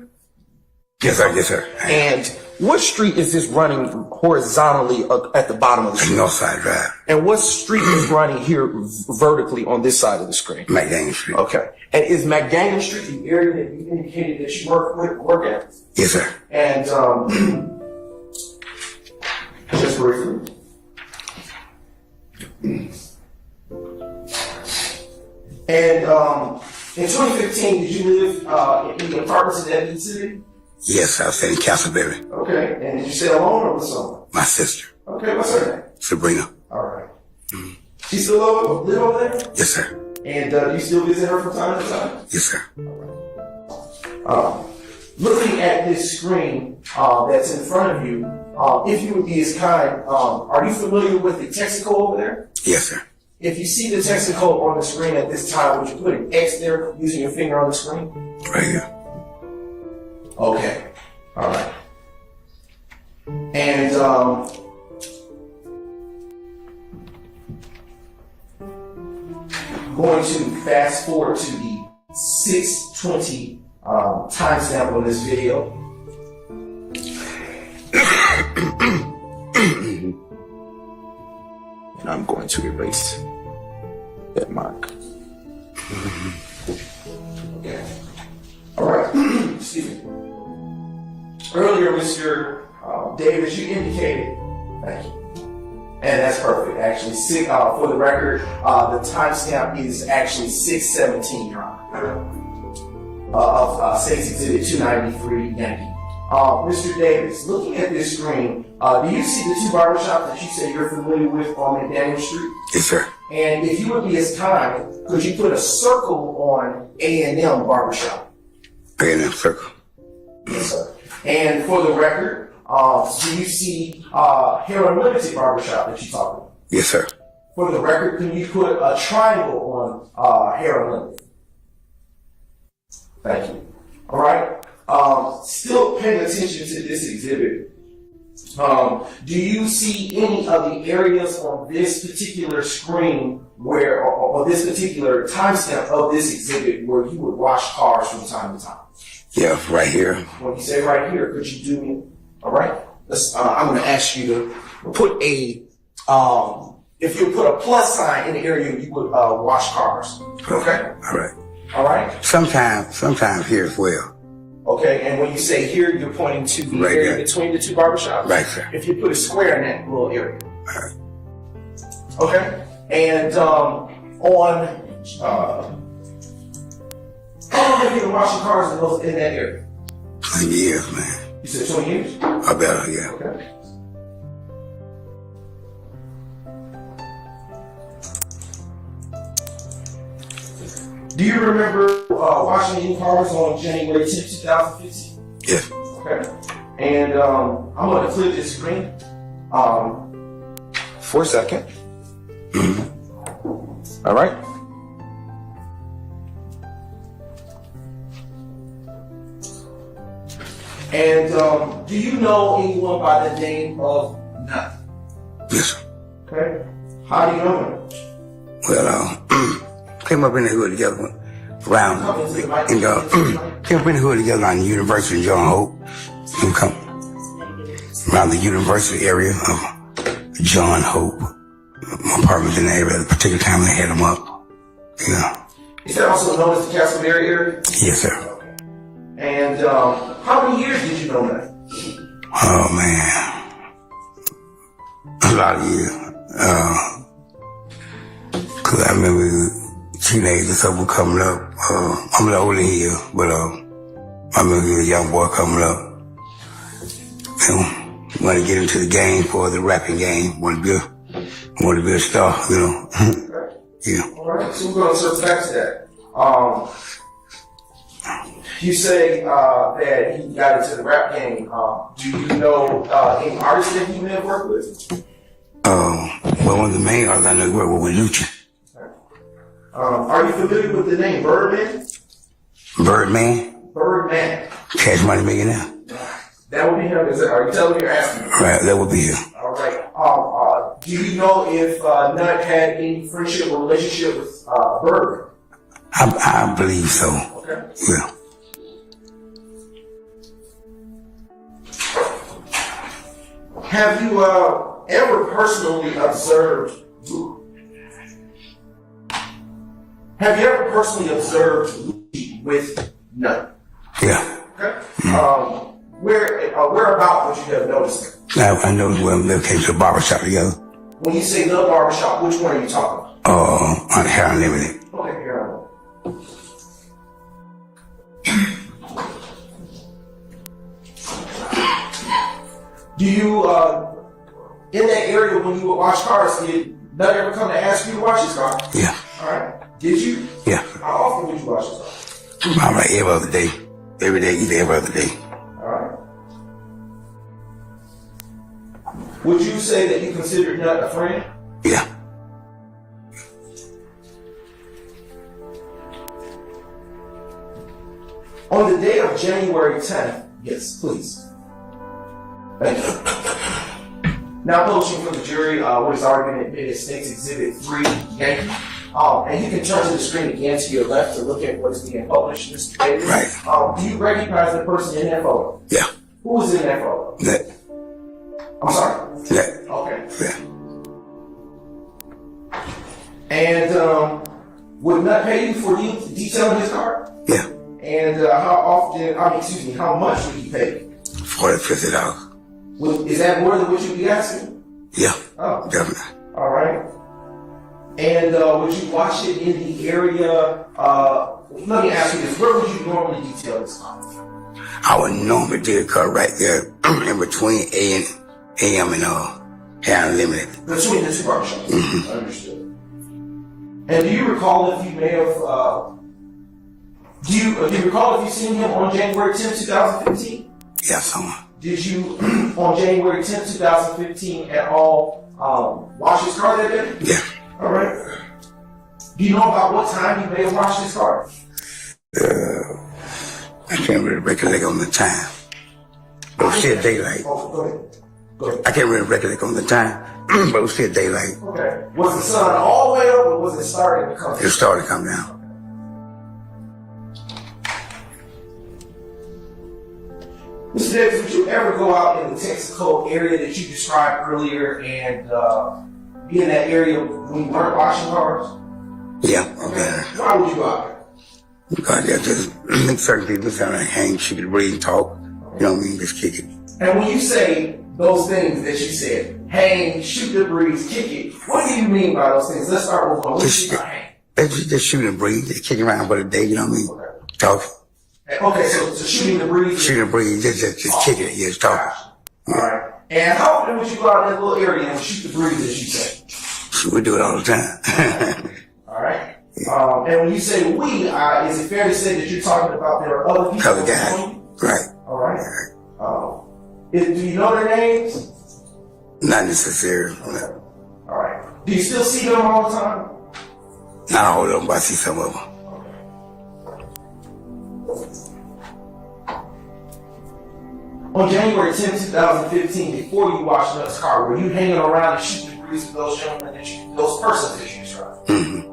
Yes, sir. Yes, sir. And what street is this running horizontally at the bottom of the screen? Northside Drive. And what street is running here vertically on this side of the screen? McDaniel Street. Okay. And is McDaniel Street the area that you indicated that you work at? Yes, sir. And just briefly. And in 2015, did you live in the apartments in that city? Yes, I was staying in Castleberry. Okay. And did you stay alone or with someone? My sister. Okay. What's her name? Sabrina. All right. She still live over there? Yes, sir. And do you still visit her from time to time? Yes, sir. Looking at this screen that's in front of you, if you would be as kind, are you familiar with the text code over there? Yes, sir. If you see the text code on the screen at this time, would you put an X there using your finger on the screen? Right here. Okay. All right. And going to fast forward to the 6:20 timestamp on this video. And I'm going to erase that mark. Okay. All right. Excuse me. Earlier, Mr. Davis, you indicated, thank you. And that's perfect, actually. For the record, the timestamp is actually 6:17, Your Honor, of State's Exhibit 293, Yankee. Mr. Davis, looking at this screen, do you see the two barbershops that you say you're familiar with on McDaniel Street? Yes, sir. And if you would be as kind, could you put a circle on A&M Barbershop? A&M circle. Yes, sir. And for the record, do you see Hair Unlimited Barbershop that you talked about? Yes, sir. For the record, can you put a triangle on Hair Unlimited? Thank you. All right. Still paying attention to this exhibit. Do you see any of the areas on this particular screen where, or this particular timestamp of this exhibit where you would wash cars from time to time? Yeah, right here. When you say right here, could you do me? All right. I'm going to ask you to put a, if you put a plus sign in the area you would wash cars. Okay. All right. All right. Sometimes here as well. Okay, and when you say here, you're pointing to the Right area there. between the two barbershops? Right, sir. If you put a square in that little area. All right. Okay, and how long have you been washing cars in that area? 20 years, man. You said 20 years? I better, yeah. Okay. Do you remember washing any cars on January 10, 2015? Yes. Okay. And I'm going to flip this screen for a second. All right. And do you know anyone by the name of Nut? Yes. Okay. How do you know him? Well, came up in the hood together around, came up in the hood together around the university in John Hope. And come around the university area of John Hope. My apartment in the area at a particular time they had them up. Yeah. Is that also known as the Castleberry area? Yes, sir. And how many years did you know that? Oh, man. A lot of years. Cause I remember teenagers stuff were coming up. I'm a little older than you, but I remember he was a young boy coming up. And wanted to get into the game for the rapping game. Wanted to be a star, you know. Yeah. All right, so we're going to circle back to that. You say that he got into the rap game. Do you know any artists that he may have worked with? one of the main artists I know he worked with Lucci. Are you familiar with the name Birdman? Birdman? Birdman. Cash Money Millionaire. That would be him. Are you telling me or asking me? Right, that would be him. All right. Do you know if Nut had any friendship or relationship with Birdman? I believe so. Okay. Yeah. Have you ever personally observed? Have you ever personally observed Lucci with Nut? Yeah. Okay. Whereabout would you have noticed him? I know when they came to the barbershop together. When you say the barbershop, which one are you talking about? On Hair Unlimited. Okay, here. Do you, in that area when you would wash cars, did Nut ever come to ask you to wash his car? Yeah. All right. Did you? Yeah. How often would you wash his car? About like every other day. Every day, either every other day. All right. Would you say that you considered Nut a friend? Yeah. On the day of January 10th, yes, please. Thank you. Now publishing from the jury what has already been admitted, State's Exhibit 3, Yankee. And you can turn to the screen again to your left to look at what is being published, Mr. Davis. Right. Do you recognize the person in that photo? Yeah. Who was in that photo? That. I'm sorry? That. Okay. Yeah. And would Nut pay you for detailing his car? Yeah. And how much would he pay you? $40-50. Is that more than what you'd be asking? Yeah. Oh. Definitely. All right. And would you wash it in the area? Let me ask you this: where would you normally detail this car? I would normally do the car right there in between AM and Hair Unlimited. Between the two barbershops. Mm-hmm. Understood. And do you recall if you may have? Do you recall if you seen him on January 10, 2015? Yeah, someone. Did you on January 10, 2015 at all wash his car that day? Yeah. All right. Do you know about what time he may have washed his car? I can't really recollect on the time. But it was still daylight. Oh, go ahead. Go ahead. I can't really recollect on the time, but it was still daylight. Okay. Was the sun all the way up or was it starting to come down? It started to come down. Mr. Davis, would you ever go out in the Texaco area that you described earlier and be in that area when you weren't washing cars? Yeah, okay. Why would you go out there? Because there's just certain people trying to hang, shoot it, breathe, and talk. You know what I mean? Just kick it. And when you say those things that you said, hang, shoot the breeze, kick it, what do you mean by those things? Let's start with one. What do you mean by hang? Just shoot and breathe, just kick around for the day, you know what I mean? Okay. Talk. Okay, so shooting the breeze. Shooting and breathe, just kick it, just talk. All right. And how often would you go out in that little area and shoot the breeze, as you say? We do it all the time. All right. And when you say we, is it fair to say that you're talking about there are other people? Other guys. Right. All right. Do you know their names? Not necessarily. No. All right. Do you still see them all the time? Not all of them, but I see some of them. On January 10, 2015, before you washed Nut's car, were you hanging around and shooting the breeze with those gentlemen, those persons that you described? Mm-hmm.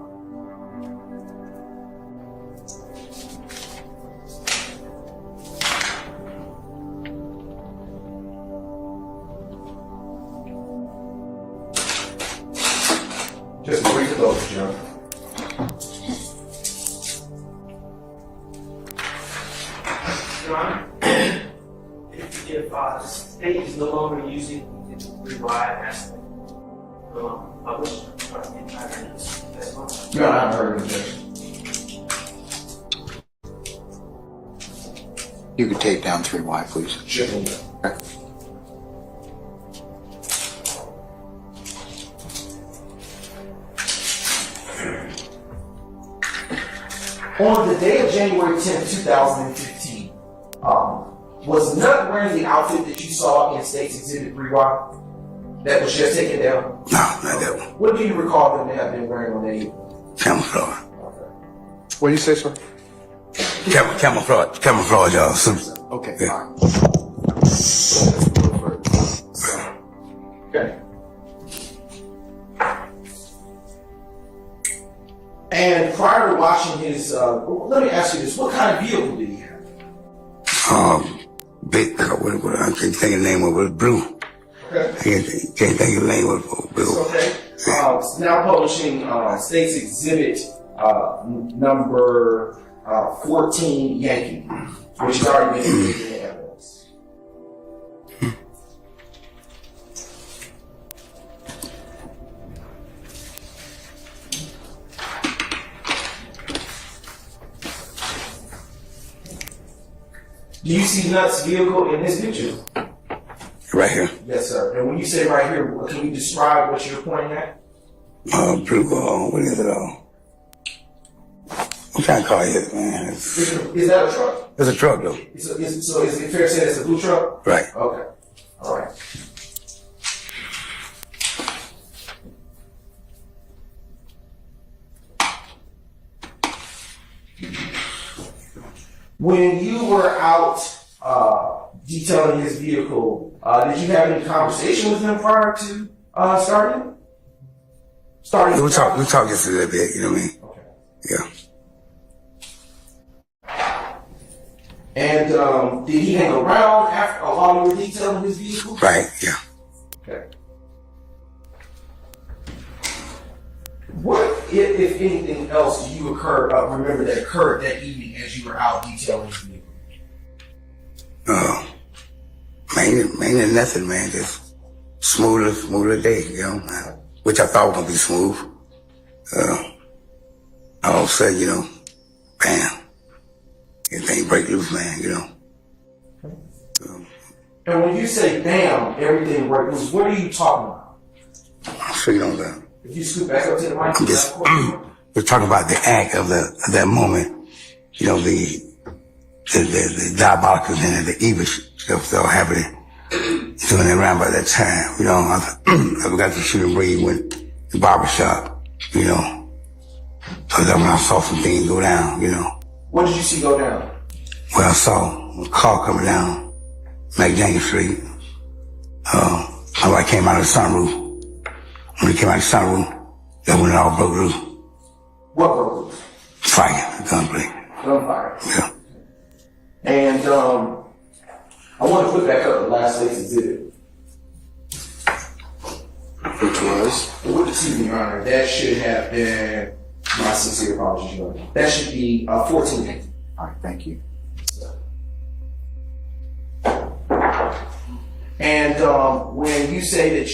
Just a brief those, Joe. Your Honor, if the state is no longer using its rewrite as published or the entire testimony. No, I haven't heard of it. You could take down 3Y, please. Sure. Okay. On the day of January 10, 2015, was Nut wearing the outfit that you saw in State's Exhibit 3Y that was just taken down? No, not that one. What do you recall them to have been wearing on that evening? Camouflage. What do you say, sir? Camouflage, y'all. Okay. Yeah. Okay. And prior to watching his, let me ask you this: what kind of vehicle did he have? Big. What I can't think of the name of it. Blue. Okay. I can't think of the name of it. Blue. Okay. Now publishing State's Exhibit number 14 Yankee, which has already been included in evidence. Do you see Nuts' vehicle in this picture? Right here. Yes, sir. And when you say right here, can you describe what you're pointing at? Blue. What is it? I'm trying to call it, man. Is that a truck? It's a truck, though. So is it fair to say it's a blue truck? Right. Okay. All right. When you were out detailing his vehicle, did you have any conversation with him prior to starting? Yeah, we talked just a little bit, you know what I mean? Okay. Yeah. And did he hang around while you were detailing his vehicle? Right, yeah. Okay. What, if anything else, do you remember that occurred that evening as you were out detailing his vehicle? Mainly nothing, man. Just smoother day, you know, which I thought was gonna be smooth. All of a sudden, you know, bam, everything break loose, man, you know. And when you say bam, everything break loose, what are you talking about? I'm sure you know that. If you scoot back up to the mic, We're talking about the act of that moment, you know, the diabolical and the evil stuff that was happening doing it around by that time. You know, I got to shoot and breathe with the barbershop, you know. So that when I saw some things go down, you know. What did you see go down? Well, I saw a car coming down McDaniel Street. I came out of the sunroof. When it came out of the sunroof, that's when it all broke loose. What broke loose? Fire, gunplay. Gunfire. Yeah. And I want to put back up the last State's Exhibit. Which was? Excuse me, Your Honor. That should have been, my sincere apologies, Your Honor. That should be 14 Yankee. All right, thank you. And when you say that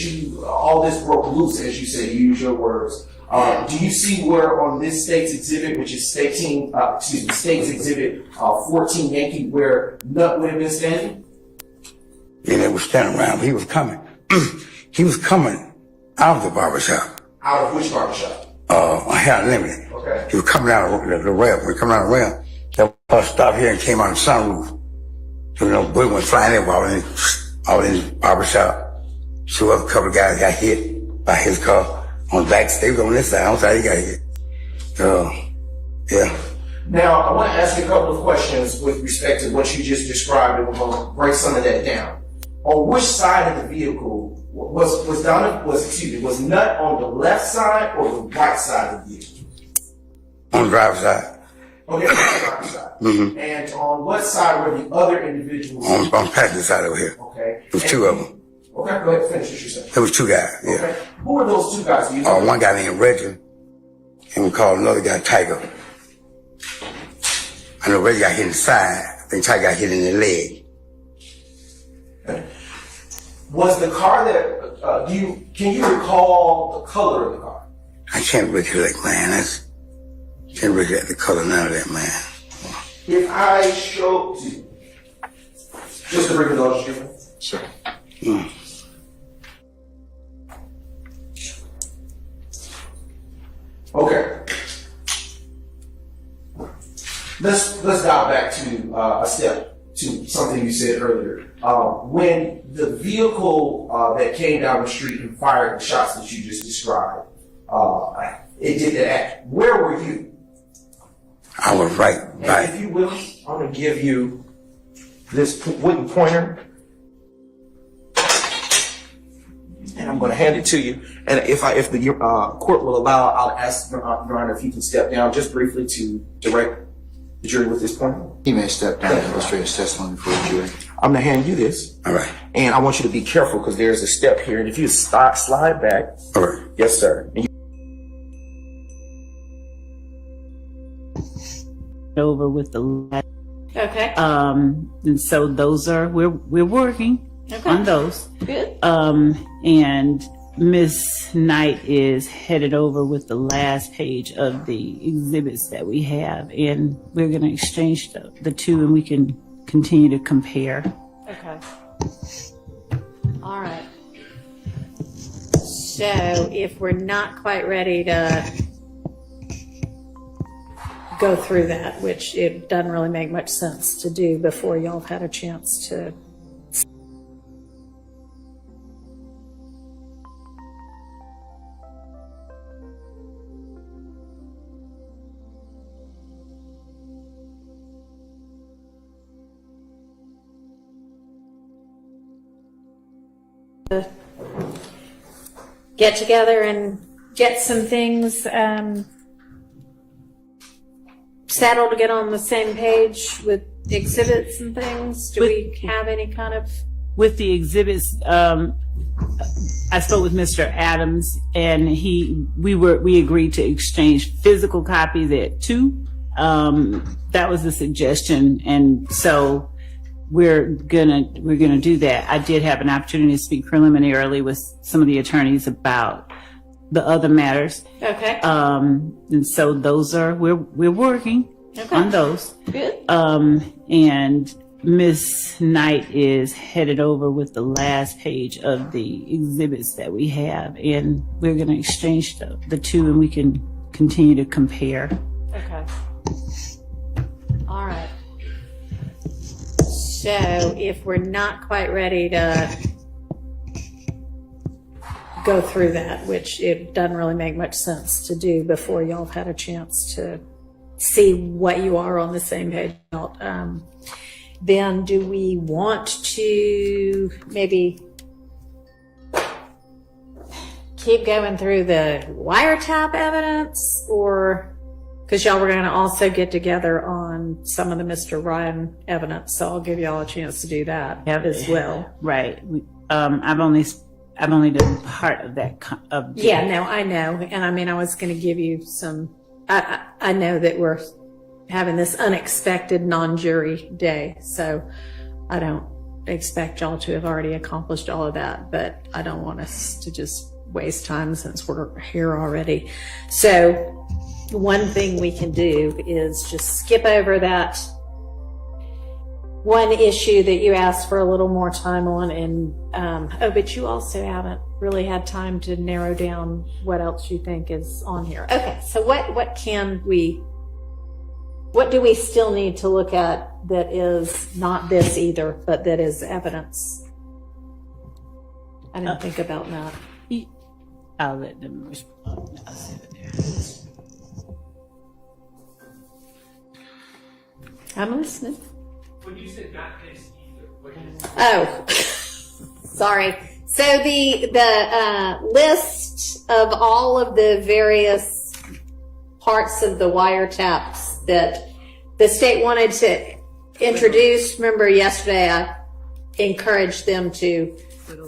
all this broke loose, as you say, you use your words, do you see where on this State's Exhibit, which is State's Exhibit 14 Yankee, where Nut would have been standing? Yeah, they were standing around, but he was coming. He was coming out of the barbershop. Out of which barbershop? Hair Unlimited. Okay. He was coming out of the rail. When he coming out of the rail, that bus stopped here and came out of the sunroof. So, you know, boy went flying there while in the barbershop. So a couple of guys got hit by his car on the back. They was on this side. On the side, he got hit. Yeah. Now, I want to ask you a couple of questions with respect to what you just described, and we're going to break some of that down. On which side of the vehicle was Nut on the left side or the right side of the vehicle? On the driver's side. Okay, on the driver's side. Mm-hmm. And on what side were the other individuals? On the passenger side over here. Okay. There was two of them. Okay, go ahead, finish what you said. There was two guys, yeah. Okay. Who were those two guys? One guy named Reggie, and we called another guy Tiger. I know Reggie got hit in the side. I think Tiger got hit in the leg. Okay. Was the car that, can you recall the color of the car? I can't recollect, man. Can't recollect the color, none of that, man. If I show you, just to bring it up, sure. Okay. Let's dial back to a step to something you said earlier. When the vehicle that came down the street and fired the shots that you just described, it did that act. Where were you? I was right. And if you will, I'm going to give you this wooden pointer. And I'm going to hand it to you. And if the court will allow, I'll ask Your Honor if you can step down just briefly to direct the jury with this pointer. He may step down and illustrate his testimony before the jury. I'm going to hand you this. All right. And I want you to be careful because there's a step here. And if you slide back. All right. Yes, sir. And over with the last. Okay. And so those are we're working on those. Good. And Miss Knight is headed over with the last page of the exhibits that we have, and we're going to exchange the two, and we can continue to compare. Okay. All right. So if we're not quite ready to go through that, which it doesn't really make much sense to do before y'all have had a chance to get together and get some things settled to get on the same page with exhibits and things. Do we have any kind of... With the exhibits, I spoke with Mr. Adams, and we agreed to exchange physical copies at 2. That was the suggestion, and so we're gonna do that. I did have an opportunity to speak preliminarily with some of the attorneys about the other matters. Okay. And so those are we're working on those. Good. And Miss Knight is headed over with the last page of the exhibits that we have, and we're going to exchange the two, and we can continue to compare. Okay. All right. So if we're not quite ready to go through that, which it doesn't really make much sense to do before y'all have had a chance to see what you are on the same page about, then do we want to maybe keep going through the wiretap evidence, or because y'all were going to also get together on some of the Mr. Ryan evidence, so I'll give y'all a chance to do that as well. Right. I've only done part of that. Yeah, no, I know. And I mean, I was going to give you some, I know that we're having this unexpected non-jury day, so I don't expect y'all to have already accomplished all of that, but I don't want us to just waste time since we're here already. So one thing we can do is just skip over that one issue that you asked for a little more time on, and but you also haven't really had time to narrow down what else you think is on here. Okay, so what do we still need to look at that is not this either, but that is evidence? I didn't think about that. I'll let them respond. I'll see it there. I'm listening. When you said not this either, what is Oh, sorry. So the list of all of the various parts of the wiretaps that the state wanted to introduce. Remember yesterday I encouraged them to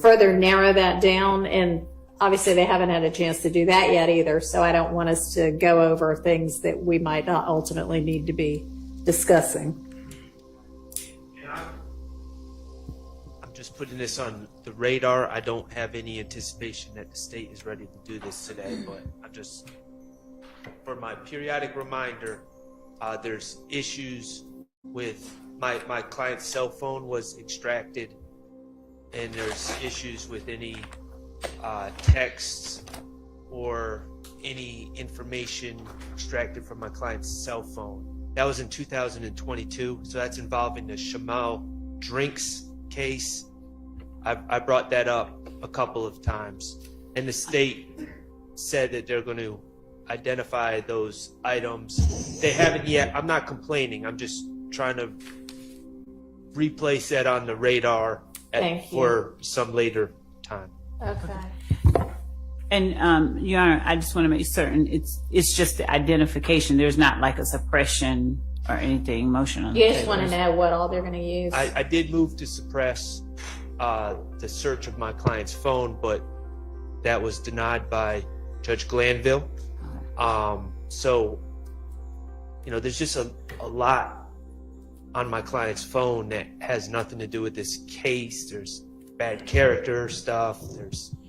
further narrow that down, and obviously they haven't had a chance to do that yet either, so I don't want us to go over things that we might not ultimately need to be discussing. I'm just putting this on the radar. I don't have any anticipation that the state is ready to do this today, but I'm just, for my periodic reminder, there's issues with my client's cell phone was extracted, and there's issues with any texts or any information extracted from my client's cell phone. That was in 2022, so that's involving the Shamal drinks case. I brought that up a couple of times, and the state said that they're going to identify those items. They haven't yet. I'm not complaining. I'm just trying to replace that on the radar for some later time. Okay. And Your Honor, I just want to make certain it's just the identification. There's not like a suppression or anything motion on the You just table. want to know what all they're going to use. I did move to suppress the search of my client's phone, but that was denied by Judge Glanville. So, there's just a lot on my client's phone that has nothing to do with this case. There's bad character stuff.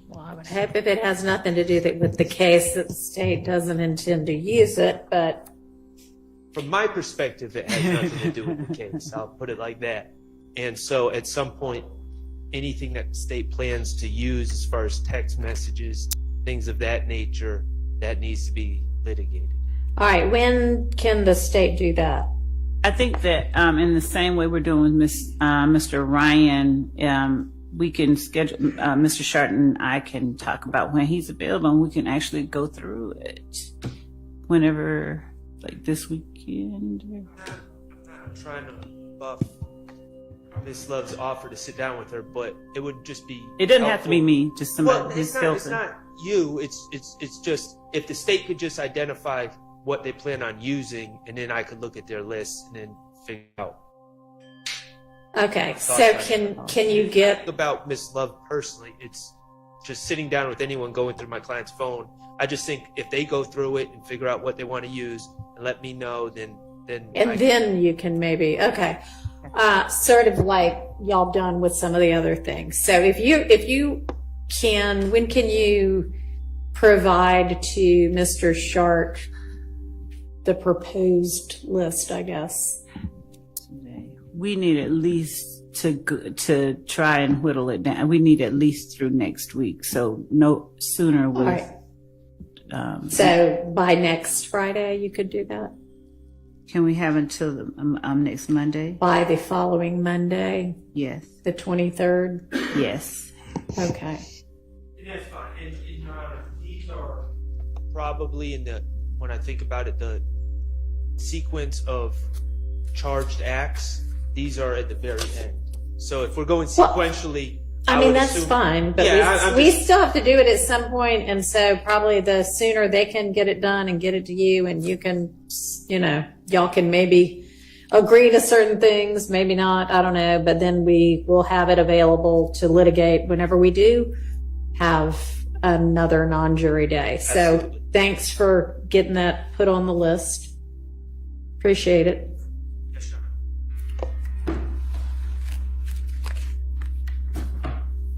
Well, I would hope if it has nothing to do with the case that the state doesn't intend to use it, but from my perspective, it has nothing to do with the case. I'll put it like that. And so at some point, anything that the state plans to use as far as text messages, things of that nature, that needs to be litigated. all right, when can the state do that? I think that in the same way we're doing with Mr. Ryan, we can schedule, Mr. Sharp and I can talk about when he's available, and we can actually go through it whenever, like this weekend. I'm trying to buff Miss Love's offer to sit down with her, but it would just be. It doesn't have to be me, just somebody Well, who's it's not you. It's just if the state could just identify what they plan on using, and then I could look at their list and then figure out. Okay, so can you get about Miss Love personally? It's just sitting down with anyone going through my client's phone. I just think if they go through it and figure out what they want to use and let me know, then you can maybe sort of like y'all done with some of the other things. So if you can, when can you provide to Mr. Sharp the proposed list, I guess? We need at least to try and whittle it down. We need at least through next week. So no sooner with. All right. So by next Friday, you could do that? Can we have until the, next Monday? By the following Monday? Yes. The 23rd? Yes. Okay. That's fine. And Your Honor, these are probably when I think about it, the sequence of charged acts, these are at the very end. So if we're going sequentially, I mean, that's fine, but we still have to do it at some point, and so probably the sooner they can get it done and get it to you, and you can, y'all can maybe agree to certain things, maybe not, I don't know, but then we will have it available to litigate whenever we do have another non-jury day. So Absolutely. Thanks for getting that put on the list. Appreciate it.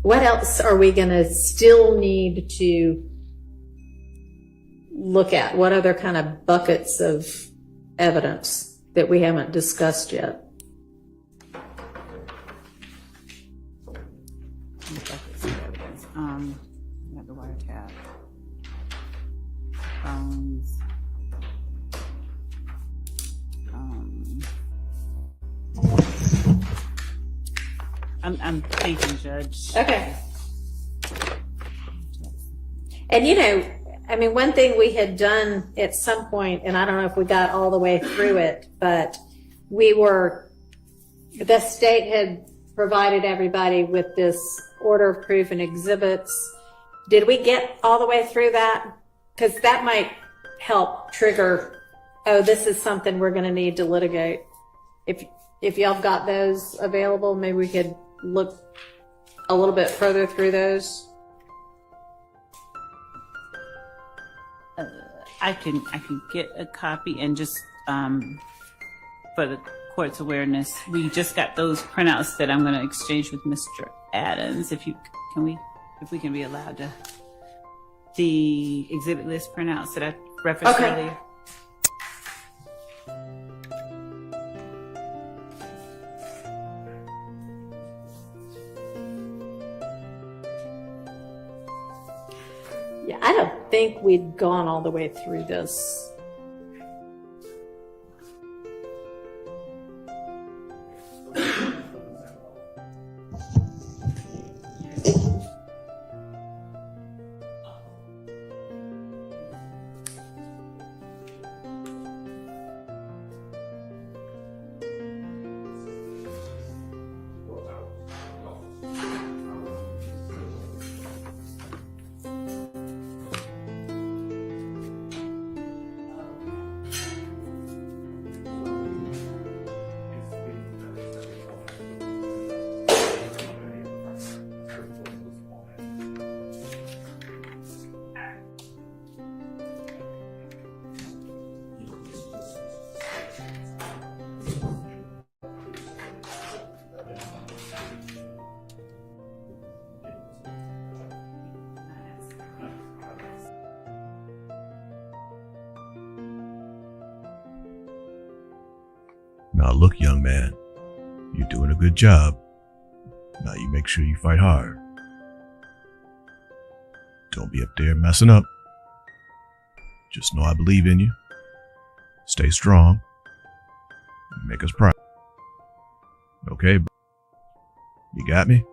What else are we going to still need to look at? What other kind of buckets of evidence that we haven't discussed yet? Got the wiretap, phones. I'm thinking, Judge. Okay. And one thing we had done at some point, and I don't know if we got all the way through it, but the state had provided everybody with this order of proof and exhibits. Did we get all the way through that? Because that might help trigger, this is something we're going to need to litigate. If y'all got those available, maybe we could look a little bit further through those. I can get a copy and just for the court's awareness, we just got those printouts that I'm going to exchange with Mr. Adams. If we can be allowed to, the exhibit list printouts that I referenced earlier. Yeah, I don't think we'd gone all the way through this. Now look, young man, you're doing a good job. Now you make sure you fight hard. Don't be up there messing up. Just know I believe in you. Stay strong. Make us proud. Okay, bro? You got me?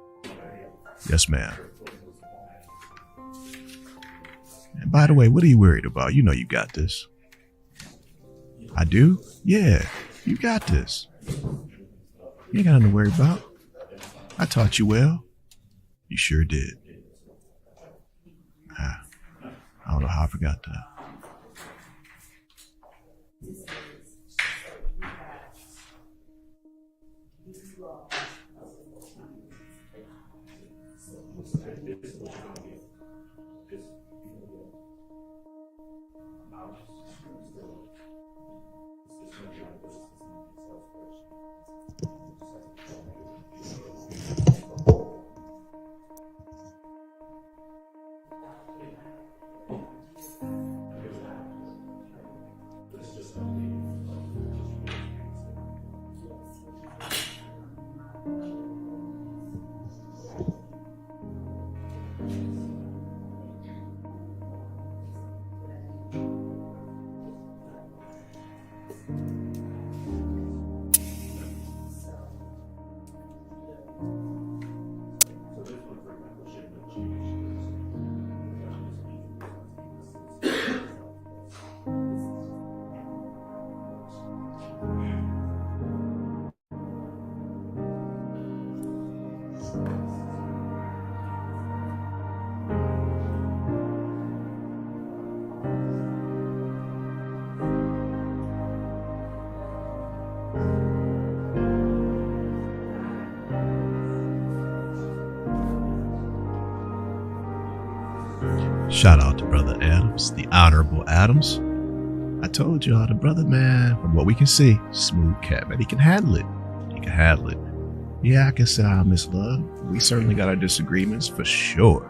Yes, ma'am. And by the way, what are you worried about? You know you got this. I do? Yeah, you got this. You ain't got nothing to worry about. I taught you well. You sure did. I don't know how I forgot that. Shout out to Brother Adams, the Honorable Adams. I told y'all, the brother, man, from what we can see, smooth cat, man. He can handle it. He can handle it. Yeah, I can say I miss love. We certainly got our disagreements, for sure.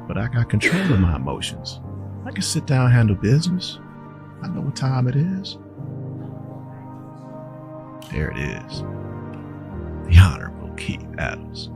But I got control of my emotions. I can sit down and handle business. I know what time it is. There it is. The Honorable Keith Adams.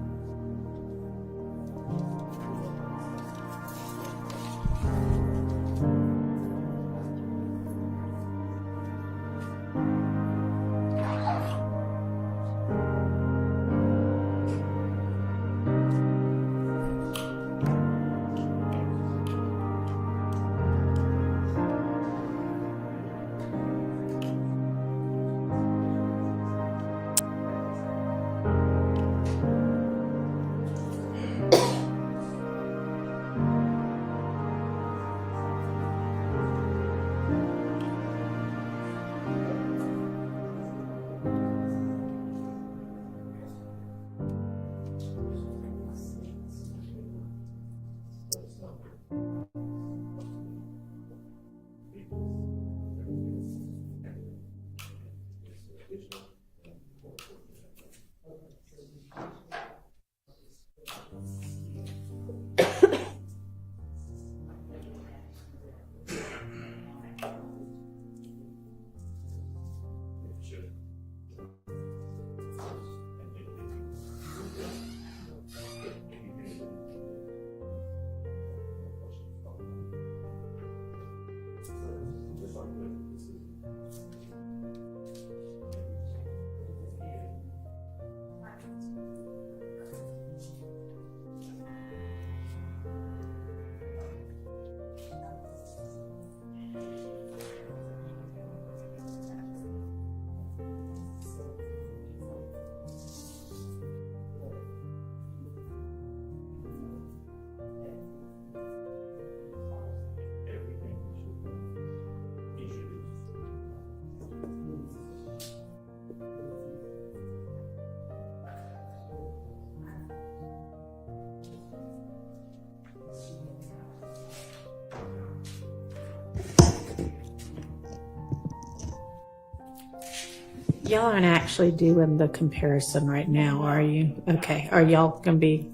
Y'all aren't actually doing the comparison right now, are you? Okay. Are y'all going to be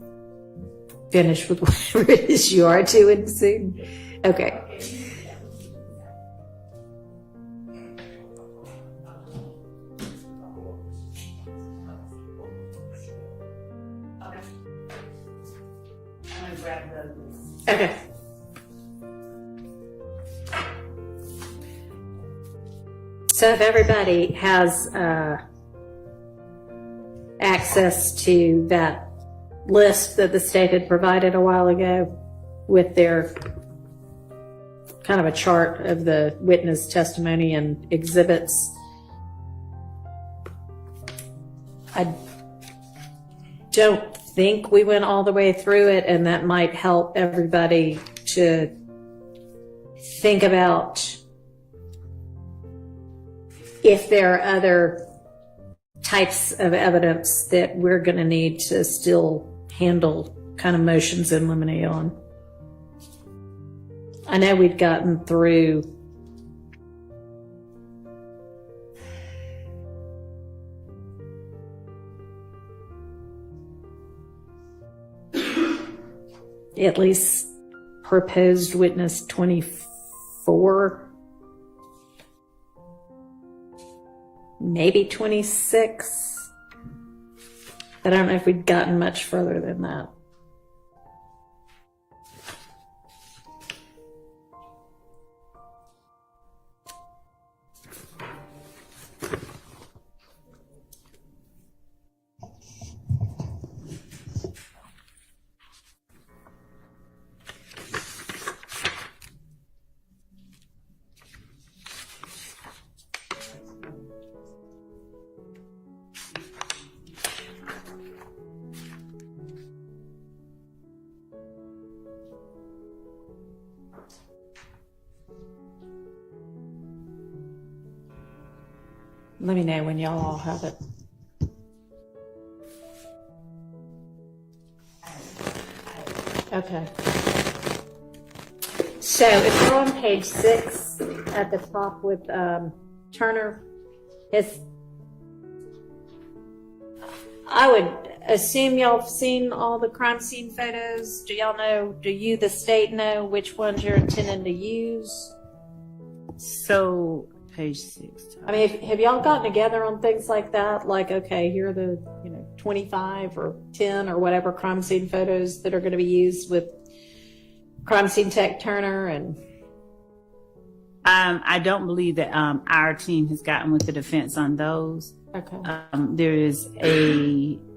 finished with whatever it is you are doing soon? Okay. So if everybody has access to that list that the state had provided a while ago with their kind of a chart of the witness testimony and exhibits, I don't think we went all the way through it, and that might help everybody to think about if there are other types of evidence that we're going to need to still handle kind of motions in limine on. I know we'd gotten through at least proposed witness 24, maybe 26. I don't know if we'd gotten much further than that. Let me know when y'all all have it. Okay. So if we're on page 6 at the top with Turner, I would assume y'all have seen all the crime scene photos. Do y'all know, do you, the state, know which ones you're intending to use? So, page 6. I mean, have y'all gotten together on things like that? Like, okay, here are the 25 or 10 or whatever crime scene photos that are going to be used with crime scene tech Turner and. I don't believe that our team has gotten with the defense on those. Okay. There is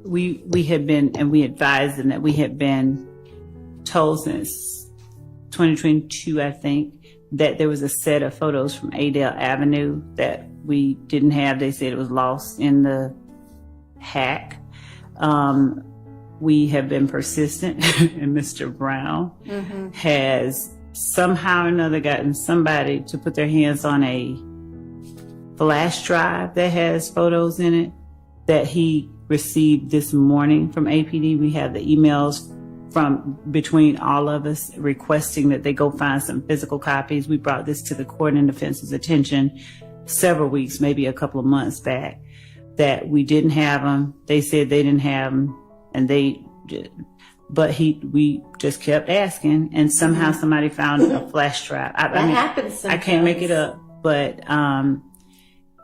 we had been, and we advised them that we had been told since 2022, I think, that there was a set of photos from Adele Avenue that we didn't have. They said it was lost in the hack. We have been persistent, and Mr. Brown has somehow or another gotten somebody to put their hands on a flash drive that has photos in it that he received this morning from APD. We have the emails from between all of us requesting that they go find some physical copies. We brought this to the court and defense's attention several weeks, maybe a couple of months back, that we didn't have them. They said they didn't have them, and we just kept asking, and somehow somebody found a flash drive. That happens sometimes. I can't make it up, but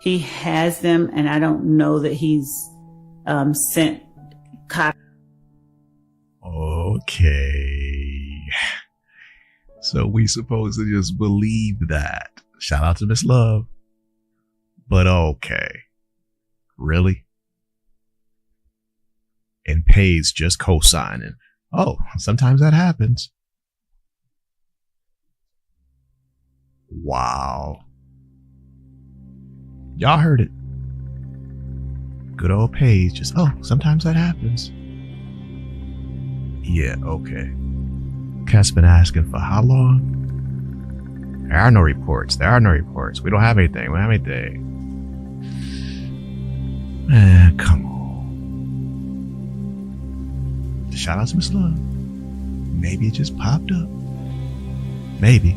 he has them, and I don't know that he's sent copies. Okay. So we supposed to just believe that. Shout out to Miss Love. But okay. Really? And Paige just co-signing. Oh, sometimes that happens. Wow. Y'all heard it. Good old Paige just, oh, sometimes that happens. Yeah, okay. Cat's been asking for how long? There are no reports. We don't have anything. Man, come on. Shout out to Miss Love. Maybe it just popped up. Maybe.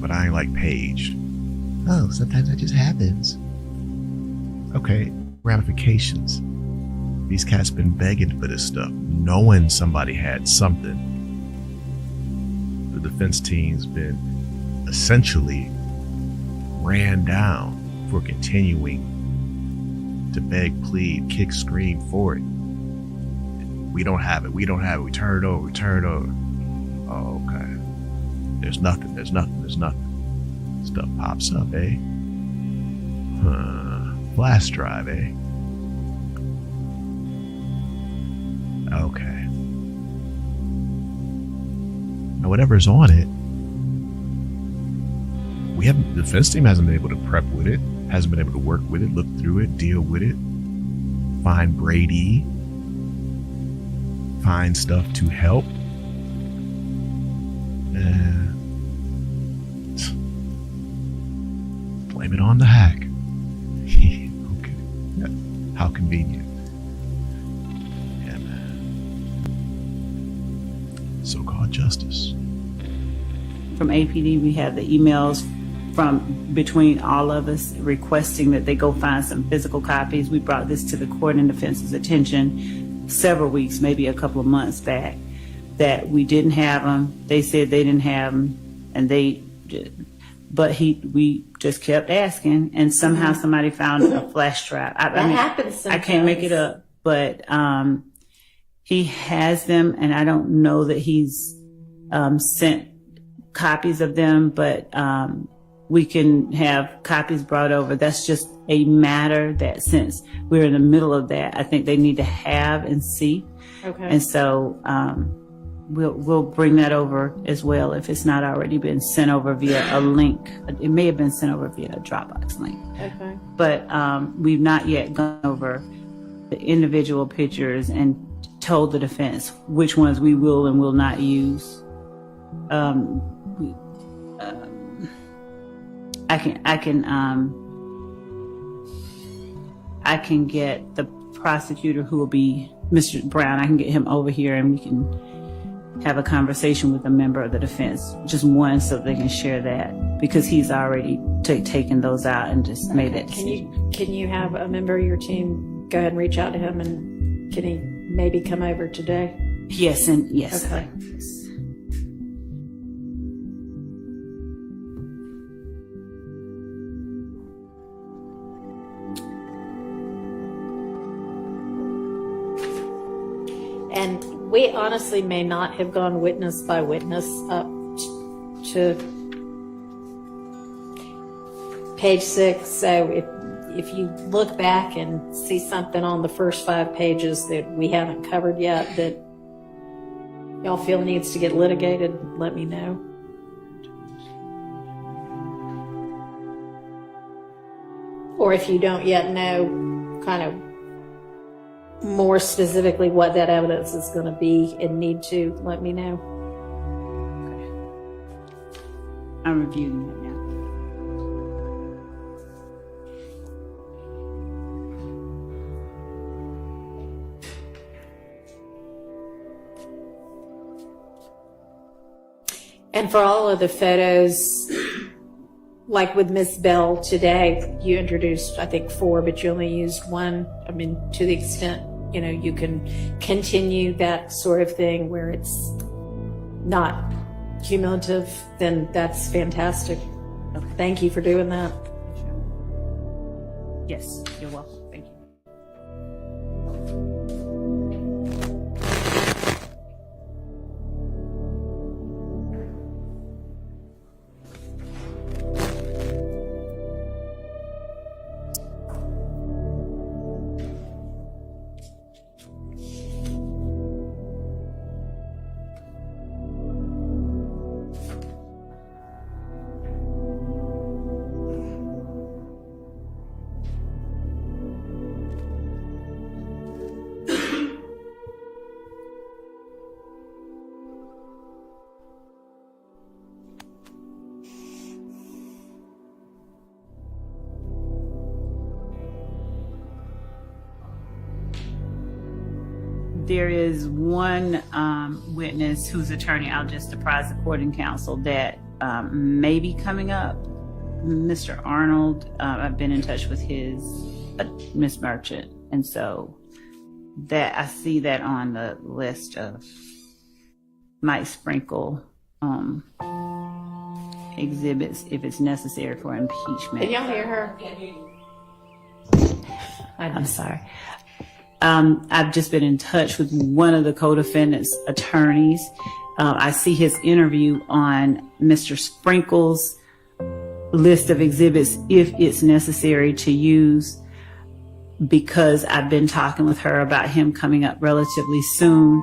But I ain't like Paige. Oh, sometimes that just happens. Okay, ramifications. These cats been begging for this stuff, knowing somebody had something. The defense team's been essentially ran down for continuing to beg, plead, kick, scream for it. We don't have it. We turn it over. Oh, okay. There's nothing. Stuff pops up, eh? Flash drive, eh? Okay. Now, whatever's on it, the defense team hasn't been able to prep with it, hasn't been able to work with it, look through it, deal with it, find Brady, find stuff to help. Blame it on the hack. Okay. Yeah. How convenient. And so-called justice. From APD, we have the emails from between all of us requesting that they go find some physical copies. We brought this to the court and defense's attention several weeks, maybe a couple of months back, that we didn't have them. They said they didn't have them, and we just kept asking, and somehow somebody found a flash drive. That happens sometimes. I can't make it up, but he has them, and I don't know that he's sent copies of them, but we can have copies brought over. That's just a matter that, since we're in the middle of that, I think they need to have and see. Okay. And so we'll bring that over as well if it's not already been sent over via a link. It may have been sent over via a Dropbox link. Okay. But we've not yet gone over the individual pictures and told the defense which ones we will and will not use. I can get the prosecutor who will be Mr. Brown. I can get him over here and we can have a conversation with a member of the defense, just one, so they can share that, because he's already taken those out and just made that decision. Can you have a member of your team go ahead and reach out to him, and can he maybe come over today? Yes, and yes. Okay. And we honestly may not have gone witness by witness up to page 6. So if you look back and see something on the first 5 pages that we haven't covered yet that y'all feel needs to get litigated, let me know. Or if you don't yet know kind of more specifically what that evidence is going to be and need to, let me know. Okay. I'm reviewing it now. And for all of the photos, like with Miss Bell today, you introduced, I think, 4, but you only used 1. I mean, to the extent, you can continue that sort of thing where it's not cumulative, then that's fantastic. Okay. Thank you for doing that. Yes, you're welcome. Thank you. There is one witness whose attorney I'll just apprise the court and counsel that may be coming up. Mr. Arnold, I've been in touch with his Miss Merchant, and so that I see that on the list of might sprinkle exhibits if it's necessary for impeachment. Can y'all hear her? I'm sorry. I've just been in touch with one of the co-defendant's attorneys. I see his interview on Mr. Sprinkle's list of exhibits if it's necessary to use, because I've been talking with her about him coming up relatively soon.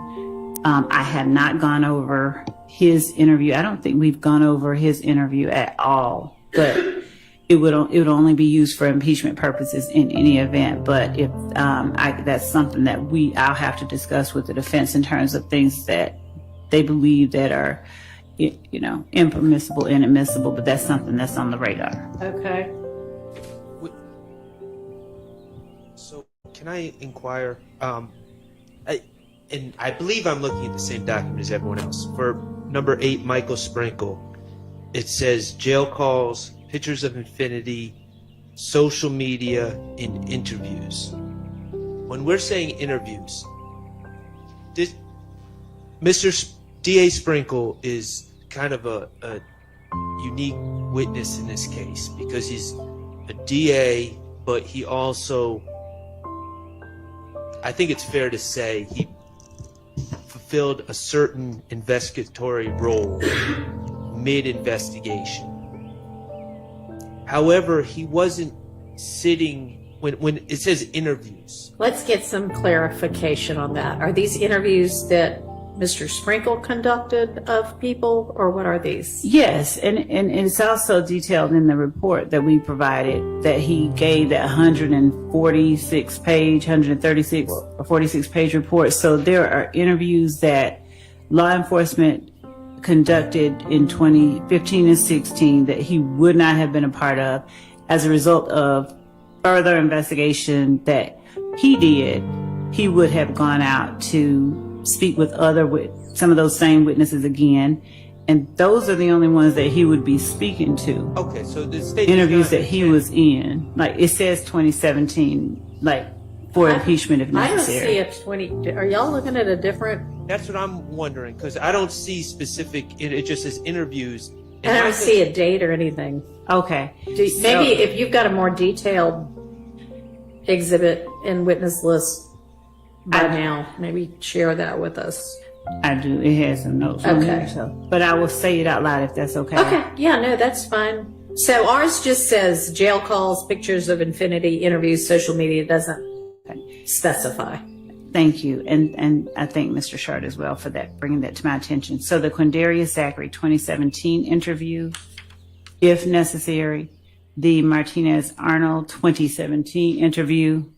I have not gone over his interview. I don't think we've gone over his interview at all, but it would only be used for impeachment purposes in any event. But if that's something that I'll have to discuss with the defense in terms of things that they believe that are, impermissible, inadmissible. But that's something that's on the radar. Okay. So can I inquire? And I believe I'm looking at the same document as everyone else. For number 8, Michael Sprinkle, it says jail calls, pictures of infinity, social media, and interviews. When we're saying interviews, Mr. D.A. Sprinkle is kind of a unique witness in this case because he's a DA, but he also, I think it's fair to say, he fulfilled a certain investigatory role mid-investigation. However, he wasn't sitting when it says interviews. Let's get some clarification on that. Are these interviews that Mr. Sprinkle conducted of people, or what are these? Yes, and it's also detailed in the report that we provided that he gave that 146 or 46 page report. So there are interviews that law enforcement conducted in 2015 and 16 that he would not have been a part of as a result of further investigation that he did. He would have gone out to speak with some of those same witnesses again, and those are the only ones that he would be speaking to. Okay, so the state interviews that he was in, like it says 2017, like for impeachment if necessary. I don't see a 20. Are y'all looking at a different? That's what I'm wondering, because I don't see specific. It just says interviews. And I don't see a date or anything. Okay, Maybe if you've got a more detailed exhibit and witness list by now, maybe share that with us. I do. It has some notes on Okay. there, but I will say it out loud if that's okay. Okay, yeah, no, that's fine. So ours just says jail calls, pictures of infinity, interviews, social media. It doesn't specify. Thank you. And I thank Mr. Shard as well for that, bringing that to my attention. So the Quindarius Zachary 2017 interview, if necessary, the Martinez Arnold 2017 interview.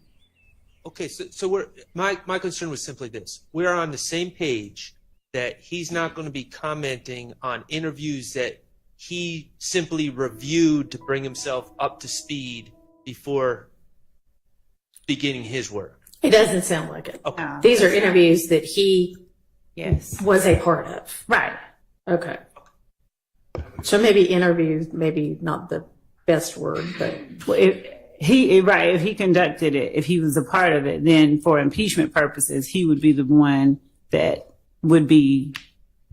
Okay, so my concern was simply this: we're on the same page that he's not going to be commenting on interviews that he simply reviewed to bring himself up to speed before beginning his work. It doesn't sound like it. Okay. These are interviews that he was a part of. Right. Okay. So maybe interviews, maybe not the best word, but if he conducted it, if he was a part of it, then for impeachment purposes, he would be the one that would be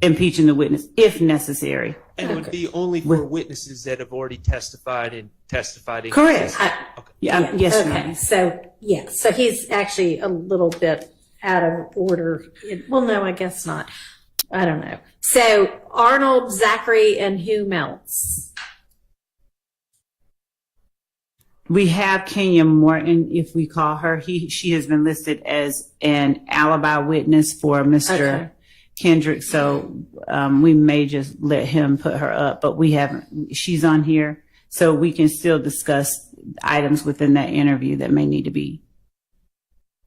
impeaching the witness if necessary. And it would be only for witnesses that have already testified in correct. Yes, okay. ma'am. So he's actually a little bit out of order. Well, no, I guess not. I don't know. So Arnold, Zachary, and whom else? We have Kenya Morton, if we call her. She has been listed as an alibi witness for Mr. Kendrick, so we may just let him put her up, but we haven't. She's on here, so we can still discuss items within that interview that may need to be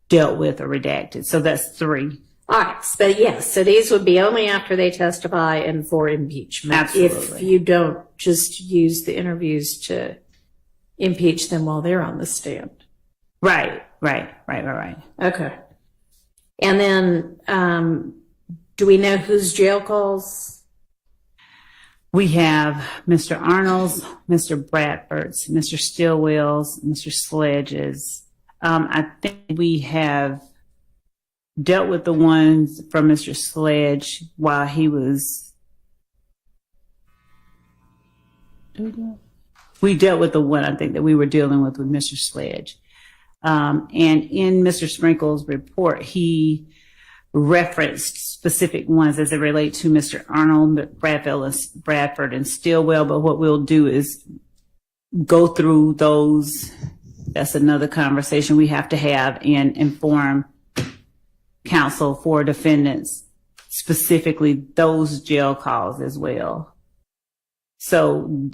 dealt with or redacted. So that's 3. All right, but yes, so these would be only after they testify and for impeachment. Absolutely. If you don't just use the interviews to impeach them while they're on the stand. Right. Okay. And then, do we know whose jail calls? We have Mr. Arnold's, Mr. Bradford's, Mr. Stillwell's, Mr. Sledge's. I think we have dealt with the ones from Mr. Sledge while he was. We dealt with the one I think that we were dealing with Mr. Sledge. And in Mr. Sprinkle's report, he referenced specific ones as it relate to Mr. Arnold, Bradford, and Stillwell. But what we'll do is go through those. That's another conversation we have to have and inform counsel for defendants, specifically those jail calls as well. So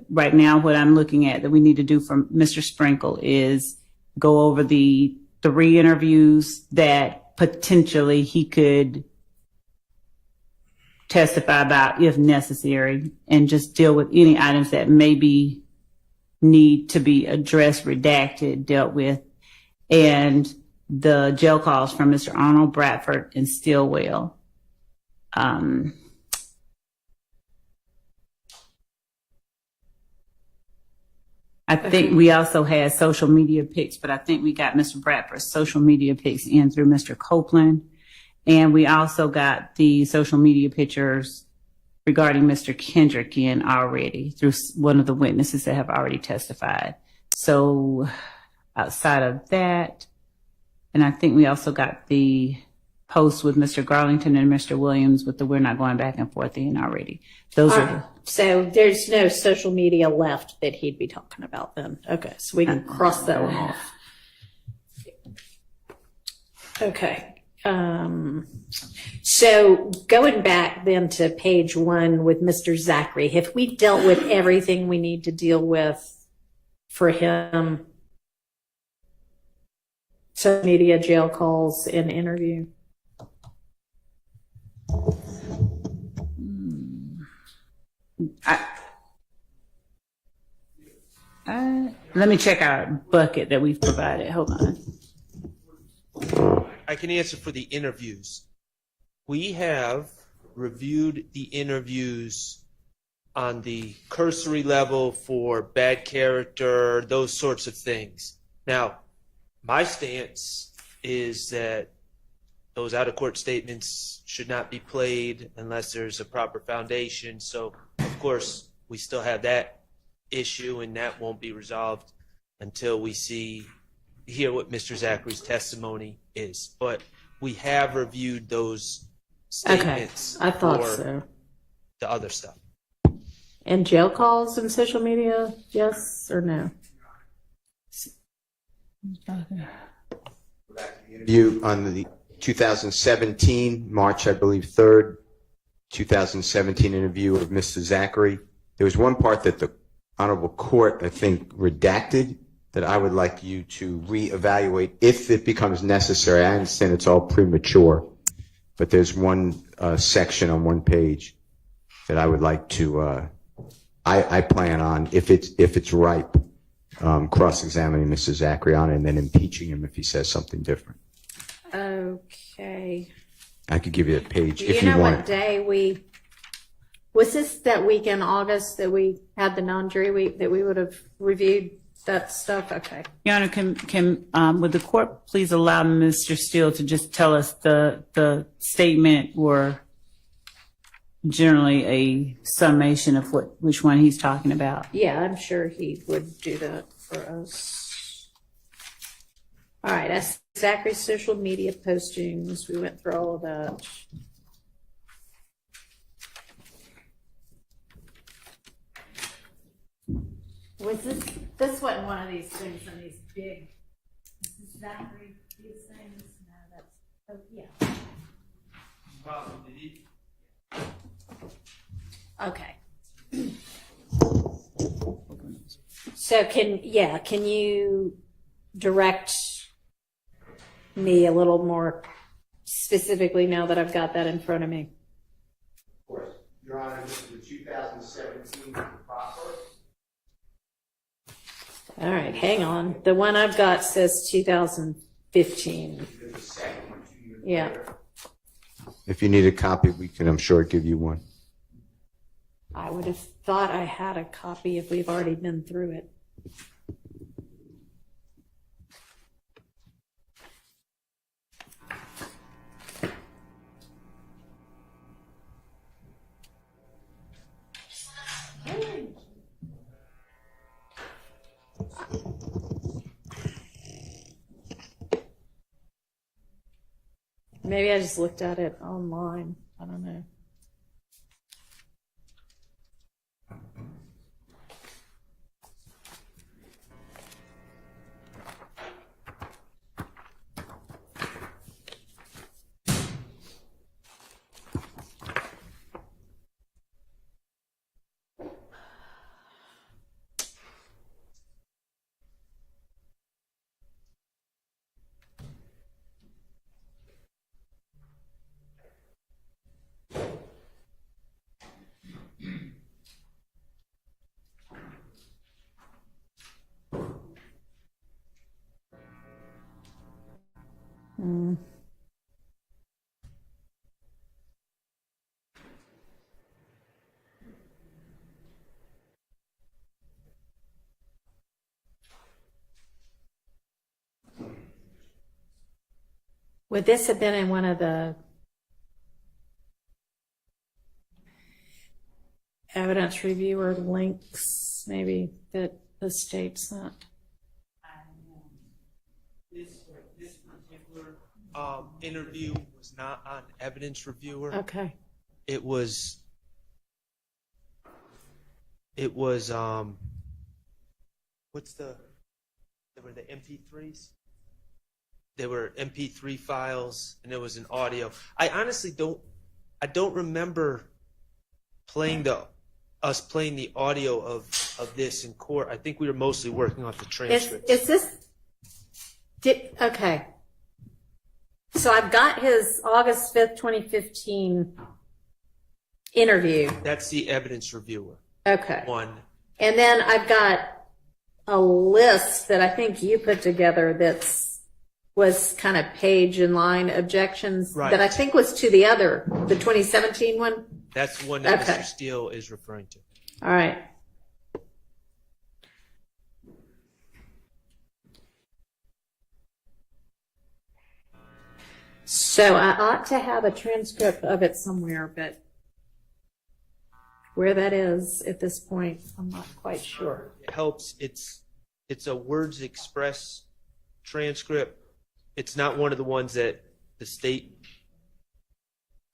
right now what I'm looking at that we need to do for Mr. Sprinkle is go over the 3 interviews that potentially he could testify about if necessary, and just deal with any items that maybe need to be addressed, redacted, dealt with, and the jail calls from Mr. Arnold, Bradford, and Stillwell. I think we also had social media pics, but I think we got Mr. Bradford's social media pics in through Mr. Copeland. And we also got the social media pictures regarding Mr. Kendrick in already through one of the witnesses that have already testified. So outside of that, and I think we also got the post with Mr. Garlington and Mr. Williams with the "we're not going back and forth" in already. Those are so there's no social media left that he'd be talking about then. Okay, so we can cross that one off. Okay. So going back then to page 1 with Mr. Zachary, have we dealt with everything we need to deal with for him? Social media, jail calls, and interview. Let me check our bucket that we've provided. Hold on. I can answer for the interviews. We have reviewed the interviews on the cursory level for bad character, those sorts of things. Now, my stance is that those out-of-court statements should not be played unless there's a proper foundation. So, of course, we still have that issue, and that won't be resolved until we hear what Mr. Zachary's testimony is. But we have reviewed those statements. Okay, I thought for so. The other stuff. And jail calls and social media, yes or no? Interview on the 2017, March, I believe, 3rd, 2017 interview of Mr. Zachary. There was one part that the Honorable Court, I think, redacted that I would like you to reevaluate if it becomes necessary. I understand it's all premature, but there's one section on one page that I would like to, I plan on, if it's ripe, cross-examining Mr. Zachary on it and then impeaching him if he says something different. Okay. I could give you a page if You you know want. what day was this that week in August that we had the non-jury week that we would have reviewed that stuff? Okay. Your Honor, can would the court please allow Mr. Steele to just tell us the statement or generally a summation of which one he's talking about? Yeah, I'm sure he would do that for us. All right, that's Zachary's social media postings. We went through all of that. Was this wasn't one of these things on these big, this is Zachary, these things? No, that's, oh, yeah. Okay. So can you direct me a little more specifically now that I've got that in front of me? Of course. Your Honor, this is the 2017 proper. All right, hang on. The one I've got says 2015. Yeah. If you need a copy, we can, I'm sure, give you one. I would have thought I had a copy if we've already been through it. Maybe I just looked at it online. I don't know. Would this have been in one of the evidence reviewer links, maybe, that the state sent? This particular interview was not on evidence reviewer. Okay. It was they were the MP3s. They were MP3 files, and there was an audio. I honestly don't remember playing the audio of this in court. I think we were mostly working off the transcripts. Is this okay? So I've got his August 5th, 2015 interview. That's the evidence reviewer. Okay. One. And then I've got a list that I think you put together was kind of page and line objections Right. that I think was to the 2017 one. That's the one that Okay. Mr. Steele is referring to. All right. So I ought to have a transcript of it somewhere, but where that is at this point, I'm not quite sure. It helps. It's a Words Express transcript. It's not one of the ones that the state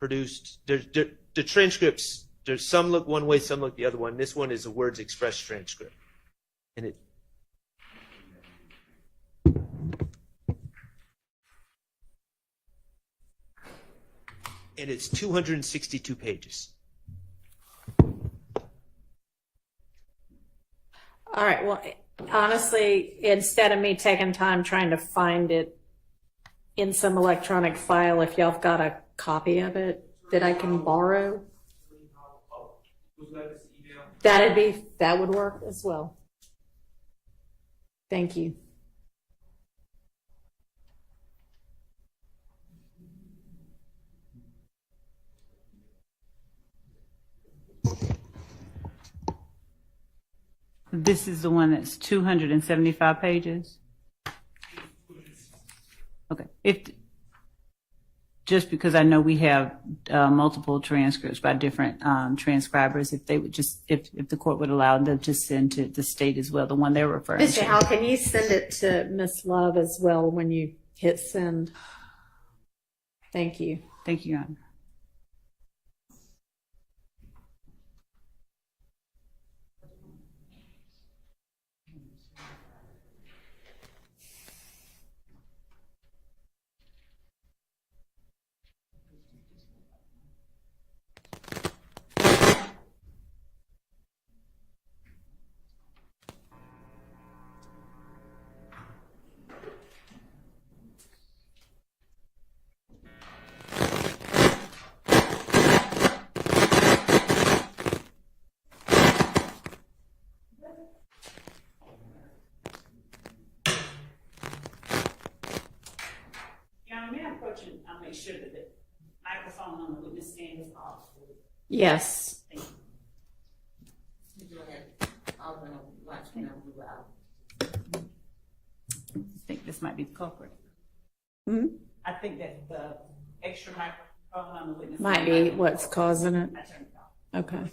produced. The transcripts, there's some look one way, some look the other one. This one is a Words Express transcript, and it's 262 pages. All right. Well, honestly, instead of me taking time trying to find it in some electronic file, if y'all have got a copy of it that I can borrow, that would work as well. Thank you. This is the one that's 275 pages? Okay. Just because I know we have multiple transcripts by different transcribers, if the court would allow them to send to the state as well, the one they're referring Mr. to. Howell, can you send it to Miss Love as well when you hit send? Thank you. Thank you, Your Honor. I'll make sure that the microphone on the witness stand is off. Yes. Thank you. I think this might be the culprit. Hmm? I think that the extra microphone on the witness Might stand be what's causing it. I turned it off. Okay.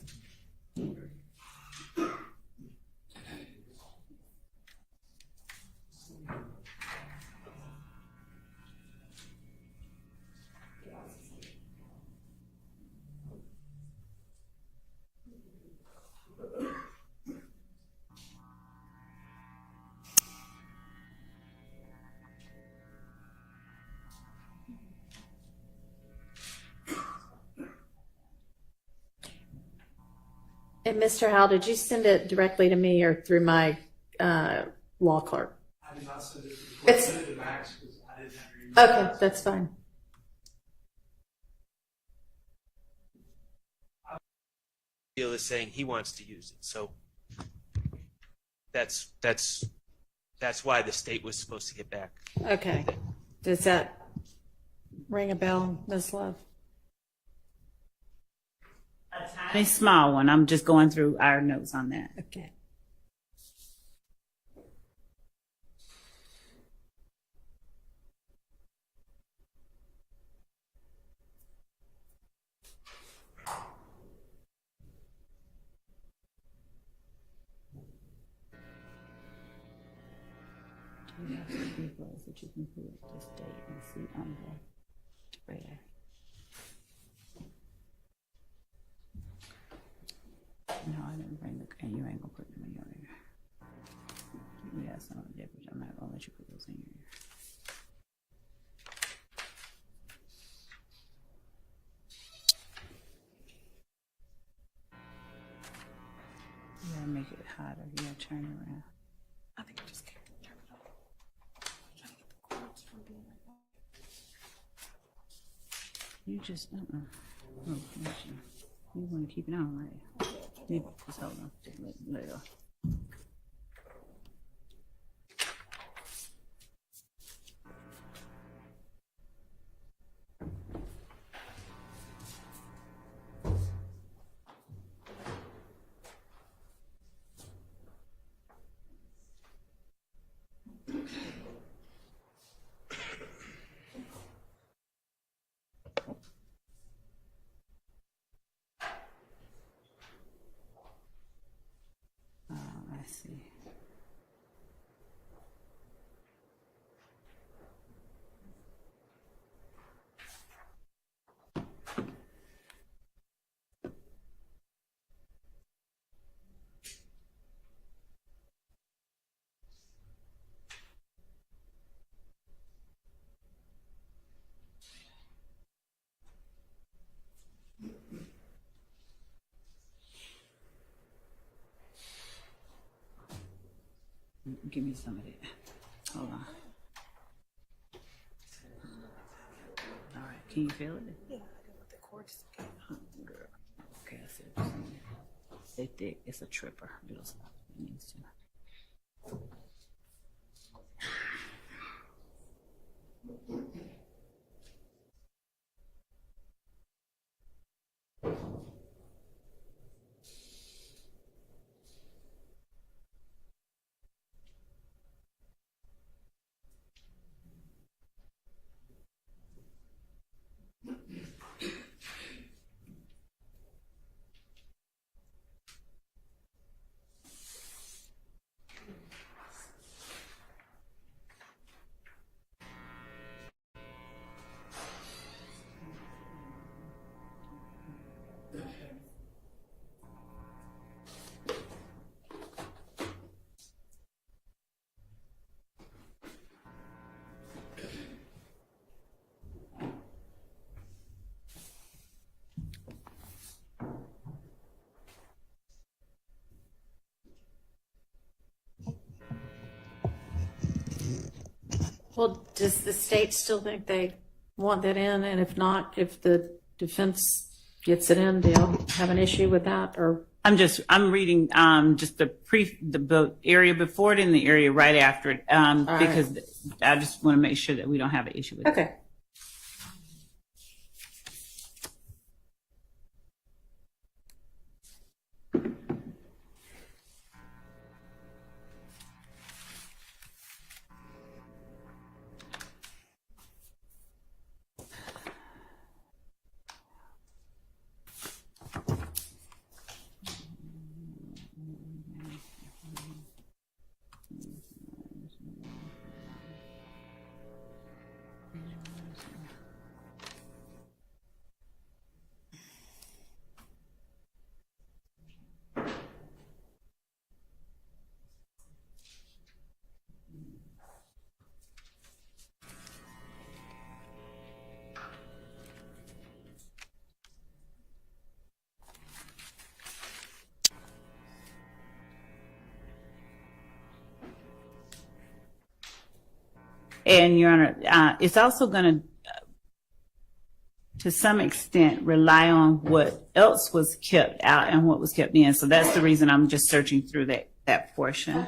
And Mr. Howell, did you send it directly to me or through my law clerk? I did not send it to the court. I sent it to Max because I didn't have your email. Okay, that's fine. Steele is saying he wants to use it, so that's why the state was supposed to get back. Okay. Does that ring a bell, Ms. Love? A small one. I'm just going through our notes on that. Okay. We have some details that you can put this date and see on the spread. No, I didn't bring the, and you ain't gonna put them in your ear. We got some of the difference. I'm not gonna let you put those in your ear. You gotta make it hotter. You gotta turn it around. I think I just can't turn it off. I'm trying to get the cords from being like that. You just, Oh, you want to keep it on, right? You just hold on. Just let it go. I see. Give me some of that. Hold on. All right, can you feel it? Yeah, I know what the cords are. Girl. Okay, I see what you're saying. They thick. It's a tripper. Little stuff. It needs to. Well, does the state still think they want that in? And if not, if the defense gets it in, do y'all have an issue with that? Or I'm reading just the area before it and the area right after it because I just want to make sure that we don't have an issue with it. Okay. And Your Honor, it's also going to some extent, rely on what else was kept out and what was kept in. So that's the reason I'm just searching through that portion.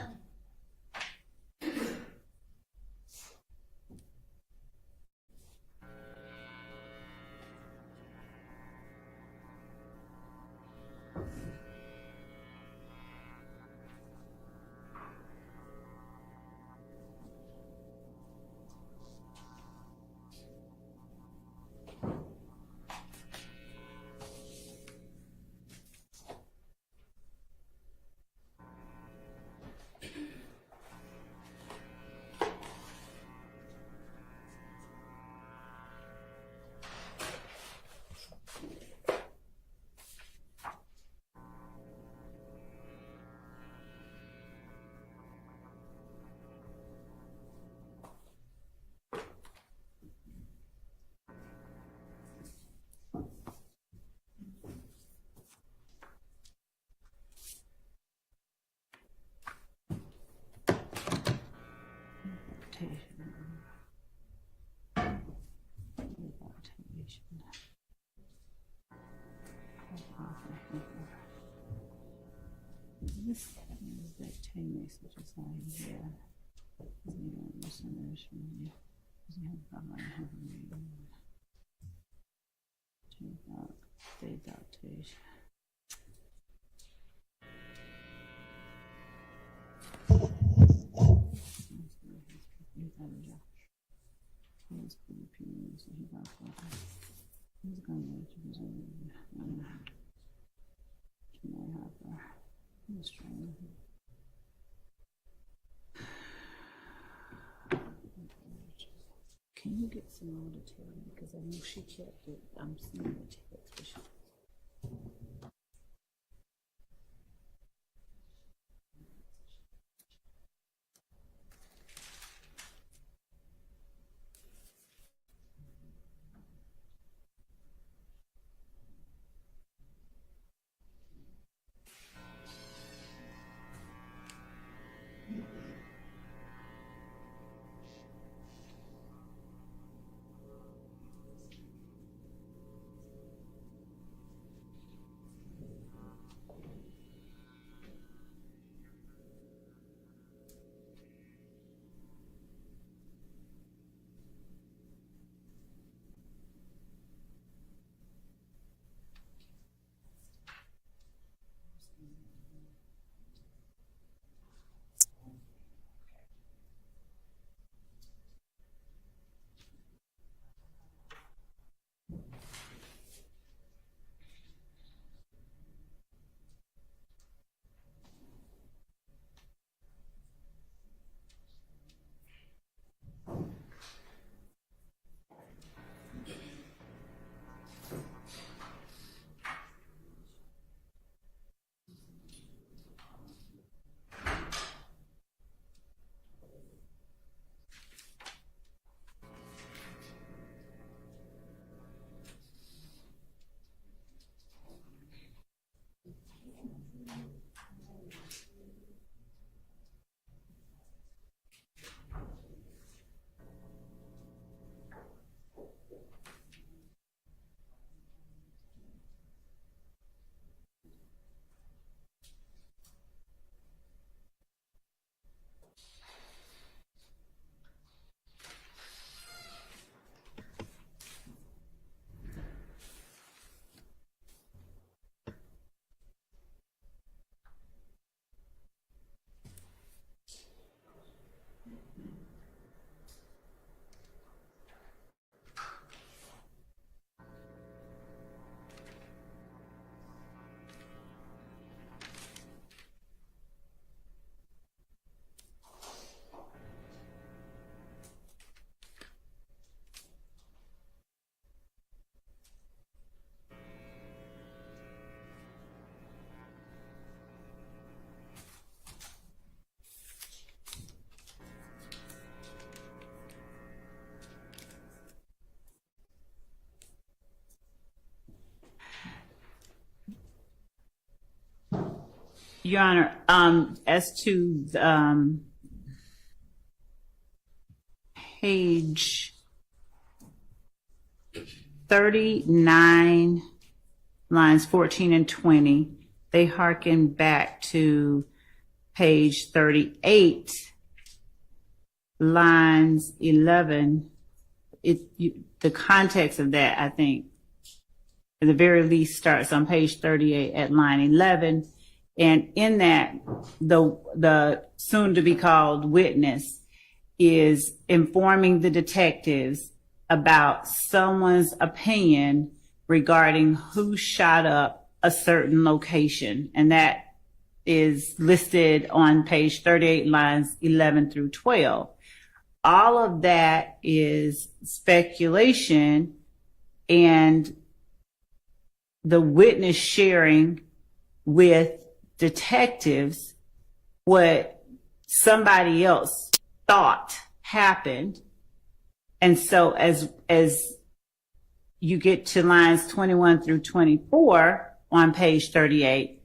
Can you get some more detail? Because I know she kept it. I'm seeing the text, but she Your Honor, as to page 39, lines 14 and 20, they hearken back to page 38, lines 11. The context of that, I think, at the very least, starts on page 38 at line 11. And in that, the soon-to-be-called witness is informing the detectives about someone's opinion regarding who shot up a certain location. And that is listed on page 38, lines 11 through 12. All of that is speculation and the witness sharing with detectives what somebody else thought happened. And so as you get to lines 21 through 24 on page 38,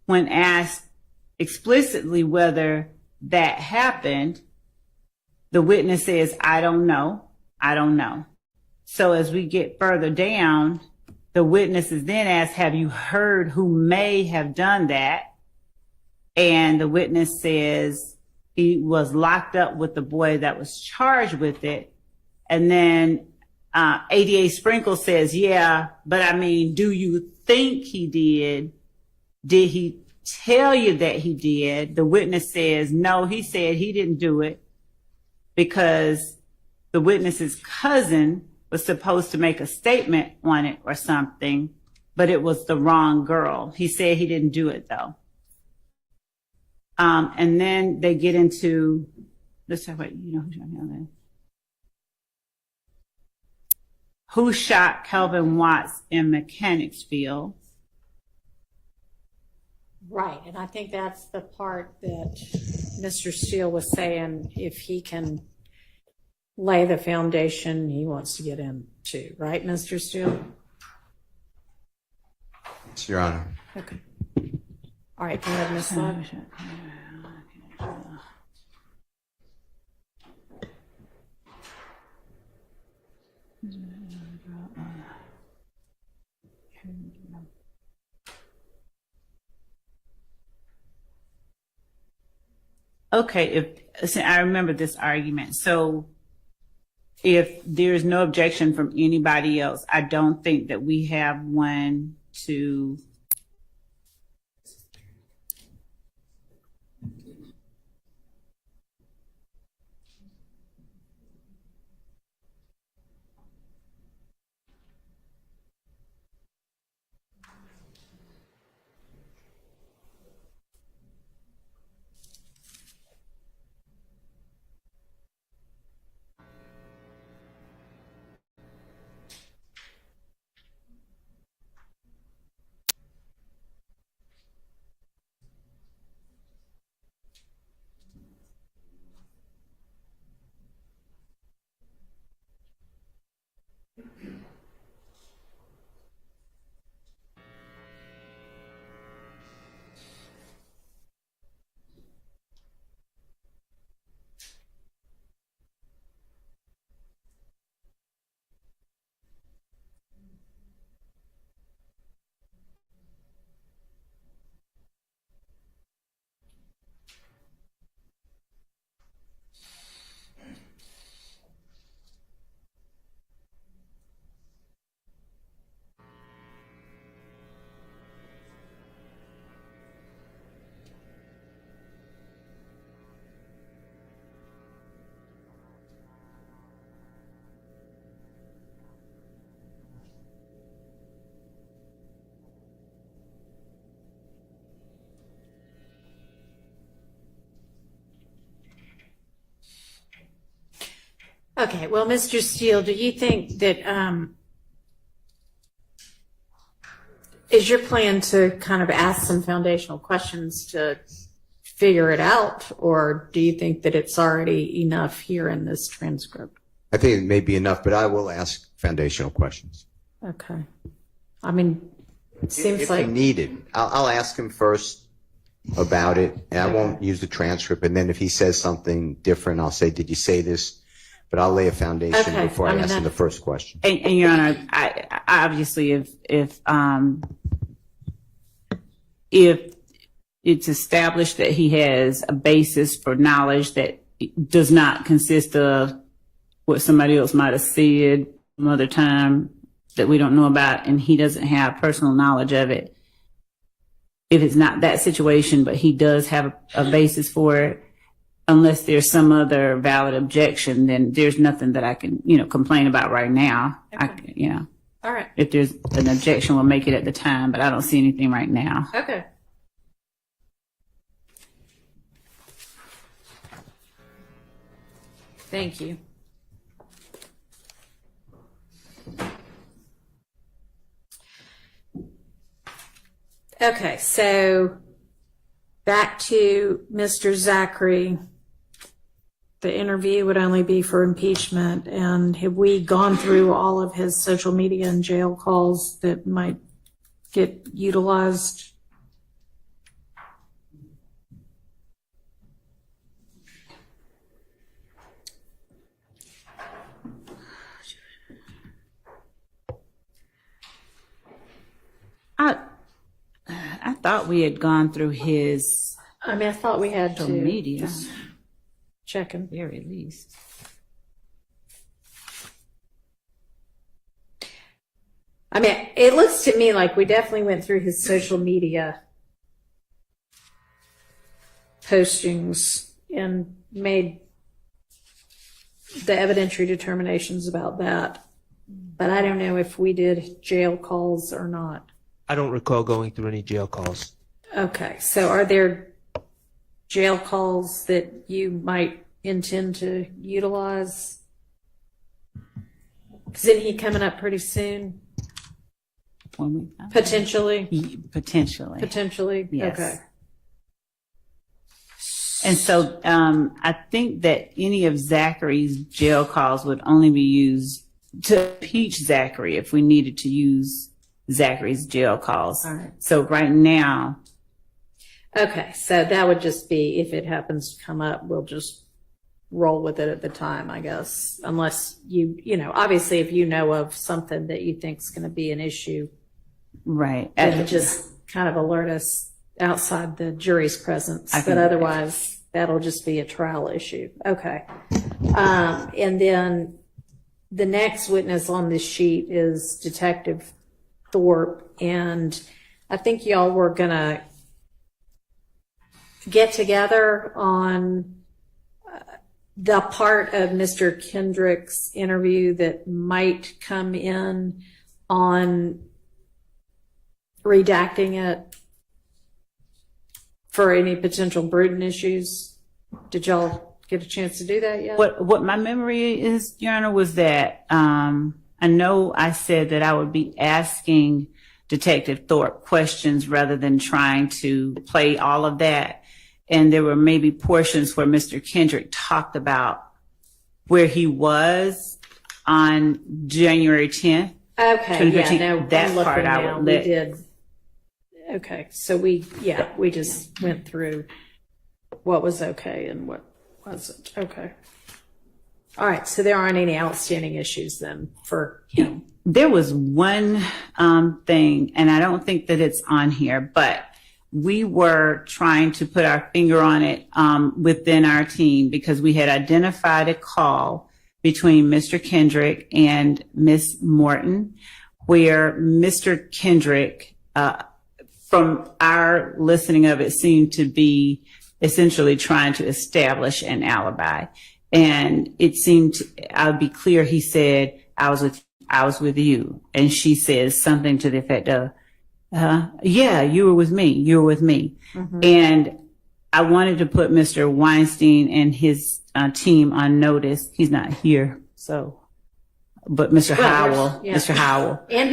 when asked explicitly whether that happened, the witness says, I don't know. So as we get further down, the witness is then asked, have you heard who may have done that? and the witness says he was locked up with the boy that was charged with it. And then ADA Sprinkle says, yeah, but I mean, do you think he did? Did he tell you that he did? The witness says, no, he said he didn't do it because the witness's cousin was supposed to make a statement on it or something, but it was the wrong girl. He said he didn't do it though. And then they get into, let's talk about, you know who's on here. Who shot Kelvin Watts in Mechanicsville? Right, and I think that's the part that Mr. Steele was saying, if he can lay the foundation he wants to get into, right, Mr. Steele? Yes, Your Honor. Okay. All right, go ahead, Ms. Sledge. Okay, I remember this argument. So if there's no objection from anybody else, I don't think that we have one to Okay, well, Mr. Steele, do you think that, is your plan to kind of ask some foundational questions to figure it out, or do you think that it's already enough here in this transcript? I think it may be enough, but I will ask foundational questions. Okay. I mean, it seems if like needed. I'll ask him first about it, and I won't use the transcript. And then if he says something different, I'll say, "Did you say this?" But I'll lay a foundation before I ask him the first question. And Your Honor, I obviously, if it's established that he has a basis for knowledge that does not consist of what somebody else might have said some other time that we don't know about, and he doesn't have personal knowledge of it, if it's not that situation, but he does have a basis for it, unless there's some other valid objection, then there's nothing that I can, complain about right now. Okay. All right. If there's an objection, we'll make it at the time, but I don't see anything right now. Okay. Thank you. Okay, so back to Mr. Zachary. The interview would only be for impeachment, and have we gone through all of his social media and jail calls that might get utilized? I thought we had gone through his I mean, I thought we had to media. just check them. Very least. I mean, it looks to me like we definitely went through his social media postings and made the evidentiary determinations about that. But I don't know if we did jail calls or not. I don't recall going through any jail calls. Okay, so are there jail calls that you might intend to utilize? Isn't he coming up pretty soon? Potentially? Potentially? Yes. Okay. And so I think that any of Zachary's jail calls would only be used to impeach Zachary if we needed to use Zachary's jail calls. All right. So right now. Okay, so that would just be, if it happens to come up, we'll just roll with it at the time, I guess. Unless you know, obviously if you know of something that you think is going to be an issue. Right. Then just kind of alert us outside the jury's presence. I But can- otherwise, that'll just be a trial issue. Okay. And then the next witness on this sheet is Detective Thorpe. And I think y'all were going to get together on the part of Mr. Kendrick's interview that might come in on redacting it for any potential Bruton issues. Did y'all get a chance to do that yet? What my memory is, Your Honor, was that I know I said that I would be asking Detective Thorpe questions rather than trying to play all of that. And there were maybe portions where Mr. Kendrick talked about where he was on January 10th. Okay, yeah, no, that I'm looking part I now. would We let. did. Okay, so we just went through what was okay and what wasn't. Okay. All right, so there aren't any outstanding issues then for him. There was one thing, and I don't think that it's on here, but we were trying to put our finger on it within our team because we had identified a call between Mr. Kendrick and Miss Morton, where Mr. Kendrick, from our listening of it, seemed to be essentially trying to establish an alibi. And it seemed, I'll be clear, he said, I was with you. And she says something to the effect of, yeah, you were with me. Mm-hmm. And I wanted to put Mr. Weinstein and his team on notice. He's not here, so, but Mr. Howell, yeah. Mr. Howell and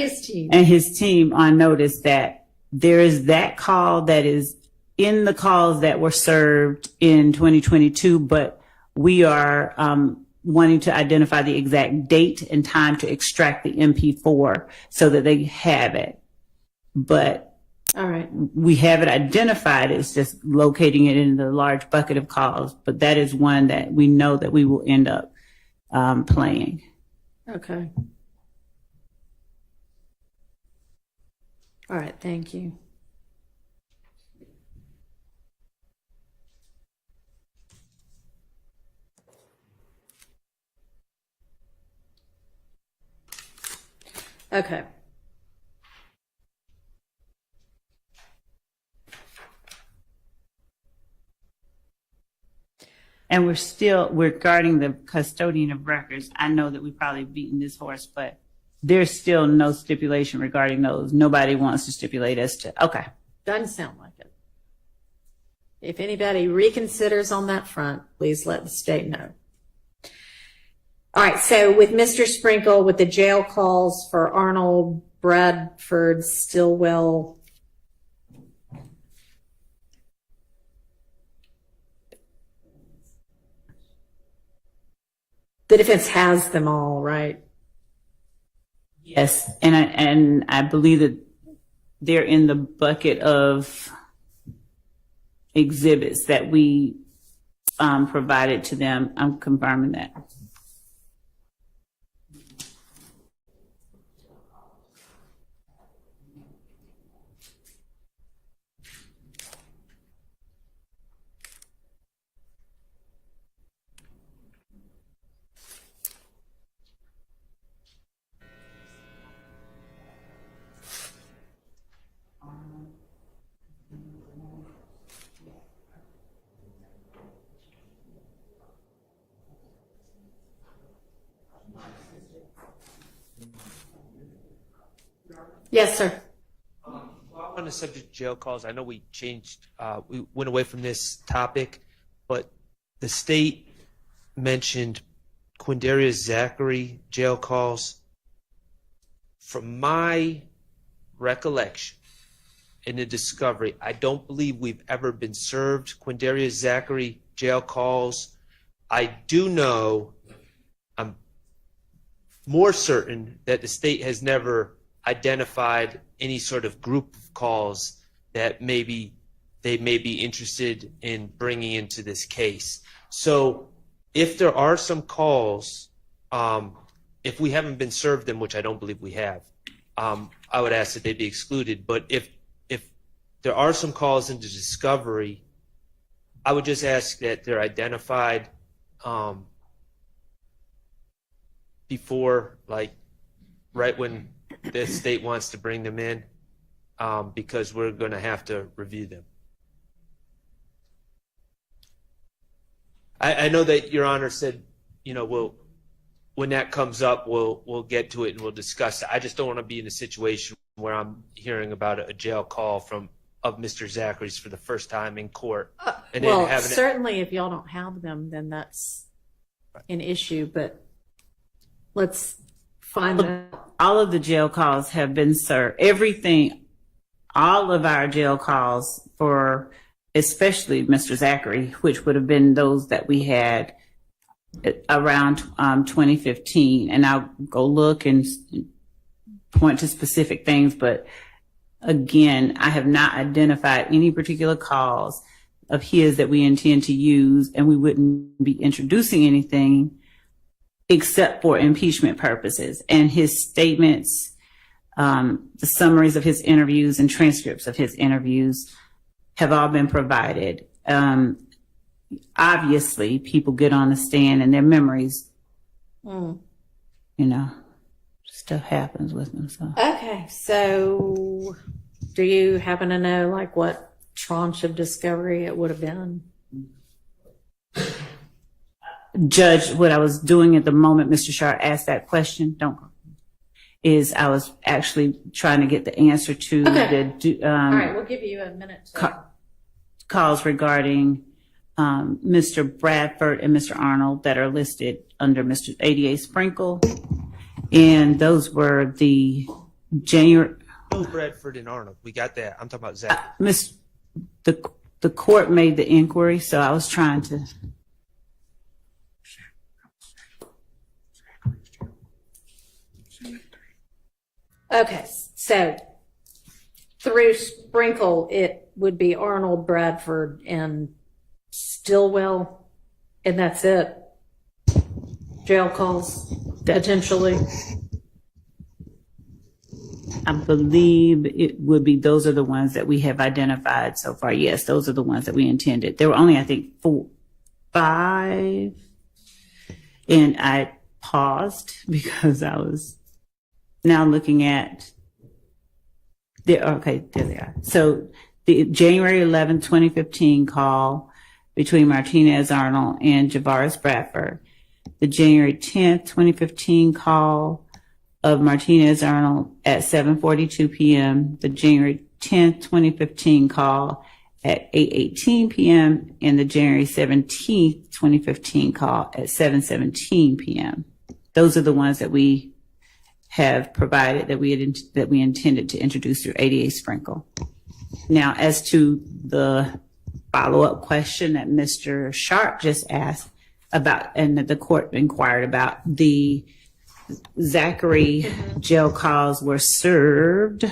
his team on notice that there is that call that is in the calls that were served in 2022, but we are wanting to identify the exact date and time to extract the MP4 so that they have it. But all right, we have it identified. It's just locating it in the large bucket of calls. But that is one that we know that we will end up playing. Okay. All right, thank you. Okay. And we're guarding the custodian of records. I know that we've probably beaten this horse, but there's still no stipulation regarding those. Nobody wants to stipulate as to, okay. Doesn't sound like it. If anybody reconsiders on that front, please let the state know. All right, so with Mr. Sprinkle, with the jail calls for Arnold, Bradford, Stillwell, the defense has them all, right? Yes, and I believe that they're in the bucket of exhibits that we provided to them. I'm confirming that. Yes, sir. While on the subject of jail calls, I know we went away from this topic, but the state mentioned Quindarius Zachary jail calls. From my recollection in the discovery, I don't believe we've ever been served Quindarius Zachary jail calls. I do know, I'm more certain that the state has never identified any sort of group of calls that maybe they may be interested in bringing into this case. So if there are some calls, if we haven't been served them, which I don't believe we have, I would ask that they be excluded. But if there are some calls into discovery, I would just ask that they're identified before, like, right when the state wants to bring them in, because we're going to have to review them. I know that Your Honor said, you know, when that comes up, we'll get to it and we'll discuss it. I just don't want to be in a situation where I'm hearing about a jail call of Mr. Zachary's for the first time in court. And Well, then having certainly if y'all don't have them, then that's an issue, but let's find out. All of the jail calls have been served. All of our jail calls for especially Mr. Zachary, which would have been those that we had around 2015. And I'll go look and point to specific things, but again, I have not identified any particular calls of his that we intend to use, and we wouldn't be introducing anything except for impeachment purposes. And his statements, the summaries of his interviews and transcripts of his interviews have all been provided. Obviously, people get on the stand and their memories, you know, stuff happens with them. So. Okay, so do you happen to know, like, what tranche of discovery it would have been? Judge, what I was doing at the moment Mr. Sharp asked that question, is I was actually trying to get the answer to All right, we'll give you a minute. Calls regarding Mr. Bradford and Mr. Arnold that are listed under Mr. ADA Sprinkle. And those were the January. Oh, Bradford and Arnold. We got that. I'm talking about Zach. The court made the inquiry, so I was trying to. Okay, so through Sprinkle, it would be Arnold, Bradford, and Stillwell, and that's it. Jail calls, potentially. I believe it would be, those are the ones that we have identified so far. Yes, those are the ones that we intended. There were only, I think, 5. And I paused because I was now looking at, okay, there they are. So the January 11, 2015 call between Martinez Arnold and Javaris Bradford. The January 10th, 2015 call of Martinez Arnold at 7:42 p.m., the January 10th, 2015 call at 8:18 p.m., and the January 17th, 2015 call at 7:17 p.m. Those are the ones that we have provided that we intended to introduce through ADA Sprinkle. Now, as to the follow-up question that Mr. Sharp just asked about, and that the court inquired about, the Zachary jail calls were served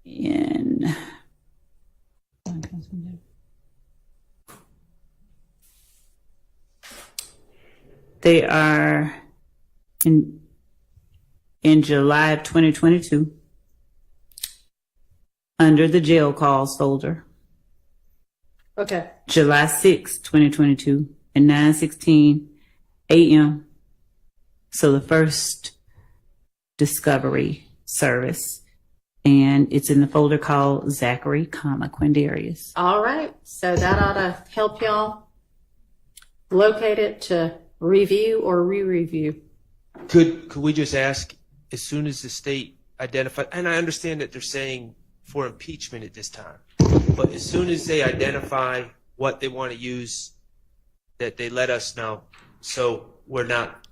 in they are in July of 2022 under the jail calls folder. Okay. July 6, 2022 at 9:16 a.m. So the first discovery service, and it's in the folder called Zachary, Quindarius. All right, so that ought to help y'all locate it to review or re-review. Could we just ask, as soon as the state identified, and I understand that they're saying for impeachment at this time, but as soon as they identify what they want to use, that they let us know. So we're not,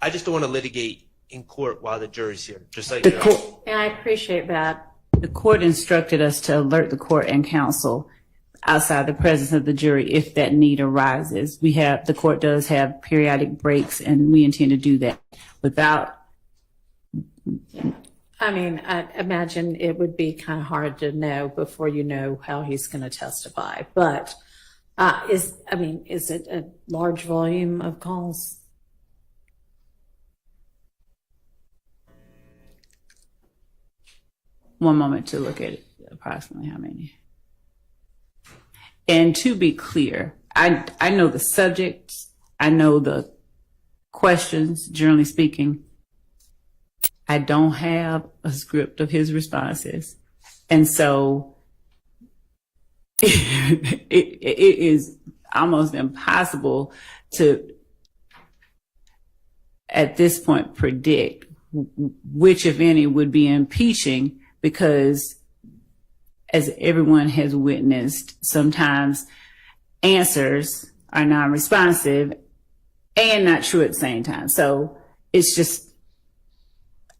I just don't want to litigate in court while the jury's here, just like The court, And I appreciate that. the court instructed us to alert the court and counsel outside the presence of the jury if that need arises. The court does have periodic breaks, and we intend to do that without. I mean, I imagine it would be kind of hard to know before you know how he's going to testify. But is it a large volume of calls? One moment to look at it, approximately how many. And to be clear, I know the subjects, I know the questions, generally speaking. I don't have a script of his responses. And so it is almost impossible to, at this point, predict which, if any, would be impeaching, because as everyone has witnessed, sometimes answers are non-responsive and not true at the same time. So it's just,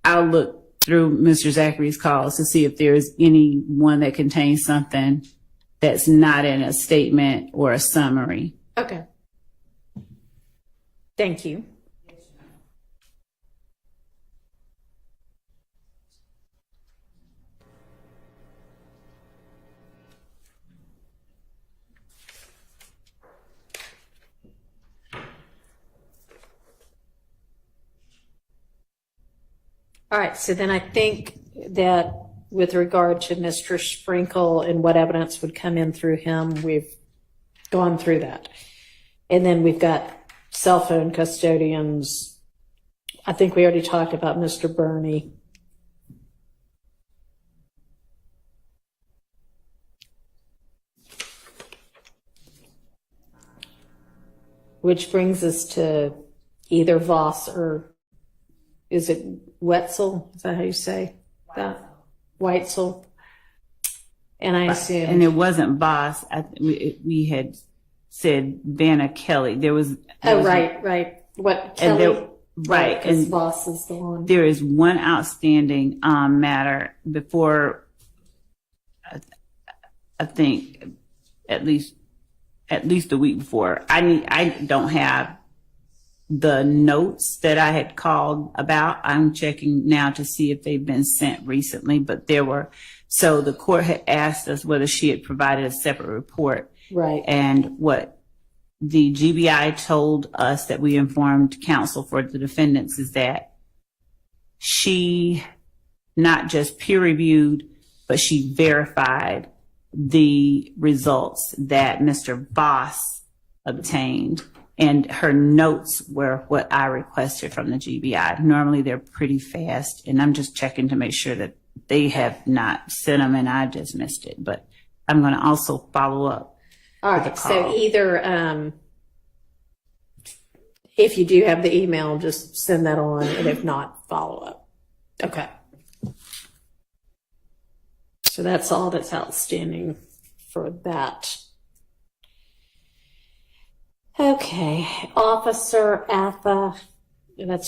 I'll look through Mr. Zachary's calls to see if there's any one that contains something that's not in a statement or a summary. Okay. Thank you. All right, so then I think that with regard to Mr. Sprinkle and what evidence would come in through him, we've gone through that. And then we've got cell phone custodians. I think we already talked about Mr. Burney. Which brings us to either Voss or is it Wetzel? Is that how you say that? Weitzel. And I assume. And it wasn't Voss. We had said Vanna Kelly. There was. Right. What Kelly? Right. And Voss is the one. There is one outstanding matter before. I think at least a week before. I don't have the notes that I had called about. I'm checking now to see if they've been sent recently, but there were. So the court had asked us whether she had provided a separate report. Right. And what the GBI told us that we informed counsel for the defendants is that she not just peer reviewed, but she verified the results that Mr. Voss obtained. And her notes were what I requested from the GBI. Normally they're pretty fast, and I'm just checking to make sure that they have not sent them and I just missed it. But I'm going to also follow up. All right. So either if you do have the email, just send that on, and if not, follow up. Okay. So that's all that's outstanding for that. Okay, Officer Atha, that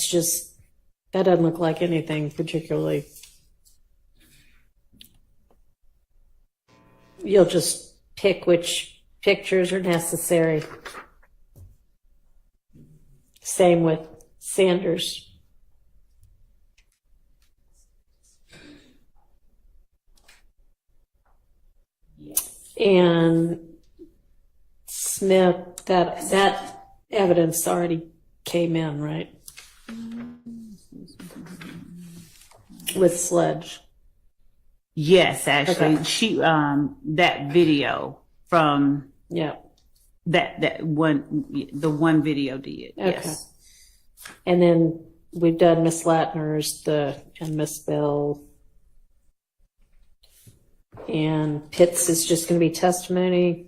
doesn't look like anything particularly. You'll just pick which pictures are necessary. Same with Sanders. And Smith, that evidence already came in, right? With Sledge. Yes, actually, Okay. she that video from that one, the one video did. Okay. Yes. And then we've done Miss Latners and Miss Bell. And Pitts is just going to be testimony.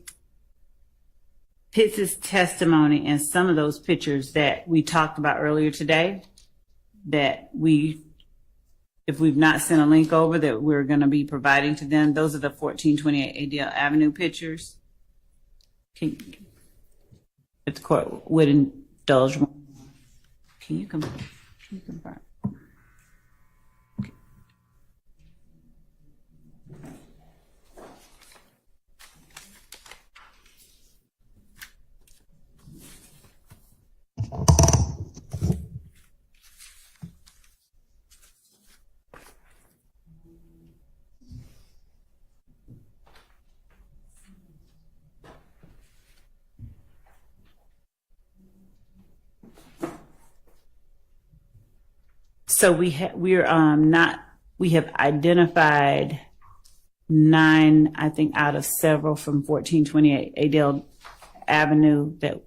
Pitts' testimony and some of those pictures that we talked about earlier today that we if we've not sent a link over, that we're going to be providing to them. Those are the 1428 ADL Avenue pictures. If the court would indulge. Can you confirm? So we have identified 9, I think, out of several from 1428 Adele Avenue that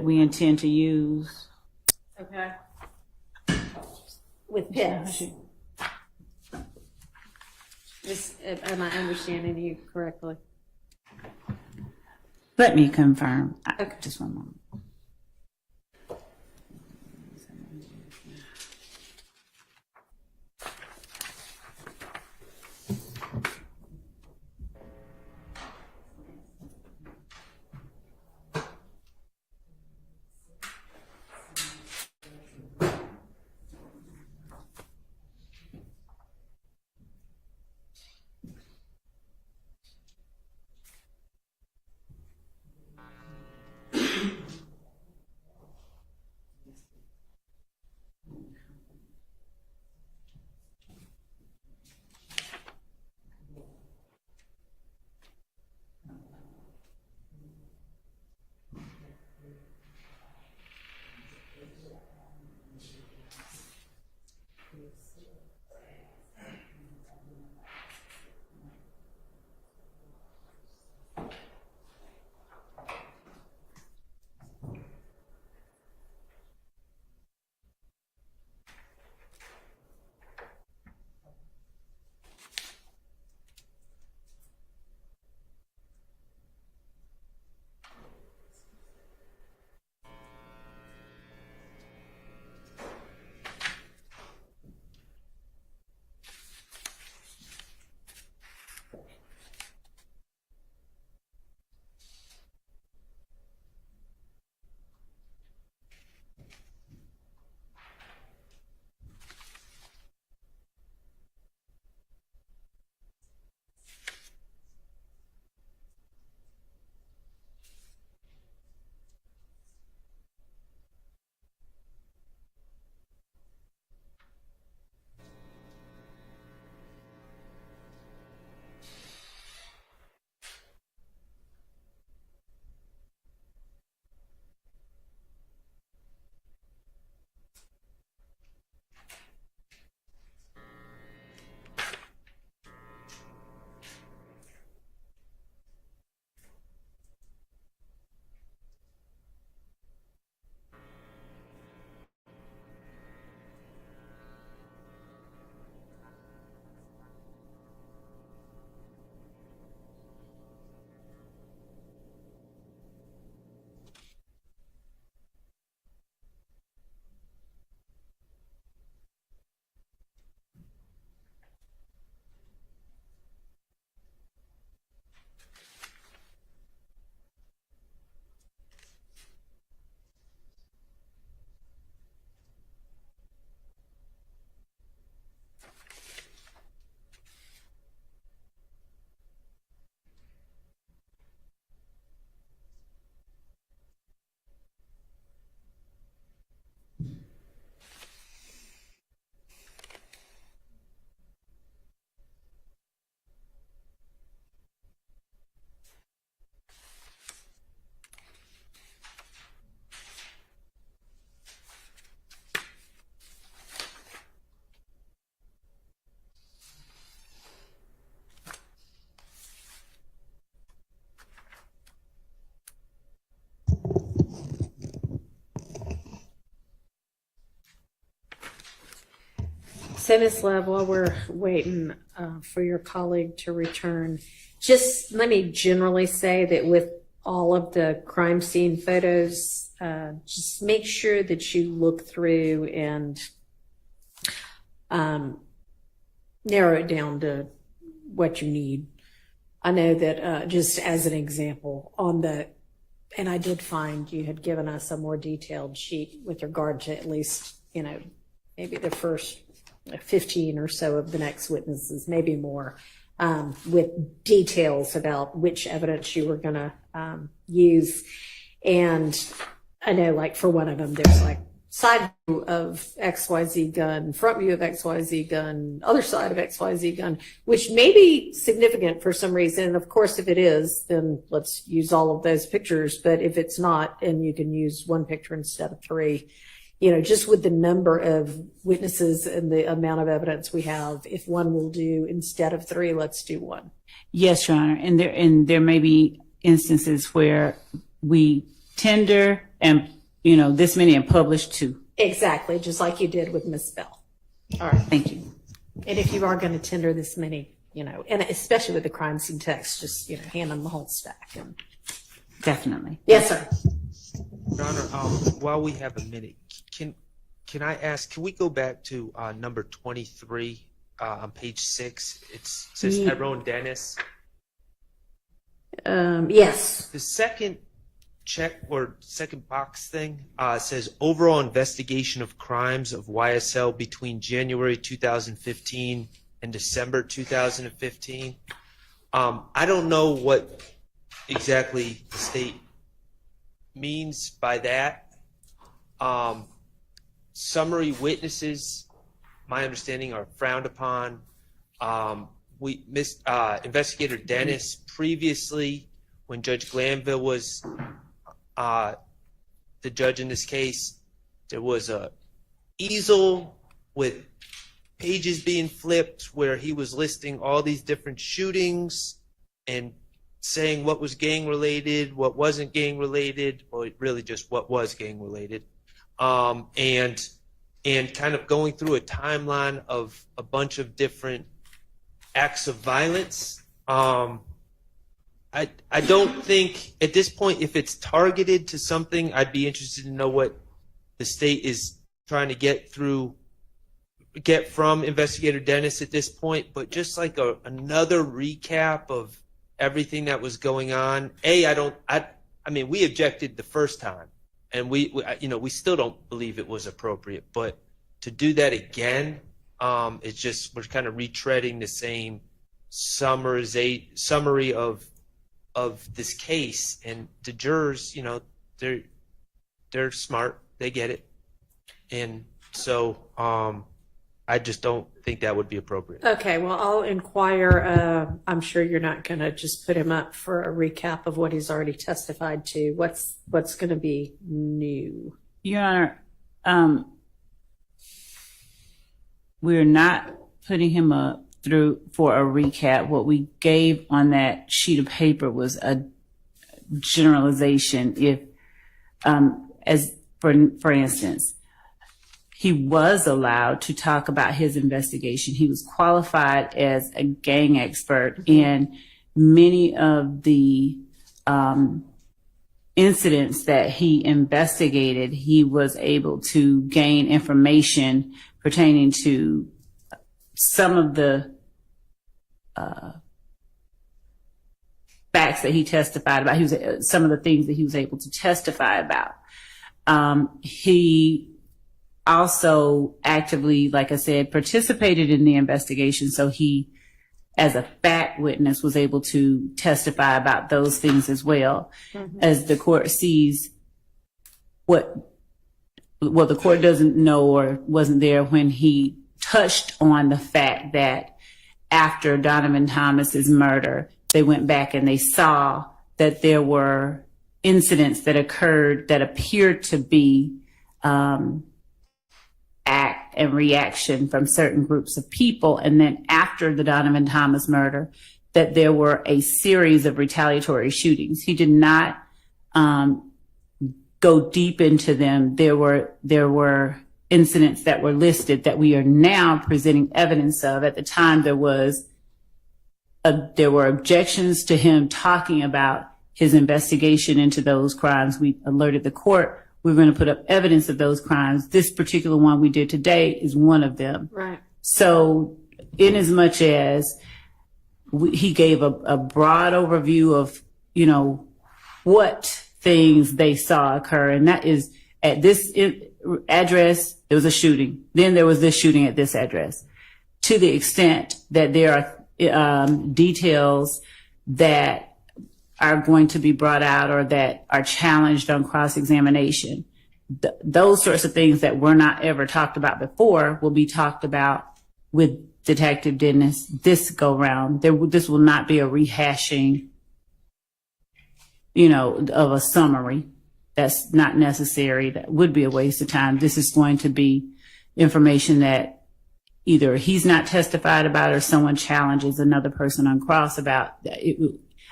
we intend to use. Okay. With pits. Am I understanding you correctly? Let me confirm. Okay. Just one moment. So, Ms. Love, while we're waiting for your colleague to return, just let me generally say that with all of the crime scene photos, just make sure that you look through and narrow it down to what you need. I know that just as an example and I did find you had given us a more detailed sheet with regard to at least, maybe the first 15 or so of the next witnesses, maybe more, with details about which evidence you were going to use. And I know, like, for one of them, there's like side view of XYZ gun, front view of XYZ gun, other side of XYZ gun, which may be significant for some reason. And of course, if it is, then let's use all of those pictures. But if it's not, and you can use one picture instead of three, just with the number of witnesses and the amount of evidence we have, if one will do instead of three, let's do one. Yes, Your Honor. And there may be instances where we tender and this many and publish two. Exactly, just like you did with Miss Bell. All right, thank you. And if you are going to tender this many, and especially with the crime scene text, just hand them the whole stack. Definitely. Yes, sir. Your Honor, while we have a minute, can I ask? Can we go back to number 23 on page 6? It says Tyrone Dennis. Yes. The second check or second box thing says overall investigation of crimes of YSL between January 2015 and December 2015. I don't know what exactly the state means by that. Summary witnesses, my understanding, are frowned upon. Investigator Dennis previously, when Judge Glanville was the judge in this case, there was a easel with pages being flipped where he was listing all these different shootings and saying what was gang related, what wasn't gang related, or really just what was gang related, and kind of going through a timeline of a bunch of different acts of violence. I don't think at this point, if it's targeted to something, I'd be interested to know what the state is trying to get from Investigator Dennis at this point. But just like another recap of everything that was going on. I mean, we objected the first time, and we still don't believe it was appropriate. But to do that again, it's just we're kind of retreading the same summary of this case, and the jurors, they're smart, they get it, and so I just don't think that would be appropriate. Okay, well, I'll inquire. I'm sure you're not going to just put him up for a recap of what he's already testified to. What's going to be new? Your Honor, we're not putting him up through for a recap. What we gave on that sheet of paper was a generalization. If, as for instance, he was allowed to talk about his investigation. He was qualified as a gang expert, and many of the incidents that he investigated, he was able to gain information pertaining to some of the facts that he testified about. Some of the things that he was able to testify about. He also actively, like I said, participated in the investigation. So he, as a fact witness, was able to testify about those things as well. Mm-hmm. As the court sees what the court doesn't know or wasn't there when he touched on the fact that after Donovan Thomas's murder, they went back and they saw that there were incidents that occurred that appeared to be act and reaction from certain groups of people. And then after the Donovan Thomas murder, that there were a series of retaliatory shootings. He did not go deep into them. There were incidents that were listed that we are now presenting evidence of. At the time, there were objections to him talking about his investigation into those crimes. We alerted the court. We're going to put up evidence of those crimes. This particular one we did today is one of them. Right. So in as much as he gave a broad overview of, you know, what things they saw occur, and that is at this address, there was a shooting. Then there was this shooting at this address. To the extent that there are details that are going to be brought out or that are challenged on cross-examination, those sorts of things that were not ever talked about before will be talked about with Detective Dennis this go round. This will not be a rehashing, you know, of a summary. That's not necessary. That would be a waste of time. This is going to be information that either he's not testified about or someone challenges another person on cross about.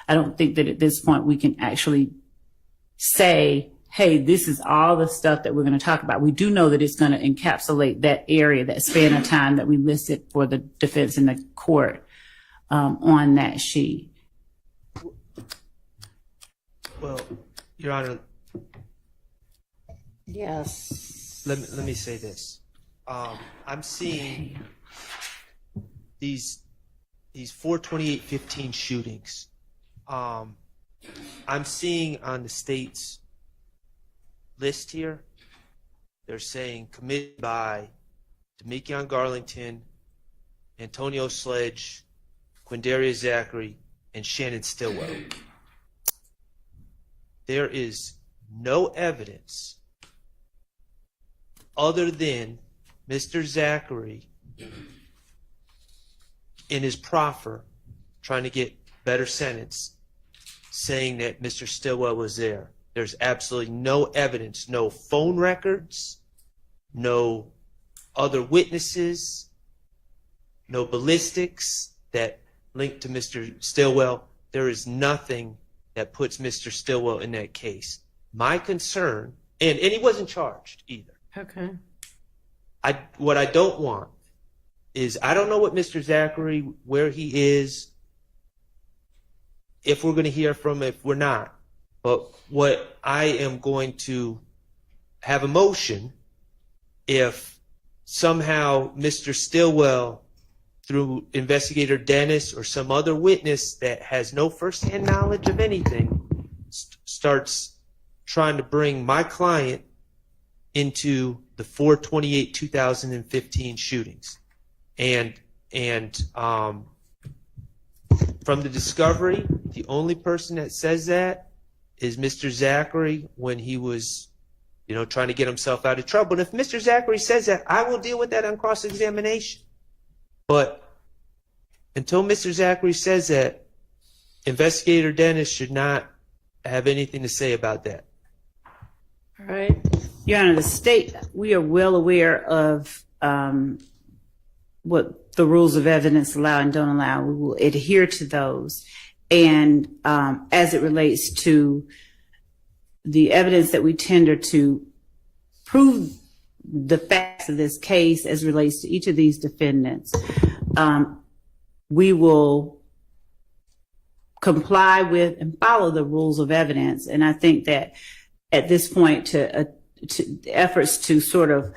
I don't think that at this point we can actually say, hey, this is all the stuff that we're going to talk about. We do know that it's going to encapsulate that area, that span of time that we listed for the defense in the court on that sheet. Well, Your Honor. Yes. Let me say this. I'm seeing these 4/28/15 shootings. I'm seeing on the state's list here, they're saying committed by Demekion Garlington, Antonio Sledge, Quindaria Zachary, and Shannon Stillwell. There is no evidence other than Mr. Zachary in his proffer trying to get better sentence saying that Mr. Stillwell was there. There's absolutely no evidence, no phone records, no other witnesses, no ballistics that link to Mr. Stillwell. There is nothing that puts Mr. Stillwell in that case. My concern, and he wasn't charged either. Okay. What I don't want is, I don't know what Mr. Zachary, where he is, if we're going to hear from him, if we're not. But what I am going to have a motion if somehow Mr. Stillwell, through investigator Dennis or some other witness that has no firsthand knowledge of anything, starts trying to bring my client into the 4/28/2015 shootings. And from the discovery, the only person that says that is Mr. Zachary when he was, you know, trying to get himself out of trouble. And if Mr. Zachary says that, I will deal with that on cross-examination. But until Mr. Zachary says that, Investigator Dennis should not have anything to say about that. All right. Your Honor, the state, we are well aware of what the rules of evidence allow and don't allow. We will adhere to those. And as it relates to the evidence that we tender to prove the facts of this case as relates to each of these defendants, we will comply with and follow the rules of evidence. And I think that at this point, to efforts to sort of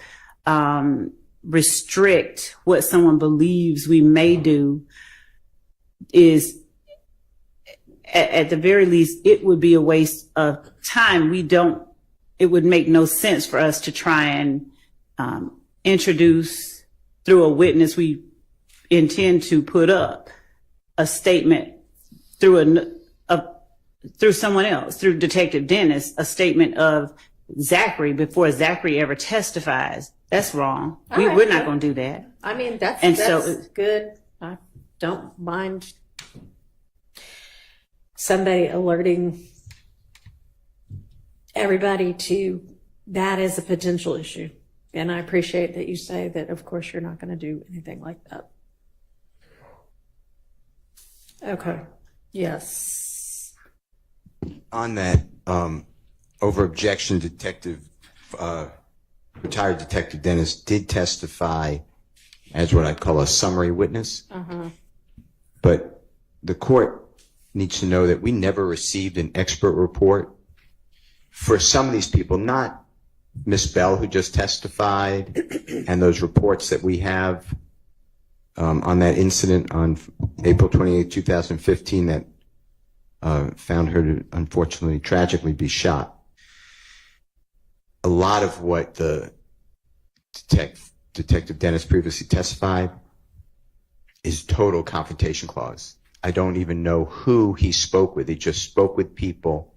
restrict what someone believes we may do is, at the very least, it would be a waste of time. It would make no sense for us to try and introduce through a witness we intend to put up a statement through someone else, through Detective Dennis, a statement of Zachary before Zachary ever testifies. That's wrong. We're not going to do that. I mean, that's good. I don't mind somebody alerting everybody to that as a potential issue. And I appreciate that you say that, of course, you're not going to do anything like that. Okay. Yes. On that, over objection, retired Detective Dennis did testify as what I call a summary witness. But the court needs to know that we never received an expert report for some of these people, not Miss Bell, who just testified, and those reports that we have on that incident on April 28, 2015 that found her to unfortunately, tragically be shot. A lot of what the Detective Dennis previously testified is total confrontation clause. I don't even know who he spoke with. He just spoke with people,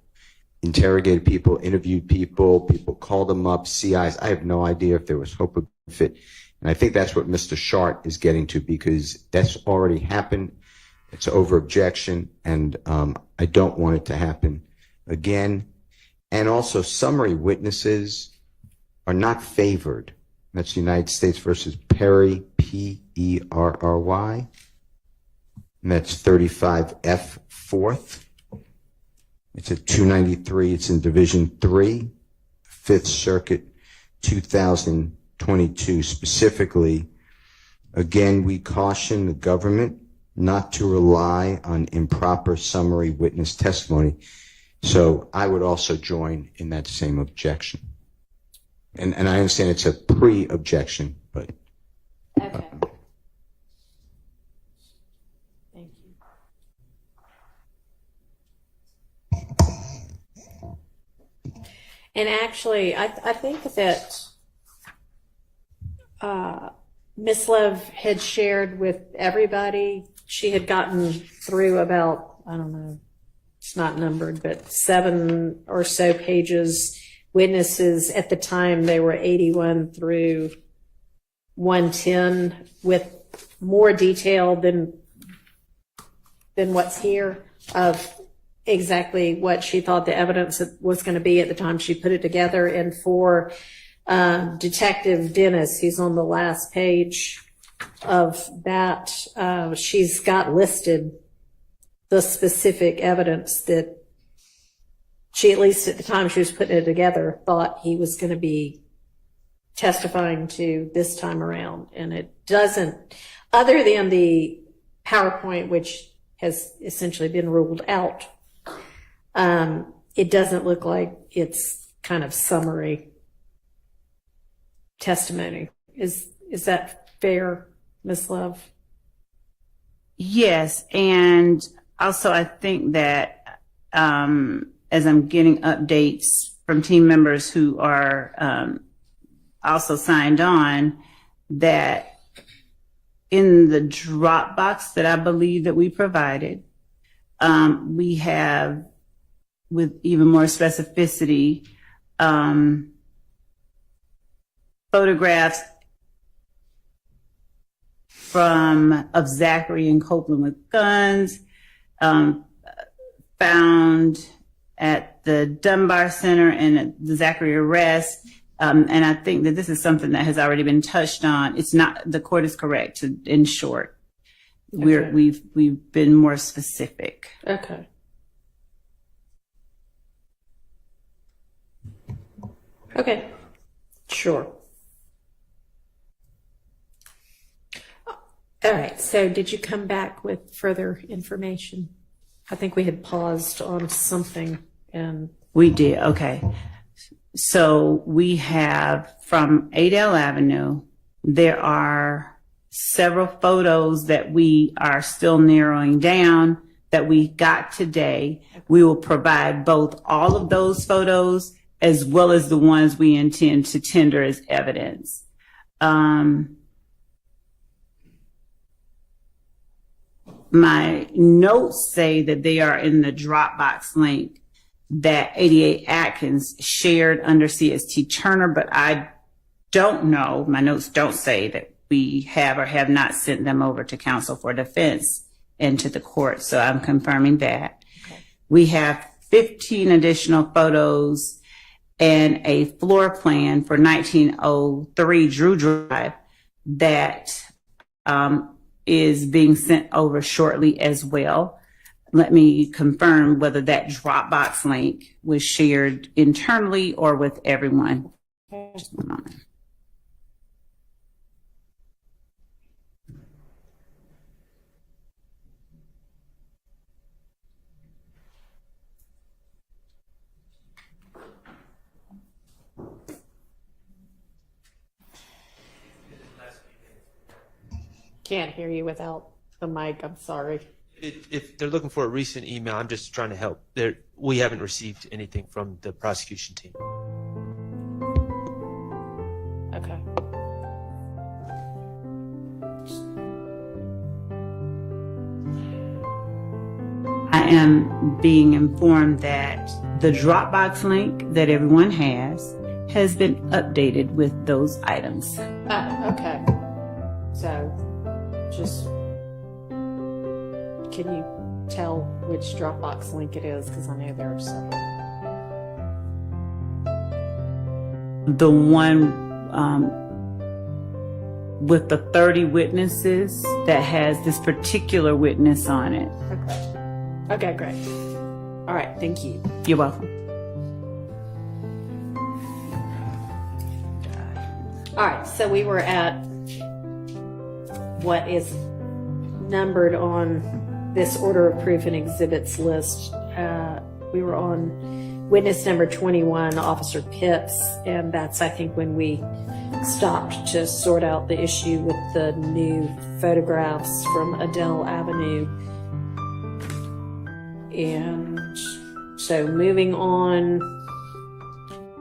interrogated people, interviewed people, people called him up, CIs. I have no idea if there was hope of fit. And I think that's what Mr. Shart is getting to, because that's already happened. It's over objection, and I don't want it to happen again. And also, summary witnesses are not favored. That's United States versus Perry, Perry. And that's 35F 4th. It's at 293. It's in Division 3, 5th Circuit, 2022. Specifically, again, we caution the government not to rely on improper summary witness testimony. So I would also join in that same objection. And I understand it's a pre-objection, but. Okay. Thank you. And actually, I think that Miss Love had shared with everybody. She had gotten through about, I don't know, it's not numbered, but 7 or so pages. Witnesses at the time, they were 81 through 110, with more detail than what's here of exactly what she thought the evidence was going to be at the time she put it together. And for Detective Dennis, he's on the last page of that, she's got listed the specific evidence that she, at least at the time she was putting it together, thought he was going to be testifying to this time around. And it doesn't, other than the PowerPoint, which has essentially been ruled out, it doesn't look like it's kind of summary testimony. Is that fair, Ms. Love? Yes, and also I think that as I'm getting updates from team members who are also signed on, that in the Dropbox that I believe that we provided, we have, with even more specificity, photographs of Zachary and Copeland with guns, found at the Dunbar Center and at the Zachary arrest. And I think that this is something that has already been touched on. It's not, the court is correct, in short. Okay. We've been more specific. Okay. Okay. Sure. All right. So did you come back with further information? I think we had paused on something and we did. Okay. So we have from Adele Avenue, there are several photos that we are still narrowing down that we got today. We will provide both all of those photos as well as the ones we intend to tender as evidence. My notes say that they are in the Dropbox link that 88 Atkins shared under CST Turner, but I don't know. My notes don't say that we have or have not sent them over to counsel for defense and to the court. So I'm confirming that. Okay. We have 15 additional photos and a floor plan for 1903 Drew Drive that is being sent over shortly as well. Let me confirm whether that Dropbox link was shared internally or with everyone. Just one moment. Can't hear you without the mic. I'm sorry. If they're looking for a recent email, I'm just trying to help. We haven't received anything from the prosecution team. Okay. I am being informed that the Dropbox link that everyone has been updated with those items. Okay. So, just can you tell which Dropbox link it is? Because I know there are several. The one with the 30 witnesses that has this particular witness on it. Okay. Okay, great. All right, thank you. You're welcome. All right, so we were at what is numbered on this order of proof and exhibits list. We were on witness number 21, Officer Pitts, and that's, I think, when we stopped to sort out the issue with the new photographs from Adele Avenue. And so moving on,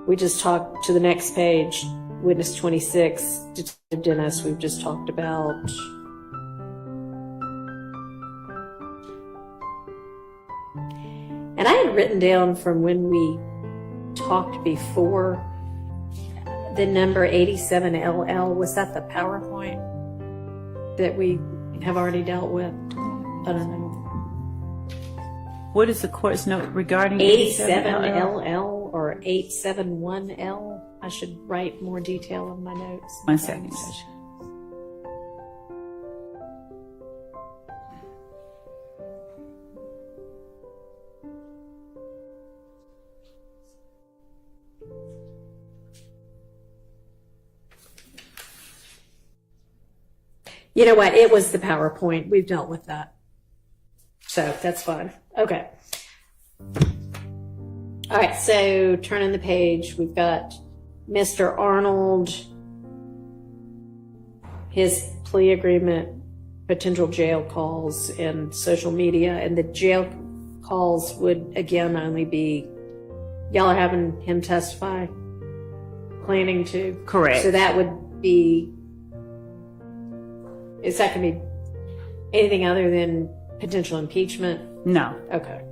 we just talked to the next page, witness 26, Detective Dennis, we've just talked about. And I had written down from when we talked before, the number 87LL, was that the PowerPoint that we have already dealt with? I don't know. What is the court's note regarding 87LL or 871L? I should write more detail in my notes. 1 second, Judge. You know what? It was the PowerPoint. We've dealt with that. So that's fine. Okay. All right. So turning the page, we've got Mr. Arnold, his plea agreement, potential jail calls, and social media. And the jail calls would, again, only be, y'all are having him testify, planning to? Correct. So that would be, is that going to be anything other than potential impeachment? No. Okay.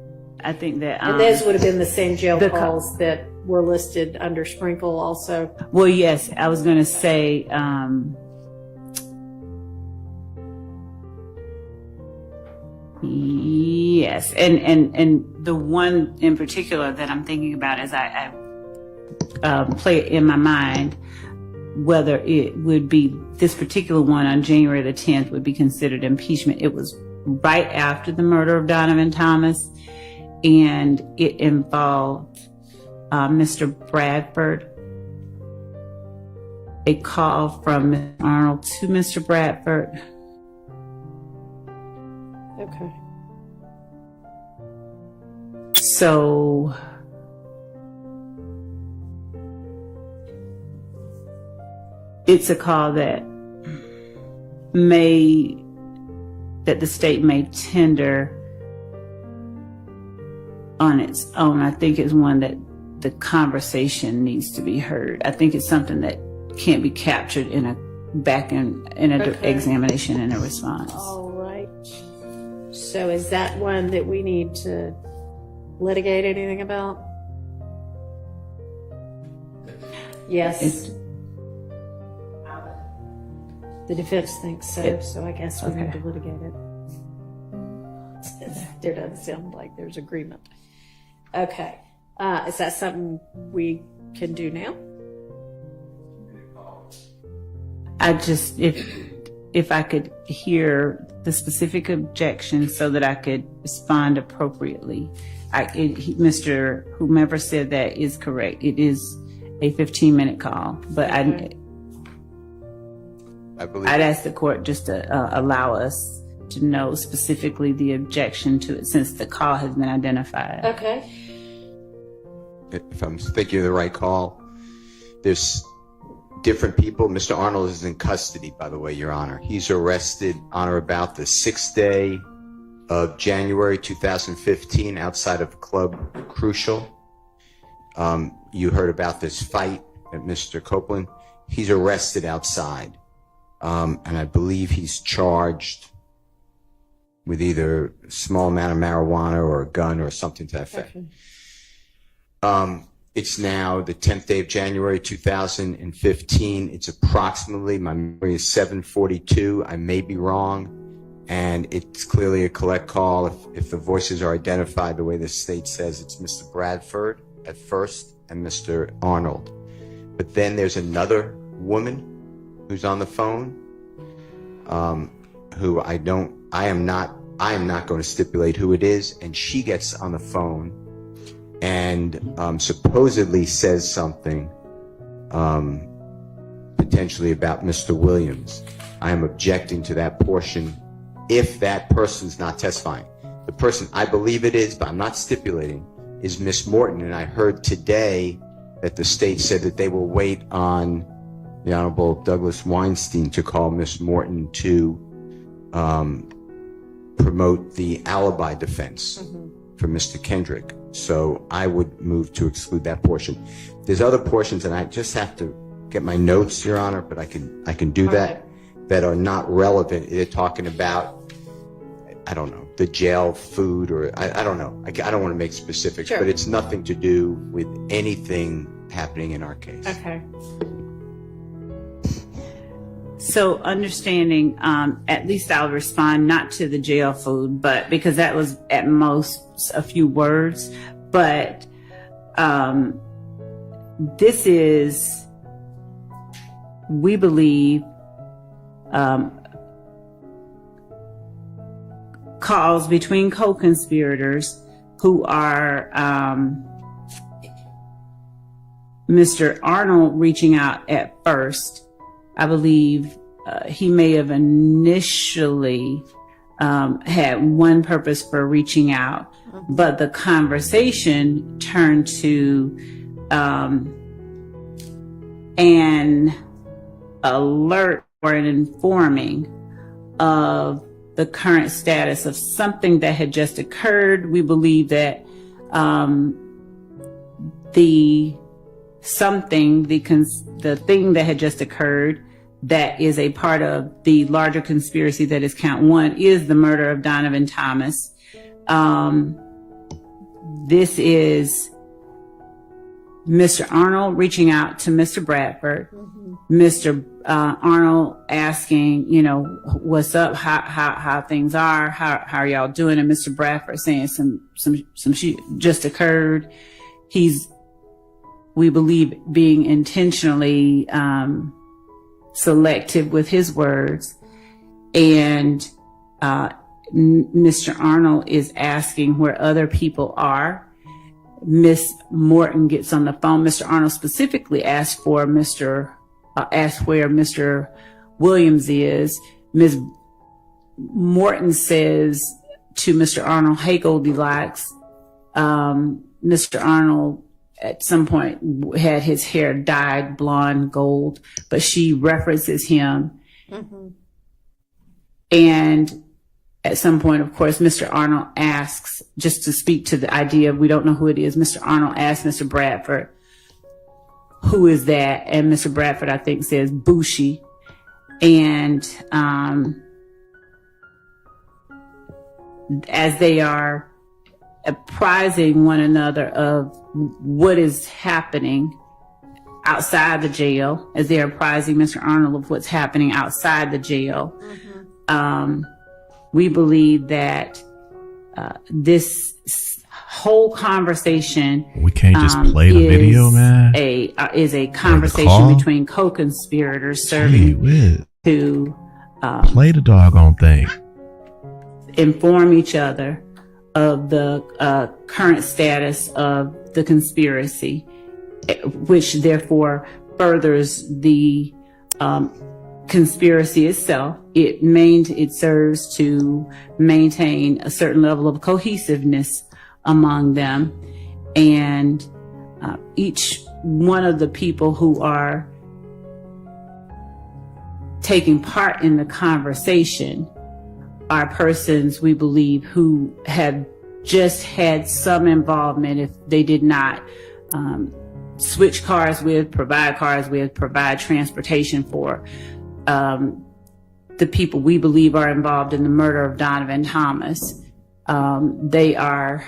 I think that... And those would have been the same jail calls that were listed under Sprinkle also? Well, yes. I was going to say... yes. And the one in particular that I'm thinking about as I play it in my mind, whether it would be this particular one on January the 10th would be considered impeachment. It was right after the murder of Donovan Thomas, and it involved Mr. Bradford, a call from Mr. Arnold to Mr. Bradford. Okay. So it's a call that the state may tender on its own. I think it's one that the conversation needs to be heard. I think it's something that can't be captured in a examination and a response. All right. So is that one that we need to litigate anything about? Yes. The defense thinks so, so I guess we need to litigate it. There doesn't sound like there's agreement. Okay. Is that something we can do now? I just, if I could hear the specific objection so that I could respond appropriately. Mr. Whomever said that is correct. It is a 15-minute call, but I believe I'd ask the court just to allow us to know specifically the objection to it since the call has been identified. Okay. if I'm thinking of the right call, there's different people. Mr. Arnold is in custody, by the way, Your Honor. He's arrested on or about the 6th day of January 2015 outside of Club Crucial. You heard about this fight at Mr. Copeland. He's arrested outside. And I believe he's charged with either a small amount of marijuana or a gun or something to that effect. Okay. It's now the 10th day of January 2015. It's approximately, my memory is 7:42. I may be wrong. And it's clearly a collect call. If the voices are identified the way the state says, it's Mr. Bradford at first and Mr. Arnold. But then there's another woman who's on the phone, who I am not going to stipulate who it is, and she gets on the phone and supposedly says something potentially about Mr. Williams. I am objecting to that portion if that person's not testifying. The person, I believe it is, but I'm not stipulating, is Miss Morton, and I heard today that the state said that they will wait on the Honorable Douglas Weinstein to call Miss Morton to promote the alibi defense for Mr. Kendrick. So I would move to exclude that portion. There's other portions, and I just have to get my notes, Your Honor, but I can do that, that are not relevant. They're talking about, I don't know, the jail food, or I don't know. I don't want to make specifics, but it's nothing to do with anything happening in our case. Okay. So understanding, at least I'll respond not to the jail food, but because that was at most a few words, but this is, we believe, calls between co-conspirators who are Mr. Arnold reaching out at first. I believe he may have initially had one purpose for reaching out, but the conversation turned to an alert or an informing of the current status of something that had just occurred. We believe that the thing that had just occurred that is a part of the larger conspiracy that is count one is the murder of Donovan Thomas. This is Mr. Arnold reaching out to Mr. Bradford, Mr. Arnold asking, you know, what's up, how things are, how are y'all doing, and Mr. Bradford saying some shit just occurred. He's, we believe, being intentionally selective with his words, and Mr. Arnold is asking where other people are. Miss Morton gets on the phone. Mr. Arnold specifically asked where Mr. Williams is. Ms. Morton says to Mr. Arnold, "Hey, Goldilocks." Mr. Arnold at some point had his hair dyed blonde gold, but she references him. And at some point, of course, Mr. Arnold asks, just to speak to the idea of we don't know who it is, Mr. Arnold asks Mr. Bradford, who is that? And Mr. Bradford, I think, says Bushi. And as they are apprising one another of what is happening outside the jail, as they are apprising Mr. Arnold of what's happening outside the jail, we believe that this whole conversation, we can't just play the video, man. Is a conversation between co-conspirators serving to play the doggone thing, inform each other of the current status of the conspiracy, which therefore furthers the conspiracy itself. It serves to maintain a certain level of cohesiveness among them, and each one of the people who are taking part in the conversation are persons we believe who have just had some involvement, if they did not switch cars with, provide transportation for the people we believe are involved in the murder of Donovan Thomas. They are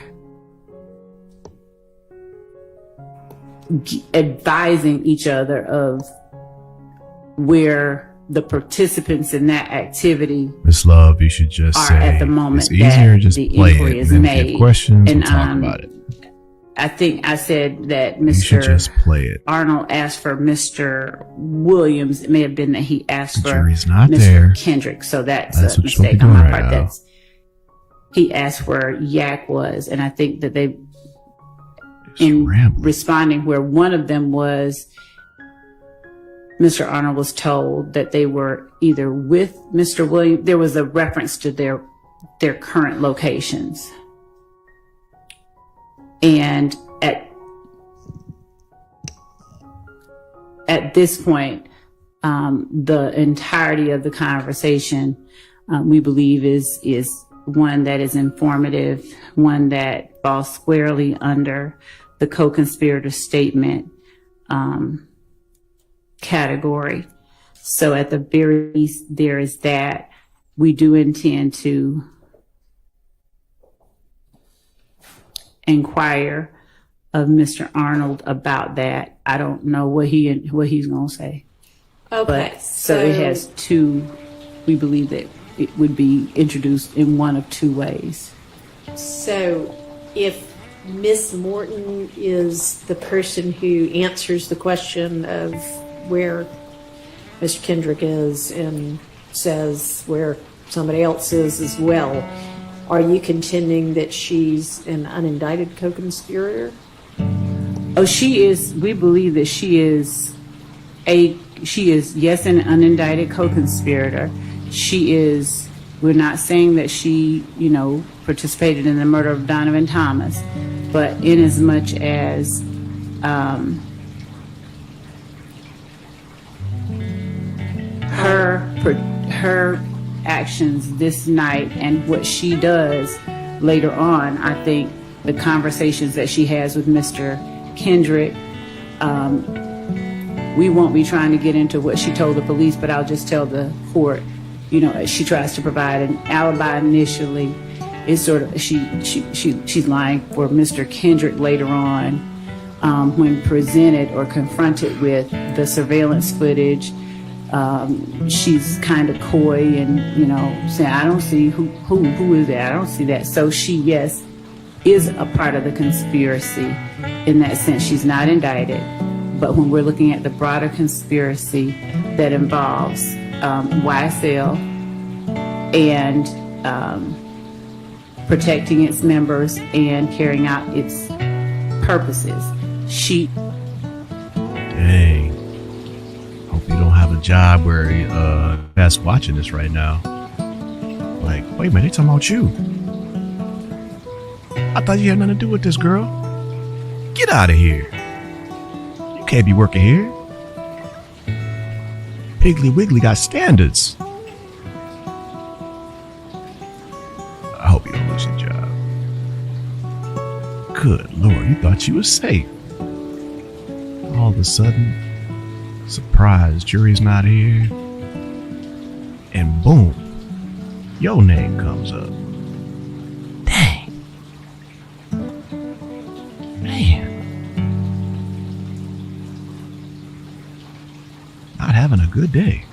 advising each other of where the participants in that activity Miss Love, you should just are say at the moment it's easier that just the play inquiry it, is and then if you made. have questions, And we'll talk about it. I think I said that You should Mr. just play it. Arnold asked for Mr. Williams. It may have been that he asked for jury's not Mr. there. Kendrick. So that's That's a what you're supposed to be mistake on my doing part. right now. That's he asked where Yak was, and I think that they, in responding where one of them was, Mr. Arnold was told that they were either with Mr. Williams. There was a reference to their current locations. And at this point, the entirety of the conversation, we believe is one that is informative, one that falls squarely under the co-conspirator statement category. So at the very least, there is that. We do intend to inquire of Mr. Arnold about that. I don't know what he's going to say. Okay, But, so it has two, we believe that it would be introduced in one of two ways. So if Miss Morton is the person who answers the question of where Mr. Kendrick is and says where somebody else is as well, are you contending that she's an unindicted co-conspirator? Oh, she is. We believe that she is, yes, an unindicted co-conspirator. She is. We're not saying that she, participated in the murder of Donovan Thomas, but in as much as her actions this night and what she does later on, I think the conversations that she has with Mr. Kendrick, we won't be trying to get into what she told the police, but I'll just tell the court, she tries to provide an alibi initially. It's sort of, she's lying for Mr. Kendrick later on, when presented or confronted with the surveillance footage. She's kind of coy and, saying, I don't see who is that? I don't see that. So she, yes, is a part of the conspiracy in that sense. She's not indicted. But when we're looking at the broader conspiracy that involves YSL and protecting its members and carrying out its purposes, she... Dang. Hope you don't have a job where that's watching this right now. Like, wait a minute, they talking about you. I thought you had nothing to do with this, girl. Get out of here. You can't be working here. Piggly Wiggly got standards. I hope you don't lose your job. Good Lord, you thought you was safe. All of a sudden, surprise, jury's not here. And boom, your name comes up. Dang. Man. Not having a good day.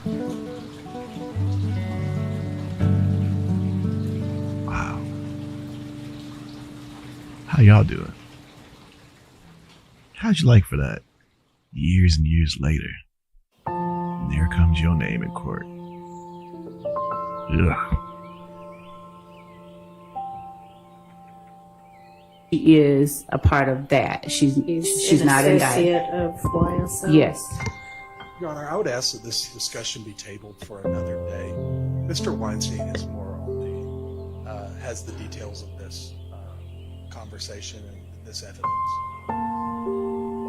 Wow. How y'all doing? How'd you like for that? Years and years later, and there comes your name in court. Ugh. She is a part of that. She's not indicted. Associate of YSL? Yes. Your Honor, I would ask that this discussion be tabled for another day. Mr. Weinstein is more on has the details of this conversation and this evidence.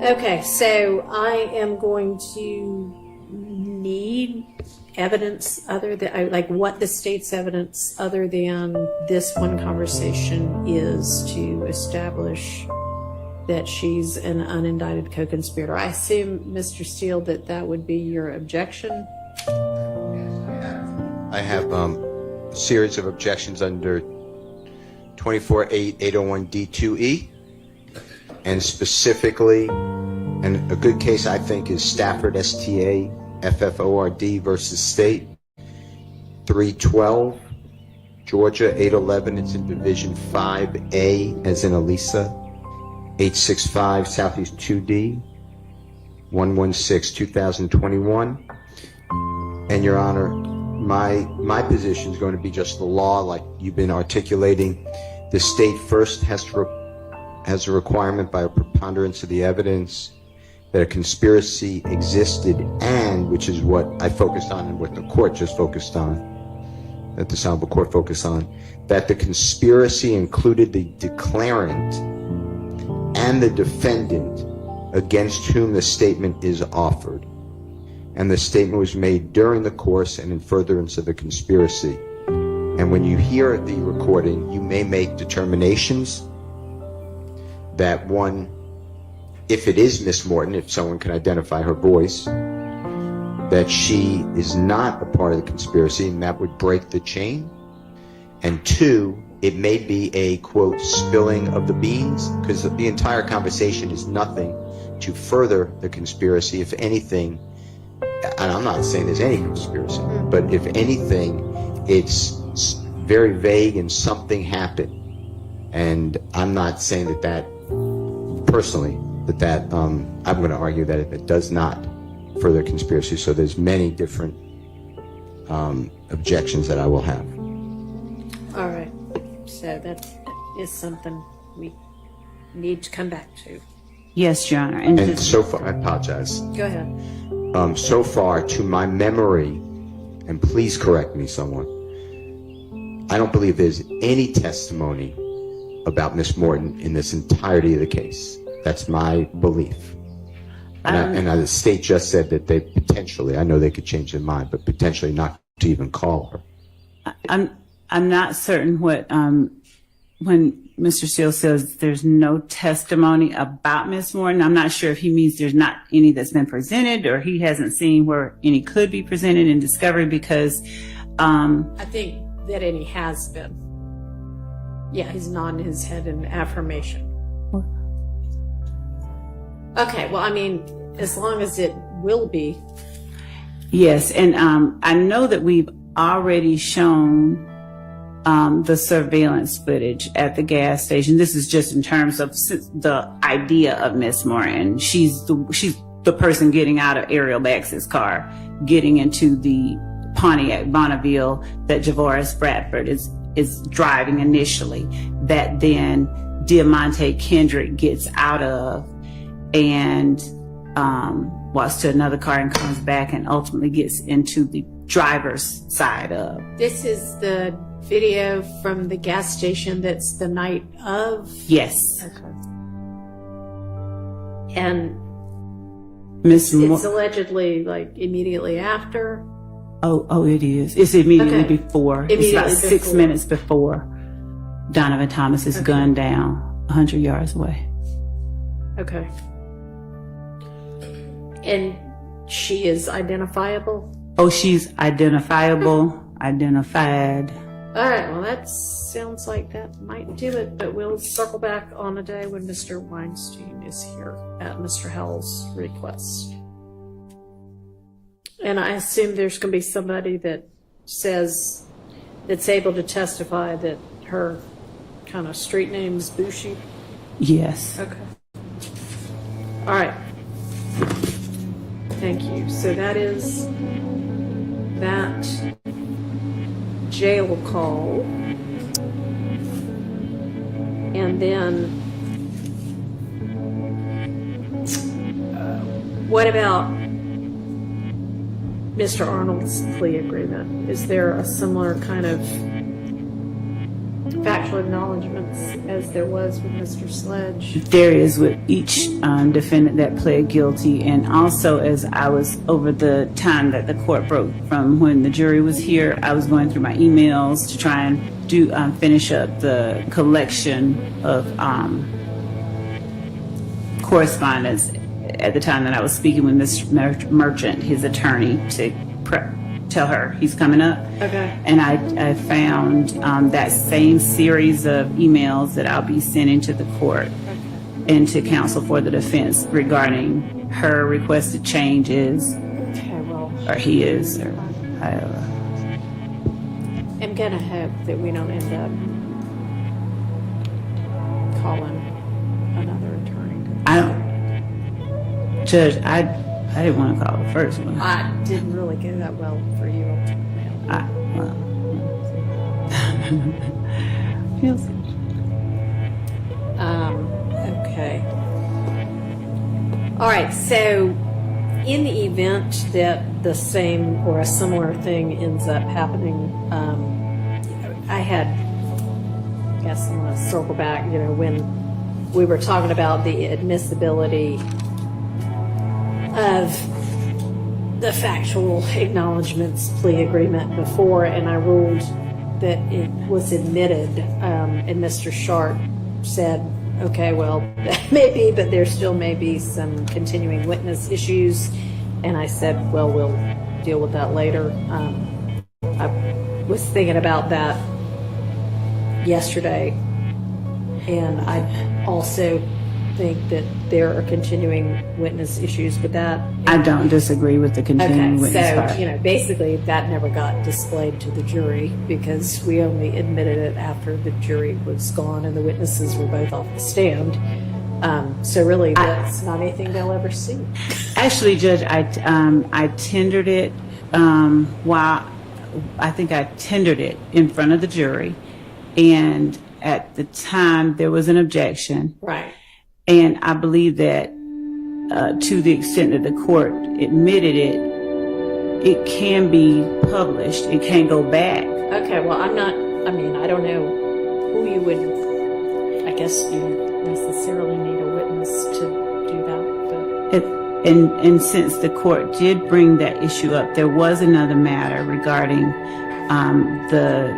Okay, so I am going to need evidence other than, like what the state's evidence other than this one conversation is to establish that she's an unindicted co-conspirator? I assume, Mr. Steele, that would be your objection? I have a series of objections under 24-801D2E, and specifically, and a good case I think is Stafford, STA-FFORD versus State, 312, Georgia, 811, it's in Division 5A, as in Elisa, 865 Southeast 2D, 116, 2021. And Your Honor, my position is going to be just the law, like you've been articulating. The state first has a requirement by a preponderance of the evidence that a conspiracy existed, and, which is what I focused on and what the court just focused on, that the Honorable Court focused on, that the conspiracy included the declarant and the defendant against whom the statement is offered. And the statement was made during the course and in furtherance of the conspiracy. And when you hear the recording, you may make determinations that, one, if it is Miss Morton, if someone can identify her voice, that she is not a part of the conspiracy, and that would break the chain. And two, it may be a, quote, spilling of the beans, because the entire conversation is nothing to further the conspiracy. If anything, and I'm not saying there's any conspiracy, but if anything, it's very vague and something happened. And I'm not saying that personally, I'm going to argue that it does not further conspiracy. So there's many different objections that I will have. All right. So that is something we need to come back to. Yes, Your Honor. And so far, I apologize. Go ahead. So far, to my memory, and please correct me, someone, I don't believe there's any testimony about Miss Morton in this entirety of the case. That's my belief. And the state just said that they potentially, I know they could change their mind, but potentially not to even call her. I'm not certain what, when Mr. Steele says there's no testimony about Miss Morton, I'm not sure if he means there's not any that's been presented, or he hasn't seen where any could be presented in discovery, because I think that any has been. Yeah, he's nodding his head in affirmation. Okay, well, I mean, as long as it will be. Yes, and I know that we've already shown the surveillance footage at the gas station. This is just in terms of the idea of Miss Morton. She's the person getting out of Ariel Bax's car, getting into the Pontiac Bonneville that Javoris Bradford is driving initially, that then Diamante Kendrick gets out of and walks to another car and comes back and ultimately gets into the driver's side of. This is the video from the gas station that's the night of? Yes. Okay. And Miss it's allegedly like immediately after? Oh, it is. It's immediately before. It's about 6 before. minutes before Donovan Thomas is gunned down 100 yards away. Okay. And she is identifiable? Oh, she's identifiable, identified. All right, well, that sounds like that might do it, but we'll circle back on a day when Mr. Weinstein is here at Mr. Hell's request. And I assume there's going to be somebody that says, that's able to testify that her kind of street name is Bushi? Yes. Okay. All right. Thank you. So that is that jail call. And then what about Mr. Arnold's plea agreement? Is there a similar kind of factual factual acknowledgments as there was with Mr. Sledge? There is with each defendant that pled guilty, and also as I was over the time that the court broke from when the jury was here, I was going through my emails to try and do finish up the collection of correspondence at the time that I was speaking with Mr. Merchant, his attorney, to tell her he's coming up. Okay. And I found that same series of emails that I'll be sending to the court and to counsel for the defense regarding her requested changes, or he is, or however. I'm gonna hope that we don't end up calling another attorney. Judge, I didn't want to call the first one. I didn't really go that well for you. Okay. All right. So, in the event that the same or a similar thing ends up happening, I guess I'm going to circle back. When we were talking about the admissibility of the factual acknowledgments plea agreement before, and I ruled that it was admitted, and Mr. Sharp said, okay, well, that may be, but there still may be some continuing witness issues, and I said, well, we'll deal with that later. I was thinking about that yesterday, and I also think that there are continuing witness issues with that. I don't disagree with the continuing witness part. So, basically that never got displayed to the jury because we only admitted it after the jury was gone and the witnesses were both off the stand. So really that's not anything they'll ever see. Actually, Judge, I tendered it I tendered it in front of the jury, and at the time there was an objection. Right. And I believe that to the extent that the court admitted it, it can be published. It can't go back. Okay, well, I don't know who you would, I guess you necessarily need a witness to do that. But. And since the court did bring that issue up, there was another matter regarding the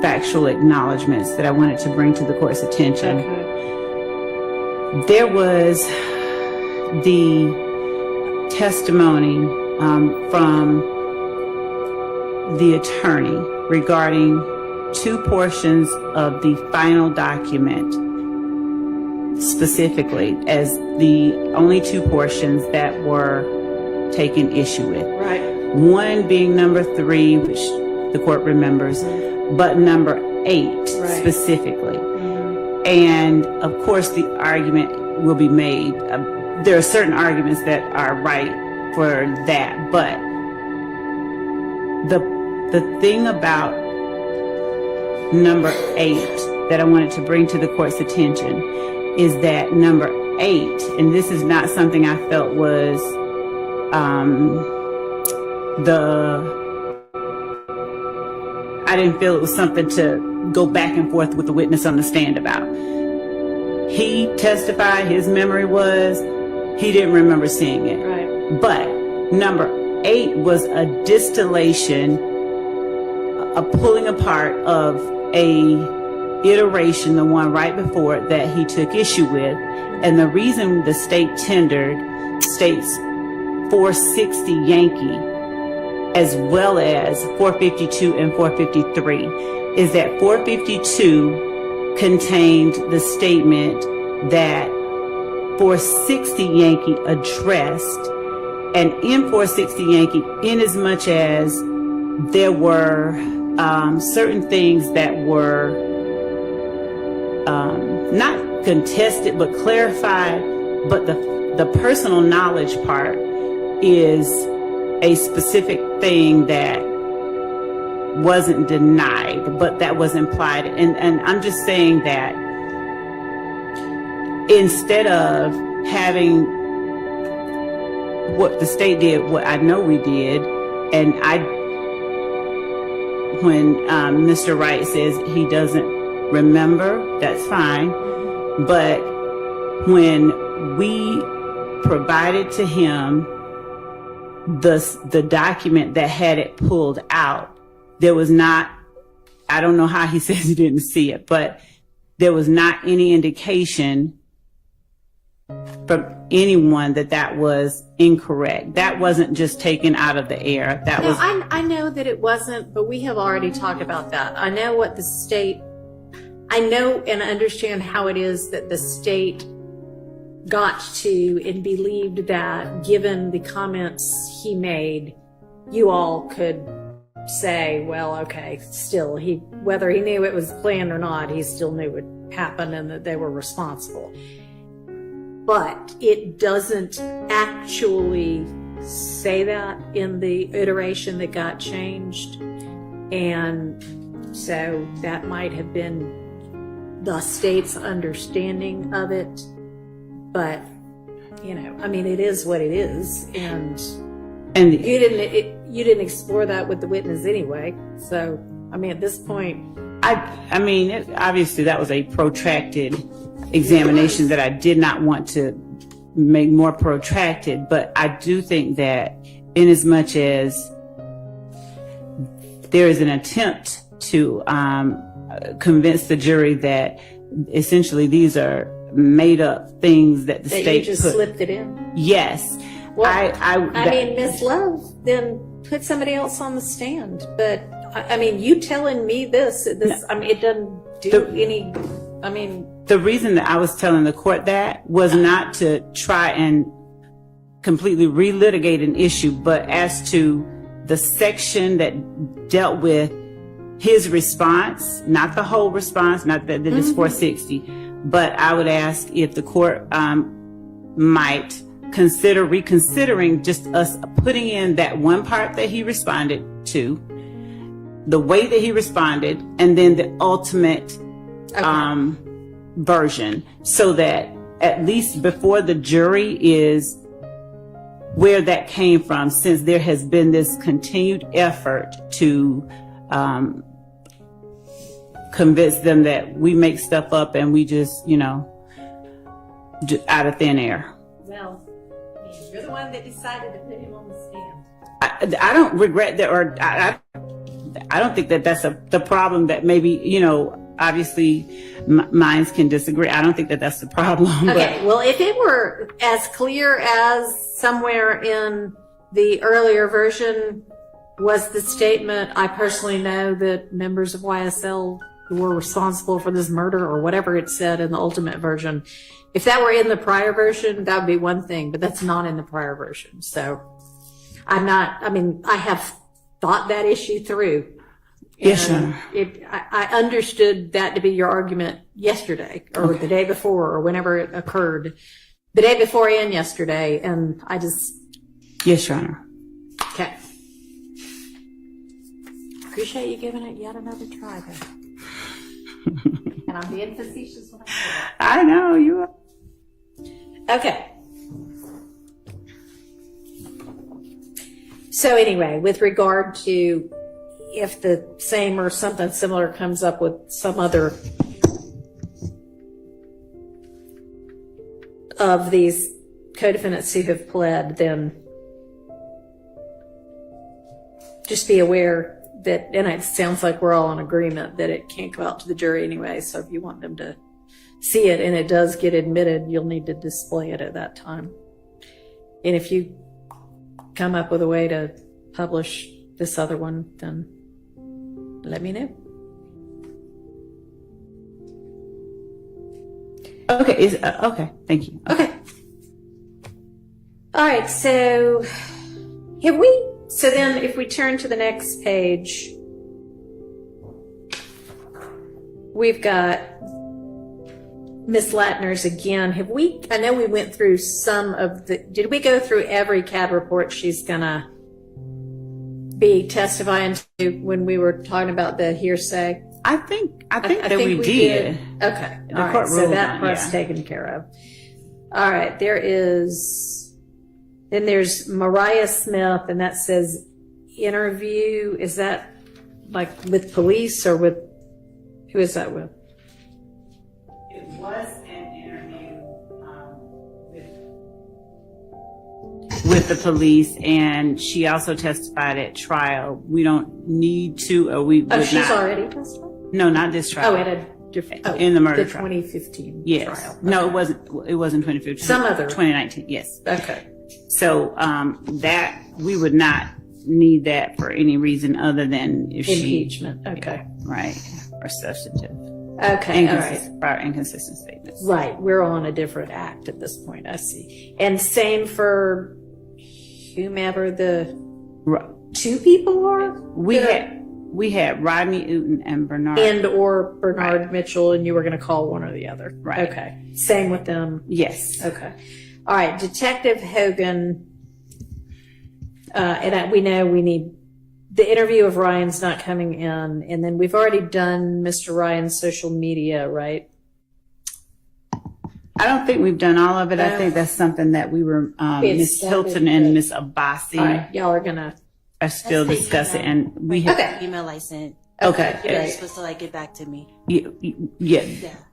factual acknowledgments that I wanted to bring to the court's attention. Okay. There was the testimony from the attorney regarding two portions of the final document, specifically as the only two portions that were taken issue with. Right. One being number 3, which the court remembers, but number 8 specifically. And of course, the argument will be made. There are certain arguments that are right for that, but the thing about number 8 that I wanted to bring to the court's attention is that number 8, and this is not something I felt was I didn't feel it was something to go back and forth with the witness on the stand about. He testified, his memory was, he didn't remember seeing it. Right. But number 8 was a distillation, a pulling apart of a iteration, the one right before it, that he took issue with. And the reason the state tendered states 460 Yankee as well as 452 and 453 is that 452 contained the statement that 460 Yankee addressed, and in 460 Yankee, in as much as there were certain things that were not contested but clarified, but the personal knowledge part is a specific thing that wasn't denied, but that was implied. And I'm just saying that instead of having what the state did, what I know we did, and when Mr. Wright says he doesn't remember, that's fine. But when we provided to him the document that had it pulled out, there was not, I don't know how he says he didn't see it, but there was not any indication from anyone that was incorrect. That wasn't just taken out of the air. That was. I know that it wasn't, but we have already talked about that. I know what the state, I know and understand how it is that the state got to and believed that given the comments he made, you all could say, well, okay, still, whether he knew it was planned or not, he still knew it happened and that they were responsible. But it doesn't actually say that in the iteration that got changed. And so that might have been the state's understanding of it. But, I mean, it is what it is. And you didn't explore that with the witness anyway. So, I mean, at this point, I mean, obviously that was a protracted examination that I did not want to make more protracted, but I do think that in as much as there is an attempt to convince the jury that essentially these are made up things that the state you just slipped it in. Yes. Well, I mean, Miss Love, then put somebody else on the stand. But I mean, you telling me this, I mean, it doesn't do any. I mean, the reason that I was telling the court that was not to try and completely relitigate an issue, but as to the section that dealt with his response, not the whole response, not that it's 460, but I would ask if the court might consider reconsidering just us putting in that one part that he responded to, the way that he responded, and then the ultimate version, so that at least before the jury is where that came from, since there has been this continued effort to convince them that we make stuff up and we just, out of thin air. Well, you're the one that decided to put him on the stand. I don't regret that, or I don't think that that's the problem. That maybe, obviously minds can disagree. I don't think that that's the problem. Okay, well, if it were as clear as somewhere in the earlier version was the statement, I personally know that members of YSL were responsible for this murder, or whatever it said in the ultimate version. If that were in the prior version, that would be one thing, but that's not in the prior version. So I have thought that issue through. Yes, I understood that to be your argument yesterday, or the day before, or whenever it occurred. The day before and yesterday, and I just... Yes, Your Honor. Okay. Appreciate you giving it yet another try, though. And I'm being facetious when I say that. I know, you are. Okay. So anyway, with regard to if the same or something similar comes up with some other of these co-defendants who have pled, then just be aware that, and it sounds like we're all in agreement that it can't go out to the jury anyway, so if you want them to see it and it does get admitted, you'll need to display it at that time. And if you come up with a way to publish this other one, then let me know. Okay, okay, thank you. Okay. All right, so then if we turn to the next page, we've got Miss Latners again. I know we went through did we go through every CAD report she's gonna be testifying to when we were talking about the hearsay? I think that we did. Okay. All right. So that part's taken care of. All right. Then there's Mariah Smith, and that says interview. Is that like with police or with, who is that with? was an interview with the police, and she also testified at trial. We don't need to, or we would not. Oh, she's already testified? No, not this trial. Oh, at a different, in the murder the trial. 2015 yes. trial. No, Okay. it wasn't 2015. Some other. 2019, yes. Okay. So that we would not need that for any reason other than if Impeachment. Okay. Right. Or substantive. Okay. All right. Prior inconsistent statements. Right. We're on a different act at this point. I see. And same for whomever the two people are? We had Rodney Uten and Bernard. Or Bernard Mitchell, and you were going to call one or the other. Right. Okay. Same with them? Yes. Okay. All right. Detective Hogan, we know we need the interview of Ryan's not coming in, and then we've already done Mr. Ryan's social media, right? I don't think we've done all of it. I think that's something that we were, Ms. Hilton and Ms. Abbasi All right. Y'all are going to are still discussing, and we have. Okay. Email I sent. Okay. You're supposed to get back to me. Yeah.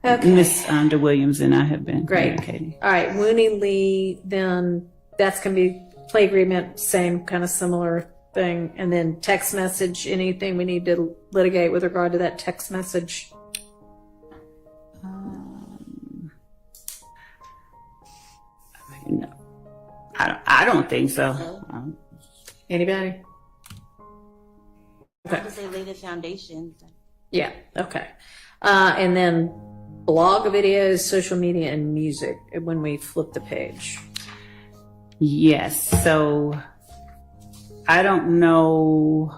Okay. Miss DeWilliams and I have been Great. communicating. All right. Wooney Lee, then that's going to be play agreement, same kind of similar thing. And then text message, anything we need to litigate with regard to that text message? No. I don't think so. Anybody? I would say lay the foundation. Yeah. Okay. And then blog videos, social media, and music when we flip the page. Yes. So I don't know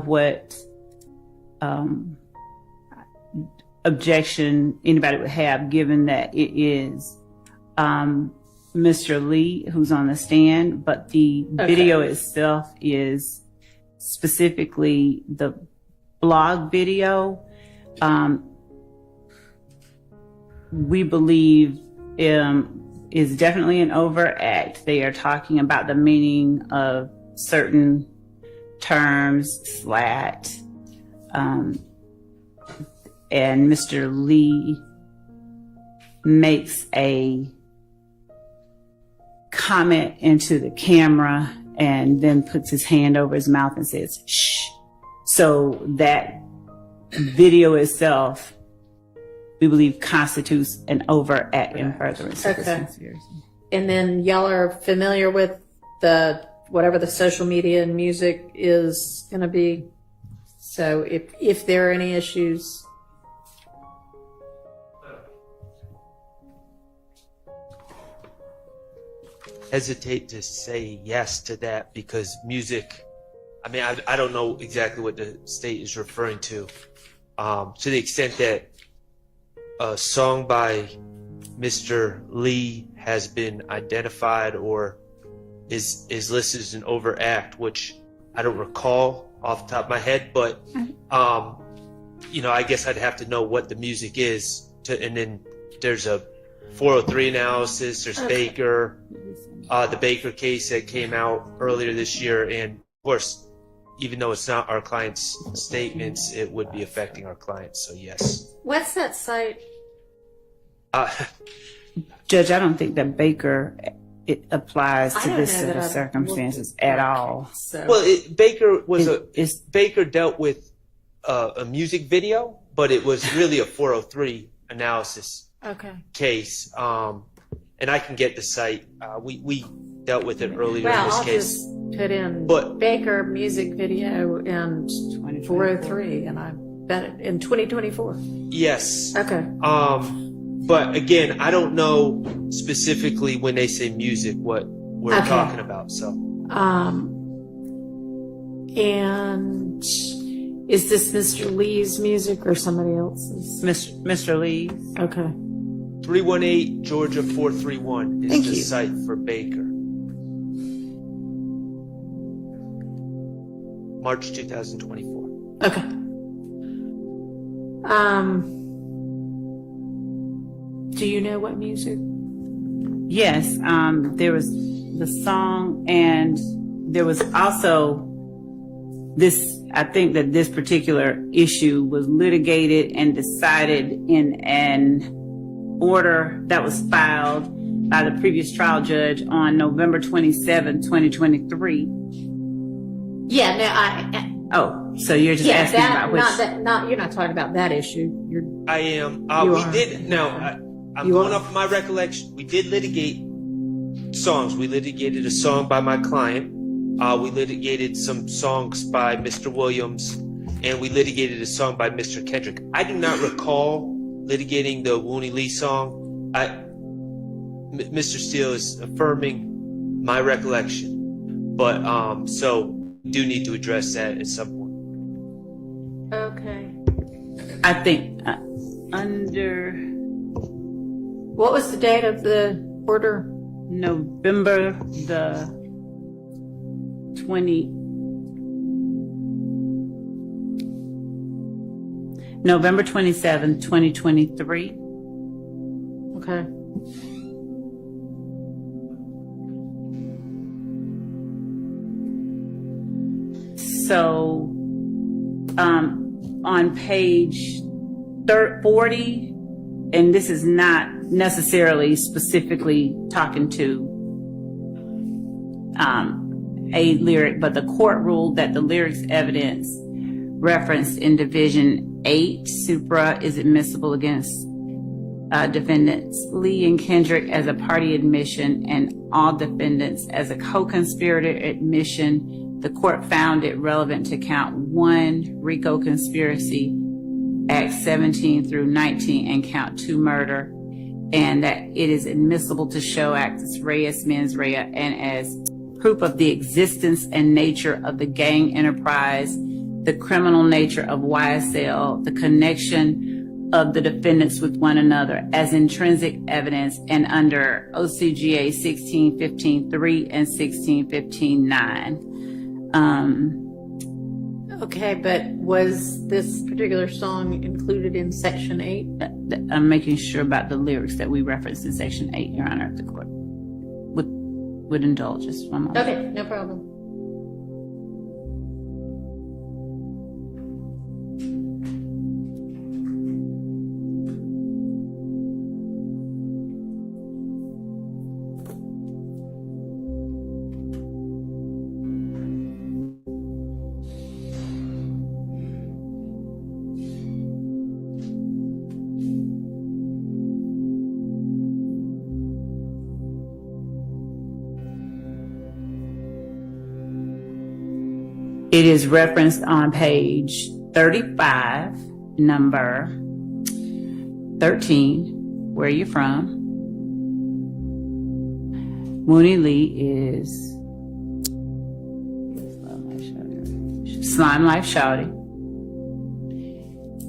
what objection anybody would have, given that it is Mr. Lee who's on the stand, but the video itself is specifically the blog video. We believe is definitely an overact. They are talking about the meaning of certain terms, slat, and Mr. Lee makes a comment into the camera and then puts his hand over his mouth and says, shh. So that video itself, we believe, constitutes an overact in furtherance of this conspiracy. And then y'all are familiar with whatever the social media and music is going to be. So if there are any issues. Hesitate to say yes to that because music, I mean, I don't know exactly what the state is referring to the extent that a song by Mr. Lee has been identified or is listed as an overact, which I don't recall off the top of my head, but I guess I'd have to know what the music is and then there's a 403 analysis, there's Baker, the Baker case that came out earlier this year, and of course, even though it's not our client's statements, it would be affecting our clients, so yes. What's that site? Judge, I don't think that Baker it applies to this set of circumstances at all. So. Well, Baker dealt with a music video, but it was really a 403 analysis case. And I can get the site. We dealt with it earlier in this case. Just put in Baker music video and 403, and I bet it in 2024. Yes. Okay. But again, I don't know specifically when they say music what we're talking about. So. And is this Mr. Lee's music or somebody else's? Mr. Lee's. Okay. 318 Georgia 431 is the site for Baker. March 2024. Okay. Do you know what music? Yes. There was the song, and there was also I think that this particular issue was litigated and decided in an order that was filed by the previous trial judge on November 27, 2023. Yeah, Oh, so you're just asking about which? You're not talking about that issue. I am. I'm You going are. off of my recollection. We did litigate songs. We litigated a song by my client. We litigated some songs by Mr. Williams, and we litigated a song by Mr. Kendrick. I do not recall litigating the Woony Lee song. Mr. Steele is affirming my recollection, but so we do need to address that at some point. Okay. I think under What was the date of the order? November the 27th, 2023. Okay. So, on page 40, and this is not necessarily specifically talking to a lyric, but the court ruled that the lyrics evidence referenced in Division 8 supra is admissible against defendants Lee and Kendrick as a party admission and all defendants as a co-conspirator admission. The court found it relevant to count 1 RICO conspiracy, Acts 17 through 19, and count 2 murder, and that it is admissible to show actus reus mens rea and as proof of the existence and nature of the gang enterprise, the criminal nature of YSL, the connection of the defendants with one another as intrinsic evidence, and under OCGA 1615.3 and 1615.9. Okay, but was this particular song included in Section 8? I'm making sure about the lyrics that we referenced in Section 8, Your Honor, if the court would indulge us one moment. Okay, no problem. It is referenced on page 35, number 13. Where are you from? Woony Lee is Slime Life Shawty.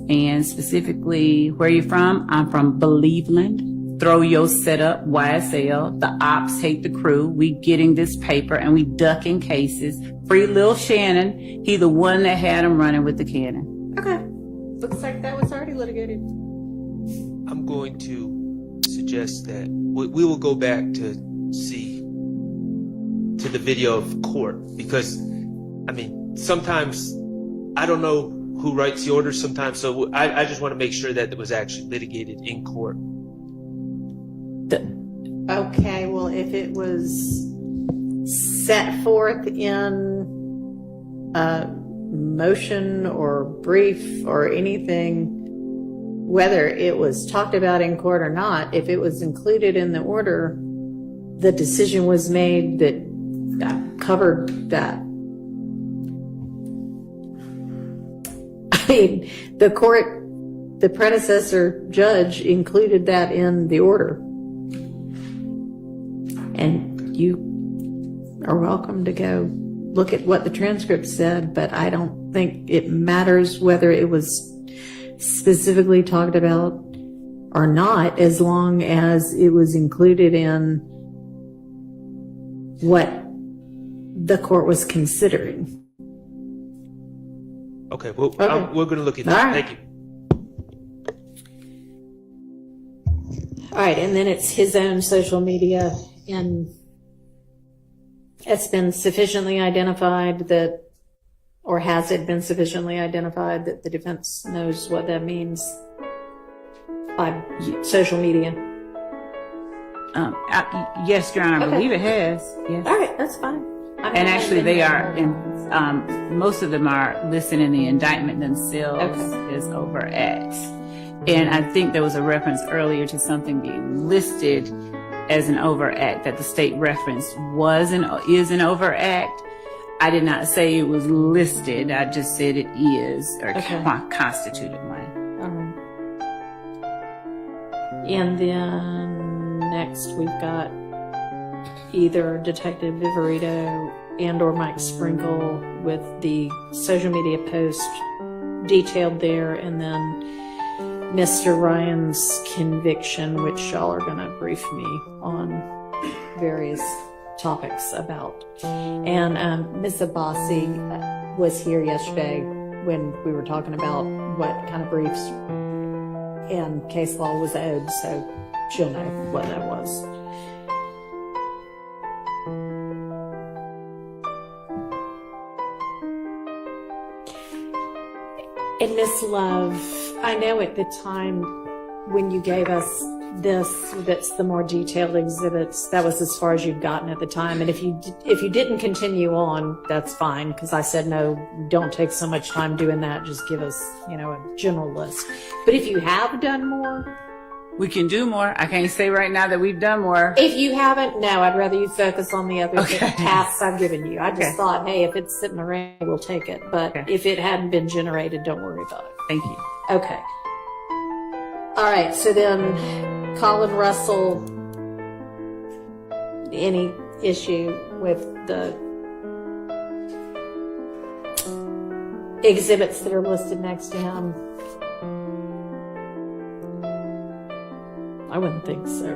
And specifically, where are you from? I'm from Believeland. Throw your setup, YSL. The ops hate the crew. We getting this paper and we ducking cases. Free Lil Shannon. He the one that had him running with the cannon. Okay. Looks like that was already litigated. I'm going to suggest that we will go back to see to the video of court, because I mean sometimes I don't know who writes the order sometimes, so I just want to make sure that it was actually litigated in court. Okay, well, if it was set forth in a motion or brief or anything, whether it was talked about in court or not, if it was included in the order, the decision was made that covered that. I mean, the court, the predecessor judge included that in the order. And you are welcome to go look at what the transcript said, but I don't think it matters whether it was specifically talked about or not, as long as it was included in what the court was considering. Okay, well, Okay. we're going to look at All that. right. Thank you. All right, and then it's his own social media, and it's been sufficiently identified that Or has it been sufficiently identified that the defense knows what that means by social media? Yes, Your Honor, I Okay. believe it has. Yes. All right, that's fine. And actually, they are, most of them are listed in the indictment themselves as overact. And I think there was a reference earlier to something being listed as an overact, that the state reference is an overact. I did not say it was listed. I just said it is, or constituted one. All right. And then next we've got either Detective Viverito and or Mike Sprinkle with the social media post detailed there, and then Mr. Ryan's conviction, which y'all are going to brief me on various topics about. And Ms. Abbasi was here yesterday when we were talking about what kind of briefs and case law was owed, so she'll know what that was. And Miss Love, I know at the time when you gave us that's the more detailed exhibits, that was as far as you'd gotten at the time. And if you didn't continue on, that's fine, because I said, no, don't take so much time doing that. Just give us, a general list. But if you have done more, we can do more. I can't say right now that we've done more. If you haven't, no, I'd rather you focus on the other tasks I've given you. I just thought, hey, if it's sitting around, we'll take it. But if it hadn't been generated, don't worry about it. Thank you. Okay. All right, so then Colin Russell, any issue with the exhibits that are listed next to him? I wouldn't think so.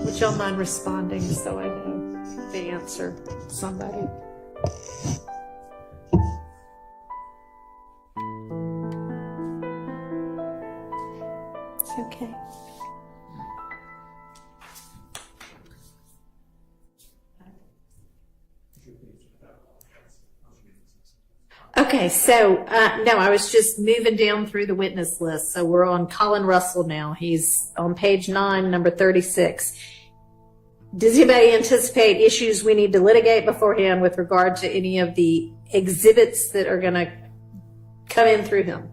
Would y'all mind responding so I know the answer? Somebody. It's okay. Okay, so, no, I was just moving down through the witness list. So we're on Colin Russell now. He's on page 9, number 36. Does anybody anticipate issues we need to litigate beforehand with regard to any of the exhibits that are going to come in through him?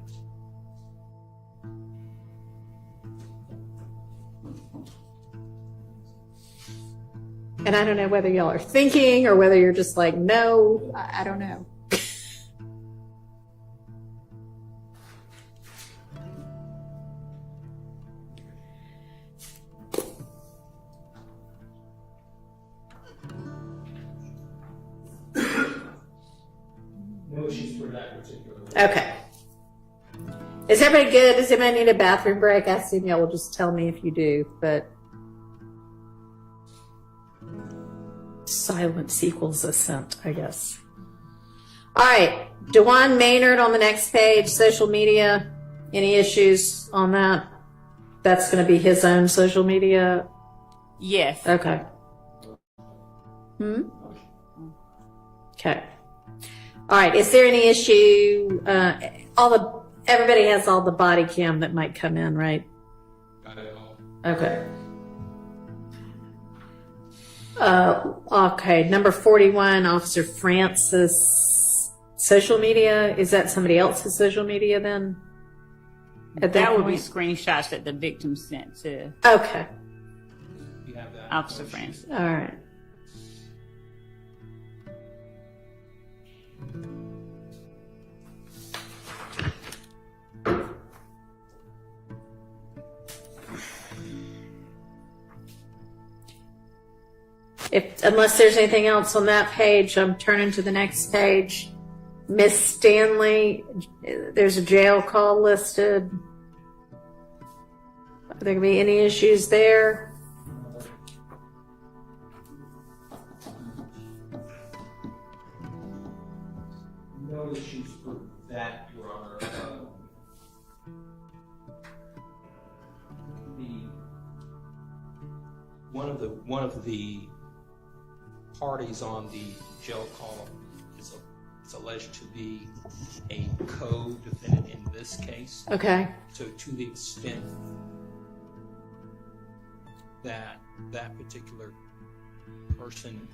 And I don't know whether y'all are thinking or whether you're just like, no, I don't know. No issues for that particular. Okay. Is everybody good? Does anybody need a bathroom break? I assume y'all will just tell me if you do, but silence equals assent, I guess. All right. DeJuan Maynard on the next page, social media. Any issues on that? That's going to be his own social media? Yes. Okay. Okay. All right. Is there any issue? Everybody has all the body cam that might come in, right? Got it all. Okay. Okay. Number 41, Officer Francis. Social media. Is that somebody else's social media then? That would be screenshots that the victim sent to. Okay. You have that. Officer Francis. All right. Unless there's anything else on that page, I'm turning to the next page. Miss Stanley, there's a jail call listed. Are there going to be any issues there? No issues for that, Your Honor. One of the parties on the jail call is alleged to be a co-defendant in this case. Okay. So to the extent that that particular person,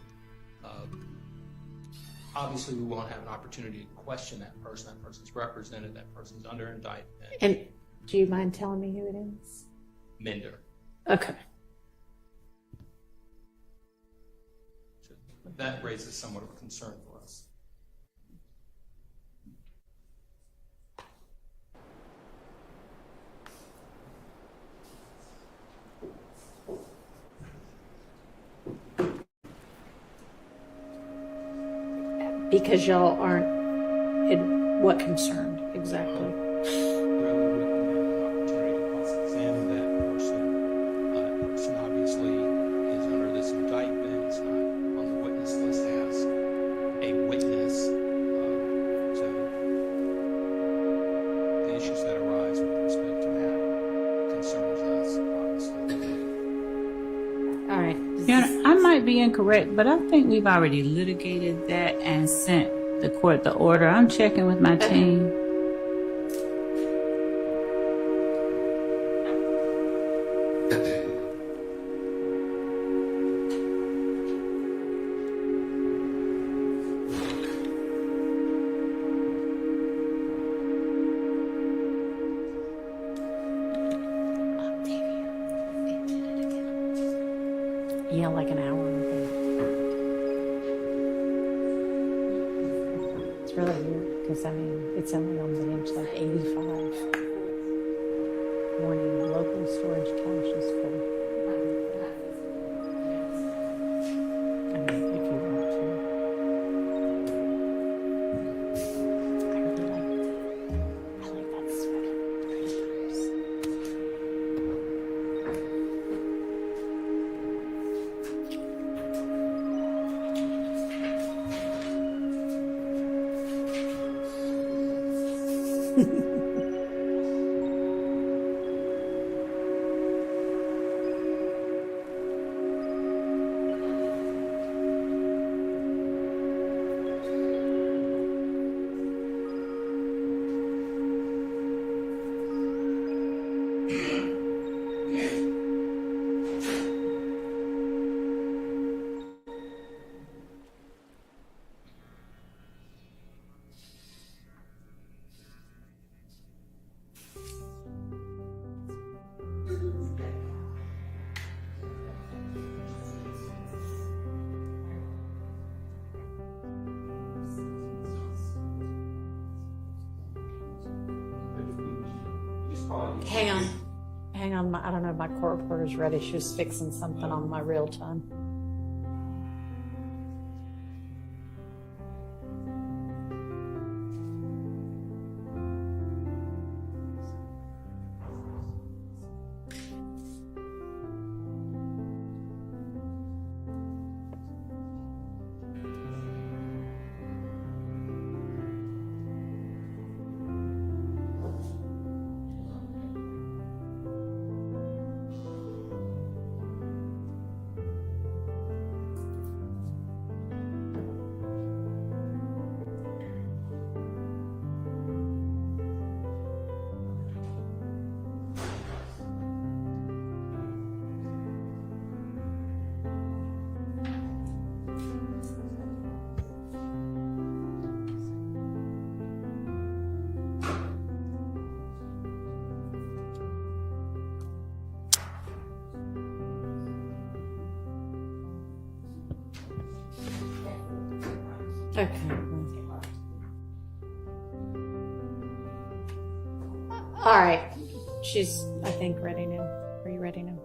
obviously we won't have an opportunity to question that person. That person's represented, that person's under indictment. And do you mind telling me who it is? Mender. Okay. So that raises somewhat of a concern for us. Because y'all aren't in what concerned exactly? Examine that person. That person obviously is under this indictment. It's not on the witness list as a witness. So the issues that arise with respect to that concerns us, obviously. All right. Your Honor, I might be incorrect, but I think we've already litigated that and sent the court the order. I'm checking with my team. Yeah, like an hour. It's really weird because I mean it's only on the bench like 85. Morning local storage cash is full. I mean, if you want to. I like that sweater. Hang on. I don't know. My court reporter's ready. She was fixing something on my real time. Okay. All right. She's, I think, ready now. Are you ready now?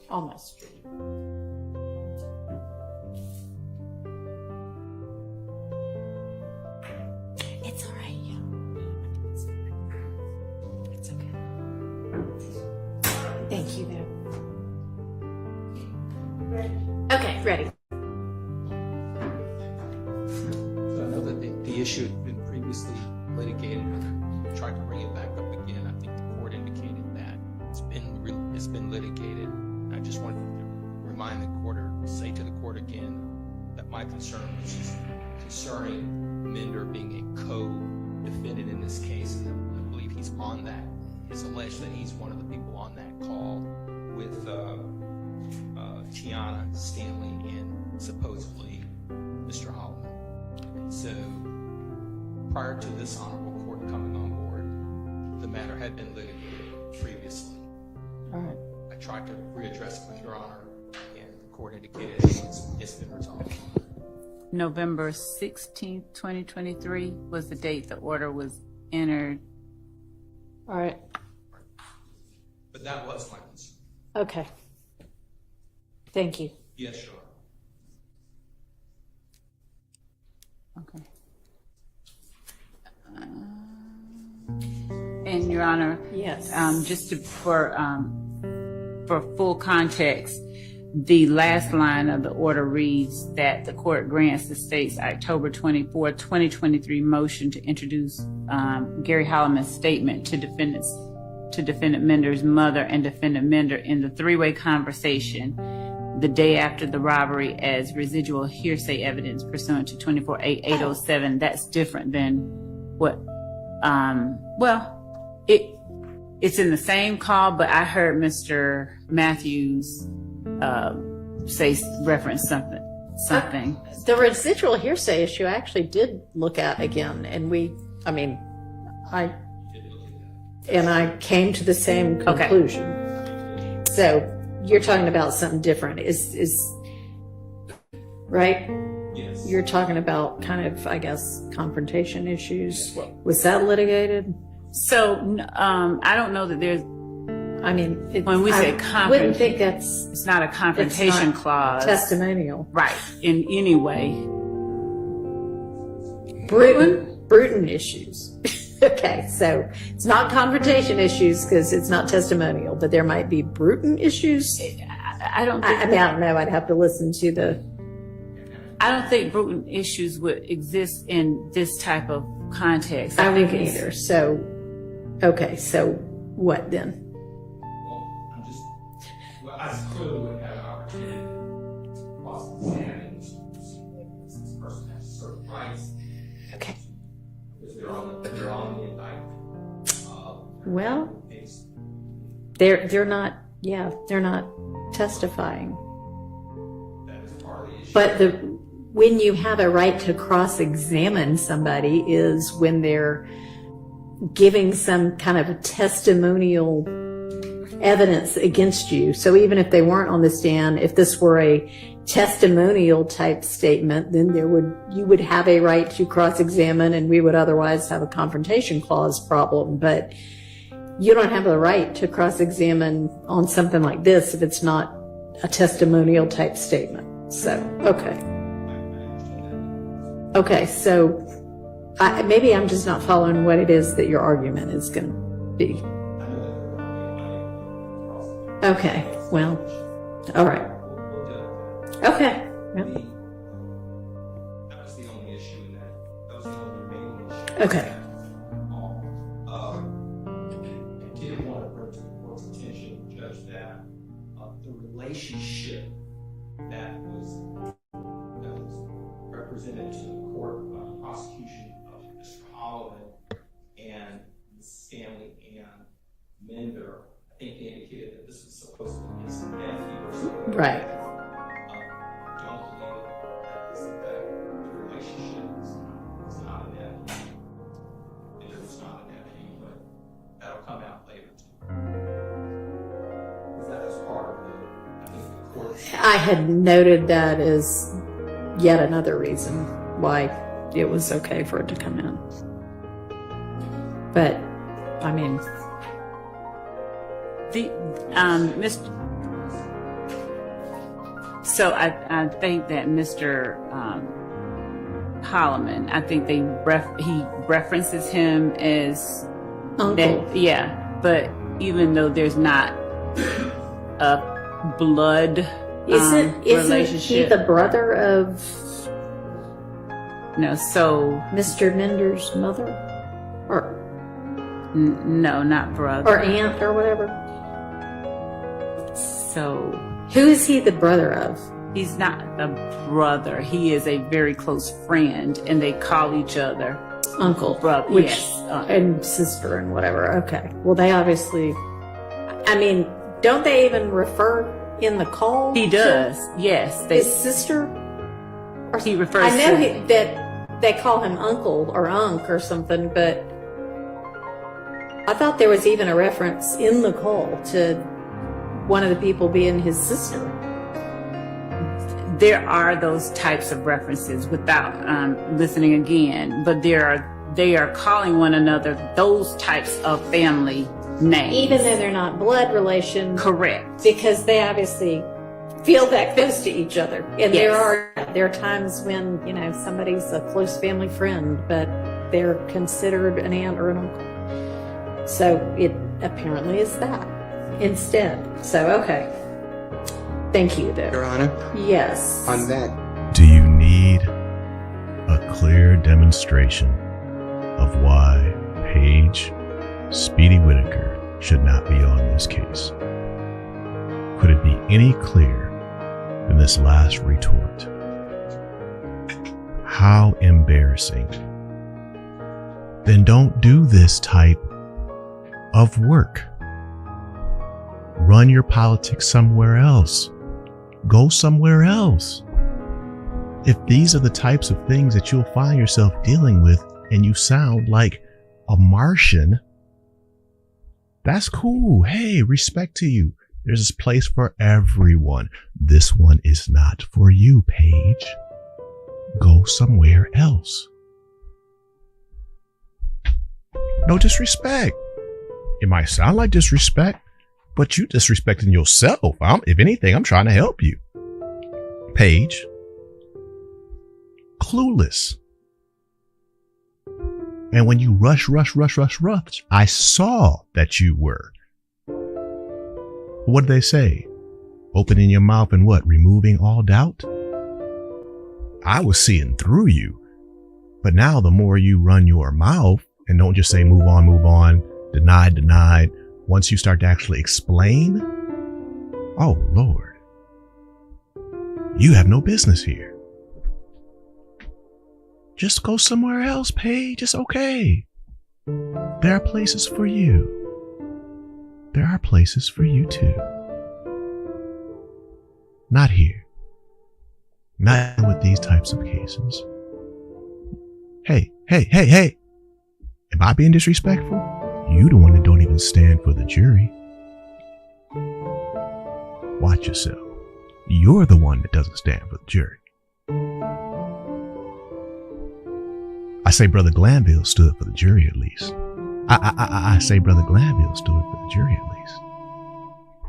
Almost. It's all right. It's okay. Thank you, though. Okay, ready. So I know that the issue had been previously litigated, and tried to bring it back up again. I think the court indicated that it's been litigated. I just wanted to remind the court, or say to the court again, my concern was just concerning Mender being a co-defendant in this case. I believe he's on that. It's alleged that he's one of the people on that call with Tiana, Stanley, and supposedly Mr. Holloman. So prior to this honorable court coming on board, the matter had been litigated previously. All right. I tried to readdress it with Your Honor, and the court indicated it's been resolved. November 16th, 2023 was the date the order was entered. All right. But that was my concern. Okay. Thank you. Yes, Your Honor. Okay. And Your Honor, yes. For full context, the last line of the order reads that the court grants the state's October 24, 2023 motion to introduce Gary Holloman's statement to defendant Mender's mother and defendant Mender in the three-way conversation the day after the robbery as residual hearsay evidence pursuant to 24-807. That's different than what, it's in the same call, but I heard Mr. Matthews reference something. The residual hearsay issue I actually did look at again, and I came to the same conclusion. Okay. So you're talking about something different. Is right? Yes. You're talking about kind of, I guess, confrontation issues. Was that litigated? So I don't know that there's. When we say I wouldn't think it's not a confrontation clause. Testimonial. Right. In any way. Bruton issues. Okay, so it's not confrontation issues because it's not testimonial, but there might be Bruton issues. I don't think. I don't know. I'd have to listen to the. I don't think Bruton issues would exist in this type of context. I don't think either. So, okay, so what then? I clearly would have an opportunity to cross-examine this person has certain rights. Okay. Because they're on the indictment. Well, they're not. Yeah, they're not testifying. That is part of the issue. But when you have a right to cross-examine somebody is when they're giving some kind of a testimonial evidence against you. So even if they weren't on the stand, if this were a testimonial type statement, then you would have a right to cross-examine, and we would otherwise have a confrontation clause problem. But you don't have the right to cross-examine on something like this if it's not a testimonial type statement. So, okay, so maybe I'm just not following what it is that your argument is going to be. Okay, well, all right. Okay. Yeah. That was the only issue in that. That was the only remaining issue. Okay. I did want to bring to the court's attention, Judge, that the relationship that was represented to the court by the prosecution of Mr. Holloman and Stanley and Mender, I think they indicated that this was supposed to be his nephew or something. Right. I don't believe that is in fact the relationship is not a nephew. It is not a nephew, but that'll come out later too. That is part of the court. I had noted that as yet another reason why it was okay for it to come in. But, So I think that Mr. Holloman, I think he references him as uncle. But even though there's not a blood isn't relationship, he the brother of? No, so Mr. Mender's mother, or no, not brother or aunt or whatever. So who is he the brother of? He's not a brother. He is a very close friend, and they call each other uncle, brother, which, yes, and sister and whatever. Okay. Well, they obviously, I mean, don't they even refer in the call? He does. Yes. His sister? Or, he refers I know to that they call him uncle or unk or something, but I thought there was even a reference in the call to one of the people being his sister. There are those types of references without listening again, but they are calling one another those types of family names. Even though they're not blood relation. Correct. Because they obviously feel that close to each other. And Yes. there are times when, you know, somebody's a close family friend, but they're considered an aunt or an uncle. So it apparently is that instead. So, okay. Thank you, though. Your Honor? Yes. On that. Do you need a clear demonstration of why Paige Speedy Whitaker should not be on this case? Could it be any clearer than this last retort? How embarrassing. Then don't do this type of work. Run your politics somewhere else. Go somewhere else. If these are the types of things that you'll find yourself dealing with and you sound like a Martian, that's cool. Hey, respect to you. There's a place for everyone. This one is not for you, Paige. Go somewhere else. No disrespect. It might sound like disrespect, but you disrespecting yourself. If anything, I'm trying to help you. Paige, clueless. And when you rush, I saw that you were. What did they say? Opening your mouth and what? Removing all doubt? I was seeing through you. But now the more you run your mouth and don't just say move on, denied. Once you start to actually explain, oh Lord, you have no business here. Just go somewhere else, Paige. It's okay. There are places for you. There are places for you too. Not here. Not with these types of cases. Hey. Am I being disrespectful? You the one that don't even stand for the jury. Watch yourself. You're the one that doesn't stand for the jury. I say Brother Glanville stood for the jury at least. I say Brother Glanville stood for the jury at least.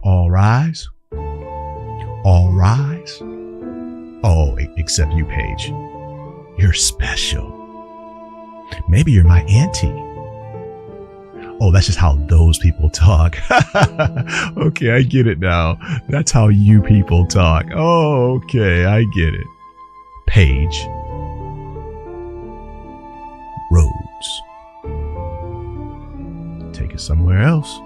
All rise. All rise. Oh, except you, Paige. You're special. Maybe you're my auntie. Oh, that's just how those people talk. Okay, I get it now. That's how you people talk. Oh, okay, I get it. Paige. Rhodes. Take it somewhere else.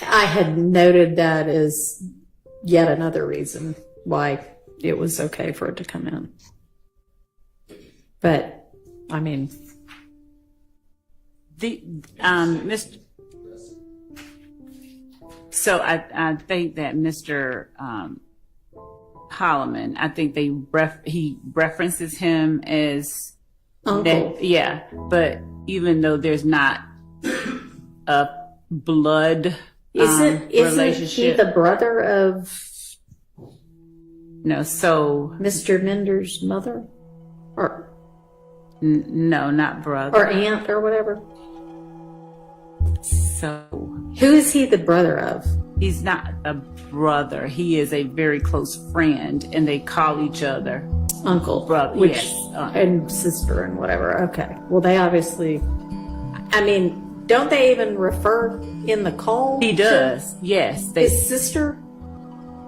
I had noted that as yet another reason why it was okay for it to come in. But, I mean... So I think that Mr. Holloman, I think he references him as uncle. Yeah, but even though there's not a blood Isn't he the brother of No, so Mr. Mender's mother? Or no, not brother. Or aunt or whatever. So who is he the brother of? He's not a brother. He is a very close friend, and they call each other uncle, brother, which, yes, and sister and whatever. Okay. Well, they obviously, I mean, don't they even refer in the call? He does, yes. His sister?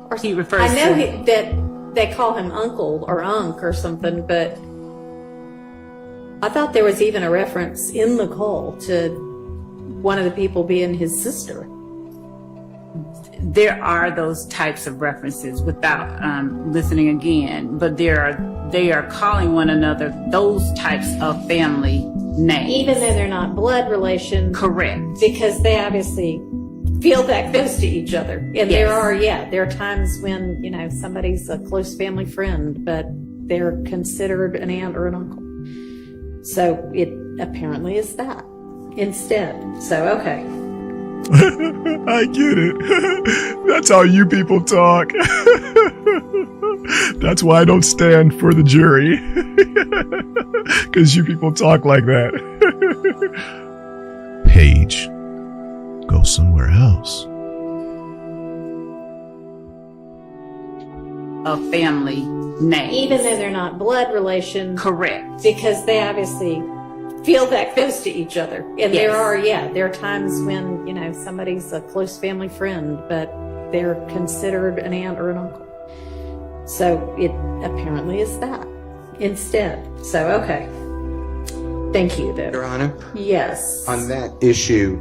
Or he refers I know to that they call him uncle or unk or something, but I thought there was even a reference in the call to one of the people being his sister. There are those types of references without listening again, but they are calling one another those types of family names. Even though they're not blood relation. Correct. Because they obviously feel that close to each other. And there are times when, you know, somebody's a close family friend, but they're considered an aunt or an uncle. So it apparently is that instead. So, okay. I get it. That's how you people talk. That's why I don't stand for the jury. Because you people talk like that. Paige, go somewhere else. A family name. Even though they're not blood relation. Correct. Because they obviously feel that close to each other. And there are times when, you know, somebody's a close family friend, but they're considered an aunt or an uncle. So it apparently is that instead. So, okay. Thank you, though. Your Honor? Yes. On that issue,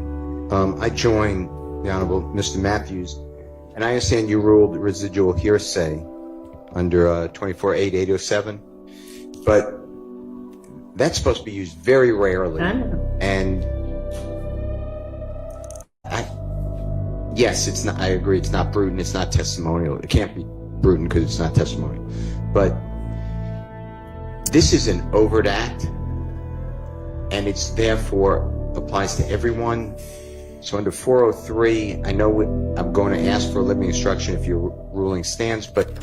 I join the Honorable Mr. Matthews, and I understand you ruled residual hearsay under 24-8-807, but that's supposed to be used very rarely. I know. And yes, it's not. I agree. It's not prudent. It's not testimonial. It can't be prudent because it's not testimonial. But this is an overt act, and it's therefore applies to everyone. So under 403, I know I'm going to ask for a limiting instruction if your ruling stands, but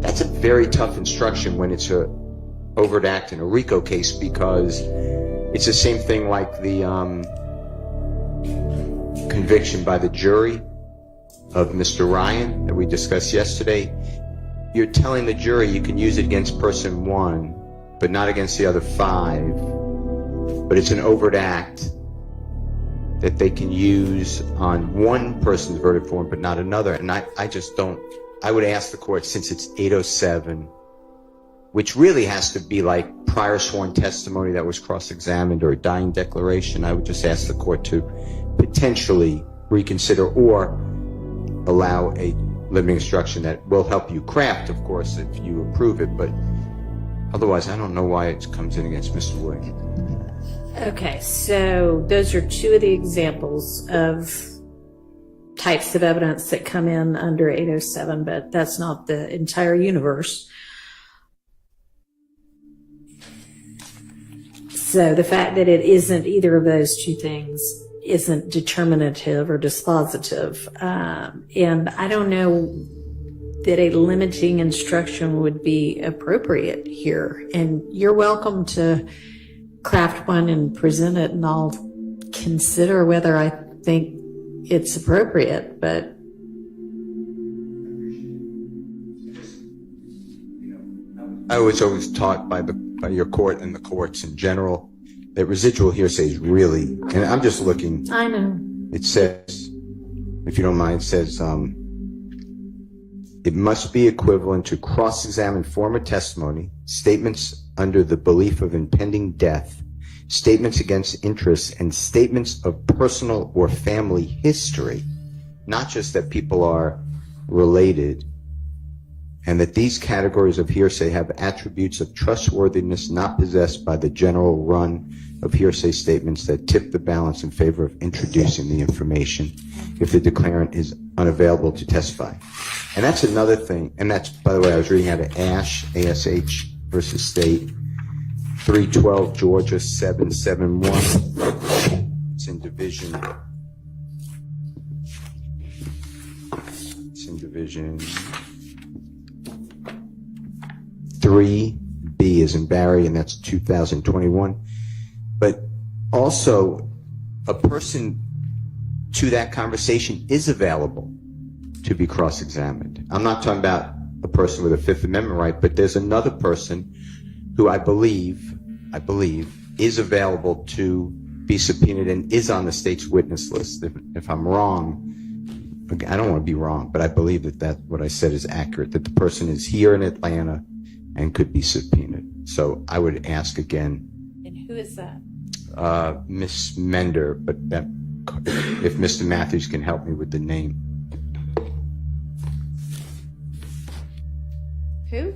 that's a very tough instruction when it's a overt act in a RICO case, because it's the same thing like the conviction by the jury of Mr. Ryan that we discussed yesterday. You're telling the jury you can use it against person one, but not against the other five. But it's an overt act that they can use on one person's verdict form, but not another. And I just don't. I would ask the court, since it's 807, which really has to be like prior sworn testimony that was cross-examined or a dying declaration, I would just ask the court to potentially reconsider or allow a limiting instruction that will help you craft, of course, if you approve it. But otherwise, I don't know why it comes in against Mr. Woody. Okay, so those are two of the examples of types of evidence that come in under 807, but that's not the entire universe. So the fact that it isn't either of those two things isn't determinative or dispositive. And I don't know that a limiting instruction would be appropriate here. And you're welcome to craft one and present it, and I'll consider whether I think it's appropriate. But I was always taught by your court and the courts in general that residual hearsay is really, and I'm just looking. I know. It says, if you don't mind, it says it must be equivalent to cross-examined former testimony, statements under the belief of impending death, statements against interests, and statements of personal or family history, not just that people are related, and that these categories of hearsay have attributes of trustworthiness not possessed by the general run of hearsay statements that tip the balance in favor of introducing the information if the declarant is unavailable to testify. And that's another thing, and that's, by the way, I was reading out of Ash, ASH versus State, 312 Georgia 771. It's in division. It's in division 3B as in Barry, and that's 2021. But also, a person to that conversation is available to be cross-examined. I'm not talking about a person with a Fifth Amendment right, but there's another person who I believe is available to be subpoenaed and is on the state's witness list. If I'm wrong, I don't want to be wrong, but I believe that what I said is accurate, that the person is here in Atlanta and could be subpoenaed. So I would ask again. And who is that? Miss Mender, but that if Mr. Matthews can help me with the name. Who?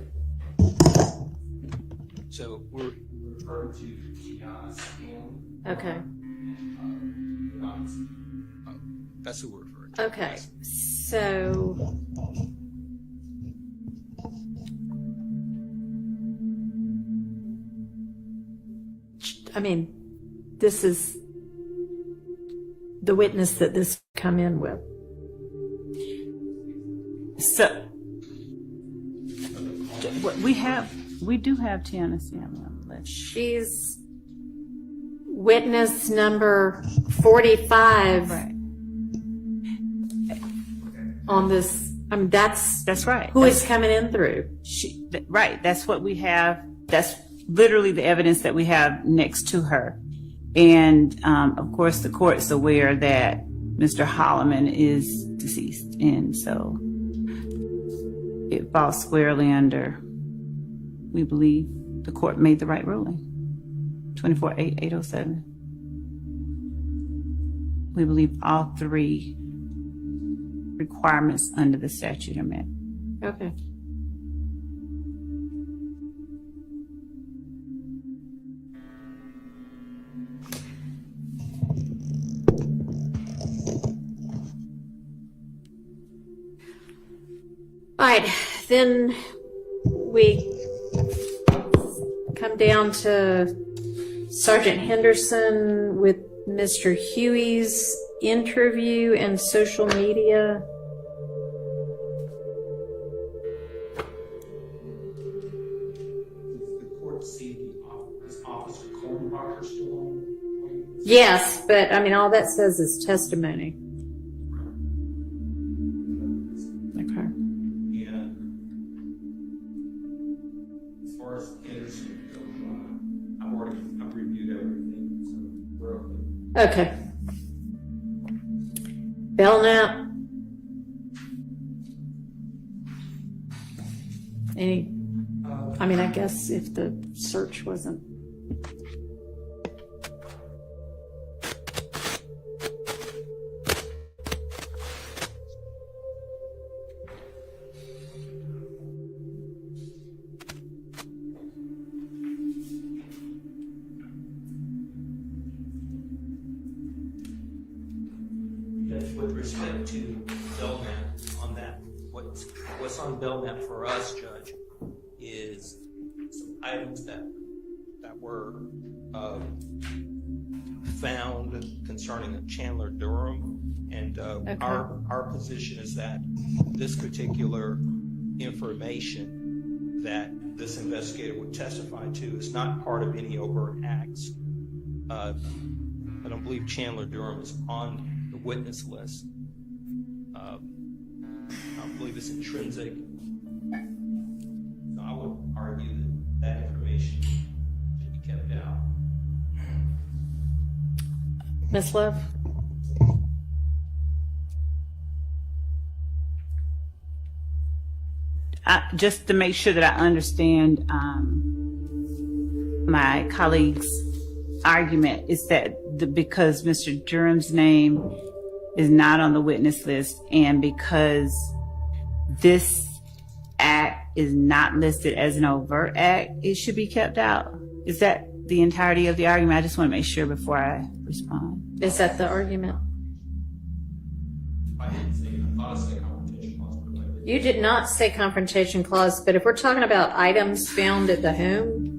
So we're referring to Tiana Scan. Okay. That's who we're referring to. Okay. So I mean, this is the witness that this come in with. So we do have Tiana Samuel on the list. She's witness number 45 on this. I mean, that's right. Who is coming in through? Right. That's what we have. That's literally the evidence that we have next to her. And of course, the court's aware that Mr. Holloman is deceased, and so it falls squarely under. We believe the court made the right ruling. 24-807. We believe all three requirements under the statute are met. Okay. All right, then we come down to Sergeant Henderson with Mr. Huey's interview and social media. The court see this officer Coleman still on? Yes, but I mean, all that says is testimony. Okay. And as far as Henderson goes, I've reviewed everything, so we're okay. Okay. Belknap. Any, I mean, I guess if the search wasn't. With respect to Belknap on that, what's on Belknap for us, Judge, is some items that were found concerning Chandler Durham, and our position is that this particular information that this investigator would testify to is not part of any overt acts. I don't believe Chandler Durham is on the witness list. I believe it's intrinsic. So I would argue that information should be kept out. Ms. Love? Just to make sure that I understand my colleague's argument is that because Mr. Durham's name is not on the witness list and because this act is not listed as an overt act, it should be kept out. Is that the entirety of the argument? I just want to make sure before I respond. Is that the argument? I didn't say confrontation clause. You did not say confrontation clause, but if we're talking about items found at the home,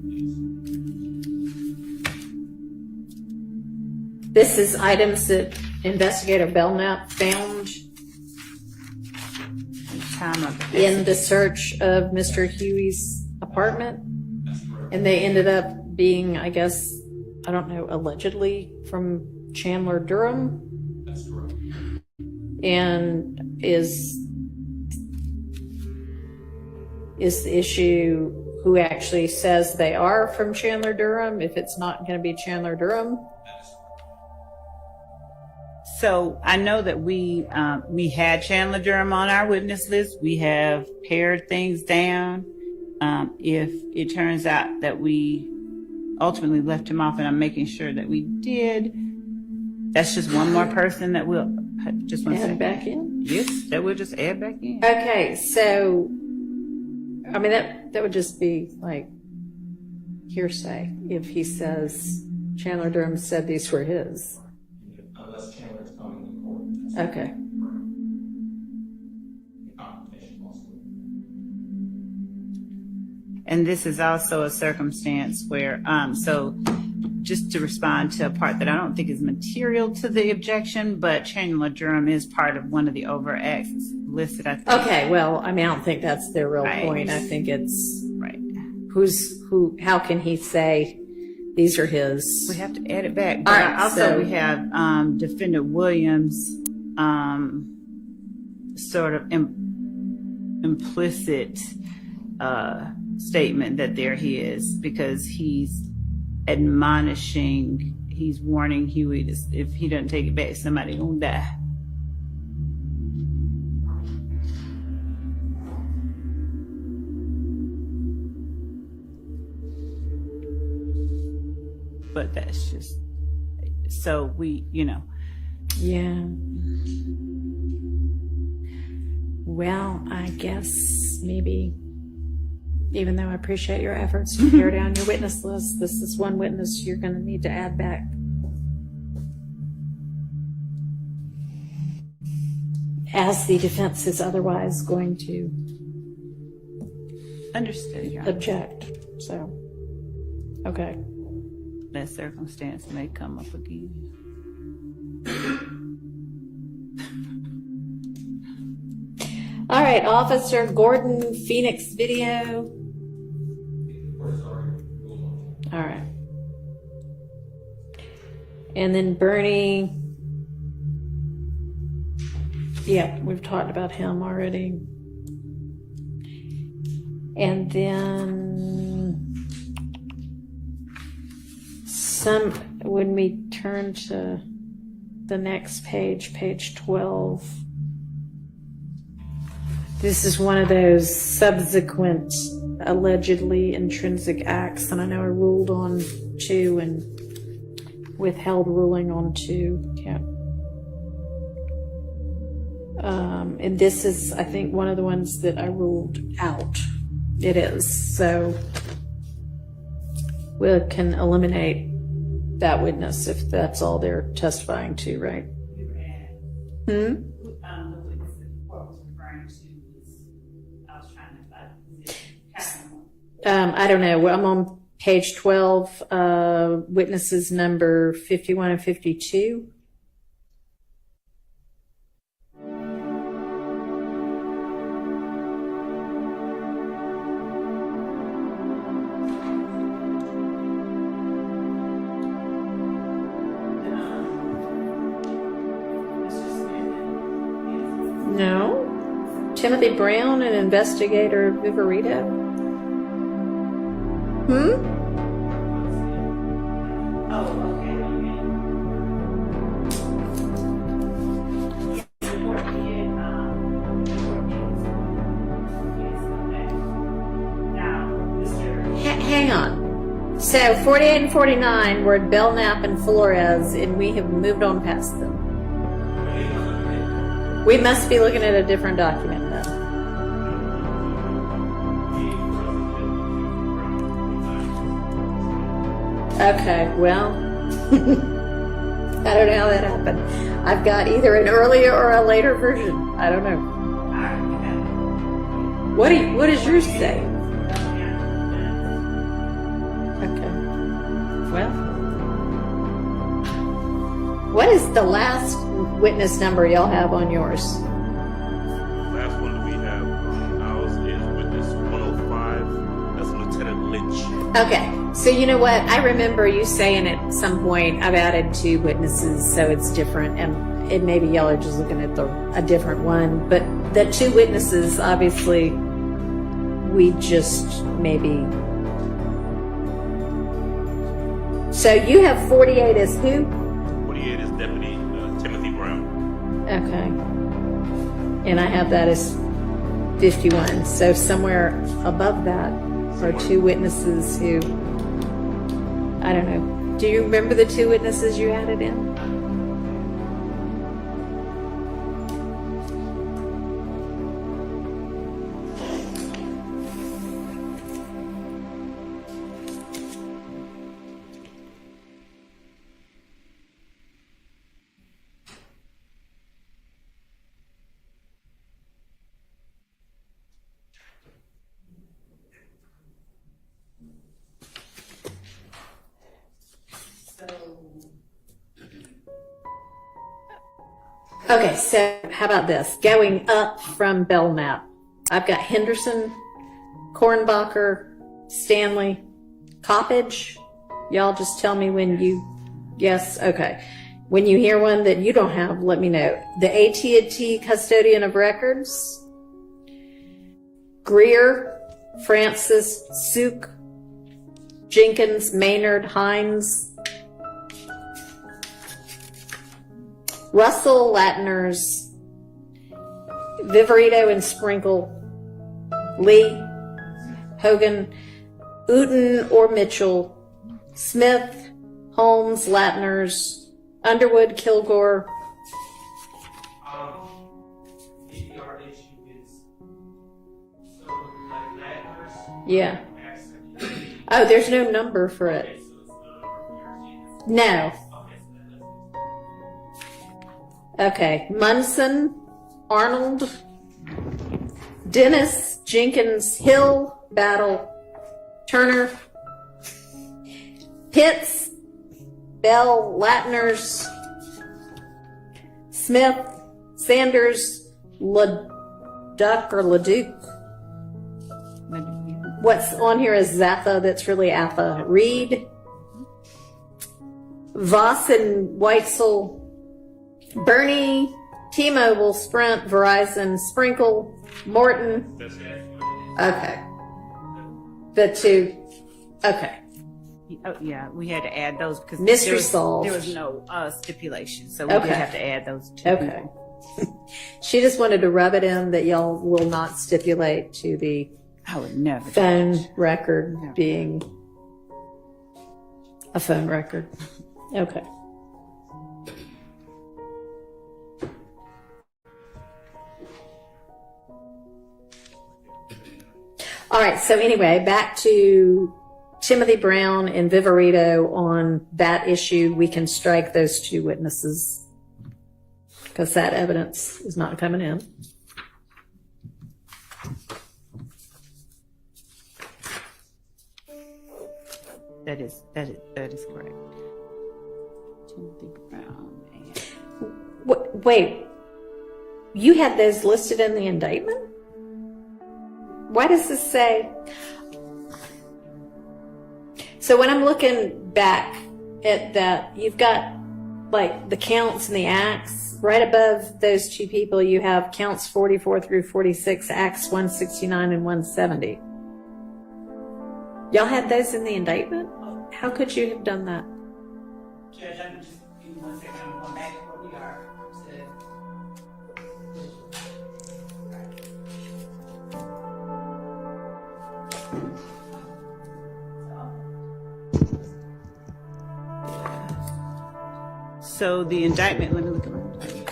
this is items that Investigator Belknap found in the search of Mr. Huey's apartment, and they ended up being, I guess, I don't know, allegedly from Chandler Durham. That's correct. And is the issue who actually says they are from Chandler Durham, if it's not going to be Chandler Durham? So I know that we had Chandler Durham on our witness list. We have pared things down. If it turns out that we ultimately left him off, and I'm making sure that we did, that's just one more person that we'll just one Add second. back in? Yes, that we'll just add back in. Okay, so, I mean, that would just be like hearsay if he says Chandler Durham said these were his. Unless Chandler's coming to court. Okay. And this is also a circumstance where, so just to respond to a part that I don't think is material to the objection, but Chandler Durham is part of one of the overacts listed, I think. Okay, well, I mean, I don't think that's their real Right. point. I think it's right. How can he say these are his? We have to add it back. But All right, also so- we have Defendant Williams' sort of implicit statement that they're his, because he's admonishing, he's warning Huey if he doesn't take it back, somebody gonna die. But that's just, so we, Yeah. Well, I guess maybe, even though I appreciate your efforts to pare down your witness list, this is one witness you're going to need to add back. As the defense is otherwise going to understood, Your Honor. object. So, okay. That circumstance may come up again. All right, Officer Gordon, Phoenix video. All right. And then Bernie. Yeah, we've talked about him already. And then when we turn to the next page, page 12, this is one of those subsequent allegedly intrinsic acts, and I know I ruled on 2 and withheld ruling on 2. Yeah. And this is, I think, one of the ones that I ruled out. It is. So we can eliminate that witness if that's all they're testifying to, right? I don't know. I'm on page 12, witnesses number 51 and 52. No. Timothy Brown, an investigator, Viverito. Hang on. So 48 and 49 were at Belknap and Flores, and we have moved on past them. We must be looking at a different document then. Okay, well, I don't know how that happened. I've got either an earlier or a later version. I don't know. What does yours say? Okay. Well, what is the last witness number y'all have on yours? Last one that we have on ours is witness 105. That's Lieutenant Lynch. Okay, so you know what? I remember you saying at some point I've added 2 witnesses, so it's different, and maybe y'all are just looking at a different one. But the 2 witnesses, obviously, we just maybe. So you have 48 as who? 48 is Deputy Timothy Brown. Okay. And I have that as 51. So somewhere above that are two witnesses who, I don't know. Do you remember the two witnesses you added in? Okay, so how about this? Going up from Belknap, I've got Henderson, Kornbacher, Stanley, Coppage. Y'all just tell me when you, yes, okay. When you hear one that you don't have, let me know. The AT&T Custodian of Records, Greer, Francis, Suk, Jenkins, Maynard, Hines, Russell, Latners, Viverito and Sprinkle, Lee, Hogan, Uten or Mitchell, Smith, Holmes, Latners, Underwood, Kilgore. Yeah. Oh, there's no number for it. No. Okay, Munson, Arnold, Dennis, Jenkins, Hill, Battle, Turner, Pitts, Bell, Latners, Smith, Sanders, LeDuc or LeDuc. What's on here is Zappa, that's really Appa. Reed, Voss and Weitzel, Bernie, T-Mobile, Sprint, Verizon, Sprinkle, Morton. Okay. The two. Okay. Oh, yeah, we had to add those because Mystery solved. There was no stipulation, so we did have to add those two. Okay. She just wanted to rub it in that y'all will not stipulate to the I would never phone record being a phone record. Okay. All right, so anyway, back to Timothy Brown and Viverito on that issue. We can strike those two witnesses because that evidence is not coming in. That is correct. Timothy Brown and Wait, you had those listed in the indictment? Why does this say? So when I'm looking back at that, you've got like the counts and the acts. Right above those two people, you have counts 44 through 46, acts 169 and 170. Y'all had those in the indictment? How could you have done that? Judge, I'm just give me 1 second. I'm going back to where we are. So the indictment, let me look at my indictment.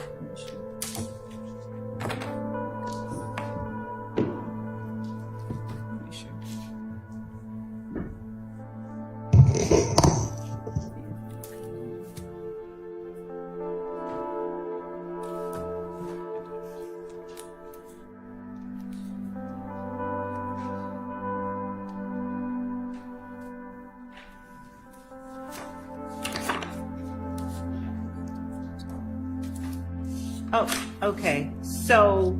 Oh, okay. So,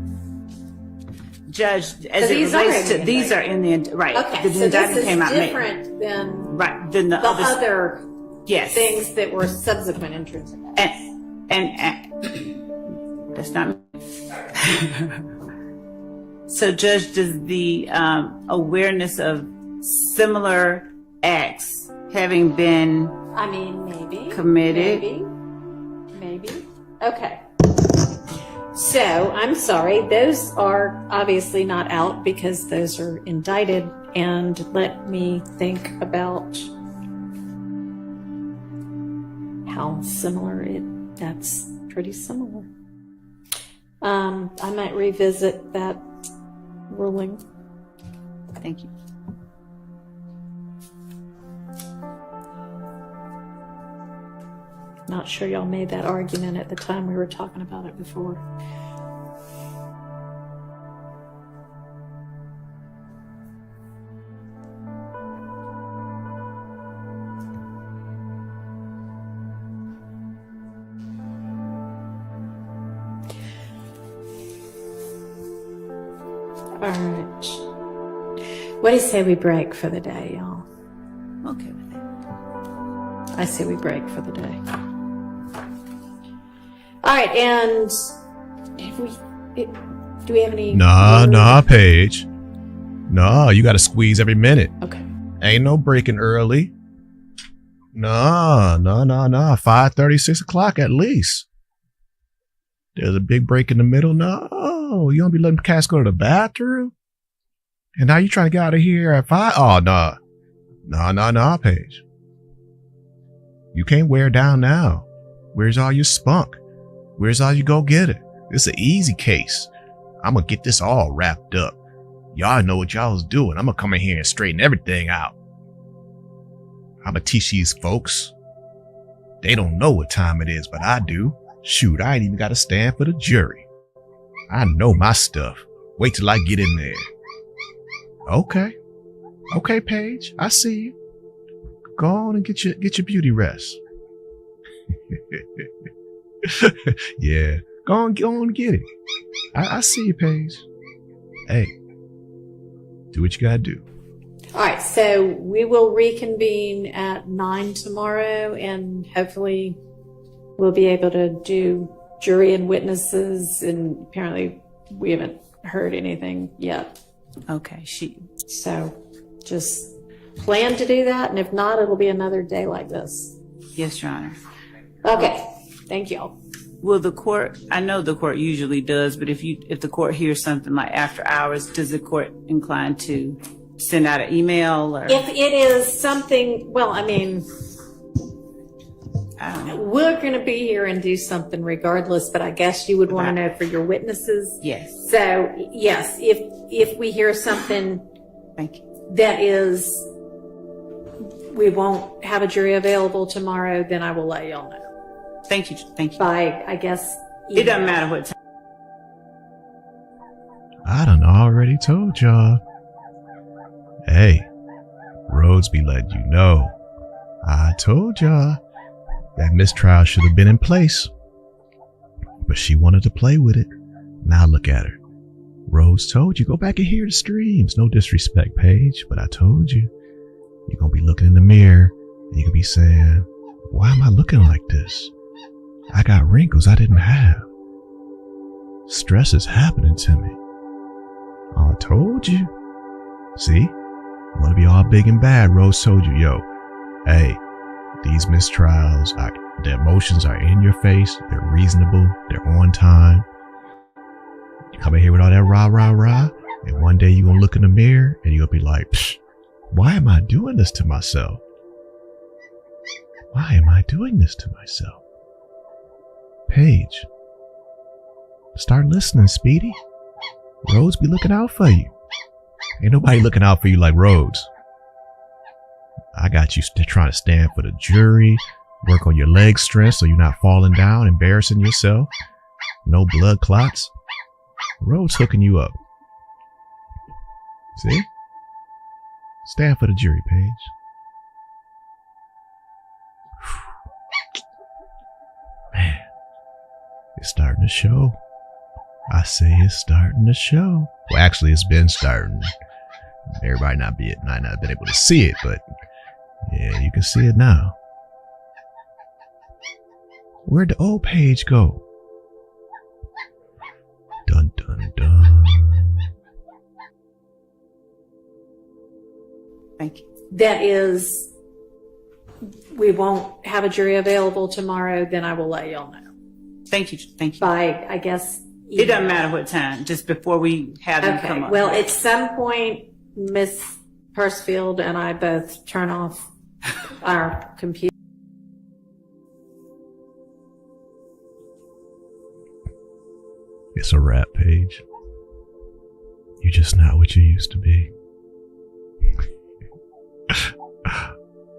Judge, as it relates to these are in the right. Okay, The so indictment this is came out different than right than the other yes things that were subsequent intrusive. And that's not. So, Judge, does the awareness of similar acts having been I mean, maybe committed? Maybe. Okay. So, I'm sorry, those are obviously not out because those are indicted, and let me think about how similar that's pretty similar. I might revisit that ruling. Thank you. Not sure y'all made that argument at the time we were talking about it before. All right. What do you say we break for the day, y'all? Okay with that. I say we break for the day. All right, and do we have any? Nah, Paige. Nah, you got to squeeze every minute. Okay. Ain't no breaking early. Nah. 5:30, 6 o'clock at least. There's a big break in the middle. No, you don't be letting cats go to the bathroom. And now you trying to get out of here at 5? Oh, nah. Nah, Paige. You can't wear down now. Where's all your spunk? Where's all you go get it? It's an easy case. I'm gonna get this all wrapped up. Y'all know what y'all was doing. I'm gonna come in here and straighten everything out. I'm gonna teach these folks. They don't know what time it is, but I do. Shoot, I ain't even gotta stand for the jury. I know my stuff. Wait till I get in there. Okay, Paige, I see you. Go on and get your beauty rest. Yeah, go on and get it. I see you, Paige. Hey, do what you gotta do. All right, so we will reconvene at 9 tomorrow, and hopefully we'll be able to do jury and witnesses, and apparently we haven't heard anything yet. Okay, So just plan to do that, and if not, it'll be another day like this. Yes, Your Honor. Okay, thank y'all. Will the court, I know the court usually does, but if the court hears something like after hours, does the court incline to send out an email? Or? If it is something, well, I mean, we're going to be here and do something regardless, but I guess you would want to know for your witnesses. Yes. So, yes, if we hear something that is, we won't have a jury available tomorrow, then I will let y'all know. Thank you. By, I guess, it doesn't matter what time. I done already told y'all. Hey, Rhodes be letting you know. I told y'all that mistrial should have been in place. But she wanted to play with it. Now look at her. Rhodes told you, go back and hear the streams. No disrespect, Paige, but I told you. You're going to be looking in the mirror and you can be saying, why am I looking like this? I got wrinkles I didn't have. Stress is happening to me. I told you. See? You want to be all big and bad. Rose told you, yo, hey, these mistrials, the emotions are in your face. They're reasonable. They're on time. You come in here with all that rah, and one day you're going to look in the mirror and you'll be like, psh, why am I doing this to myself? Why am I doing this to myself? Paige, start listening, Speedy. Rhodes be looking out for you. Ain't nobody looking out for you like Rhodes. I got you trying to stand for the jury, work on your leg strength so you're not falling down, embarrassing yourself. No blood clots. Rhodes hooking you up. See? Stand for the jury, Paige. Man, it's starting to show. I say it's starting to show. Well, actually, it's been starting. Everybody might not have been able to see it, but yeah, you can see it now. Where'd the old Paige go? Dun, dun, dun. Thank you. That is, we won't have a jury available tomorrow, then I will let y'all know. Thank you. By, I guess, It doesn't matter what time, just before we have them come up. Well, at some point, Miss Persfield and I both turn off our computer. It's a wrap, Paige. You're just not what you used to be.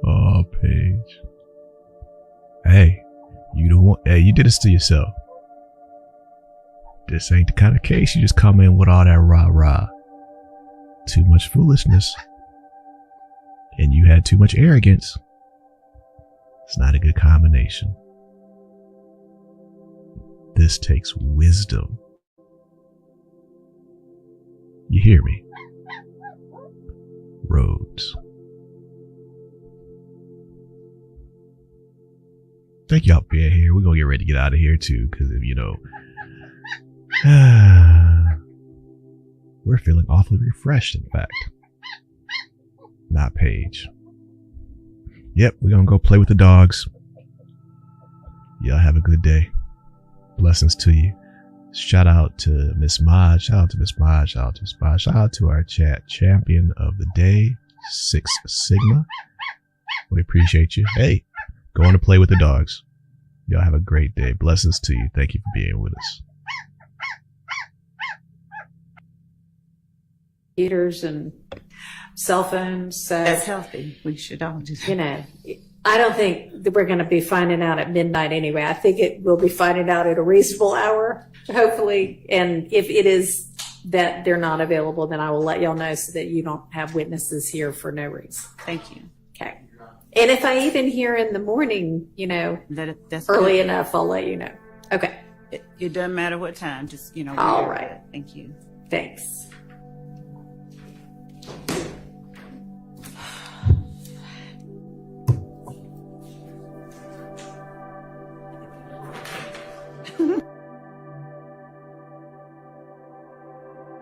Oh, Paige. Hey, you did this to yourself. This ain't the kind of case you just come in with all that rah-rah. Too much foolishness. And you had too much arrogance. It's not a good combination. This takes wisdom. You hear me? Rhodes. Thank y'all for being here. We're gonna get ready to get out of here too, because we're feeling awfully refreshed, in fact. Not Paige. Yep, we're gonna go play with the dogs. Y'all have a good day. Blessings to you. Shout out to Miss Mod. Shout out to Miss Mod. Shout out to Miss Mod. Shout out to our chat champion of the day, 6 Sigma. We appreciate you. Hey, going to play with the dogs. Y'all have a great day. Blessings to you. Thank you for being with us. Computers and cell phones. So that's healthy. We should all just, I don't think that we're going to be finding out at midnight anyway. I think we'll be finding out at a reasonable hour, hopefully. And if it is that they're not available, then I will let y'all know so that you don't have witnesses here for no reason. Thank you. Okay. And if I even hear in the morning, that's early good. enough, I'll let you know. Okay. It doesn't matter what time, just, All right. Thank you. Thanks.